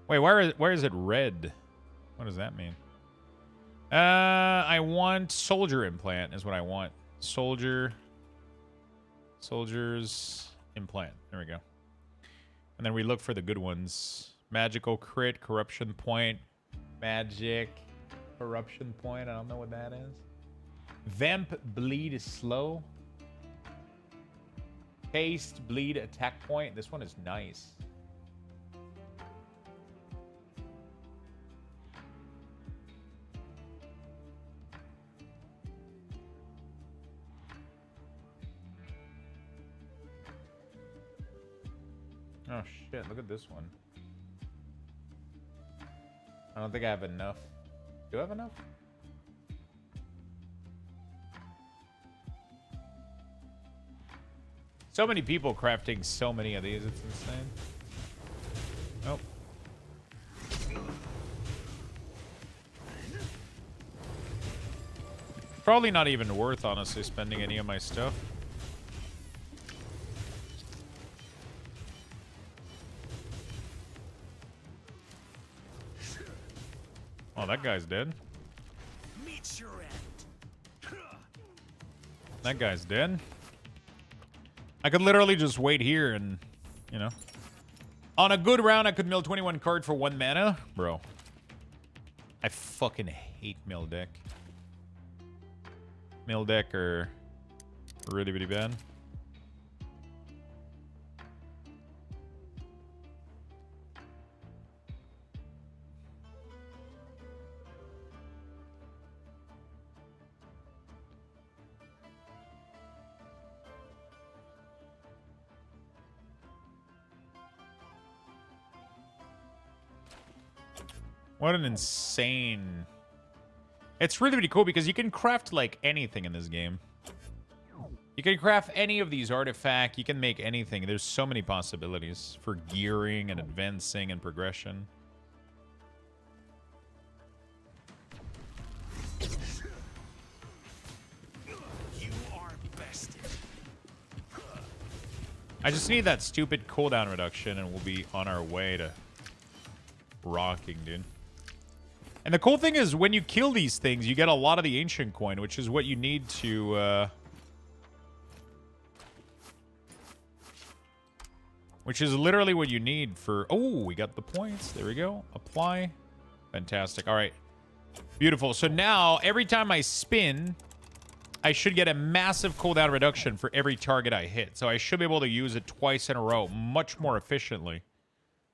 Wait, where is it red? What does that mean? I want soldier implant is what I want. Soldier's implant. There we go. And then we look for the good ones. Magical crit, corruption point, magic, corruption point. I don't know what that is. Vamp bleed is slow. Haste bleed attack point. This one is nice. Oh shit, look at this one. I don't think I have enough. Do I have enough? So many people crafting so many of these, it's insane. Nope. Probably not even worth, honestly, spending any of my stuff. Oh, that guy's dead. Meet your end. That guy's dead. I could literally just wait here and, you know. On a good round, I could mill 21 card for 1 mana. Bro. I fucking hate mill deck. Mill deck are really, really bad. What an insane... It's really, really cool because you can craft, like, anything in this game. You can craft any of these artifacts. You can make anything. There's so many possibilities for gearing and advancing and progression. You are bested. I just need that stupid cooldown reduction and we'll be on our way to rocking, dude. And the cool thing is, when you kill these things, you get a lot of the ancient coin, which is what you need to, which is literally what you need for... Oh, we got the points. There we go. Apply. Fantastic. All right. Beautiful. So now, every time I spin, I should get a massive cooldown reduction for every target I hit. So I should be able to use it twice in a row, much more efficiently.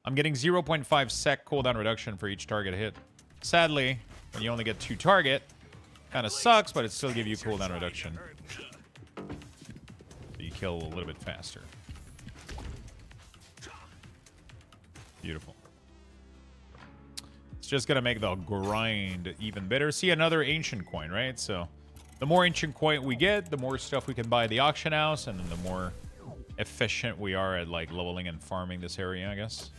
I'm getting 0.5 sec cooldown reduction for each target hit. Sadly, when you only get 2 target, kind of sucks, but it still gives you cooldown reduction. So you kill a little bit faster. Beautiful. It's just gonna make the grind even better. See, another ancient coin, right? So the more ancient coin we get, the more stuff we can buy at the auction house, and then the more efficient we are at, like, leveling and farming this area, I guess.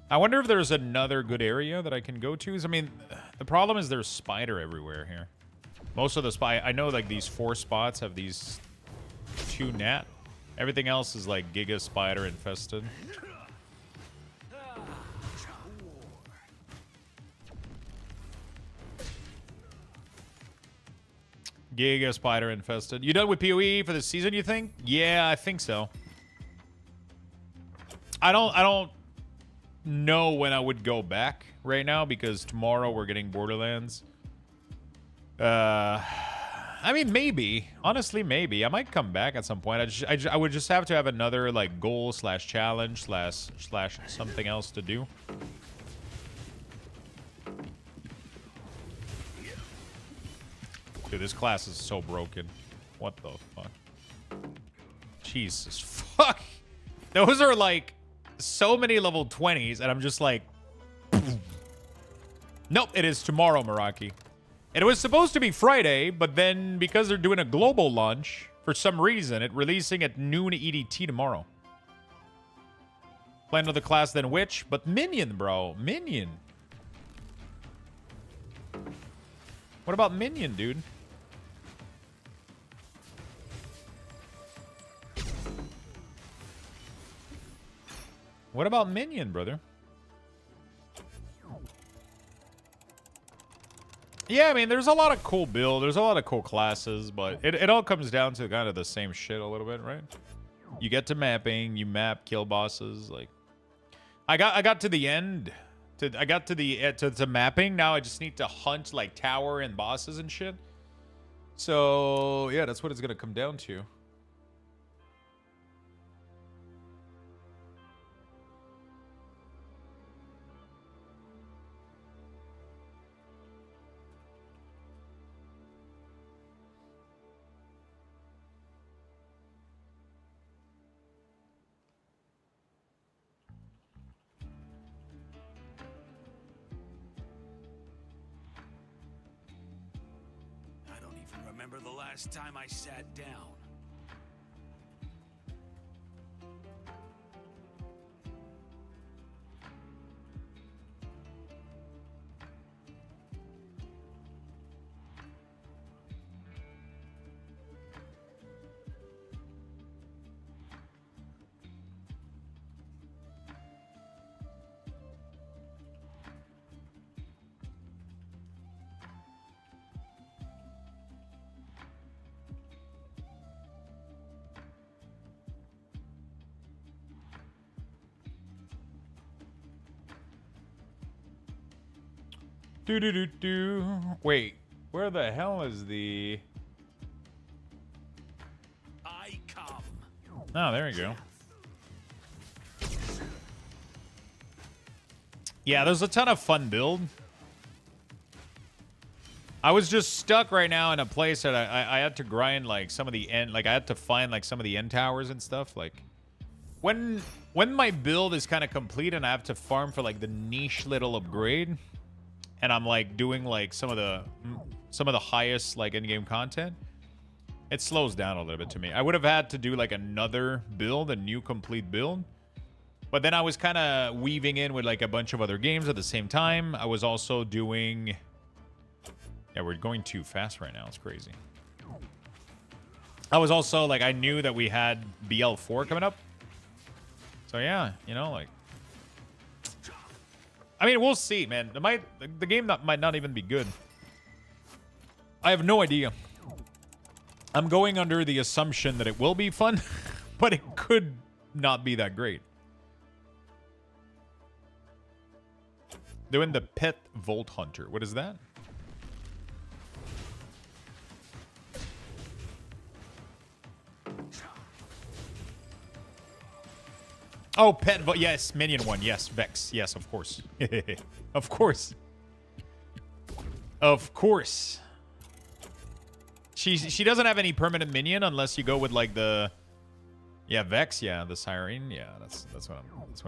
I wonder if there's another good area that I can go to. I mean, the problem is there's spider everywhere here. Most of the I know, like, these 4 spots have these 2 gnat. Everything else is, like, giga spider infested. Giga spider infested. You done with PoE for the season, you think? Yeah, I think so. I don't know when I would go back right now because tomorrow we're getting Borderlands. I mean, maybe. Honestly, maybe. I might come back at some point. I would just have to have another, like, goal slash challenge slash something else to do. Dude, this class is so broken. What the fuck? Jesus fuck. Those are, like, so many level 20s, and I'm just like... Nope, it is tomorrow, Meraki. It was supposed to be Friday, but then because they're doing a global launch, for some reason, it's releasing at noon EDT tomorrow. Play another class than Witch, but Minion, bro. Minion. What about Minion, dude? What about Minion, brother? Yeah, I mean, there's a lot of cool builds. There's a lot of cool classes, but it all comes down to kind of the same shit a little bit, right? You get to mapping, you map, kill bosses. Like, I got to the end. I got to the to mapping. Now I just need to hunt like tower and bosses and shit. So yeah, that's what it's gonna come down to. Remember the last time I sat down? Wait, where the hell is the... I come. Oh, there you go. Yeah, there's a ton of fun build. I was just stuck right now in a place that I had to grind like some of the end, like I had to find like some of the end towers and stuff. Like when my build is kind of complete and I have to farm for like the niche little upgrade, and I'm like doing like some of the highest like end game content, it slows down a little bit to me. I would have had to do like another build, a new complete build. But then I was kind of weaving in with like a bunch of other games at the same time. I was also doing... Yeah, we're going too fast right now. It's crazy. I was also like, I knew that we had BL4 coming up. So yeah, you know, like... I mean, we'll see, man. The game might not even be good. I have no idea. I'm going under the assumption that it will be fun, but it could not be that great. Doing the Pet Volt Hunter. What is that? Oh, Pet Volt. Yes, Minion one. Yes, Vex. Yes, of course. Of course. Of course. She doesn't have any permanent minion unless you go with like the... Yeah, Vex, yeah, the Siren, yeah, that's what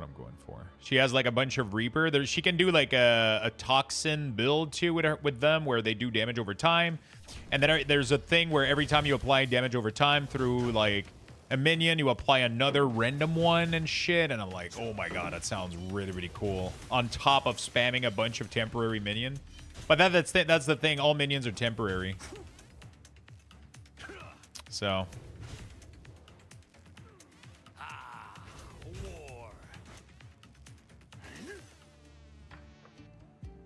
I'm going for. She has like a bunch of Reaper. She can do like a toxin build too with them where they do damage over time. And then there's a thing where every time you apply damage over time through like a minion, you apply another random one and shit. And I'm like, oh my god, that sounds really, really cool. On top of spamming a bunch of temporary minion. But that's the thing, all minions are temporary. So...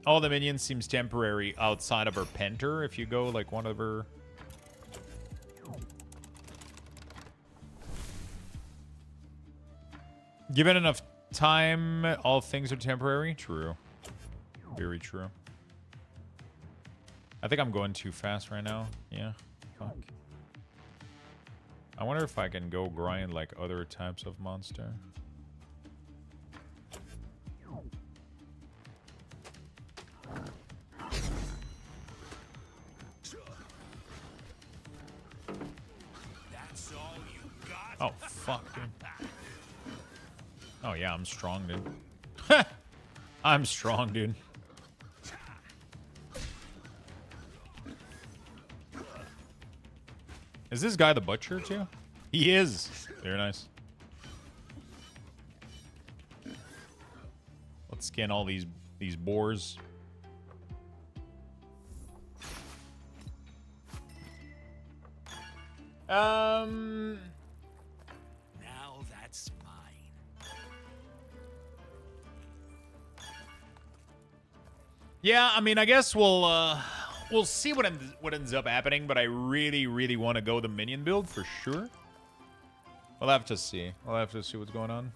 all the minions seems temporary outside of her Penter. If you go like one of her... Given enough time, all things are temporary. True. Very true. I think I'm going too fast right now. Yeah. fuck. I wonder if I can go grind like other types of monster. That's all you got? Oh, fuck, dude. Oh, yeah, I'm strong, dude. I'm strong, dude. Is this guy the butcher, too? He is. Very nice. Let's scan all these boars. Now that's mine. Yeah, I mean, I guess we'll see what ends up happening, but I really, really want to go the minion build for sure. We'll have to see. We'll have to see what's going on.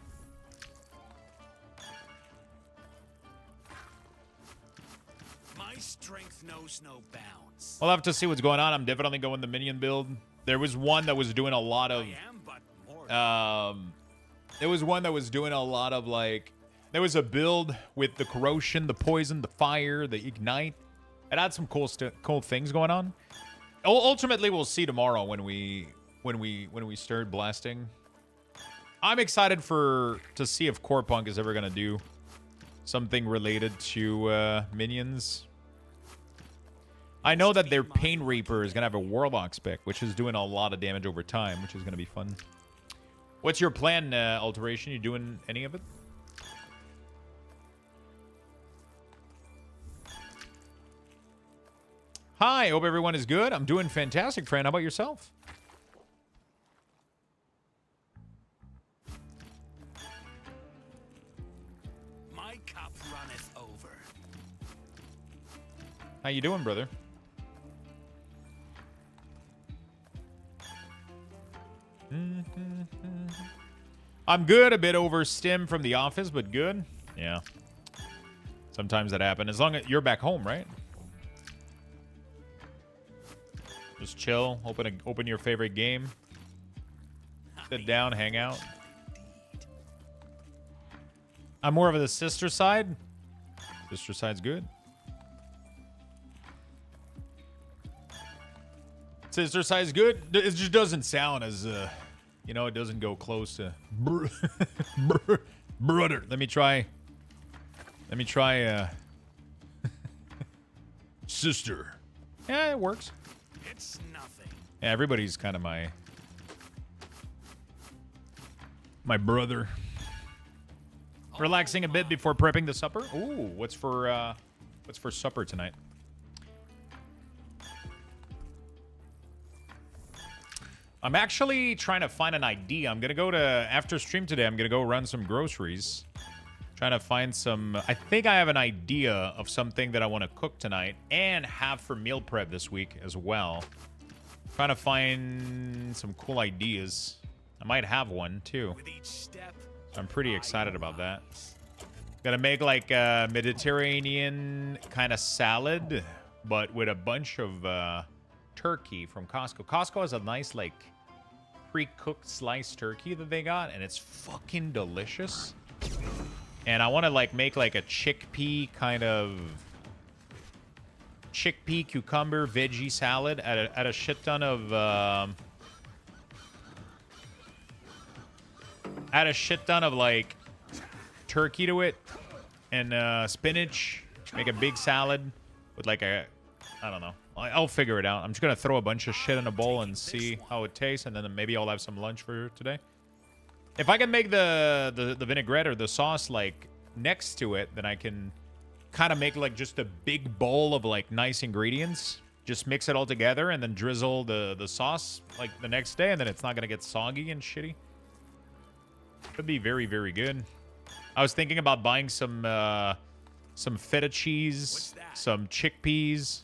My strength knows no bounds. We'll have to see what's going on. I'm definitely going the minion build. There was one that was doing a lot of... there was one that was doing a lot of, like... There was a build with the corrosion, the poison, the fire, the ignite. It had some cool things going on. Ultimately, we'll see tomorrow when we start blasting. I'm excited to see if Corepunk is ever gonna do something related to minions. I know that their Pain Reaper is gonna have a Warlock spec, which is doing a lot of damage over time, which is gonna be fun. What's your plan, Alteration? You doing any of it? Hi, hope everyone is good. I'm doing fantastic, friend. How about yourself? My cup runneth over. How you doing, brother? I'm good. A bit over stim from the office, but good. Yeah. Sometimes that happens. As long as you're back home, right? Just chill. Open your favorite game. Sit down, hang out. I'm more of the sister side. Sister side's good. Sister side's good. It just doesn't sound as, you know, it doesn't go close to brother. Let me try, sister. Yeah, it works. It's nothing. Yeah, everybody's kind of my brother. Relaxing a bit before prepping the supper. Ooh, what's for supper tonight? I'm actually trying to find an idea. I'm gonna go to after stream today. I'm gonna go run some groceries. Trying to find some. I think I have an idea of something that I want to cook tonight and have for meal prep this week as well. Trying to find some cool ideas. I might have one too. With each step, So I'm pretty excited about that. Gonna make like a Mediterranean kind of salad, but with a bunch of turkey from Costco. Costco has a nice like pre-cooked sliced turkey that they got, and it's fucking delicious. And I want to like make like a chickpea kind of chickpea cucumber veggie salad. Add a shit ton of like turkey to it and spinach. Make a big salad with like a, I don't know. I'll figure it out. I'm just gonna throw a bunch of shit in a bowl and see how it tastes, and then maybe I'll have some lunch for today. If I can make the vinaigrette or the sauce like next to it, then I can kind of make like just a big bowl of like nice ingredients. Just mix it all together and then drizzle the sauce like the next day, and then it's not gonna get soggy and shitty. Could be very, very good. I was thinking about buying some feta cheese, some chickpeas.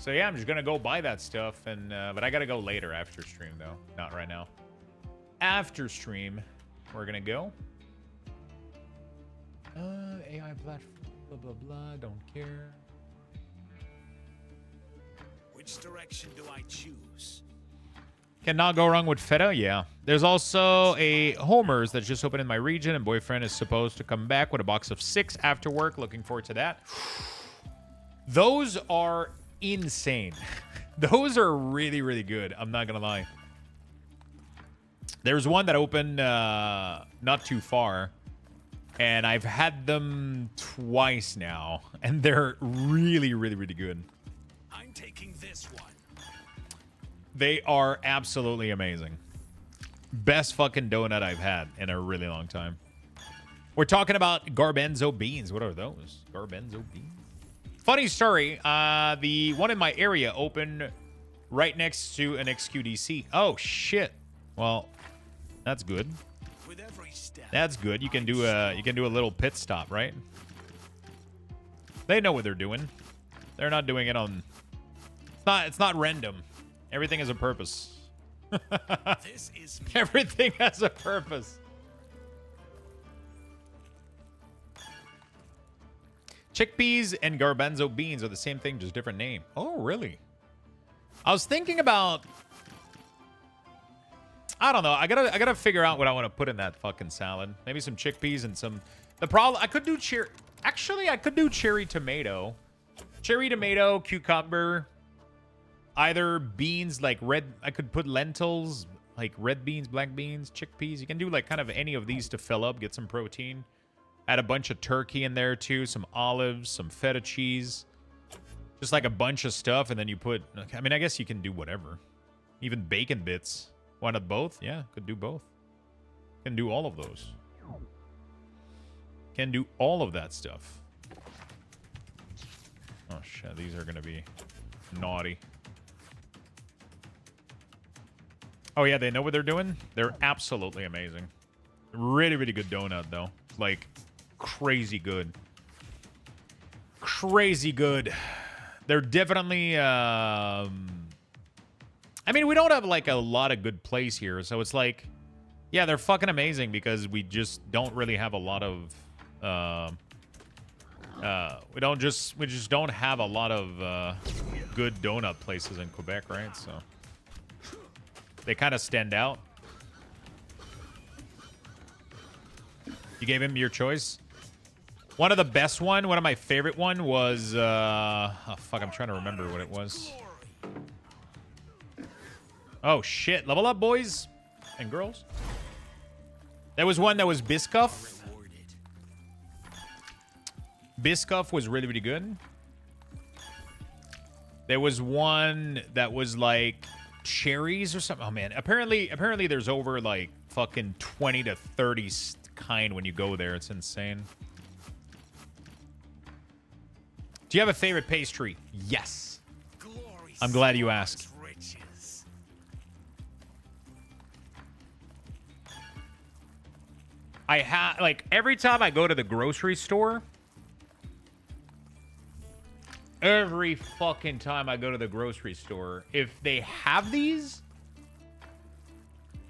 So yeah, I'm just gonna go buy that stuff, and but I gotta go later after stream though, not right now. After stream, we're gonna go. AI platform, blah blah blah. Don't care. Which direction do I choose? Cannot go wrong with feta. Yeah. There's also a Homer's that's just opened in my region, and boyfriend is supposed to come back with a box of 6 after work. Looking forward to that. Those are insane. Those are really, really good. I'm not gonna lie. There's one that opened not too far, and I've had them twice now, and they're really, really, really good. I'm taking this one. They are absolutely amazing. Best fucking donut I've had in a really long time. We're talking about garbanzo beans. What are those? Garbanzo beans? Funny story. The one in my area opened right next to an XQDC. Oh, shit. Well, that's good. With every step, That's good. You can do a little pit stop, right? They know what they're doing. They're not doing it on... It's not random. Everything has a purpose. this is Everything has a purpose. Chickpeas and garbanzo beans are the same thing, just different name. Oh, really? I was thinking about... I don't know. I gotta figure out what I want to put in that fucking salad. Maybe some chickpeas and some... The problem... I could do cherry... Actually, I could do cherry tomato. Cherry tomato, cucumber... Either beans, like red... I could put lentils, like red beans, black beans, chickpeas. You can do like kind of any of these to fill up, get some protein. Add a bunch of turkey in there too, some olives, some feta cheese. Just like a bunch of stuff, and then you put... I mean, I guess you can do whatever. Even bacon bits. Why not both? Yeah, could do both. Can do all of those. Can do all of that stuff. Oh shit, these are gonna be naughty. Oh, yeah, they know what they're doing? They're absolutely amazing. Really, really good donut, though. Like, crazy good. Crazy good. They're definitely... I mean, we don't have, like, a lot of good plays here, so it's like... Yeah, they're fucking amazing because we just don't really have a lot of... we just don't have a lot of good donut places in Quebec, right? So... They kind of stand out. You gave him your choice. One of the best one of my favorite one was... oh, fuck, I'm trying to remember what it was. Oh, shit. Level up, boys and girls. There was one that was Biscoff. Biscoff was really, really good. There was one that was like... cherries or something. Oh man, apparently there's over like fucking 20 to 30 kind when you go there. It's insane. Do you have a favorite pastry? Yes. I'm glad you asked. I have, like, every time I go to the grocery store, every fucking time I go to the grocery store, if they have these,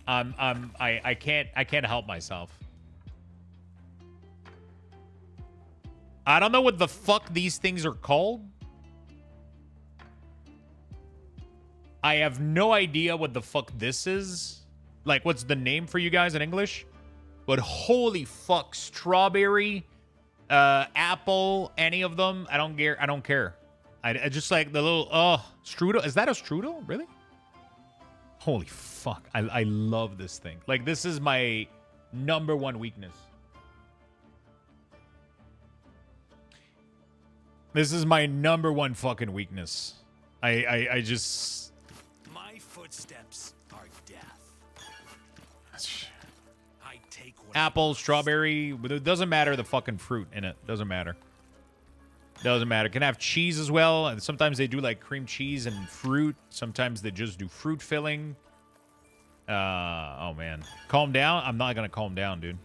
I can't help myself. I don't know what the fuck these things are called. I have no idea what the fuck this is. Like, what's the name for you guys in English? But holy fuck, strawberry, apple, any of them, I don't care. I just like the little, strudel. Is that a strudel? Really? Holy fuck. I love this thing. Like, this is my #1 weakness. This is my #1 fucking weakness. I just... My footsteps are death. I take Apple, strawberry, it doesn't matter the fucking fruit in it. Doesn't matter. Doesn't matter. Can have cheese as well, and sometimes they do like cream cheese and fruit. Sometimes they just do fruit filling. Oh man. Calm down? I'm not gonna calm down, dude.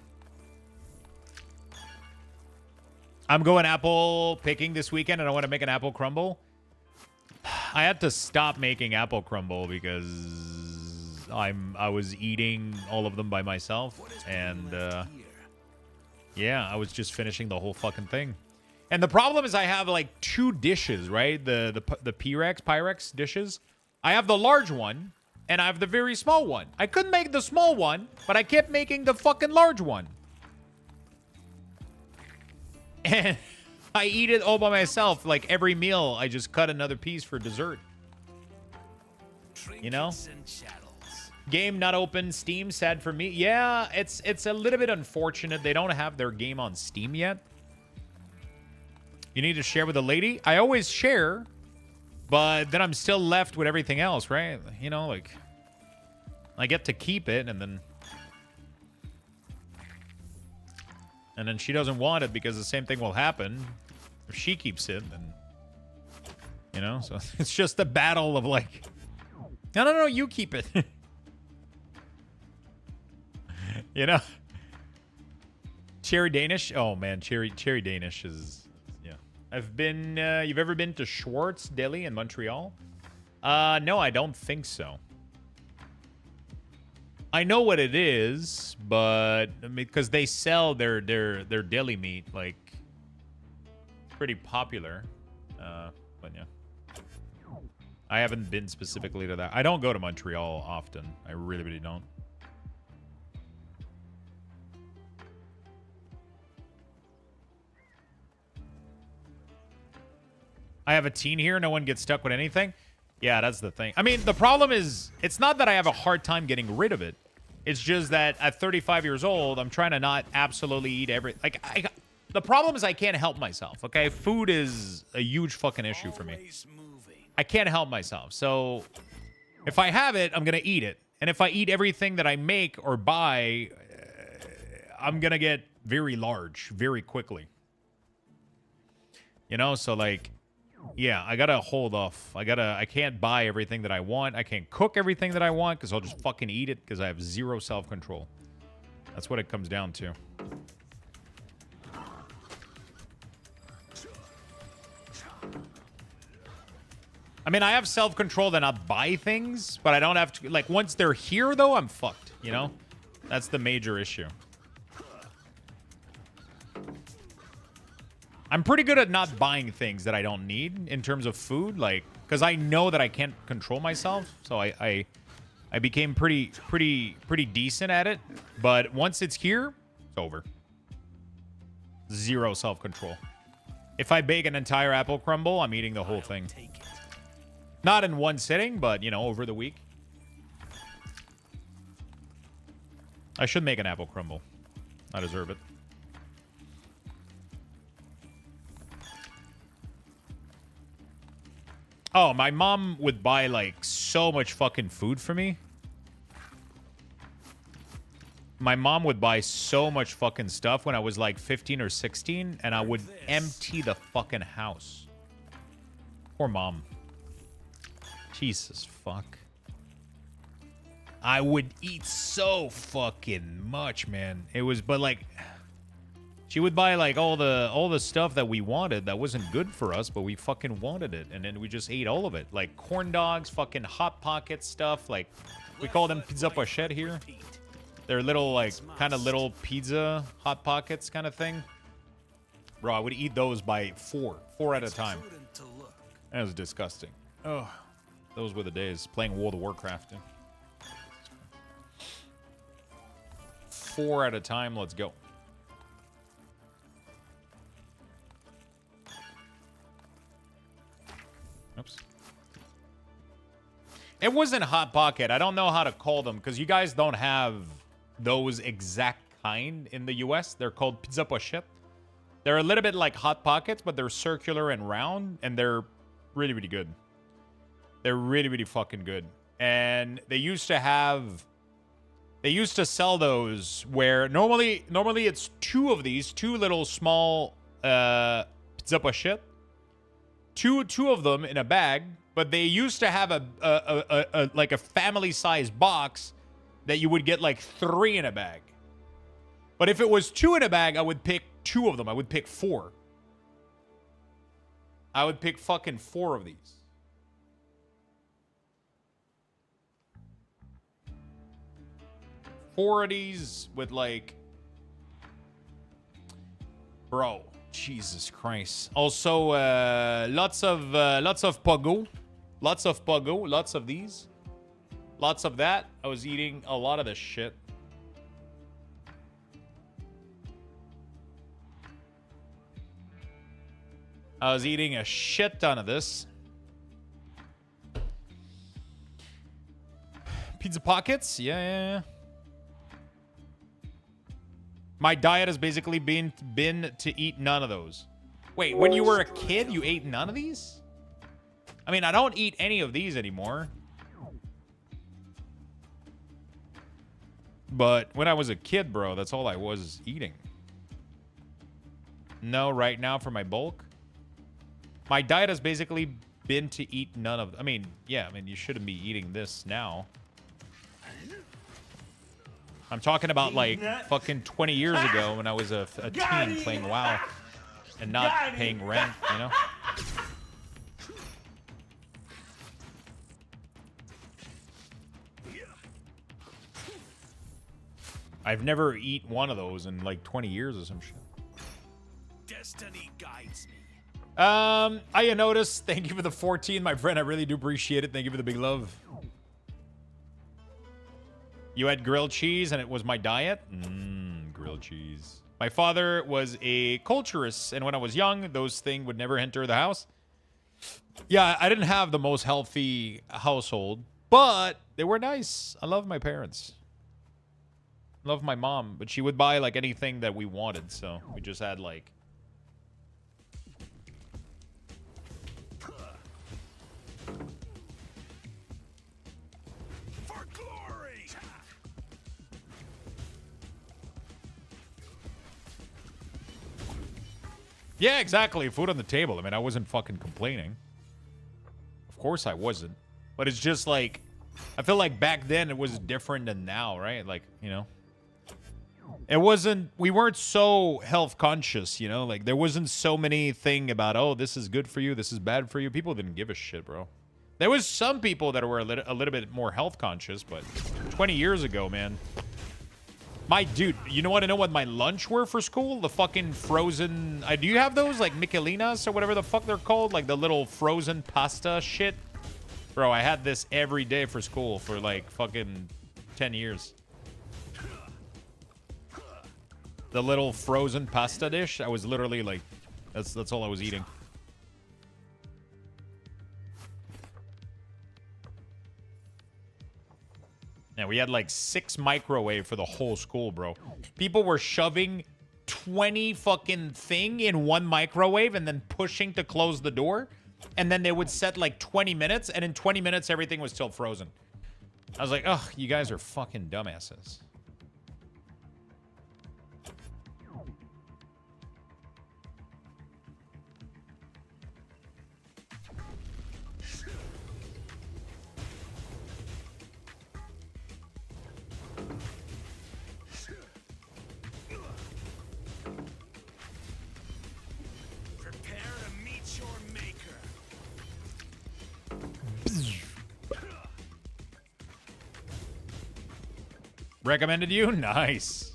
I'm going apple picking this weekend, and I want to make an apple crumble. I had to stop making apple crumble because I was eating all of them by myself, and yeah, I was just finishing the whole fucking thing. And the problem is I have like 2 dishes, right? The Pyrex dishes. I have the large one and I have the very small one. I couldn't make the small one, but I kept making the fucking large one. And I eat it all by myself. Like every meal, I just cut another piece for dessert. You know? Game not open, Steam, sad for me. Yeah, it's a little bit unfortunate. They don't have their game on Steam yet. You need to share with a lady? I always share, but then I'm still left with everything else, right? You know, like, I get to keep it, and then she doesn't want it because the same thing will happen if she keeps it, then, you know? So it's just a battle of like, no, you keep it. You know? Cherry Danish? Oh, man, Cherry Danish is... I've been, you've ever been to Schwartz Deli in Montreal? No, I don't think so. I know what it is, but because they sell their deli meat, like, pretty popular. But yeah. I haven't been specifically to that. I don't go to Montreal often. I really don't. I have a teen here. No one gets stuck with anything. Yeah, that's the thing. I mean, the problem is, it's not that I have a hard time getting rid of it. It's just that at 35 years old, I'm trying to not absolutely eat everything. Like, the problem is I can't help myself, okay? Food is a huge fucking issue for me. I can't help myself. So if I have it, I'm going to eat it. And if I eat everything that I make or buy, I'm going to get very large very quickly. You know, so like... Yeah, I gotta hold off. I can't buy everything that I want. I can't cook everything that I want because I'll just fucking eat it because I have zero self-control. That's what it comes down to. I mean, I have self-control to not buy things, but I don't have to... Like, once they're here, though, I'm fucked, you know? That's the major issue. I'm pretty good at not buying things that I don't need in terms of food, like, because I know that I can't control myself, so I became pretty decent at it. But once it's here, it's over. Zero self-control. If I bake an entire apple crumble, I'm eating the whole thing. Not in one sitting, but, you know, over the week. I should make an apple crumble. I deserve it. Oh, my mom would buy, like, so much fucking food for me. My mom would buy so much fucking stuff when I was, like, 15 or 16, and I would empty the fucking house. Poor mom. Jesus fuck. I would eat so fucking much, man. It was, but, like... She would buy, like, all the stuff that we wanted that wasn't good for us, but we fucking wanted it. And then we just ate all of it. Like, corn dogs, fucking Hot Pocket stuff. Like, we call them pizza pochette here. They're little, like, kind of little pizza Hot Pockets kind of thing. Bro, I would eat those by 4 at a time. That was disgusting. Oh, those were the days. Playing World of Warcraft. 4 at a time, let's go. Oops. It wasn't Hot Pocket. I don't know how to call them because you guys don't have those exact kind in the US. They're called pizza pochette. They're a little bit like Hot Pockets, but they're circular and round, and they're really, really good. They're really, really fucking good. And they used to sell those where normally it's 2 of these, 2 little small pizza pochette. Two of them in a bag, but they used to have a like a family-sized box that you would get like 3 in a bag. But if it was 2 in a bag, I would pick 2 of them. I would pick 4. I would pick fucking 4 of these. 4 of these with like... Bro, Jesus Christ. Also, lots of Pogo. Lots of Pogo. Lots of these. Lots of that. I was eating a lot of this shit. I was eating a shit ton of this. Pizza Pockets? Yeah. My diet has basically been to eat none of those. Wait, when you were a kid, you ate none of these? I mean, I don't eat any of these anymore. But when I was a kid, bro, that's all I was eating. No, right now for my bulk. My diet has basically been to eat none of... I mean, yeah, I mean, you shouldn't be eating this now. I'm talking about, like, fucking 20 years ago when I was a teen playing WoW and not paying rent, you know? I've never eaten one of those in, like, 20 years or some shit. Destiny guides me. I noticed. Thank you for the 14, my friend. I really do appreciate it. Thank you for the big love. You had grilled cheese and it was my diet? Grilled cheese. My father was a culturist, and when I was young, those things would never enter the house. Yeah, I didn't have the most healthy household, but they were nice. I love my parents. Love my mom, but she would buy, like, anything that we wanted, so we just had, like... For glory! Yeah, exactly. Food on the table. I mean, I wasn't fucking complaining. Of course I wasn't. But it's just like... I feel like back then it was different than now, right? Like, you know... It wasn't... We weren't so health conscious, you know? Like, there wasn't so many thing about, oh, this is good for you, this is bad for you. People didn't give a shit, bro. There was some people that were a little bit more health conscious, but 20 years ago, man... My dude, you know what my lunch were for school? The fucking frozen... do you have those? Like Michelinas or whatever the fuck they're called? Like the little frozen pasta shit? Bro, I had this every day for school for like fucking 10 years. The little frozen pasta dish, I was literally like... That's all I was eating. Yeah, we had like 6 microwave for the whole school, bro. People were shoving 20 fucking thing in one microwave and then pushing to close the door. And then they would set like 20 minutes, and in 20 minutes, everything was still frozen. I was like, ugh, you guys are fucking dumbasses. Recommended you? Nice.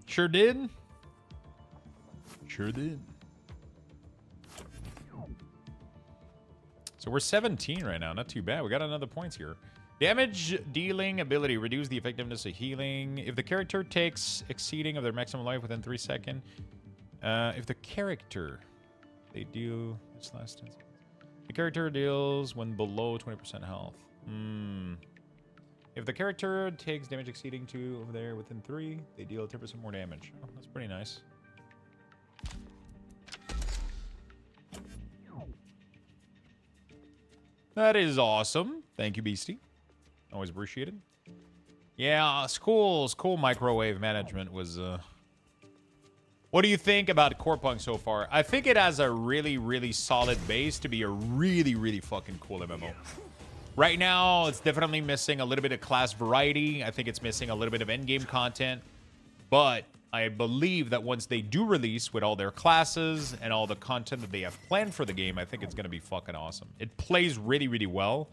Sure did. Sure did. So we're 17 right now. Not too bad. We got another points here. Damage dealing ability. Reduce the effectiveness of healing. If the character takes exceeding of their maximum life within 3 seconds. If the character... They deal... This last 10 seconds. The character deals when below 20% health. If the character takes damage exceeding 2 over there within 3, they deal 10% more damage. Oh, that's pretty nice. That is awesome. Thank you, Beastie. Always appreciated. Yeah, school microwave management was... What do you think about Corepunk so far? I think it has a really, really solid base to be a really, really fucking cool MMO. Right now, it's definitely missing a little bit of class variety. I think it's missing a little bit of endgame content. But I believe that once they do release with all their classes and all the content that they have planned for the game, I think it's going to be fucking awesome. It plays really, really well.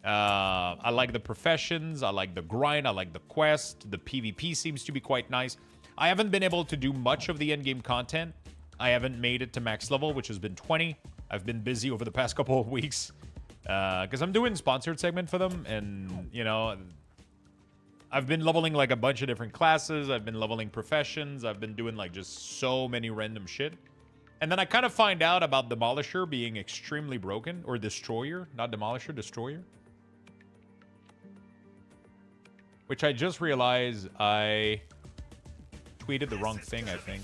I like the professions. I like the grind. I like the quest. The PvP seems to be quite nice. I haven't been able to do much of the endgame content. I haven't made it to max level, which has been 20. I've been busy over the past couple of weeks because I'm doing sponsored segment for them. And, you know, I've been leveling like a bunch of different classes. I've been leveling professions. I've been doing like just so many random shit. And then I kind of find out about Demolisher being extremely broken. Or Destroyer. Not Demolisher, Destroyer. Which I just realized I tweeted the wrong thing, I think.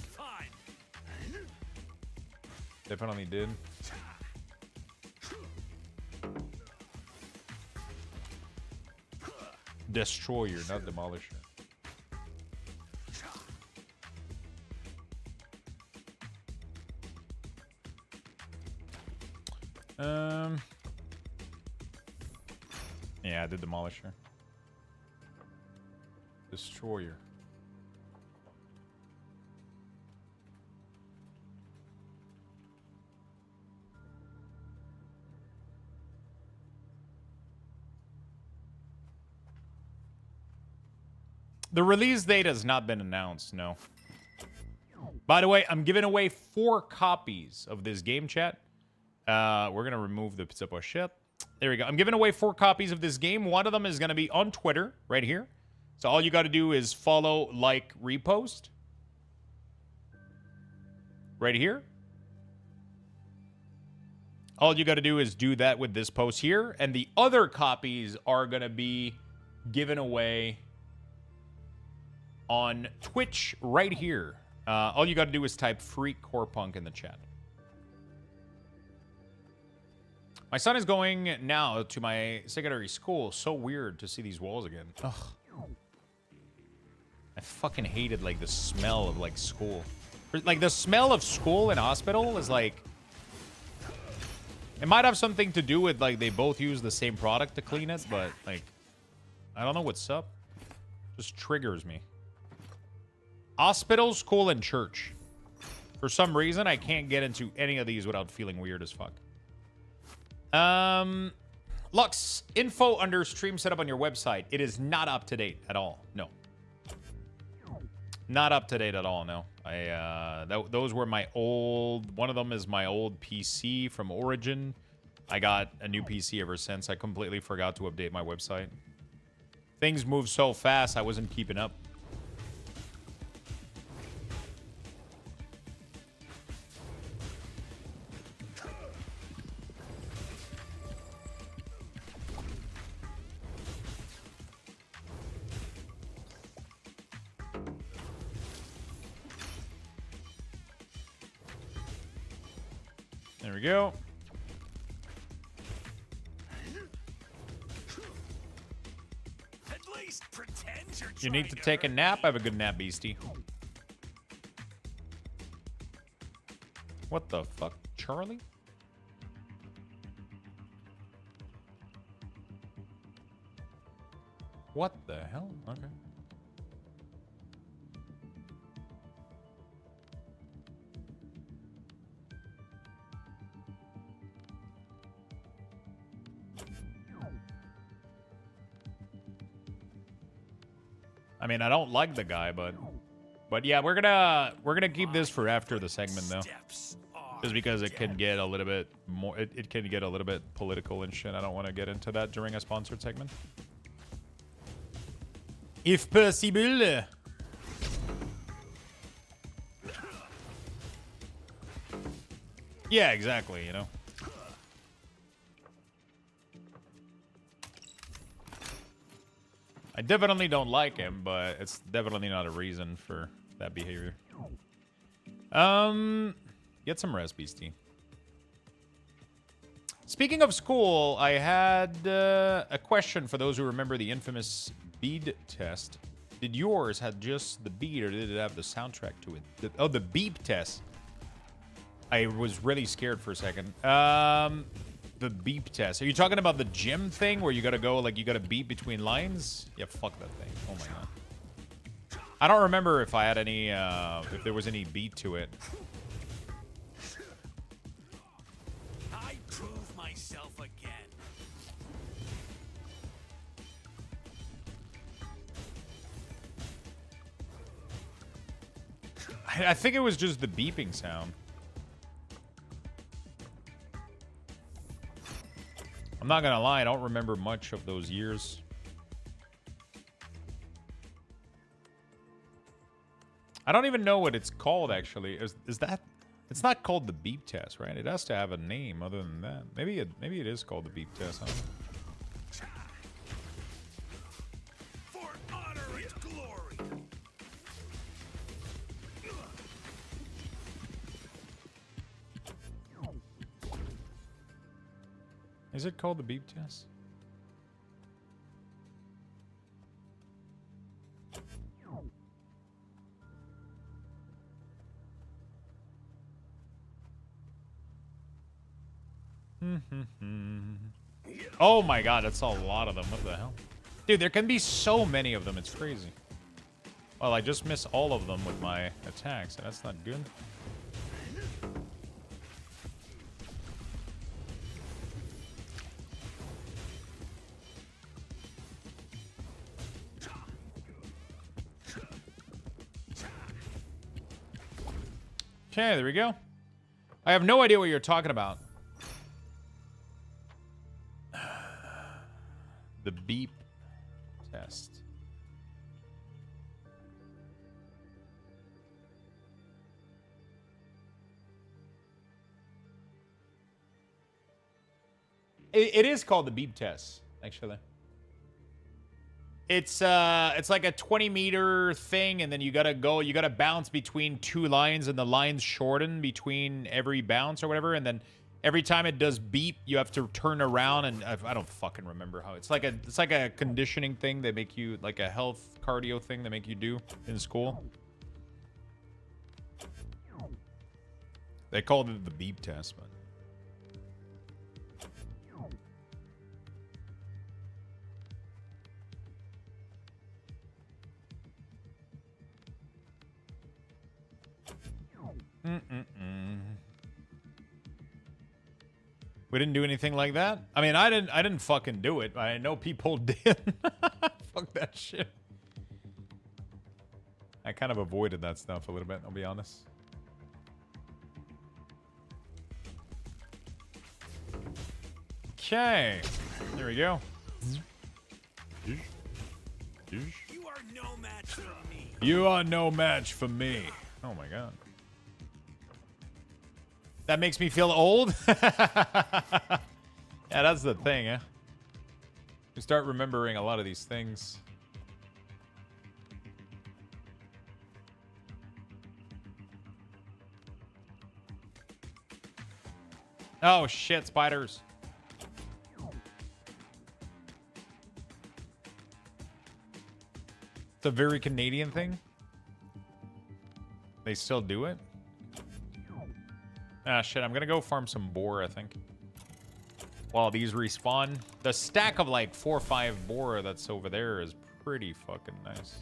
Definitely did. Destroyer, not Demolisher. Yeah, I did Demolisher. Destroyer. The release date has not been announced, no. By the way, I'm giving away 4 copies of this game, chat. We're going to remove the pizza shit. There we go. I'm giving away 4 copies of this game. One of them is going to be on Twitter, right here. So all you got to do is follow, like, repost. Right here. All you got to do is do that with this post here. And the other copies are going to be given away on Twitch right here. All you got to do is type free Corepunk in the chat. My son is going now to my secondary school. So weird to see these walls again. Ugh. I fucking hated, like, the smell of, like, school. Like, the smell of school and hospital is, like... It might have something to do with, like, they both use the same product to clean it, but, like... I don't know what's up. Just triggers me. Hospital, school, and church. For some reason, I can't get into any of these without feeling weird as fuck. Lux, info under stream setup on your website. It is not up to date at all. No. Not up to date at all, no. Those were my old... One of them is my old PC from Origin. I got a new PC ever since. I completely forgot to update my website. Things move so fast, I wasn't keeping up. There we go. At least pretend you're You need to trying take a hurt nap? me. Have a good nap, beastie. What the fuck? Charlie? What the hell? Okay. I mean, I don't like the guy, but yeah, we're gonna keep this for after the segment though, Steps are just because it can get a little bit more. It can get a little bit political and shit. I don't want to get into that during a sponsored segment, if possible. Yeah, exactly. You know. I definitely don't like him, but it's definitely not a reason for that behavior. Get some rest, beastie. Speaking of school, I had a question for those who remember the infamous bead test. Did yours have just the beat, or did it have the soundtrack to it? Oh, the beep test. I was really scared for a second. The beep test. Are you talking about the gym thing where you gotta go, like, you gotta beep between lines? Yeah, fuck that thing. Oh my god. I don't remember if I had any, if there was any beat to it. I prove myself again. I think it was just the beeping sound. I'm not gonna lie, I don't remember much of those years. I don't even know what it's called, actually. Is that... It's not called the beep test, right? It has to have a name other than that. Maybe it is called the beep test, huh? For honor and glory. Is it called the beep test? Oh my god, that's a lot of them. What the hell? Dude, there can be so many of them. It's crazy. Well, I just miss all of them with my attacks. That's not good. Okay, there we go. I have no idea what you're talking about. The beep test. It is called the beep test, actually. It's like a 20-meter thing, and then you gotta bounce between two lines, and the lines shorten between every bounce or whatever, and then every time it does beep, you have to turn around, and I don't fucking remember how. It's like a conditioning thing they make you, like a health cardio thing they make you do in school. They called it the beep test, but we didn't do anything like that. I mean, I didn't fucking do it. I know people did. Fuck that shit. I kind of avoided that stuff a little bit, I'll be honest. Okay. There we go. You are no match for me. You are no match for me. Oh my god. That makes me feel old? Yeah, that's the thing, eh? You start remembering a lot of these things. Oh shit, spiders. It's a very Canadian thing. They still do it? Ah, shit, I'm gonna go farm some boar, I think. While these respawn. The stack of like 4 or 5 boar that's over there is pretty fucking nice.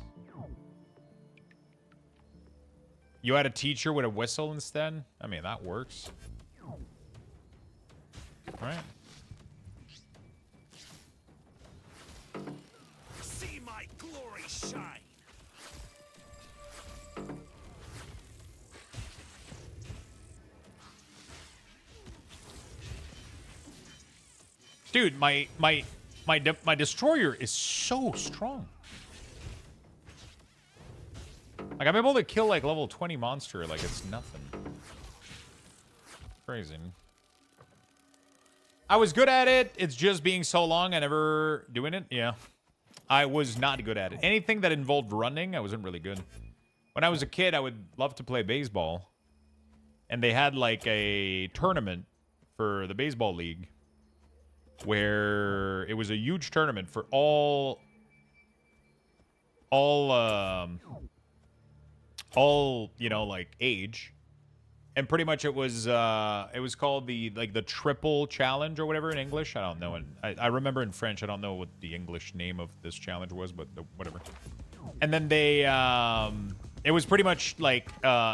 You had a teacher with a whistle instead? I mean, that works. Right. See my glory shine. Dude, my destroyer is so strong. Like, I'm able to kill like level 20 monster like it's nothing. Crazy. I was good at it. It's just being so long, I never doing it. Yeah. I was not good at it. Anything that involved running, I wasn't really good. When I was a kid, I would love to play baseball. And they had like a tournament for the baseball league where it was a huge tournament for all you know, like age. And pretty much it was called the triple challenge or whatever in English. I don't know. And I remember in French. I don't know what the English name of this challenge was, but whatever. And then they it was pretty much like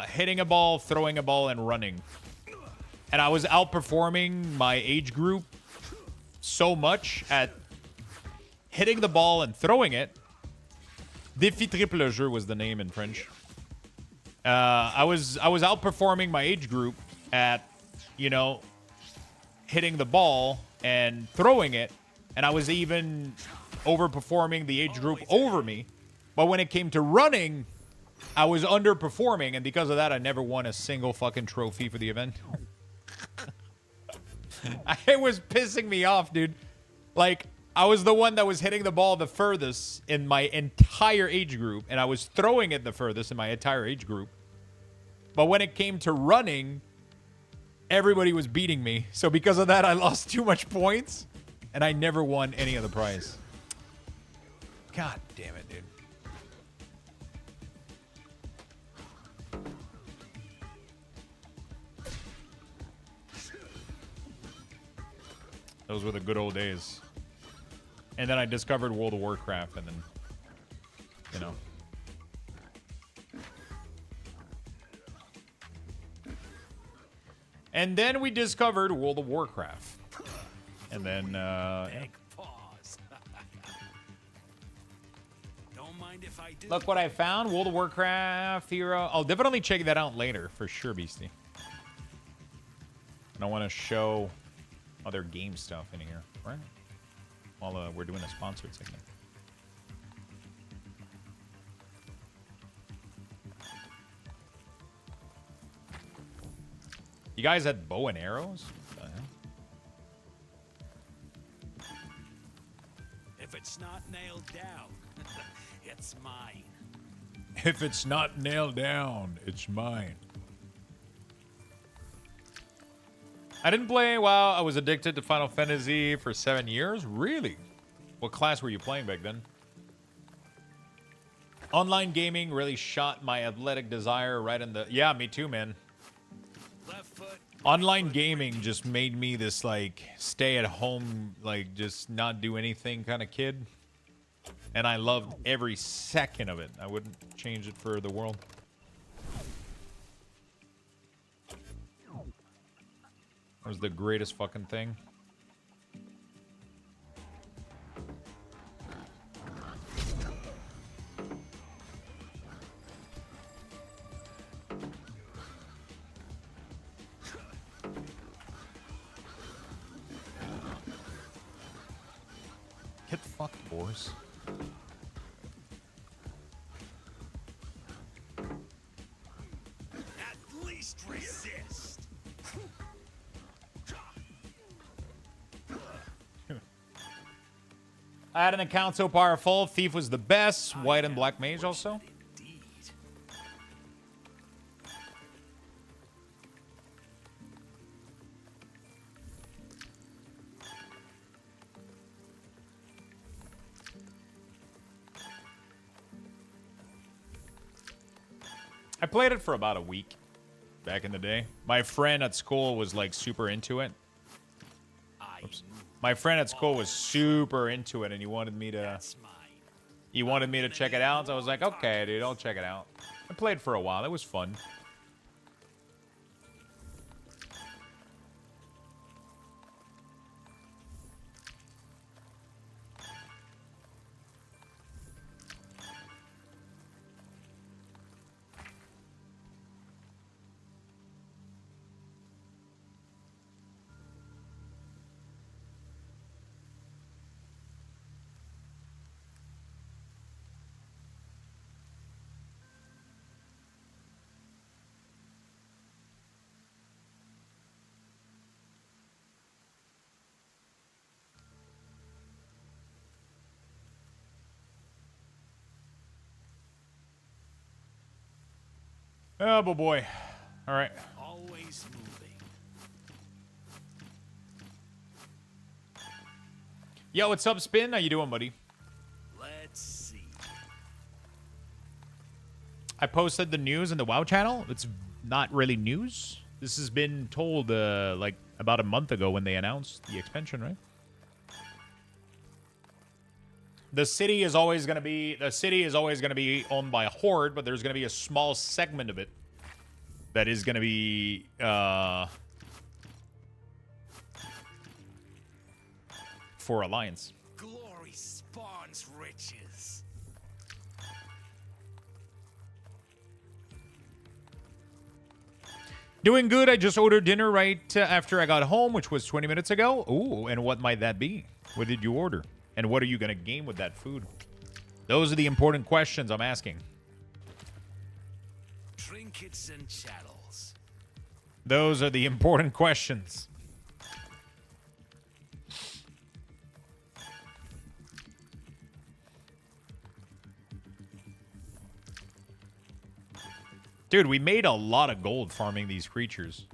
hitting a ball, throwing a ball, and running. And I was outperforming my age group so much at hitting the ball and throwing it. Défi triple jeu was the name in French. I was outperforming my age group at, you know, hitting the ball and throwing it, and I was even overperforming the age group over me. But when it came to running, I was underperforming, and because of that, I never won a single fucking trophy for the event. It was pissing me off, dude. Like, I was the one that was hitting the ball the furthest in my entire age group, and I was throwing it the furthest in my entire age group. But when it came to running, everybody was beating me. So because of that, I lost too much points, and I never won any of the prize. God damn it, dude. Those were the good old days. And then I discovered World of Warcraft, and then, you know. And then we discovered World of Warcraft. And then, yeah. Pause. Don't mind if I do. Look what I found. World of Warcraft hero. I'll definitely check that out later, for sure, Beastie. And I want to show other game stuff in here, right? While we're doing a sponsored segment. You guys had bow and arrows? What the hell? If it's not nailed down, it's mine. If it's not nailed down, it's mine. I didn't play WoW. I was addicted to Final Fantasy for 7 years. Really? What class were you playing back then? Online gaming really shot my athletic desire right in the... Yeah, me too, man. Left foot. Online gaming just made me this, like, stay at home, like, just not do anything kind of kid. And I loved every second of it. I wouldn't change it for the world. It was the greatest fucking thing. Get fucked, boys. At least resist. I had an account so powerful. Thief was the best. White and Black Mage also. Indeed. I played it for about a week back in the day. My friend at school was like super into it. Oops. My friend at school was super into it, and he wanted me to check it out. So I was like, okay, dude, I'll check it out. I played for a while. It was fun. Oh, boy. All right. Always moving. Yo, what's up, Spin? How you doing, buddy? Let's see. I posted the news in the WoW channel. It's not really news. This has been told like about a month ago when they announced the expansion, right? The city is always going to be owned by a horde, but there's going to be a small segment of it that is going to be for Alliance. Glory spawns riches. Doing good. I just ordered dinner right after I got home, which was 20 minutes ago. Ooh, and what might that be? What did you order? And what are you going to game with that food? Those are the important questions I'm asking. Trinkets and chattels. Those are the important questions. Dude, we made a lot of gold farming these creatures.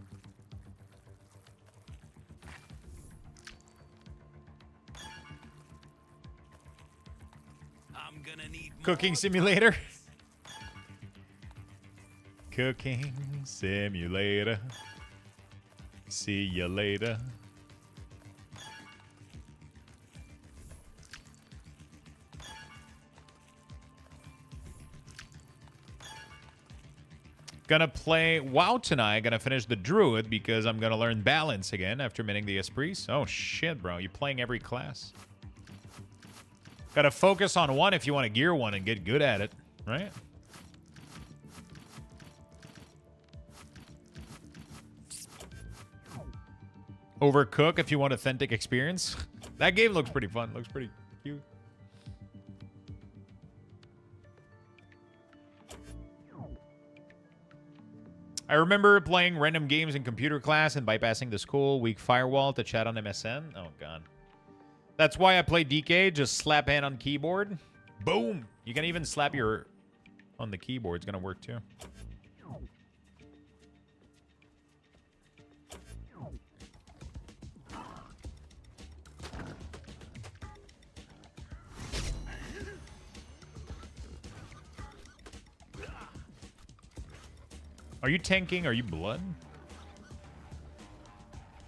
I'm gonna need Cooking simulator. Cooking simulator. See you later. Gonna play WoW tonight. Gonna finish the Druid because I'm gonna learn balance again after minting the Esprits. Oh shit, bro. You're playing every class. Gotta focus on one if you want to gear one and get good at it, right? Overcook if you want authentic experience. That game looks pretty fun. Looks pretty cute. I remember playing random games in computer class and bypassing the school weak firewall to chat on MSN. Oh, God. That's why I play DK. Just slap hand on keyboard. Boom. You can even slap your... on the keyboard. It's going to work, too. Are you tanking? Are you blood?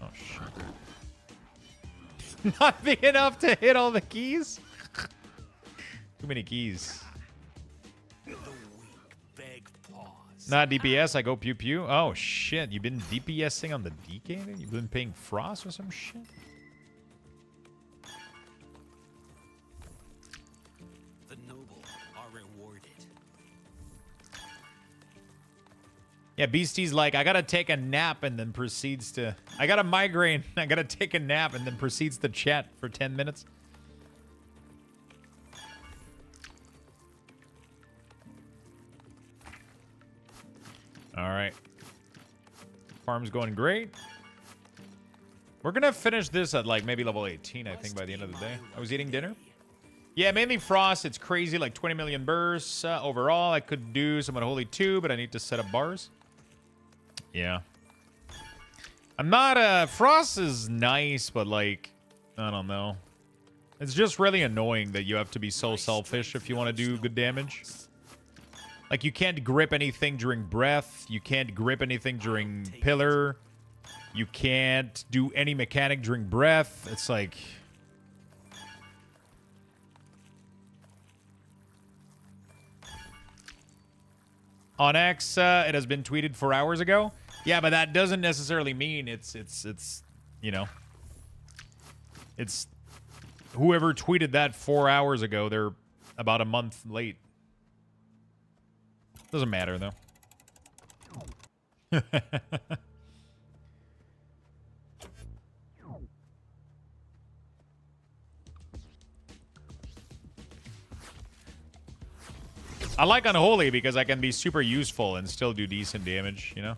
Oh, shit. Not big enough to hit all the keys? Too many keys. Not DPS, I go pew pew. Oh, shit. You've been DPSing on the DK? You've been paying Frost or some shit? The noble are rewarded. Yeah, Beastie's like, I gotta take a nap and then proceeds to... I got a migraine. I gotta take a nap and then proceeds to chat for 10 minutes. Alright. Farm's going great. We're gonna finish this at like maybe level 18, I think, by the end of the day. I was eating dinner. Yeah, mainly Frost. It's crazy, like 20 million bursts overall. I could do some Unholy 2, but I need to set up bars. Yeah. I'm not, Frost is nice, but like, I don't know. It's just really annoying that you have to be so selfish if you want to do good damage. Like, you can't grip anything during breath. You can't grip anything during pillar. You can't do any mechanic during breath. It's like... On X, it has been tweeted 4 hours ago. Yeah, but that doesn't necessarily mean it's you know, it's whoever tweeted that 4 hours ago. They're about a month late. Doesn't matter though. I like Unholy because I can be super useful and still do decent damage, you know?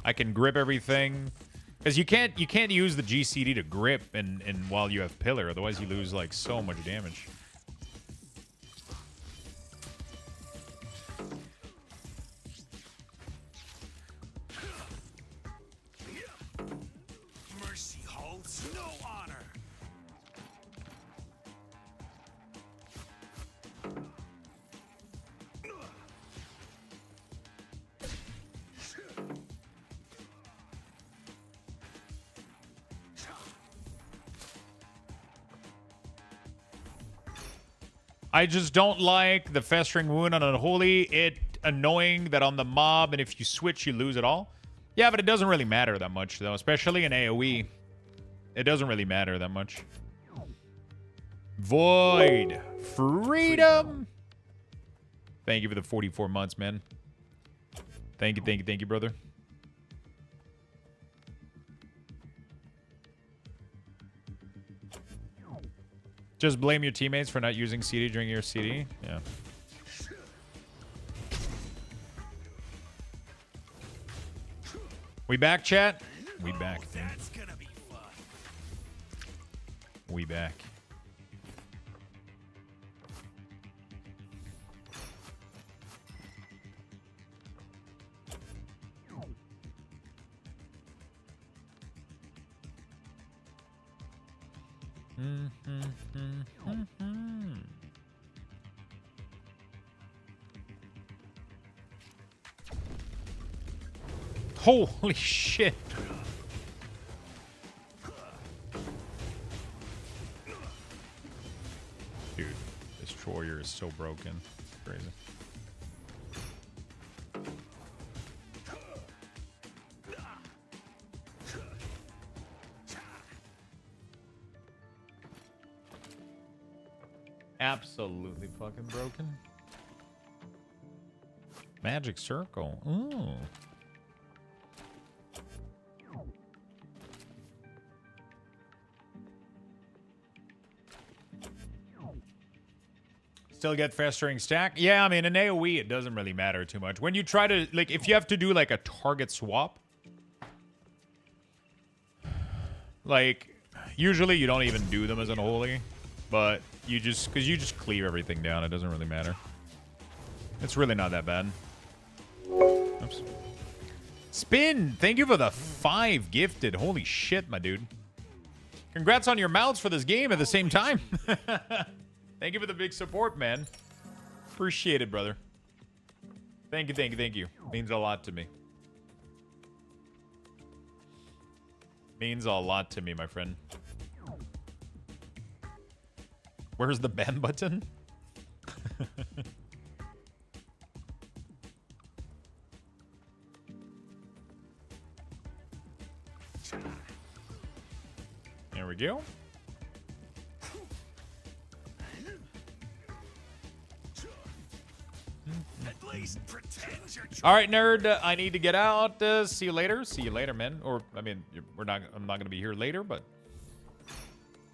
I can grip everything. Because you can't use the GCD to grip and while you have Pillar, otherwise you lose like so much damage. Mercy holds no honor. I just don't like the Festering Wound on Unholy. It annoying that on the mob, and if you switch, you lose it all. Yeah, but it doesn't really matter that much, though, especially in AoE. It doesn't really matter that much. Void. Freedom. Thank you for the 44 months, man. Thank you, brother. Just blame your teammates for not using CD during your CD. Yeah. We back, chat? We back, dude. That's gonna be fun. We back. Holy shit. Dude, this Troyer is so broken. It's crazy. Absolutely fucking broken. Magic circle. Ooh. Still get festering stack? Yeah, I mean, in AoE, it doesn't really matter too much. When you try to, like, if you have to do, like, a target swap, like, usually you don't even do them as an holy, but you just, because you just clear everything down. It doesn't really matter. It's really not that bad. Oops. Spin, thank you for the 5 gifted. Holy shit, my dude. Congrats on your mounts for this game at the same time. Thank you for the big support, man. Appreciate it, brother. Thank you, thank you, thank you. Means a lot to me. Means a lot to me, my friend. Where's the ban button? There we go. At least pretend you're All right, nerd. I need to get out. See you later. See you later, man. Or I mean, I'm not gonna be here later, but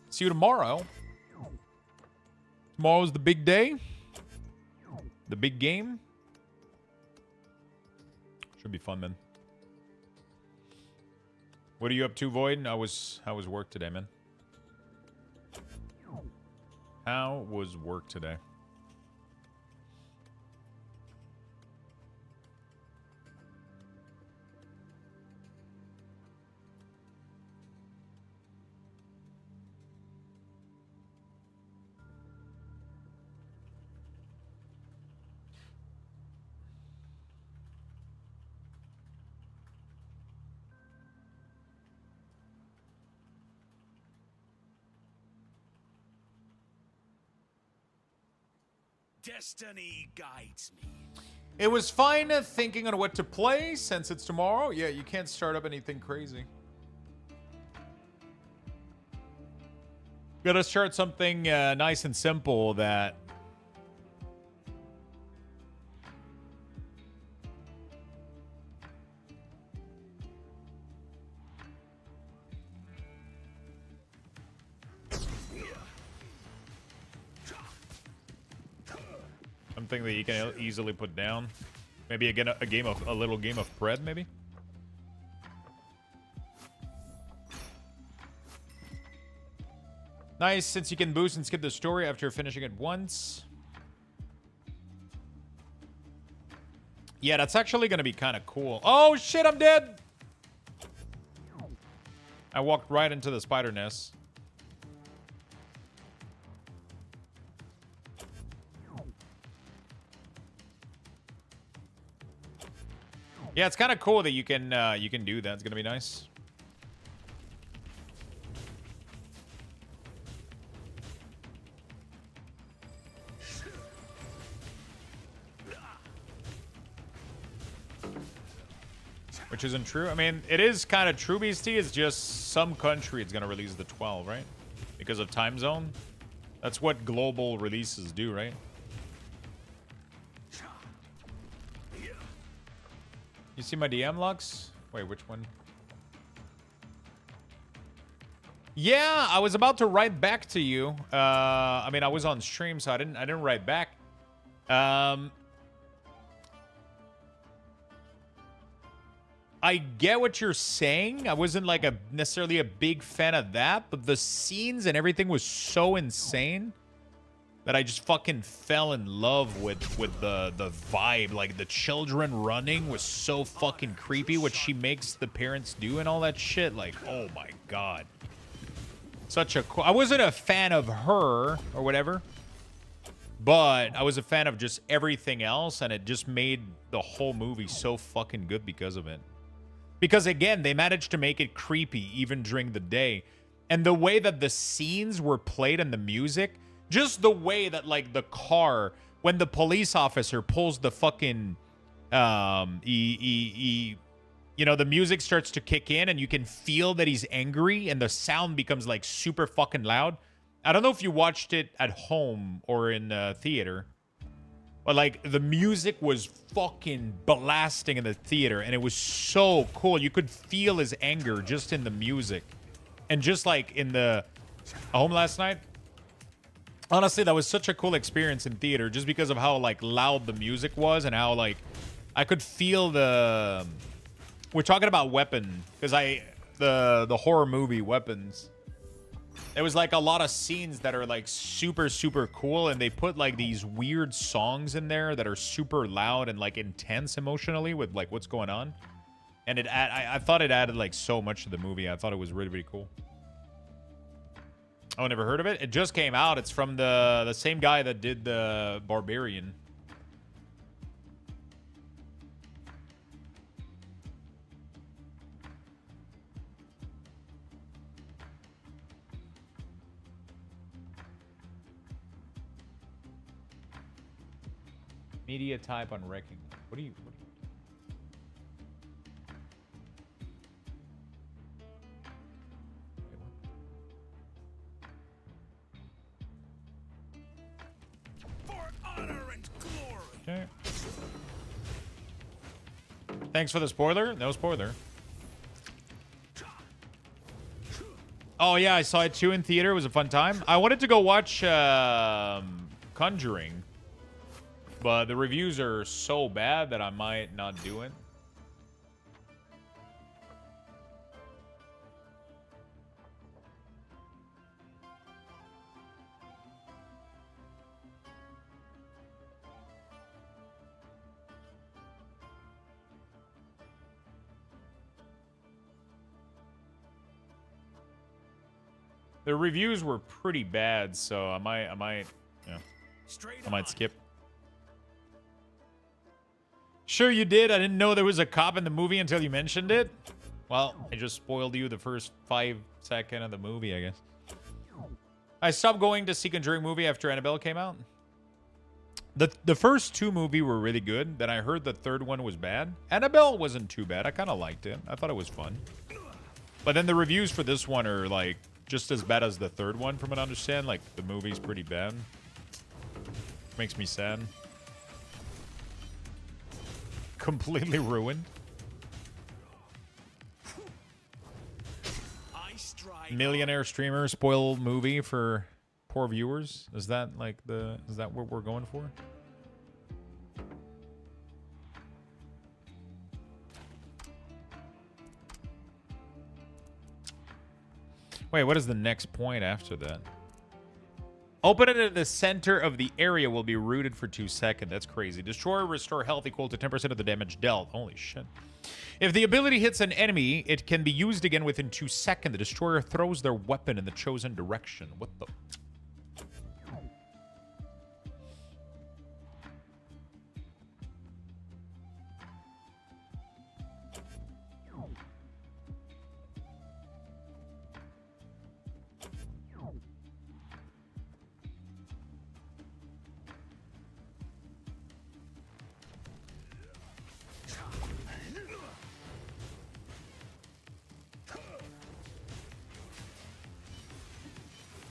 see you tomorrow. Tomorrow's the big day. The big game. Should be fun, man. What are you up to, Void? How was work today, man? How was work today? Destiny guides me. It was fine thinking on what to play since it's tomorrow. Yeah, you can't start up anything crazy. Gotta start something nice and simple that... Something that you can easily put down. Maybe again a little game of bread, maybe. Nice, since you can boost and skip the story after finishing it once. Yeah, that's actually gonna be kind of cool. Oh shit, I'm dead. I walked right into the spider nest. Yeah, it's kind of cool that you can do that. It's gonna be nice. Which isn't true. I mean, it is kind of true, Beastie. It's just some country is gonna release the 12, right? Because of time zone. That's what global releases do, right? You see my DM, Lux? Wait, which one? Yeah, I was about to write back to you. I mean, I was on stream, so I didn't write back. I get what you're saying. I wasn't like necessarily a big fan of that, but the scenes and everything was so insane that I just fucking fell in love with the vibe. Like the children running was so fucking creepy. What she makes the parents do and all that shit. Like, oh my god. Such a cool... I wasn't a fan of her or whatever, but I was a fan of just everything else, and it just made the whole movie so fucking good because of it. Because again, they managed to make it creepy even during the day. And the way that the scenes were played and the music, just the way that like the car, when the police officer pulls the fucking, you know, the music starts to kick in and you can feel that he's angry and the sound becomes like super fucking loud. I don't know if you watched it at home or in theater, but like the music was fucking blasting in the theater and it was so cool. You could feel his anger just in the music. And just like in the home last night, honestly, that was such a cool experience in theater just because of how like loud the music was and how like I could feel the... We're talking about Weapon because the horror movie Weapons. There was like a lot of scenes that are like super, super cool, and they put like these weird songs in there that are super loud and like intense emotionally with like what's going on. And I thought it added like so much to the movie. I thought it was really, really cool. Oh, never heard of it? It just came out. It's from the same guy that did the Barbarian. Media type unrecognized. What do you... For honor and glory. Okay. Thanks for the spoiler. No spoiler. Oh, yeah, I saw it too in theater. It was a fun time. I wanted to go watch Conjuring, but the reviews are so bad that I might not do it. The reviews were pretty bad, so I might, yeah, I might skip. Sure you did. I didn't know there was a cop in the movie until you mentioned it. Well, I just spoiled you the first 5 seconds of the movie, I guess. I stopped going to see Conjuring movie after Annabelle came out. The first 2 movies were really good. Then I heard the third one was bad. Annabelle wasn't too bad. I kind of liked it. I thought it was fun. But then the reviews for this one are like just as bad as the third one, from what I understand. Like, the movie's pretty bad. Makes me sad. Completely ruined. Millionaire streamer spoil movie for poor viewers. Is that like is that what we're going for? Wait, what is the next point after that? Open it at the center of the area will be rooted for 2 seconds. That's crazy. Destroy or restore health equal to 10% of the damage dealt. Holy shit. If the ability hits an enemy, it can be used again within 2 seconds. The destroyer throws their weapon in the chosen direction. What the...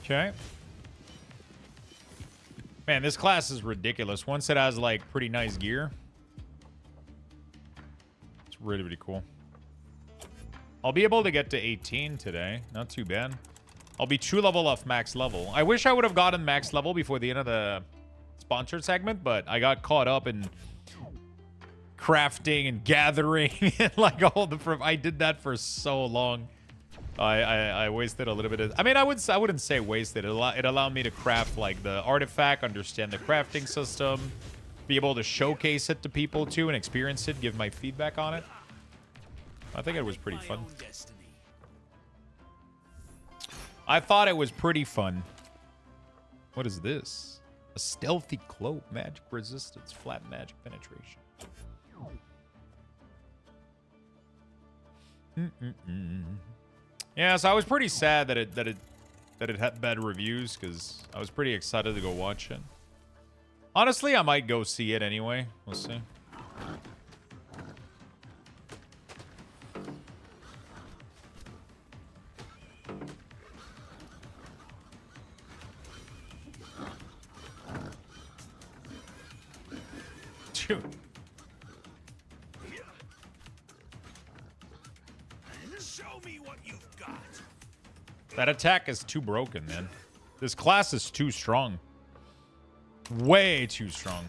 Okay. Man, this class is ridiculous. Once it has, like, pretty nice gear. It's really, really cool. I'll be able to get to 18 today. Not too bad. I'll be 2 level off max level. I wish I would have gotten max level before the end of the sponsored segment, but I got caught up in crafting and gathering and like all the... I did that for so long. I wasted a little bit of... I mean, I wouldn't say wasted. It allowed me to craft like the artifact, understand the crafting system, be able to showcase it to people too and experience it, give my feedback on it. I think it was pretty fun. I thought it was pretty fun. What is this? A stealthy cloak, magic resistance, flat magic penetration. Yeah, so I was pretty sad that it had bad reviews because I was pretty excited to go watch it. Honestly, I might go see it anyway. We'll see. Dude. Show me what you've got. That attack is too broken, man. This class is too strong. Way too strong.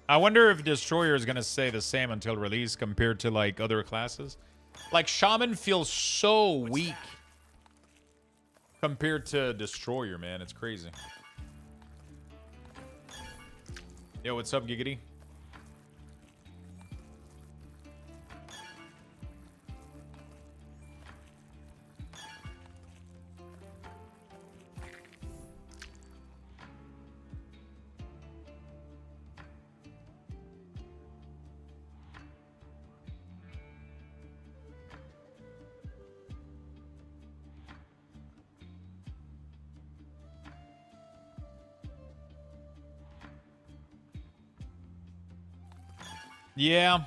I wonder if Destroyer is going to say the same until release compared to, like, other classes. Like, Shaman feels so weak compared to Destroyer, man. It's crazy. Yo, what's up, Giggity? Yeah.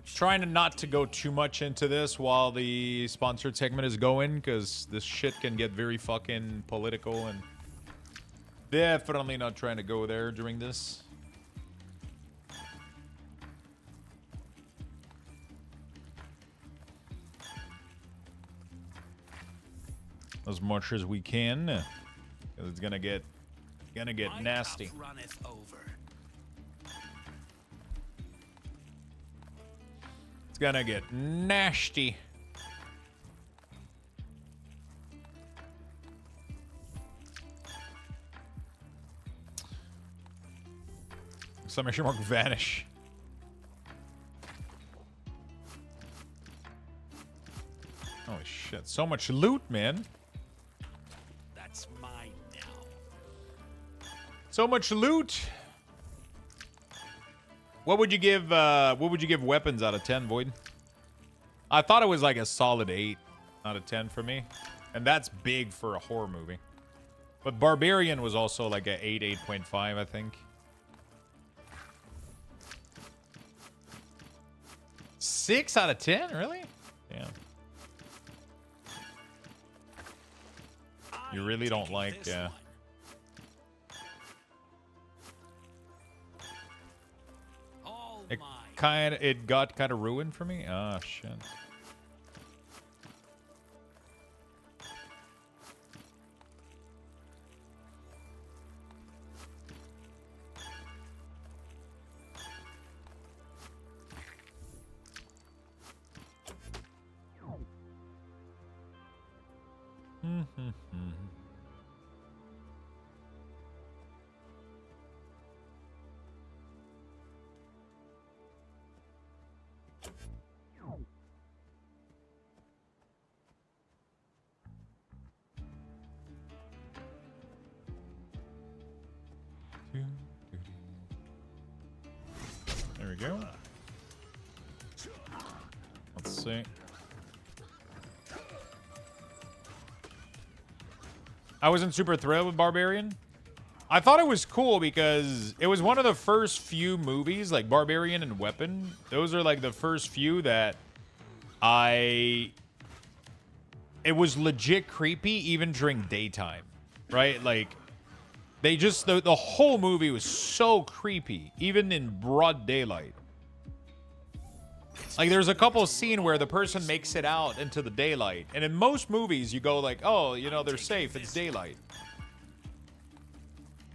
Trying to not to go too much into this while the sponsored segment is going, because this shit can get very fucking political, and definitely not trying to go there during this. As much as we can, 'cause it's gonna get nasty. It's gonna get nasty. Exclamation mark vanish. Holy shit. So much loot, man. That's mine now. So much loot. What would you give weapons out of 10, Void? I thought it was like a solid 8 out of 10 for me. And that's big for a horror movie. But Barbarian was also like a 8, 8.5, I think. 6 out of 10? Really? Damn. You really don't like... It got kind of ruined for me? Oh, shit. There we go. Let's see. I wasn't super thrilled with Barbarian. I thought it was cool because it was one of the first few movies, like Barbarian and Weapon. Those are like the first few that it was legit creepy even during daytime, right? Like, they just, the whole movie was so creepy, even in broad daylight. Like, there's a couple scene where the person makes it out into the daylight. And in most movies, you go like, oh, you know, they're safe. It's daylight.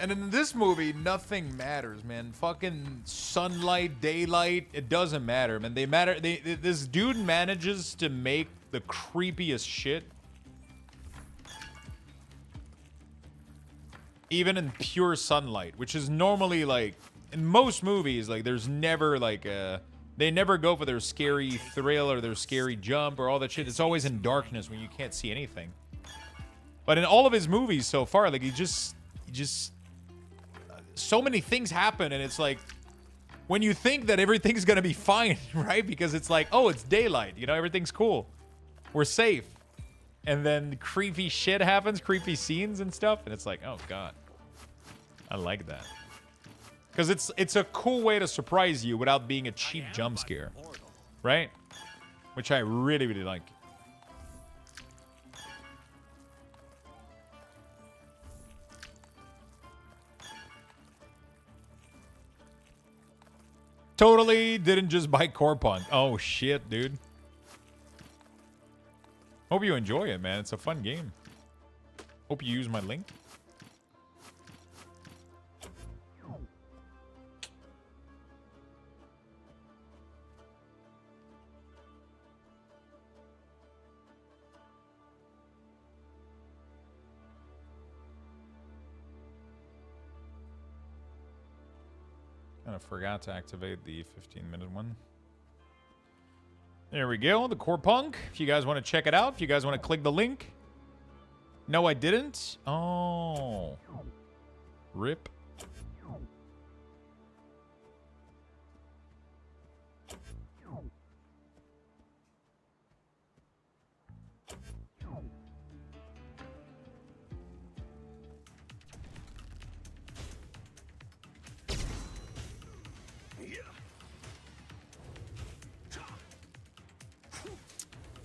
And in this movie, nothing matters, man. Fucking sunlight, daylight, it doesn't matter, man. This dude manages to make the creepiest shit. Even in pure sunlight, which is normally like, in most movies, like there's never like they never go for their scary thrill or their scary jump or all that shit. It's always in darkness when you can't see anything. But in all of his movies so far, like he just so many things happen, and it's like when you think that everything's gonna be fine, right? Because it's like, oh, it's daylight, you know, everything's cool, we're safe, and then creepy shit happens, creepy scenes and stuff, and it's like, oh god, I like that, because it's a cool way to surprise you without being a cheap jump scare, right? Which I really, really like. Totally didn't just buy Corepunk. Oh, shit, dude. Hope you enjoy it, man. It's a fun game. Hope you use my link. Kind of forgot to activate the 15-minute one. There we go, the Corepunk. If you guys want to check it out, if you guys want to click the link. No, I didn't. Oh. Rip.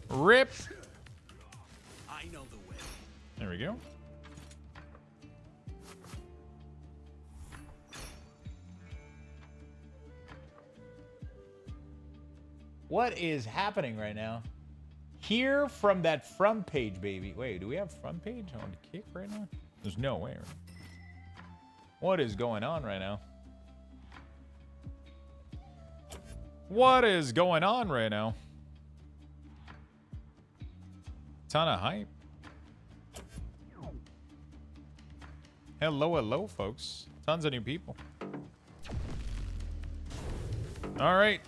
Rip. I know the way. There we go. What is happening right now? Here from that front page, baby. Wait, do we have front page on the kick right now? There's no way. What is going on right now? What is going on right now? Ton of hype. Hello, hello, folks. Tons of new people. All right.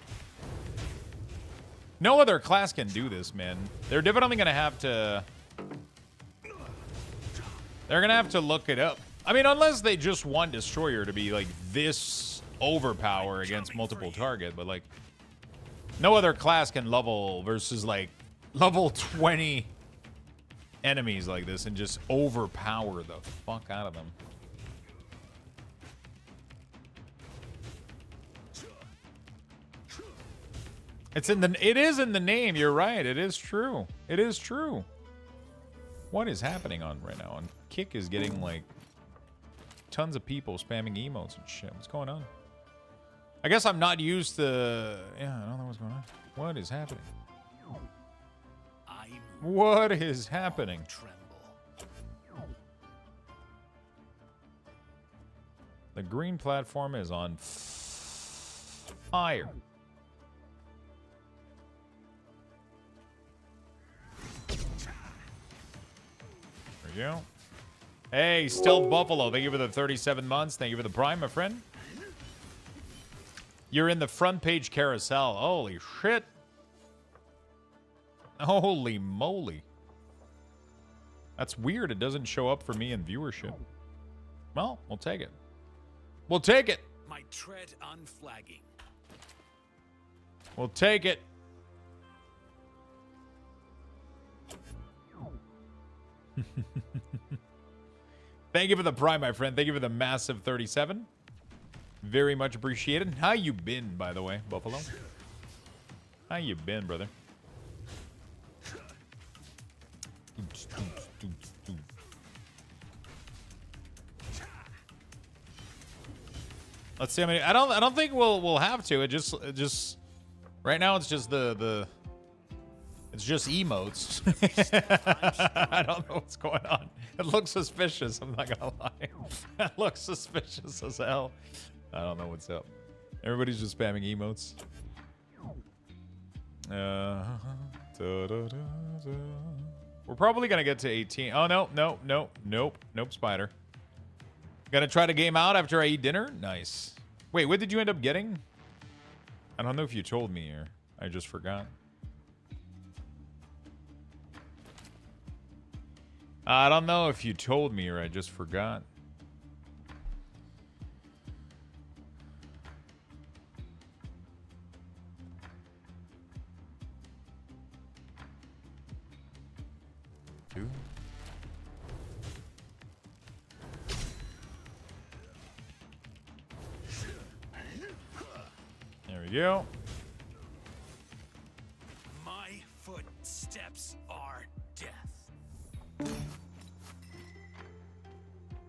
No other class can do this, man. They're definitely gonna have to... They're gonna have to look it up. I mean, unless they just want Destroyer to be, like, this overpower against multiple target, but, like... No other class can level versus, like, level 20... enemies like this and just overpower the fuck out of them. It is in the name. You're right. It is true. It is true. What is happening on right now? And Kick is getting like tons of people spamming emotes and shit. What's going on? I guess I'm not used to. Yeah, I don't know what's going on. What is happening? What is happening? The green platform is on fire. There we go. Hey, Stealth Buffalo, thank you for the 37 months. Thank you for the Prime, my friend. You're in the front page carousel. Holy shit. Holy moly. That's weird. It doesn't show up for me in viewership. Well, we'll take it. We'll take it. My tread unflagging. We'll take it. Thank you for the Prime, my friend. Thank you for the massive 37. Very much appreciated. How you been, by the way, Buffalo? How you been, brother? Let's see how many. I don't think we'll have to. It just Right now it's just it's just emotes. I don't know what's going on. It looks suspicious, I'm not gonna lie. It looks suspicious as hell. I don't know what's up. Everybody's just spamming emotes. We're probably gonna get to 18. Oh, nope, spider. Gonna try to game out after I eat dinner? Nice. Wait, what did you end up getting? I don't know if you told me or I just forgot. I don't know if you told me or I just forgot. Two. There we go. My footsteps are death.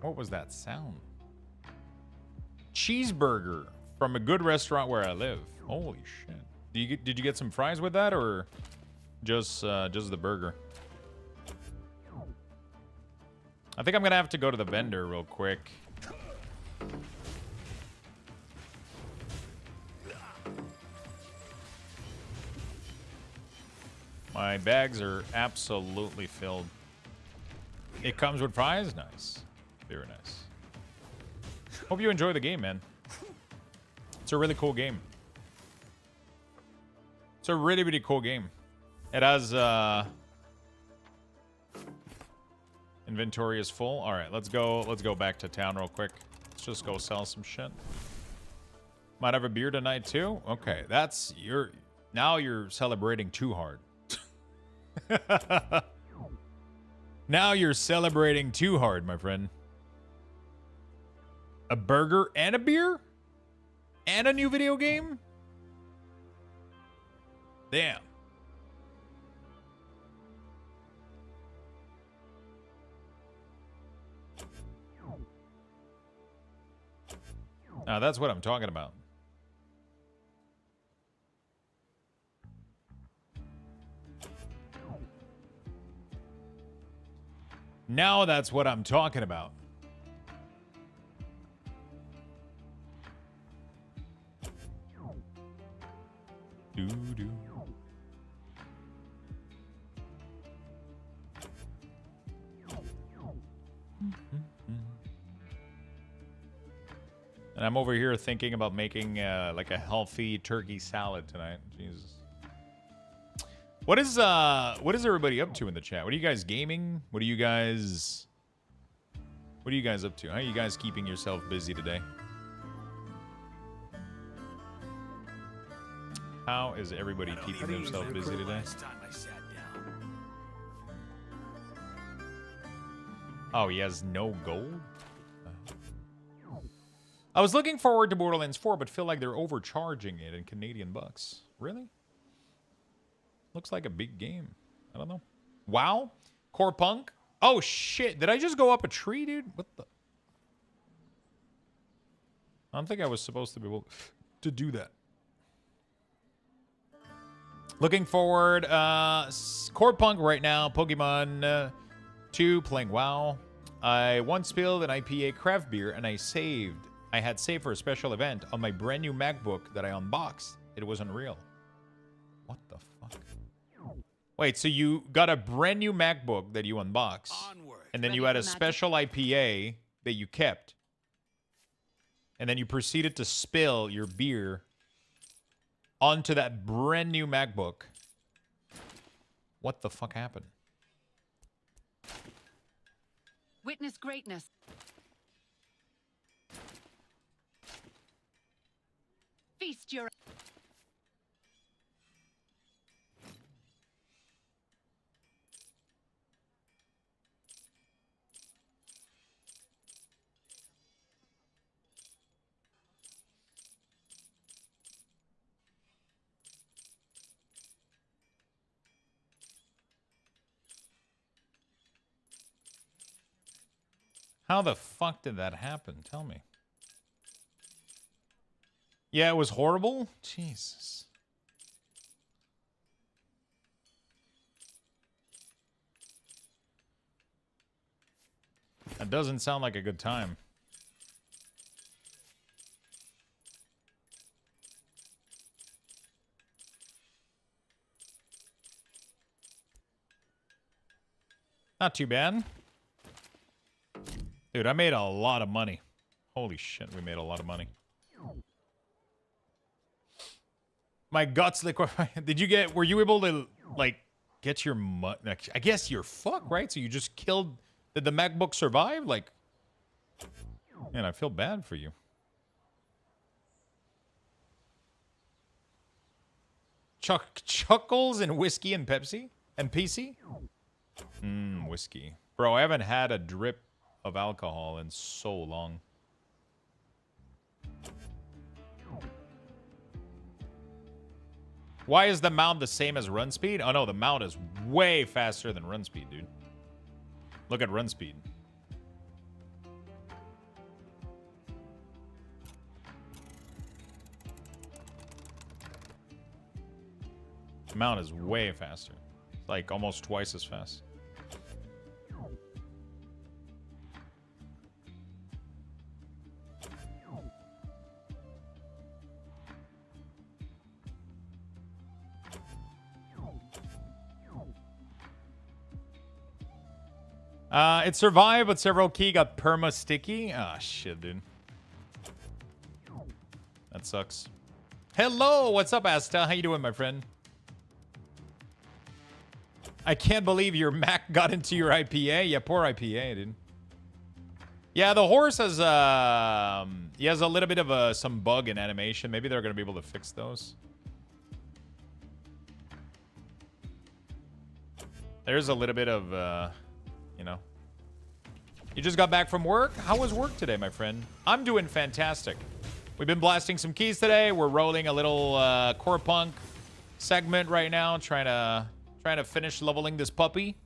What was that sound? Cheeseburger from a good restaurant where I live. Holy shit. Did you get some fries with that or just the burger? I think I'm gonna have to go to the vendor real quick. My bags are absolutely filled. It comes with fries? Nice. Very nice. Hope you enjoy the game, man. It's a really cool game. It's a really, really cool game. It has, inventory is full. All right, let's go back to town real quick. Let's just go sell some shit. Might have a beer tonight too. Okay, now you're celebrating too hard. Now you're celebrating too hard, my friend. A burger and a beer? And a new video game? Damn. Now that's what I'm talking about. Now that's what I'm talking about. Doo-doo. And I'm over here thinking about making like a healthy turkey salad tonight. Jesus. What is everybody up to in the chat? What are you guys gaming? What are you guys up to? How are you guys keeping yourself busy today? How is everybody keeping themselves busy today? Oh, he has no gold? I was looking forward to Borderlands 4, but feel like they're overcharging it in Canadian bucks. Really? Looks like a big game. I don't know. Wow. Corepunk. Oh, shit. Did I just go up a tree, dude? What the? I don't think I was supposed to be able to do that. Looking forward. Corepunk right now. Pokemon 2 playing WoW. I once spilled an IPA craft beer and I had saved for a special event on my brand new MacBook that I unboxed. It was unreal. What the fuck? Wait, so you got a brand new MacBook that you unboxed, and then you had a special IPA that you kept, and then you proceeded to spill your beer onto that brand new MacBook. What the fuck happened? Witness greatness. Feast your... How the fuck did that happen? Tell me. Yeah, it was horrible? Jesus. That doesn't sound like a good time. Not too bad. Dude, I made a lot of money. Holy shit, we made a lot of money. My guts liquefy. Did you get, were you able to, like, get your I guess you're fucked, right? So you just killed, did the MacBook survive? Like, man, I feel bad for you. Chuckles and whiskey and Pepsi? And PC? Whiskey. Bro, I haven't had a drip of alcohol in so long. Why is the mount the same as run speed? Oh no, the mount is way faster than run speed, dude. Look at run speed. The mount is way faster. It's like almost twice as fast. It survived, but several key got perma sticky. Ah, shit, dude. That sucks. Hello, what's up, Asta? How you doing, my friend? I can't believe your Mac got into your IPA. Yeah, poor IPA, dude. Yeah, the horse has he has a little bit of some bug in animation. Maybe they're gonna be able to fix those. There's a little bit of you know. You just got back from work? How was work today, my friend? I'm doing fantastic. We've been blasting some keys today. We're rolling a little Corepunk segment right now, trying to finish leveling this puppy.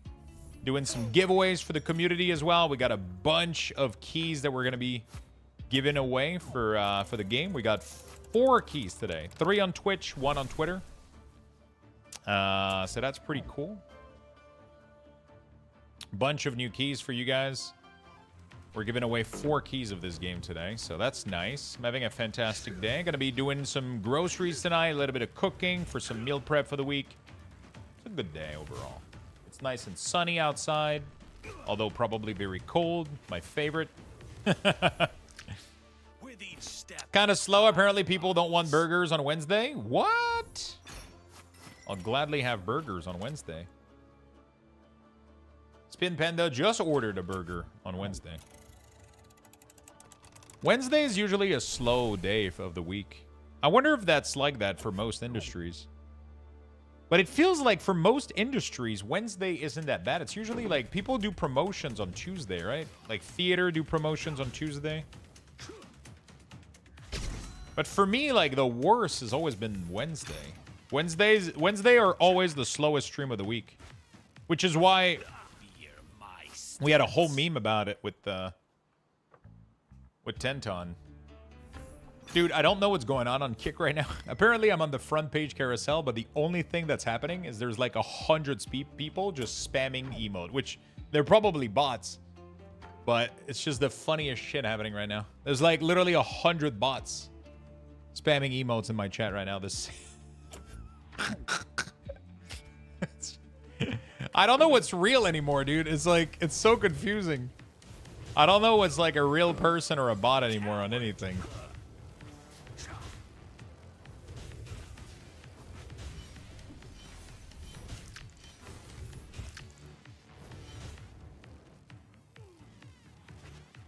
Doing some giveaways for the community as well. We got a bunch of keys that we're gonna be giving away for the game. We got 4 keys today. 3 on Twitch, 1 on Twitter. So that's pretty cool. Bunch of new keys for you guys. We're giving away 4 keys of this game today, so that's nice. I'm having a fantastic day. Gonna be doing some groceries tonight, a little bit of cooking for some meal prep for the week. It's a good day overall. It's nice and sunny outside, although probably very cold. My favorite. Kind of slow. Apparently people don't want burgers on Wednesday. What? I'll gladly have burgers on Wednesday. Spin Panda just ordered a burger on Wednesday. Wednesday is usually a slow day of the week. I wonder if that's like that for most industries. But it feels like for most industries, Wednesday isn't that bad. It's usually like people do promotions on Tuesday, right? Like theater do promotions on Tuesday. But for me, like the worst has always been Wednesday. Wednesday are always the slowest stream of the week. Which is why we had a whole meme about it with Tenton. Dude, I don't know what's going on Kick right now. Apparently, I'm on the front page carousel, but the only thing that's happening is there's like 100 people just spamming emote, which they're probably bots. But it's just the funniest shit happening right now. There's like literally 100 bots spamming emotes in my chat right now. This I don't know what's real anymore, dude. It's like, it's so confusing. I don't know what's like a real person or a bot anymore on anything.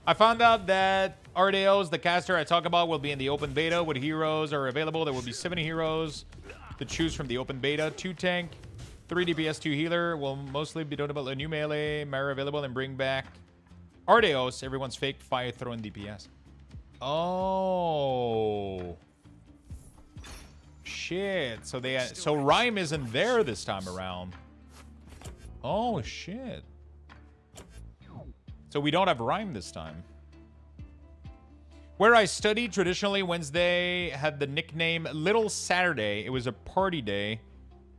I found out that Ardeos, the caster I talk about, will be in the open beta. What heroes are available? There will be 70 heroes to choose from the open beta. 2 tank, 3 DPS, 2 healer. Will mostly be notable a new melee, Mara available, and bring back Ardeos, everyone's fake fire throwing DPS. Oh. Shit. So Rhyme isn't there this time around. Oh shit. So we don't have Rhyme this time. Where I studied, traditionally Wednesday had the nickname Little Saturday. It was a party day.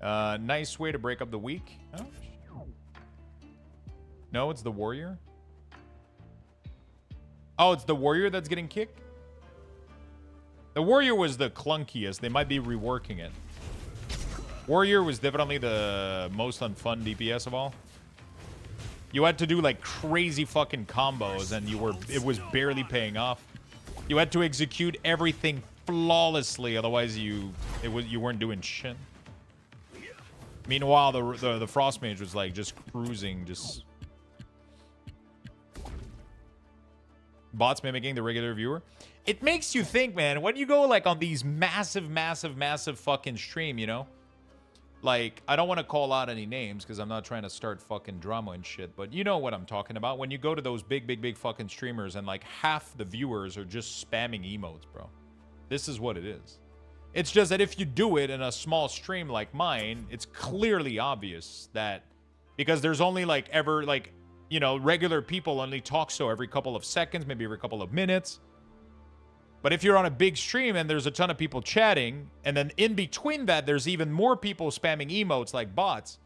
Nice way to break up the week. Oh. No, it's the Warrior. Oh, it's the warrior that's getting kicked? The warrior was the clunkiest. They might be reworking it. Warrior was definitely the most unfun DPS of all. You had to do like crazy fucking combos and it was barely paying off. You had to execute everything flawlessly, otherwise you weren't doing shit. Meanwhile, the Frost Mage was like just cruising, just bots mimicking the regular viewer. It makes you think, man, when you go like on these massive fucking stream, you know? Like, I don't want to call out any names because I'm not trying to start fucking drama and shit, but you know what I'm talking about. When you go to those big fucking streamers and like half the viewers are just spamming emotes, bro. This is what it is. It's just that if you do it in a small stream like mine, it's clearly obvious that because there's only like you know, regular people only talk so every couple of seconds, maybe every couple of minutes. But if you're on a big stream and there's a ton of people chatting, and then in between that, there's even more people spamming emotes like bots,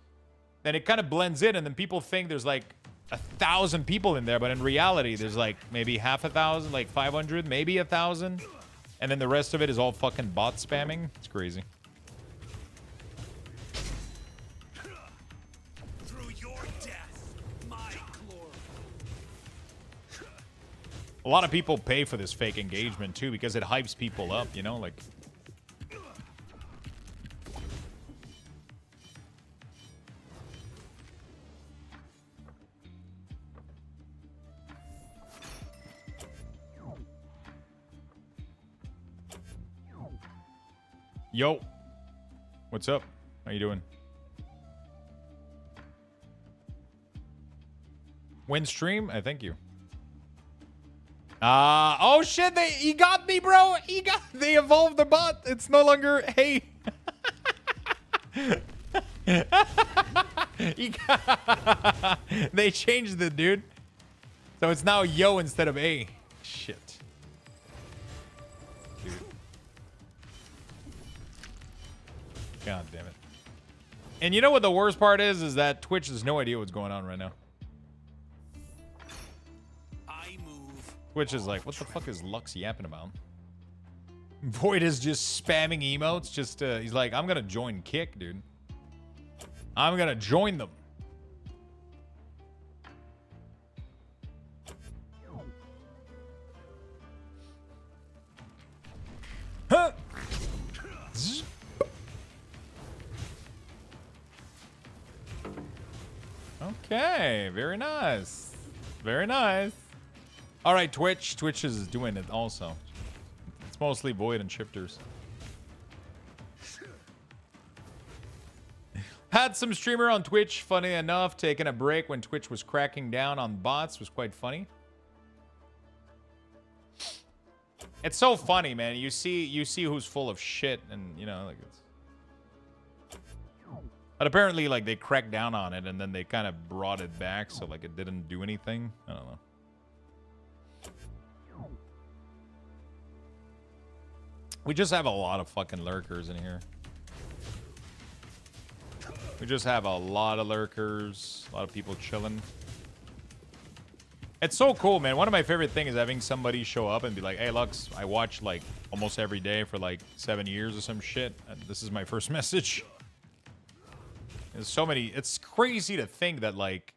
then it kind of blends in, and then people think there's like 1,000 people in there, but in reality, there's like maybe half a thousand, like 500, maybe 1,000. And then the rest of it is all fucking bot spamming. It's crazy. Through your death, my glory. A lot of people pay for this fake engagement too because it hypes people up, you know, like. Yo, what's up? How you doing? Win stream? I thank you. Oh shit, he got me, bro. They evolved the bot. It's no longer hey. They changed it, dude. So it's now yo instead of a. Shit. Dude. God damn it. And you know what the worst part is that Twitch has no idea what's going on right now. Twitch is like, what the fuck is Lux yapping about? Void is just spamming emotes. He's like, I'm gonna join Kick, dude. I'm gonna join them. Huh. Okay, very nice. Very nice. All right, Twitch. Twitch is doing it also. It's mostly Void and shifters. Had some streamer on Twitch, funny enough, taking a break when Twitch was cracking down on bots. Was quite funny. It's so funny, man. You see who's full of shit, and you know, like it's. But apparently, like they cracked down on it, and then they kind of brought it back, so like it didn't do anything. I don't know. We just have a lot of fucking lurkers in here. We just have a lot of lurkers, a lot of people chilling. It's so cool, man. One of my favorite things is having somebody show up and be like, hey, Lux, I watch like almost every day for like 7 years or some shit. And this is my first message. There's so many. It's crazy to think that like,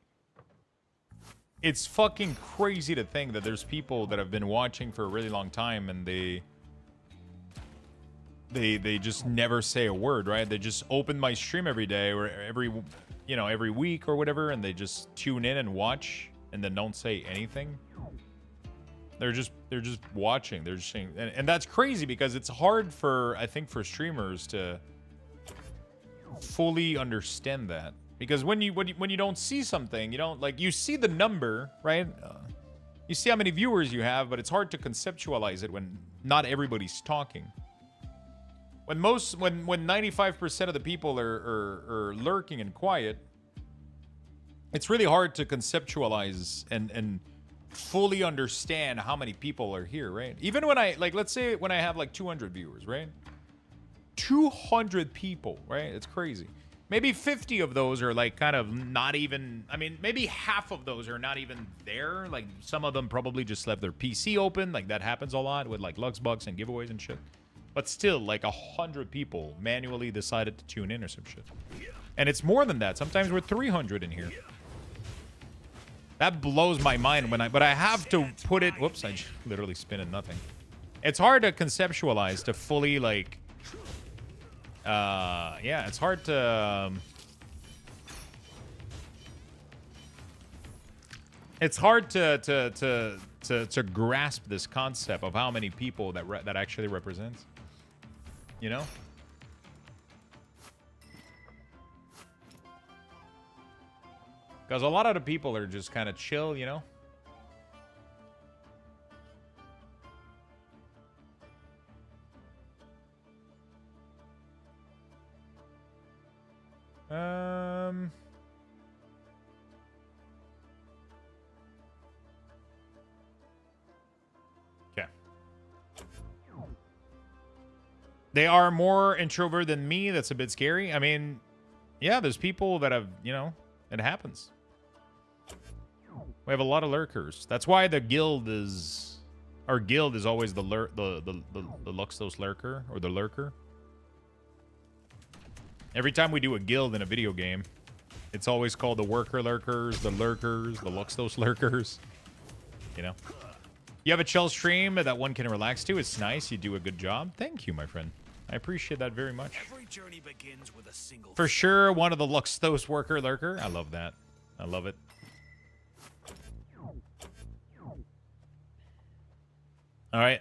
it's fucking crazy to think that there's people that have been watching for a really long time and they just never say a word, right? They just open my stream every day or every week or whatever, and they just tune in and watch and then don't say anything. They're just watching. They're just saying, and that's crazy because it's hard for, I think, for streamers to fully understand that. Because when you don't see something, you don't like, you see the number, right? You see how many viewers you have, but it's hard to conceptualize it when not everybody's talking. When 95% of the people are lurking and quiet, it's really hard to conceptualize and fully understand how many people are here, right? Even when I, like, let's say when I have like 200 viewers, right? 200 people, right? It's crazy. Maybe 50 of those are like kind of not even, I mean, maybe half of those are not even there. Like some of them probably just left their PC open. Like that happens a lot with like Luxthos and giveaways and shit. But still, like 100 people manually decided to tune in or some shit. And it's more than that. Sometimes we're 300 in here. That blows my mind when but I have to put it, whoops, I literally spin at nothing. It's hard to conceptualize, to fully like, yeah, it's hard to, it's hard to grasp this concept of how many people that actually represents, you know? Because a lot of the people are just kind of chill, you know? Okay. They are more introvert than me. That's a bit scary. I mean, yeah, there's people that have, you know, it happens. We have a lot of lurkers. That's why the guild is, our guild is always the Luxthos lurker, or the lurker. Every time we do a guild in a video game, it's always called the worker lurkers, the Luxthos lurkers. You know? You have a chill stream that one can relax to. It's nice. You do a good job. Thank you, my friend. I appreciate that very much. Every journey begins with a single For sure, one of the Luxthos worker lurker. I love that. I love it. All right.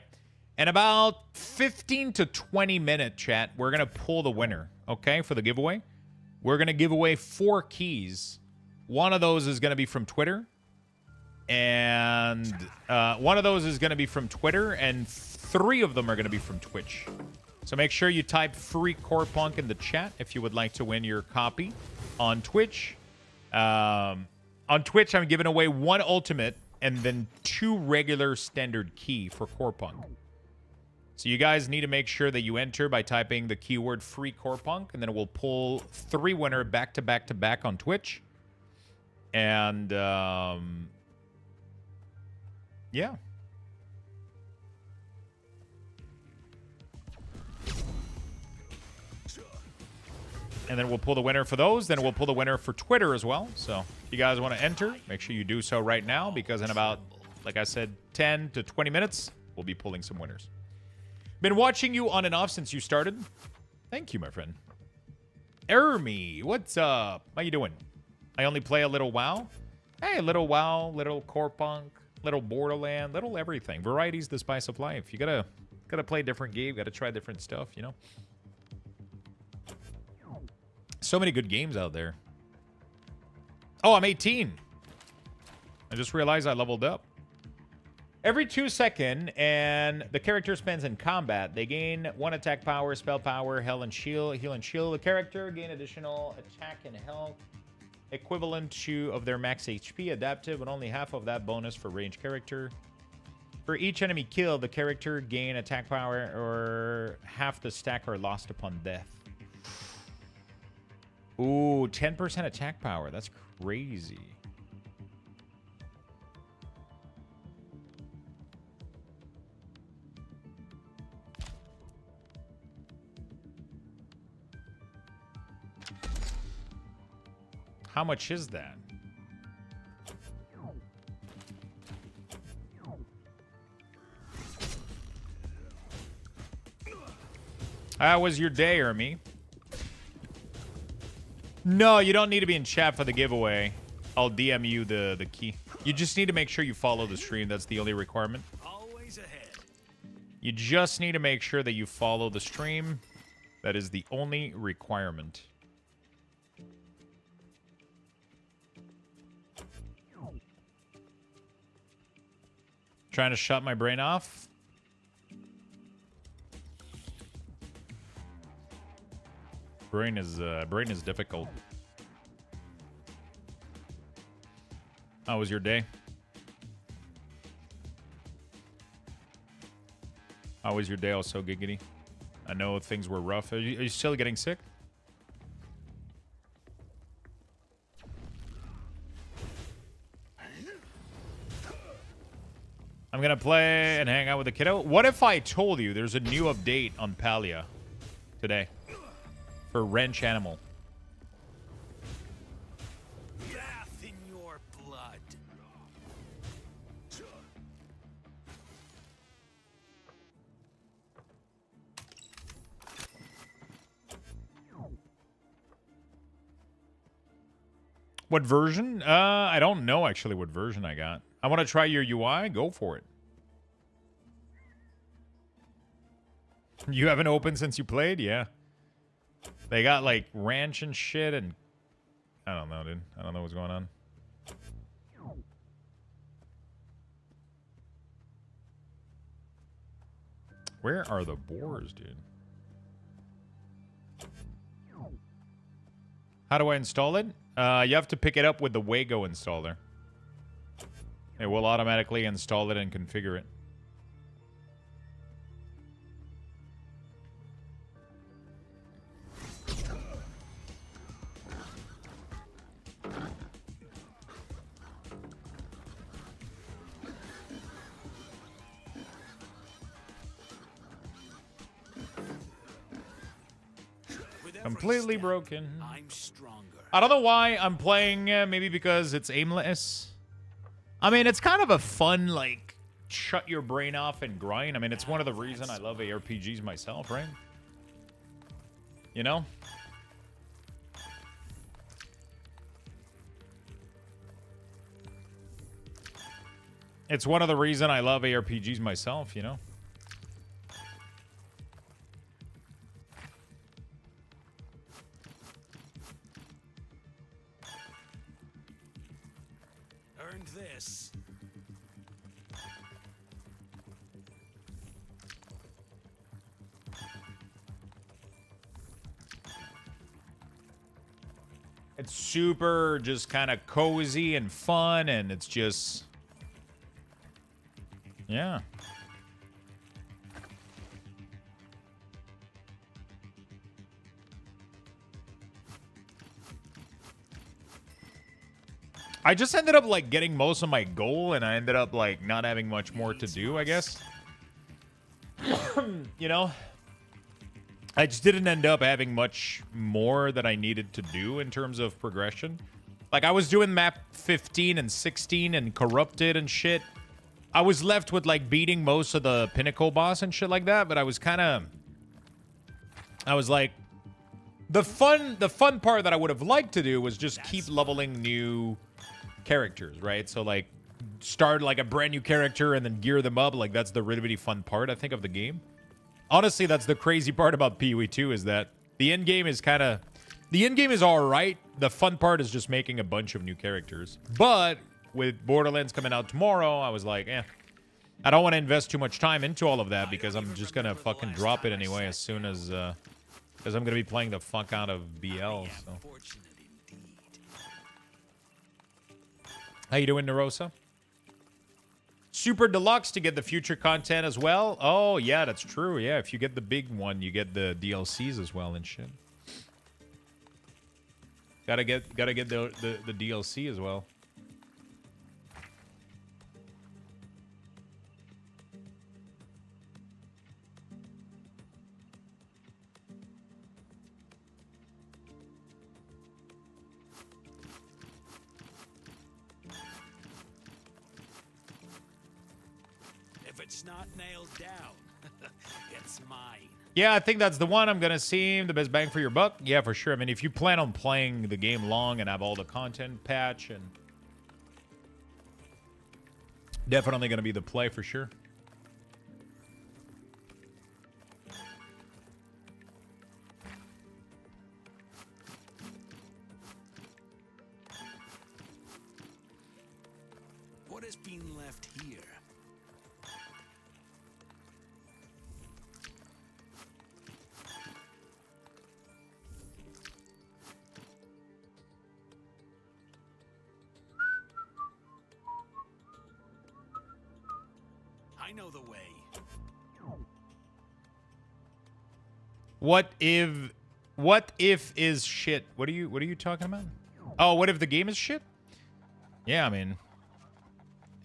In about 15 to 20 minute chat, we're going to pull the winner, okay, for the giveaway. We're going to give away 4 keys. One of those is going to be from Twitter. And one of those is going to be from Twitter. And 3 of them are going to be from Twitch. So make sure you type free Corepunk in the chat if you would like to win your copy on Twitch. On Twitch, I'm giving away 1 ultimate and then 2 regular standard key for Corepunk. So you guys need to make sure that you enter by typing the keyword free Corepunk, and then we'll pull 3 winner back to back to back on Twitch. And yeah. And then we'll pull the winner for those. Then we'll pull the winner for Twitter as well. So if you guys want to enter, make sure you do so right now, because in about, like I said, 10 to 20 minutes, we'll be pulling some winners. Been watching you on and off since you started. Thank you, my friend. Ermi, what's up? How you doing? I only play a little WoW. Hey, little WoW, little Corepunk, little Borderland, little everything. Variety's the spice of life. You gotta play different game. Gotta try different stuff, you know? So many good games out there. Oh, I'm 18. I just realized I leveled up. Every 2 seconds, and the character spends in combat, they gain 1 attack power, spell power, heal and shield. The character gain additional attack and health equivalent to of their max HP, adaptive, and only half of that bonus for ranged character. For each enemy killed, the character gain attack power or half the stack are lost upon death. Ooh, 10% attack power. That's crazy. How much is that? How was your day, Ermi? No, you don't need to be in chat for the giveaway. I'll DM you the key. You just need to make sure you follow the stream. That's the only requirement. always ahead. You just need to make sure that you follow the stream. That is the only requirement. Trying to shut my brain off. Brain is difficult. How was your day? How was your day also, Giggity? I know things were rough. Are you still getting sick? I'm gonna play and hang out with the kiddo. What if I told you there's a new update on Palia today for Wrench Animal? Wrath in your blood. What version? I don't know actually what version I got. I want to try your UI. Go for it. You haven't opened since you played? Yeah. They got like ranch and shit and... I don't know, dude. I don't know what's going on. Where are the boars, dude? How do I install it? You have to pick it up with the Wago installer. It will automatically install it and configure it. With every Completely step, broken. I'm stronger. I don't know why I'm playing, maybe because it's aimless. I mean, it's kind of a fun, like, shut your brain off and grind. I mean, it's one of the reasons I love ARPGs myself, right? You know? It's one of the reasons I love ARPGs myself, you know? Earned this. It's super just kind of cozy and fun, and it's just... Yeah. I just ended up, like, getting most of my goal, and I ended up, like, not having much more to do, I guess. You know? I just didn't end up having much more that I needed to do in terms of progression. Like, I was doing map 15 and 16 and Corrupted and shit. I was left with, like, beating most of the Pinnacle boss and shit like that, but I was kind of... I was like... The fun part that I would have liked to do was just keep leveling new characters, right? So, like, start, like, a brand new character and then gear them up. Like, that's the really, really fun part, I think, of the game. Honestly, that's the crazy part about PoE 2 is that the end game is kind of... The end game is all right. The fun part is just making a bunch of new characters. But with Borderlands coming out tomorrow, I was like, I don't want to invest too much time into all of that because I'm just going to fucking drop it anyway as soon as... Because I'm going to be playing the fuck out of BL, so... Fortunate indeed. How you doing, Nerosa? Super Deluxe to get the future content as well. Oh, yeah, that's true. Yeah, if you get the big one, you get the DLCs as well and shit. Gotta get the DLC as well. If it's not nailed down, it's mine. Yeah, I think that's the one. I'm gonna see the best bang for your buck. Yeah, for sure. I mean, if you plan on playing the game long and have all the content patch, and definitely gonna be the play for sure. What has been left here? I know the way. What if is shit? What are you talking about? Oh, what if the game is shit? Yeah, I mean,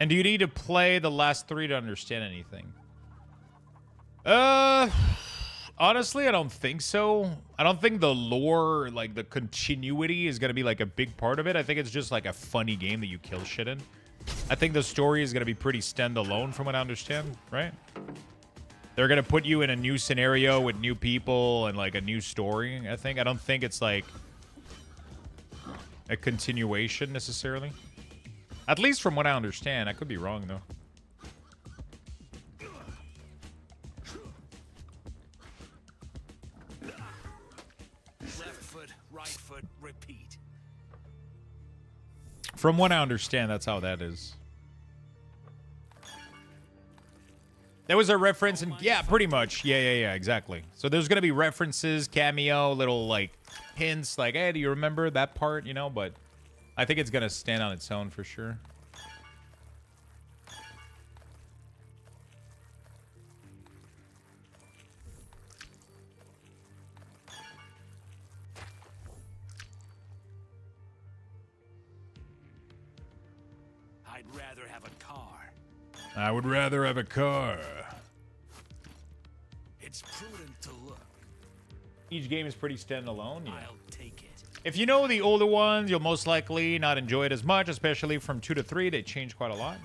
And do you need to play the last 3 to understand anything? Honestly, I don't think so. I don't think the lore, like the continuity, is going to be like a big part of it. I think it's just like a funny game that you kill shit in. I think the story is going to be pretty standalone from what I understand, right? They're going to put you in a new scenario with new people and like a new story, I think. I don't think it's like a continuation necessarily. At least from what I understand. I could be wrong, though. Left foot, right foot, repeat. From what I understand, that's how that is. There was a reference, and yeah, pretty much. Yeah, exactly. So there's going to be references, cameo, little, like, hints, like, hey, do you remember that part, you know? But I think it's going to stand on its own for sure. I'd rather have a car. I would rather have a car. It's prudent to look. Each game is pretty standalone, yeah. I'll take it. If you know the older ones, you'll most likely not enjoy it as much, especially from 2 to 3. They changed quite a lot.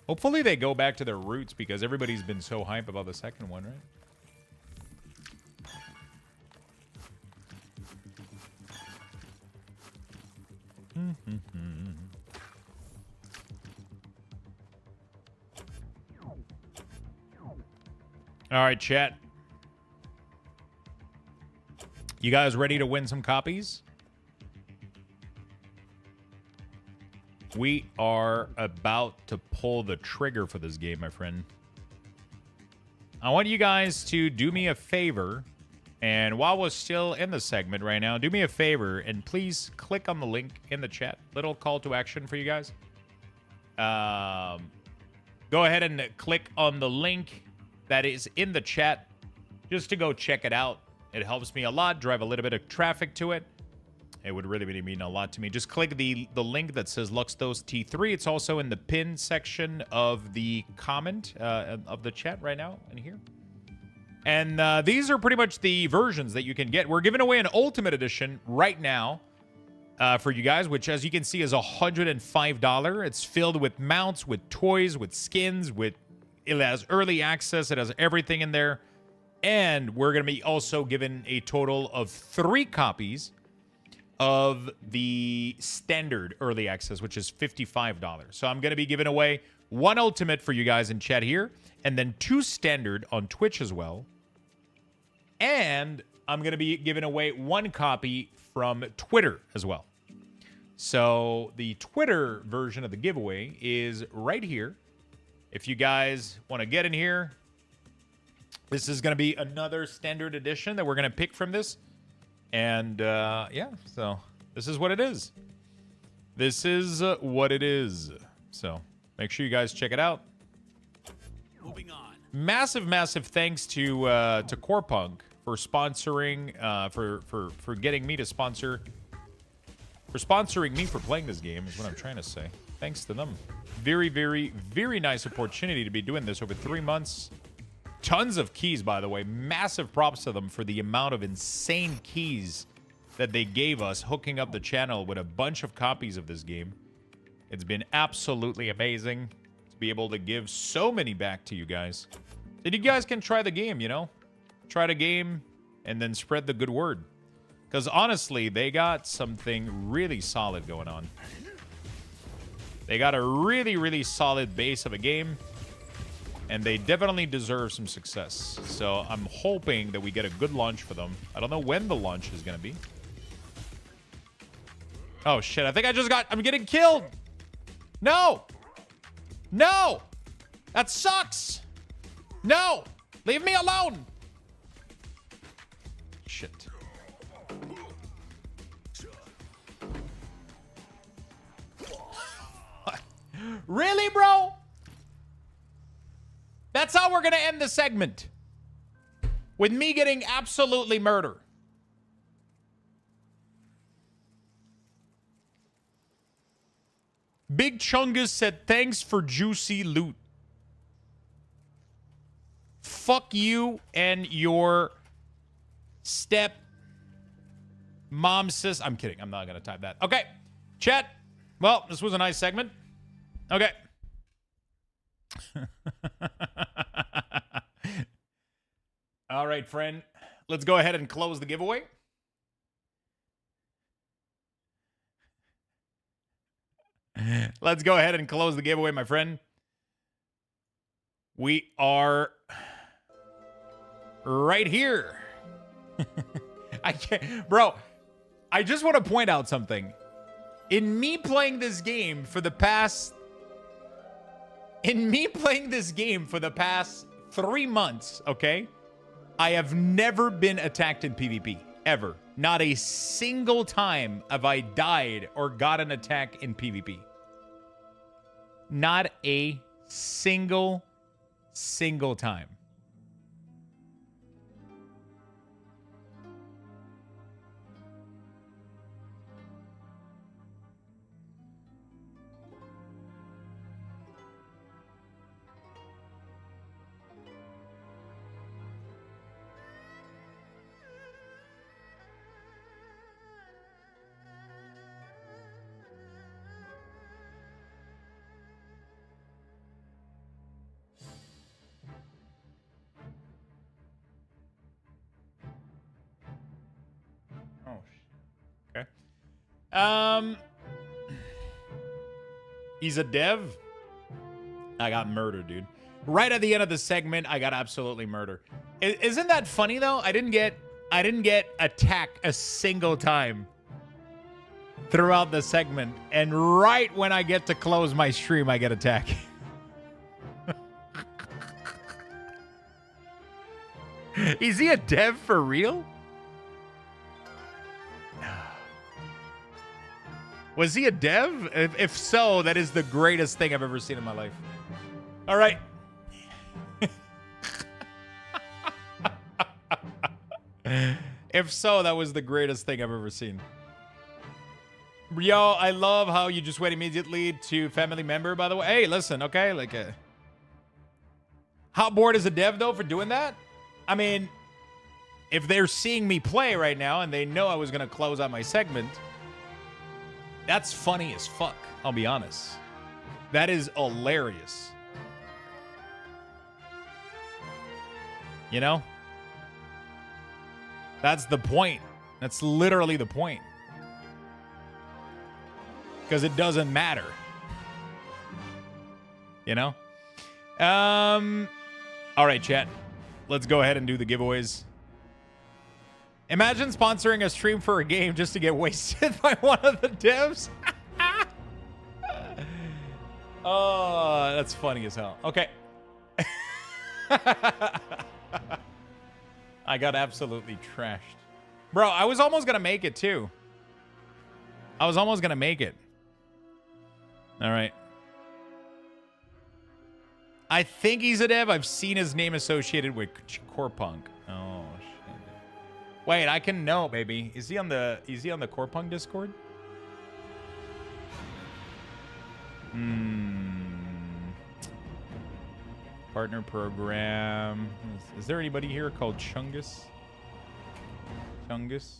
Hopefully they go back to their roots because everybody's been so hype about the second one, right? All right, chat. You guys ready to win some copies? We are about to pull the trigger for this game, my friend. I want you guys to do me a favor. And while we're still in the segment right now, do me a favor and please click on the link in the chat. Little call to action for you guys. Go ahead and click on the link that is in the chat just to go check it out. It helps me a lot, drive a little bit of traffic to it. It would really mean a lot to me. Just click the link that says Luxthos T3. It's also in the pin section of the comment of the chat right now in here. And these are pretty much the versions that you can get. We're giving away an Ultimate Edition right now for you guys, which, as you can see, is $105. It's filled with mounts, with toys, with skins, it has early access. It has everything in there. And we're going to be also given a total of 3 copies of the standard early access, which is $55. So I'm going to be giving away 1 Ultimate for you guys in chat here, and then 2 standard on Twitch as well. And I'm going to be giving away 1 copy from Twitter as well. So the Twitter version of the giveaway is right here. If you guys want to get in here, this is going to be another standard edition that we're going to pick from this. And, yeah, so this is what it is. This is what it is. So make sure you guys check it out. Moving on. Massive thanks to Corepunk for sponsoring, for getting me to sponsor, for sponsoring me for playing this game is what I'm trying to say. Thanks to them. Very nice opportunity to be doing this over 3 months. Tons of keys, by the way. Massive props to them for the amount of insane keys that they gave us, hooking up the channel with a bunch of copies of this game. It's been absolutely amazing to be able to give so many back to you guys. And you guys can try the game, you know? Try the game and then spread the good word. Because honestly, they got something really solid going on. They got a really solid base of a game. And they definitely deserve some success. So I'm hoping that we get a good launch for them. I don't know when the launch is going to be. Oh, shit. I think I'm getting killed. No. No. That sucks. No. Leave me alone. Shit. Really, bro? That's how we're going to end the segment. With me getting absolutely murdered. Big Chungus said, thanks for juicy loot. Fuck you and your step mom sis. I'm kidding. I'm not going to type that. Okay. Chat. Well, this was a nice segment. Okay. All right, friend. Let's go ahead and close the giveaway. Let's go ahead and close the giveaway, my friend. We are right here. I can't, bro. I just want to point out something. In me playing this game for the past 3 months, okay? I have never been attacked in PvP, ever. Not a single time have I died or got an attack in PvP. Not a single time. Okay. He's a dev. I got murdered, dude. Right at the end of the segment, I got absolutely murdered. Isn't that funny though? I didn't get attacked a single time throughout the segment, and right when I get to close my stream, I get attacked. Is he a dev for real? Was he a dev? If so, that is the greatest thing I've ever seen in my life. All right. If so, that was the greatest thing I've ever seen. Yo, I love how you just went immediately to family member, by the way. Hey, listen, okay? Like, how bored is a dev, though, for doing that? I mean, if they're seeing me play right now and they know I was going to close out my segment, that's funny as fuck, I'll be honest. That is hilarious. You know? That's the point. That's literally the point. Because it doesn't matter. You know? All right, chat. Let's go ahead and do the giveaways. Imagine sponsoring a stream for a game just to get wasted by one of the devs. Oh, that's funny as hell. Okay. I got absolutely trashed. Bro, I was almost going to make it too. I was almost going to make it. All right. I think he's a dev. I've seen his name associated with Corepunk. Oh, shit. Wait, I can know, baby. Is he on the Corepunk Discord? Partner program. Is there anybody here called Chungus? Chungus?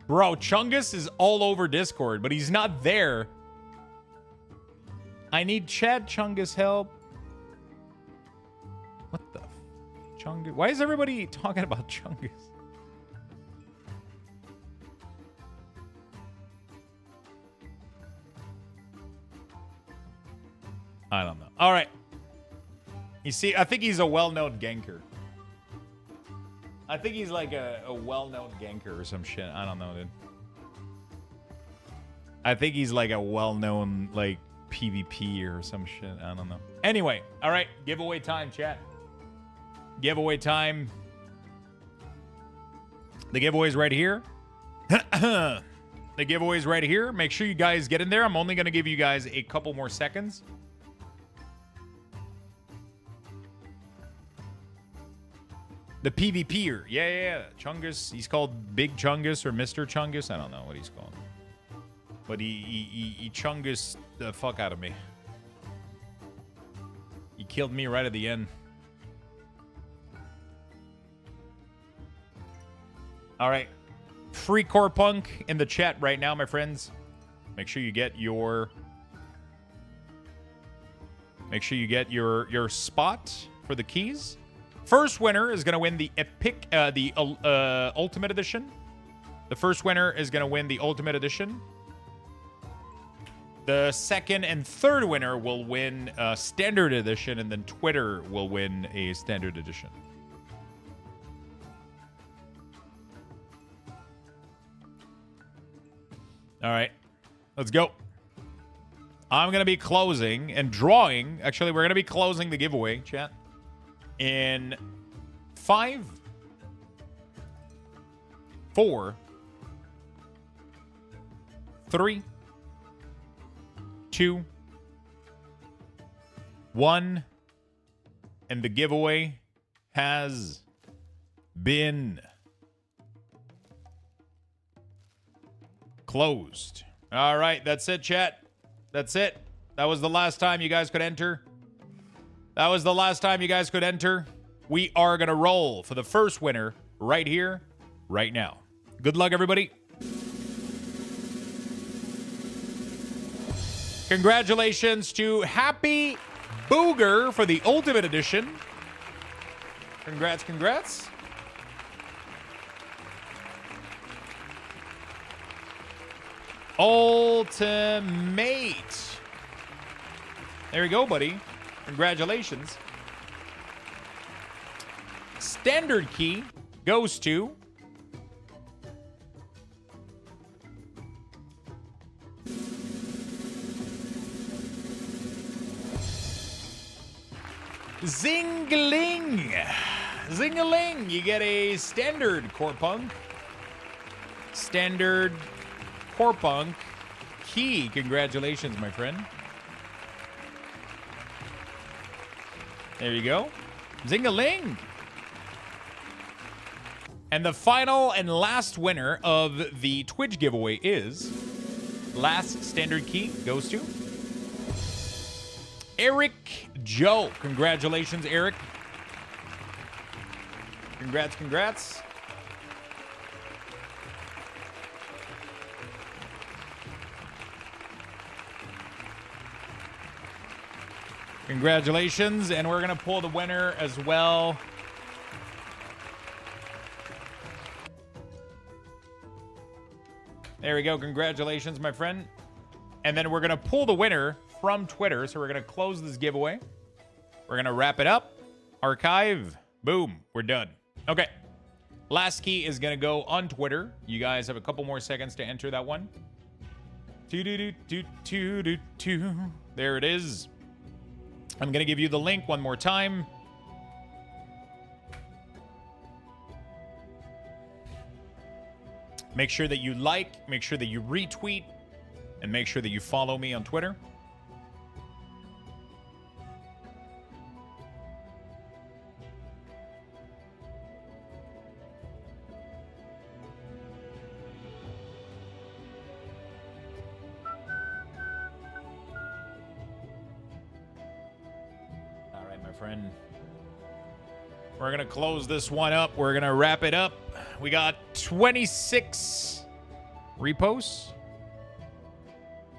Bro, Chungus is all over Discord, but he's not there. I need Chad Chungus help. What the Chungus? Why is everybody talking about Chungus? I don't know. All right. You see, I think he's a well-known ganker. I think he's like a well-known ganker or some shit. I don't know, dude. I think he's like a well-known, like, PvP or some shit. I don't know. Anyway, all right. Giveaway time, chat. Giveaway time. The giveaway's right here. The giveaway's right here. Make sure you guys get in there. I'm only going to give you guys a couple more seconds. The PvPer. Yeah. Chungus. He's called Big Chungus or Mr. Chungus. I don't know what he's called. But he Chungus the fuck out of me. He killed me right at the end. All right. Free Corepunk in the chat right now, my friends. Make sure you get your spot for the keys. First winner is going to win the Ultimate Edition. The first winner is going to win the Ultimate Edition. The second and third winner will win Standard Edition, and then Twitter will win a Standard Edition. All right, let's go. I'm going to be closing and drawing. Actually, we're going to be closing the giveaway, chat, in 5, 4, 3, 2, 1, and the giveaway has been closed. All right, that's it, chat. That's it. That was the last time you guys could enter. That was the last time you guys could enter. We are going to roll for the first winner right here, right now. Good luck, everybody. Congratulations to Happy Booger for the Ultimate Edition. Congrats, congrats. Ultimate. There you go, buddy. Congratulations. Standard key goes to Zingling. Zingaling. You get a standard Corepunk. Standard Corepunk key. Congratulations, my friend. There you go. Zingaling. And the final and last winner of the Twitch giveaway is, last standard key goes to Eric Joe. Congratulations, Eric. Congrats, congrats. Congratulations, and we're going to pull the winner as well. There we go. Congratulations, my friend. And then we're going to pull the winner from Twitter. So we're going to close this giveaway. We're going to wrap it up. Archive. Boom. We're done. Okay. Last key is going to go on Twitter. You guys have a couple more seconds to enter that one. There it is. I'm going to give you the link one more time. Make sure that you like, make sure that you retweet, and make sure that you follow me on Twitter. All right, my friend. We're going to close this one up. We're going to wrap it up. We got 26 reposts.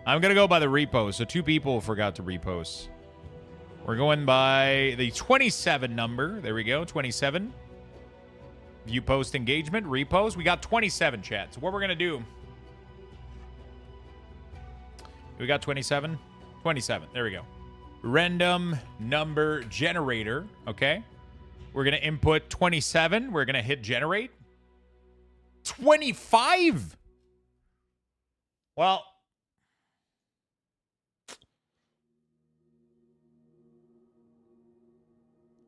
I'm going to go by the repost. So 2 people forgot to repost. We're going by the 27 number. There we go. 27. View post engagement. Repost. We got 27, chat. So what we're going to do. We got 27. 27. There we go. Random number generator. Okay. We're going to input 27. We're going to hit generate. 25? Well,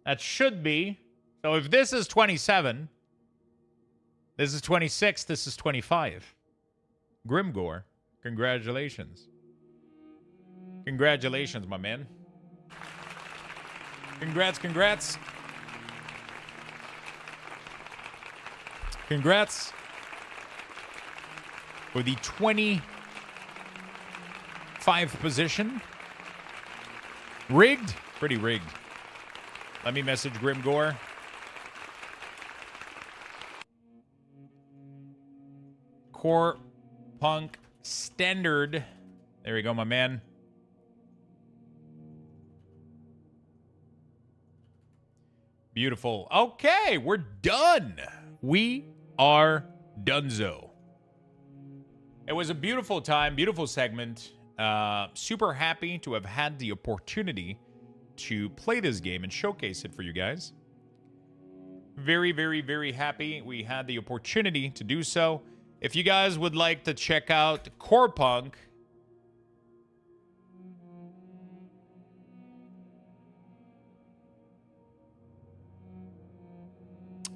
that should be. So if this is 27, this is 26, this is 25. Grimgore, congratulations. Congratulations, my man. Congrats, congrats. Congrats. For the 25th position. Rigged? Pretty rigged. Let me message Grimgore. Corepunk Standard. There we go, my man. Beautiful. Okay, we're done. We are donezo. It was a beautiful time, beautiful segment. Super happy to have had the opportunity to play this game and showcase it for you guys. Very, very, very happy we had the opportunity to do so. If you guys would like to check out Corepunk,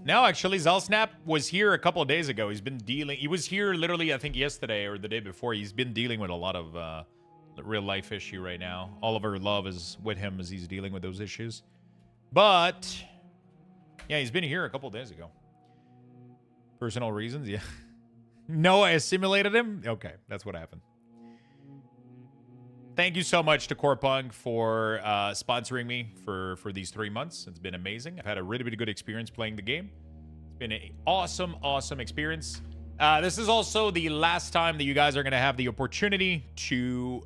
no, actually, Zalsnap was here a couple of days ago. He was here literally, I think, yesterday or the day before. He's been dealing with a lot of real life issue right now. All of our love is with him as he's dealing with those issues. But, yeah, he's been here a couple of days ago. Personal reasons, yeah. No, I assimilated him? Okay, that's what happened. Thank you so much to Corepunk for sponsoring me for these 3 months. It's been amazing. I've had a really, really good experience playing the game. It's been an awesome, awesome experience. This is also the last time that you guys are going to have the opportunity to,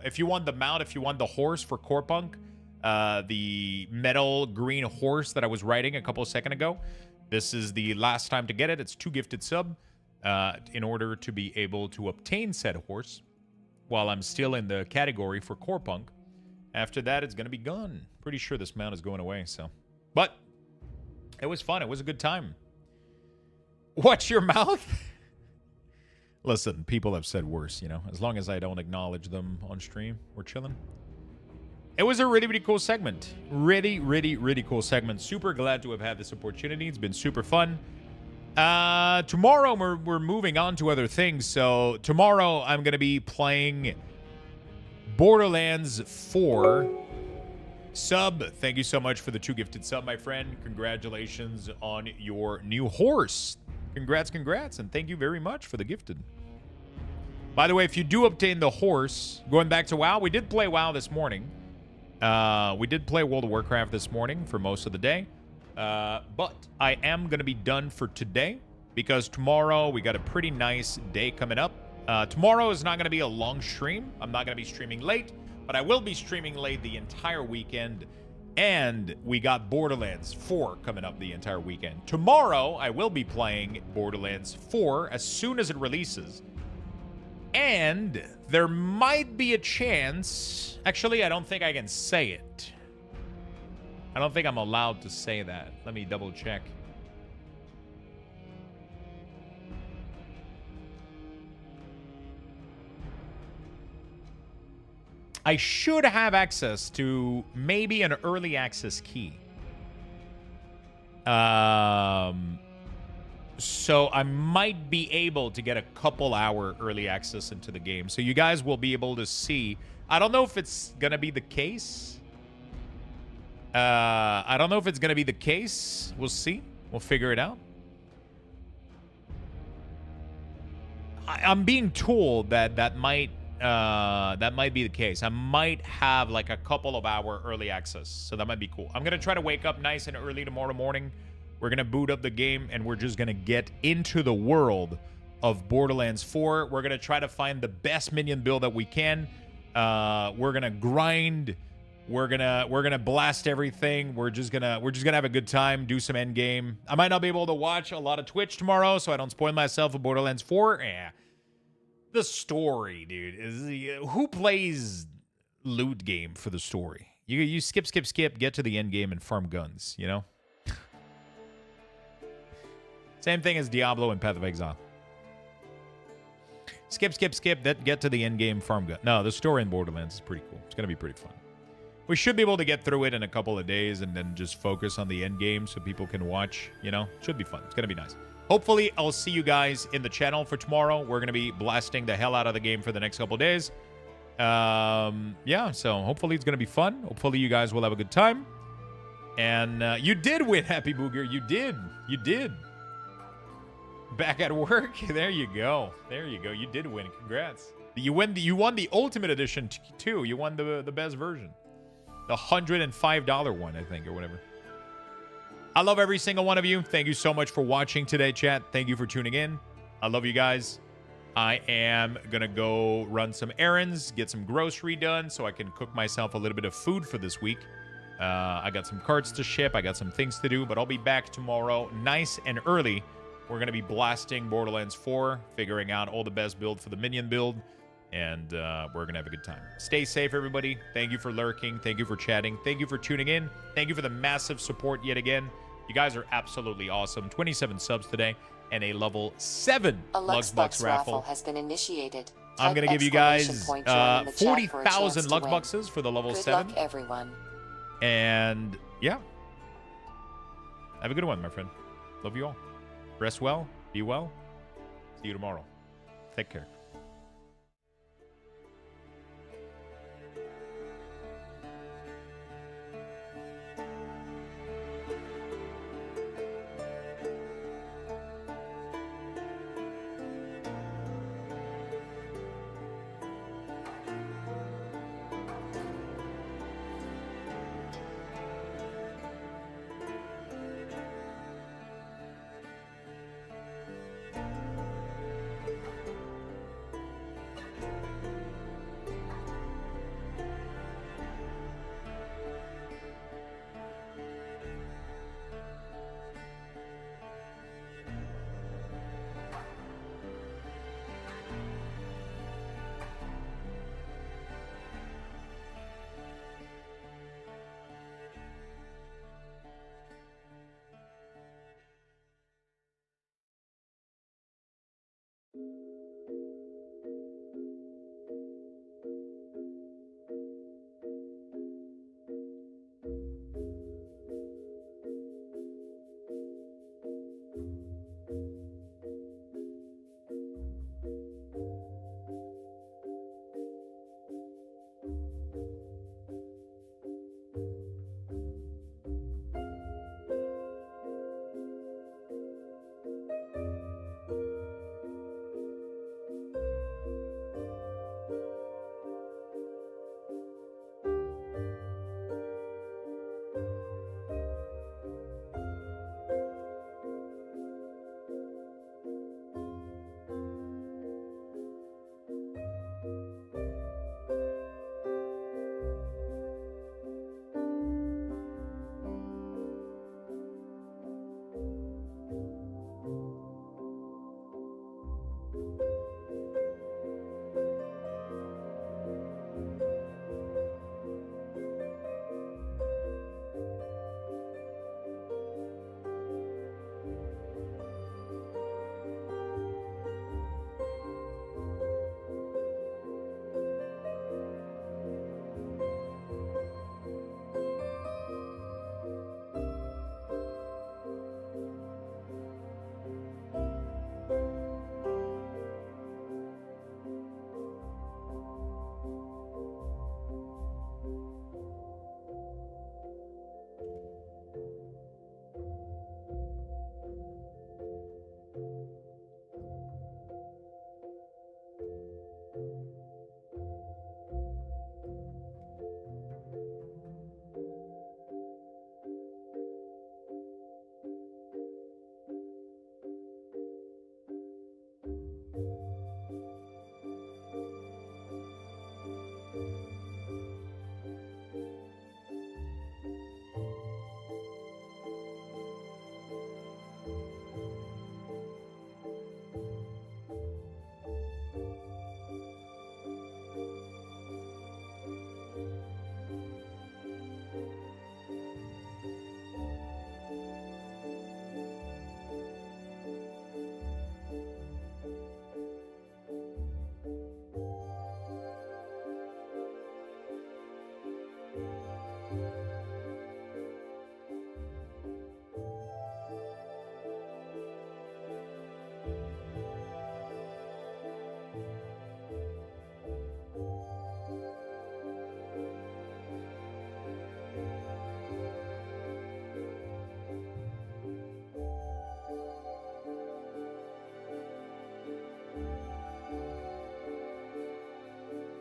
if you want the mount, if you want the horse for Corepunk, the metal green horse that I was riding a couple of seconds ago, this is the last time to get it. It's 2 gifted sub in order to be able to obtain said horse while I'm still in the category for Corepunk. After that, it's going to be gone. Pretty sure this mount is going away, so. But it was fun. It was a good time. Watch your mouth? Listen, people have said worse, you know. As long as I don't acknowledge them on stream, we're chilling. It was a really, really cool segment. Really, really, really cool segment. Super glad to have had this opportunity. It's been super fun. Tomorrow we're moving on to other things. So tomorrow I'm going to be playing Borderlands 4 sub. Thank you so much for the 2 gifted sub, my friend. Congratulations on your new horse. Congrats, congrats, and thank you very much for the gifted. By the way, if you do obtain the horse, going back to WoW, we did play WoW this morning. We did play World of Warcraft this morning for most of the day. But I am going to be done for today because tomorrow we got a pretty nice day coming up. Tomorrow is not going to be a long stream. I'm not going to be streaming late, but I will be streaming late the entire weekend. And we got Borderlands 4 coming up the entire weekend. Tomorrow, I will be playing Borderlands 4 as soon as it releases. And there might be a chance... Actually, I don't think I can say it. I don't think I'm allowed to say that. Let me double check. I should have access to maybe an early access key. So I might be able to get a couple hour early access into the game. So you guys will be able to see. I don't know if it's going to be the case. I don't know if it's going to be the case. We'll see. We'll figure it out. I'm being told that that might be the case. I might have like a couple of hour early access. So that might be cool. I'm going to try to wake up nice and early tomorrow morning. We're going to boot up the game and we're just going to get into the world of Borderlands 4. We're going to try to find the best minion build that we can. We're going to grind. We're gonna blast everything. We're just gonna have a good time, do some end game. I might not be able to watch a lot of Twitch tomorrow, so I don't spoil myself with Borderlands 4. The story, dude, is who plays loot game for the story? You skip, get to the end game and farm guns, you know? Same thing as Diablo and Path of Exile. Skip, get to the end game, farm gun. No, the story in Borderlands is pretty cool. It's gonna be pretty fun. We should be able to get through it in a couple of days and then just focus on the end game so people can watch, you know? Should be fun. It's gonna be nice. Hopefully, I'll see you guys in the channel for tomorrow. We're gonna be blasting the hell out of the game for the next couple of days. Yeah, so hopefully it's gonna be fun. Hopefully you guys will have a good time. And you did win, Happy Booger. You did. Back at work. There you go. There you go. You did win. Congrats. You won the Ultimate Edition too. You won the best version. The $105 one, I think, or whatever. I love every single one of you. Thank you so much for watching today, chat. Thank you for tuning in. I love you guys. I am going to go run some errands, get some grocery done so I can cook myself a little bit of food for this week. I got some cards to ship. I got some things to do, but I'll be back tomorrow nice and early. We're going to be blasting Borderlands 4, figuring out all the best build for the minion build, and we're going to have a good time. Stay safe, everybody. Thank you for lurking. Thank you for chatting. Thank you for tuning in. Thank you for the massive support yet again. You guys are absolutely awesome. 27 subs today and a level 7 Luxthos raffle has been initiated. I'm going to give you guys 40,000 Luxboxes for the level Good 7. luck, everyone. And yeah. Have a good one, my friend. Love you all. Rest well. Be well. See you tomorrow. Take care.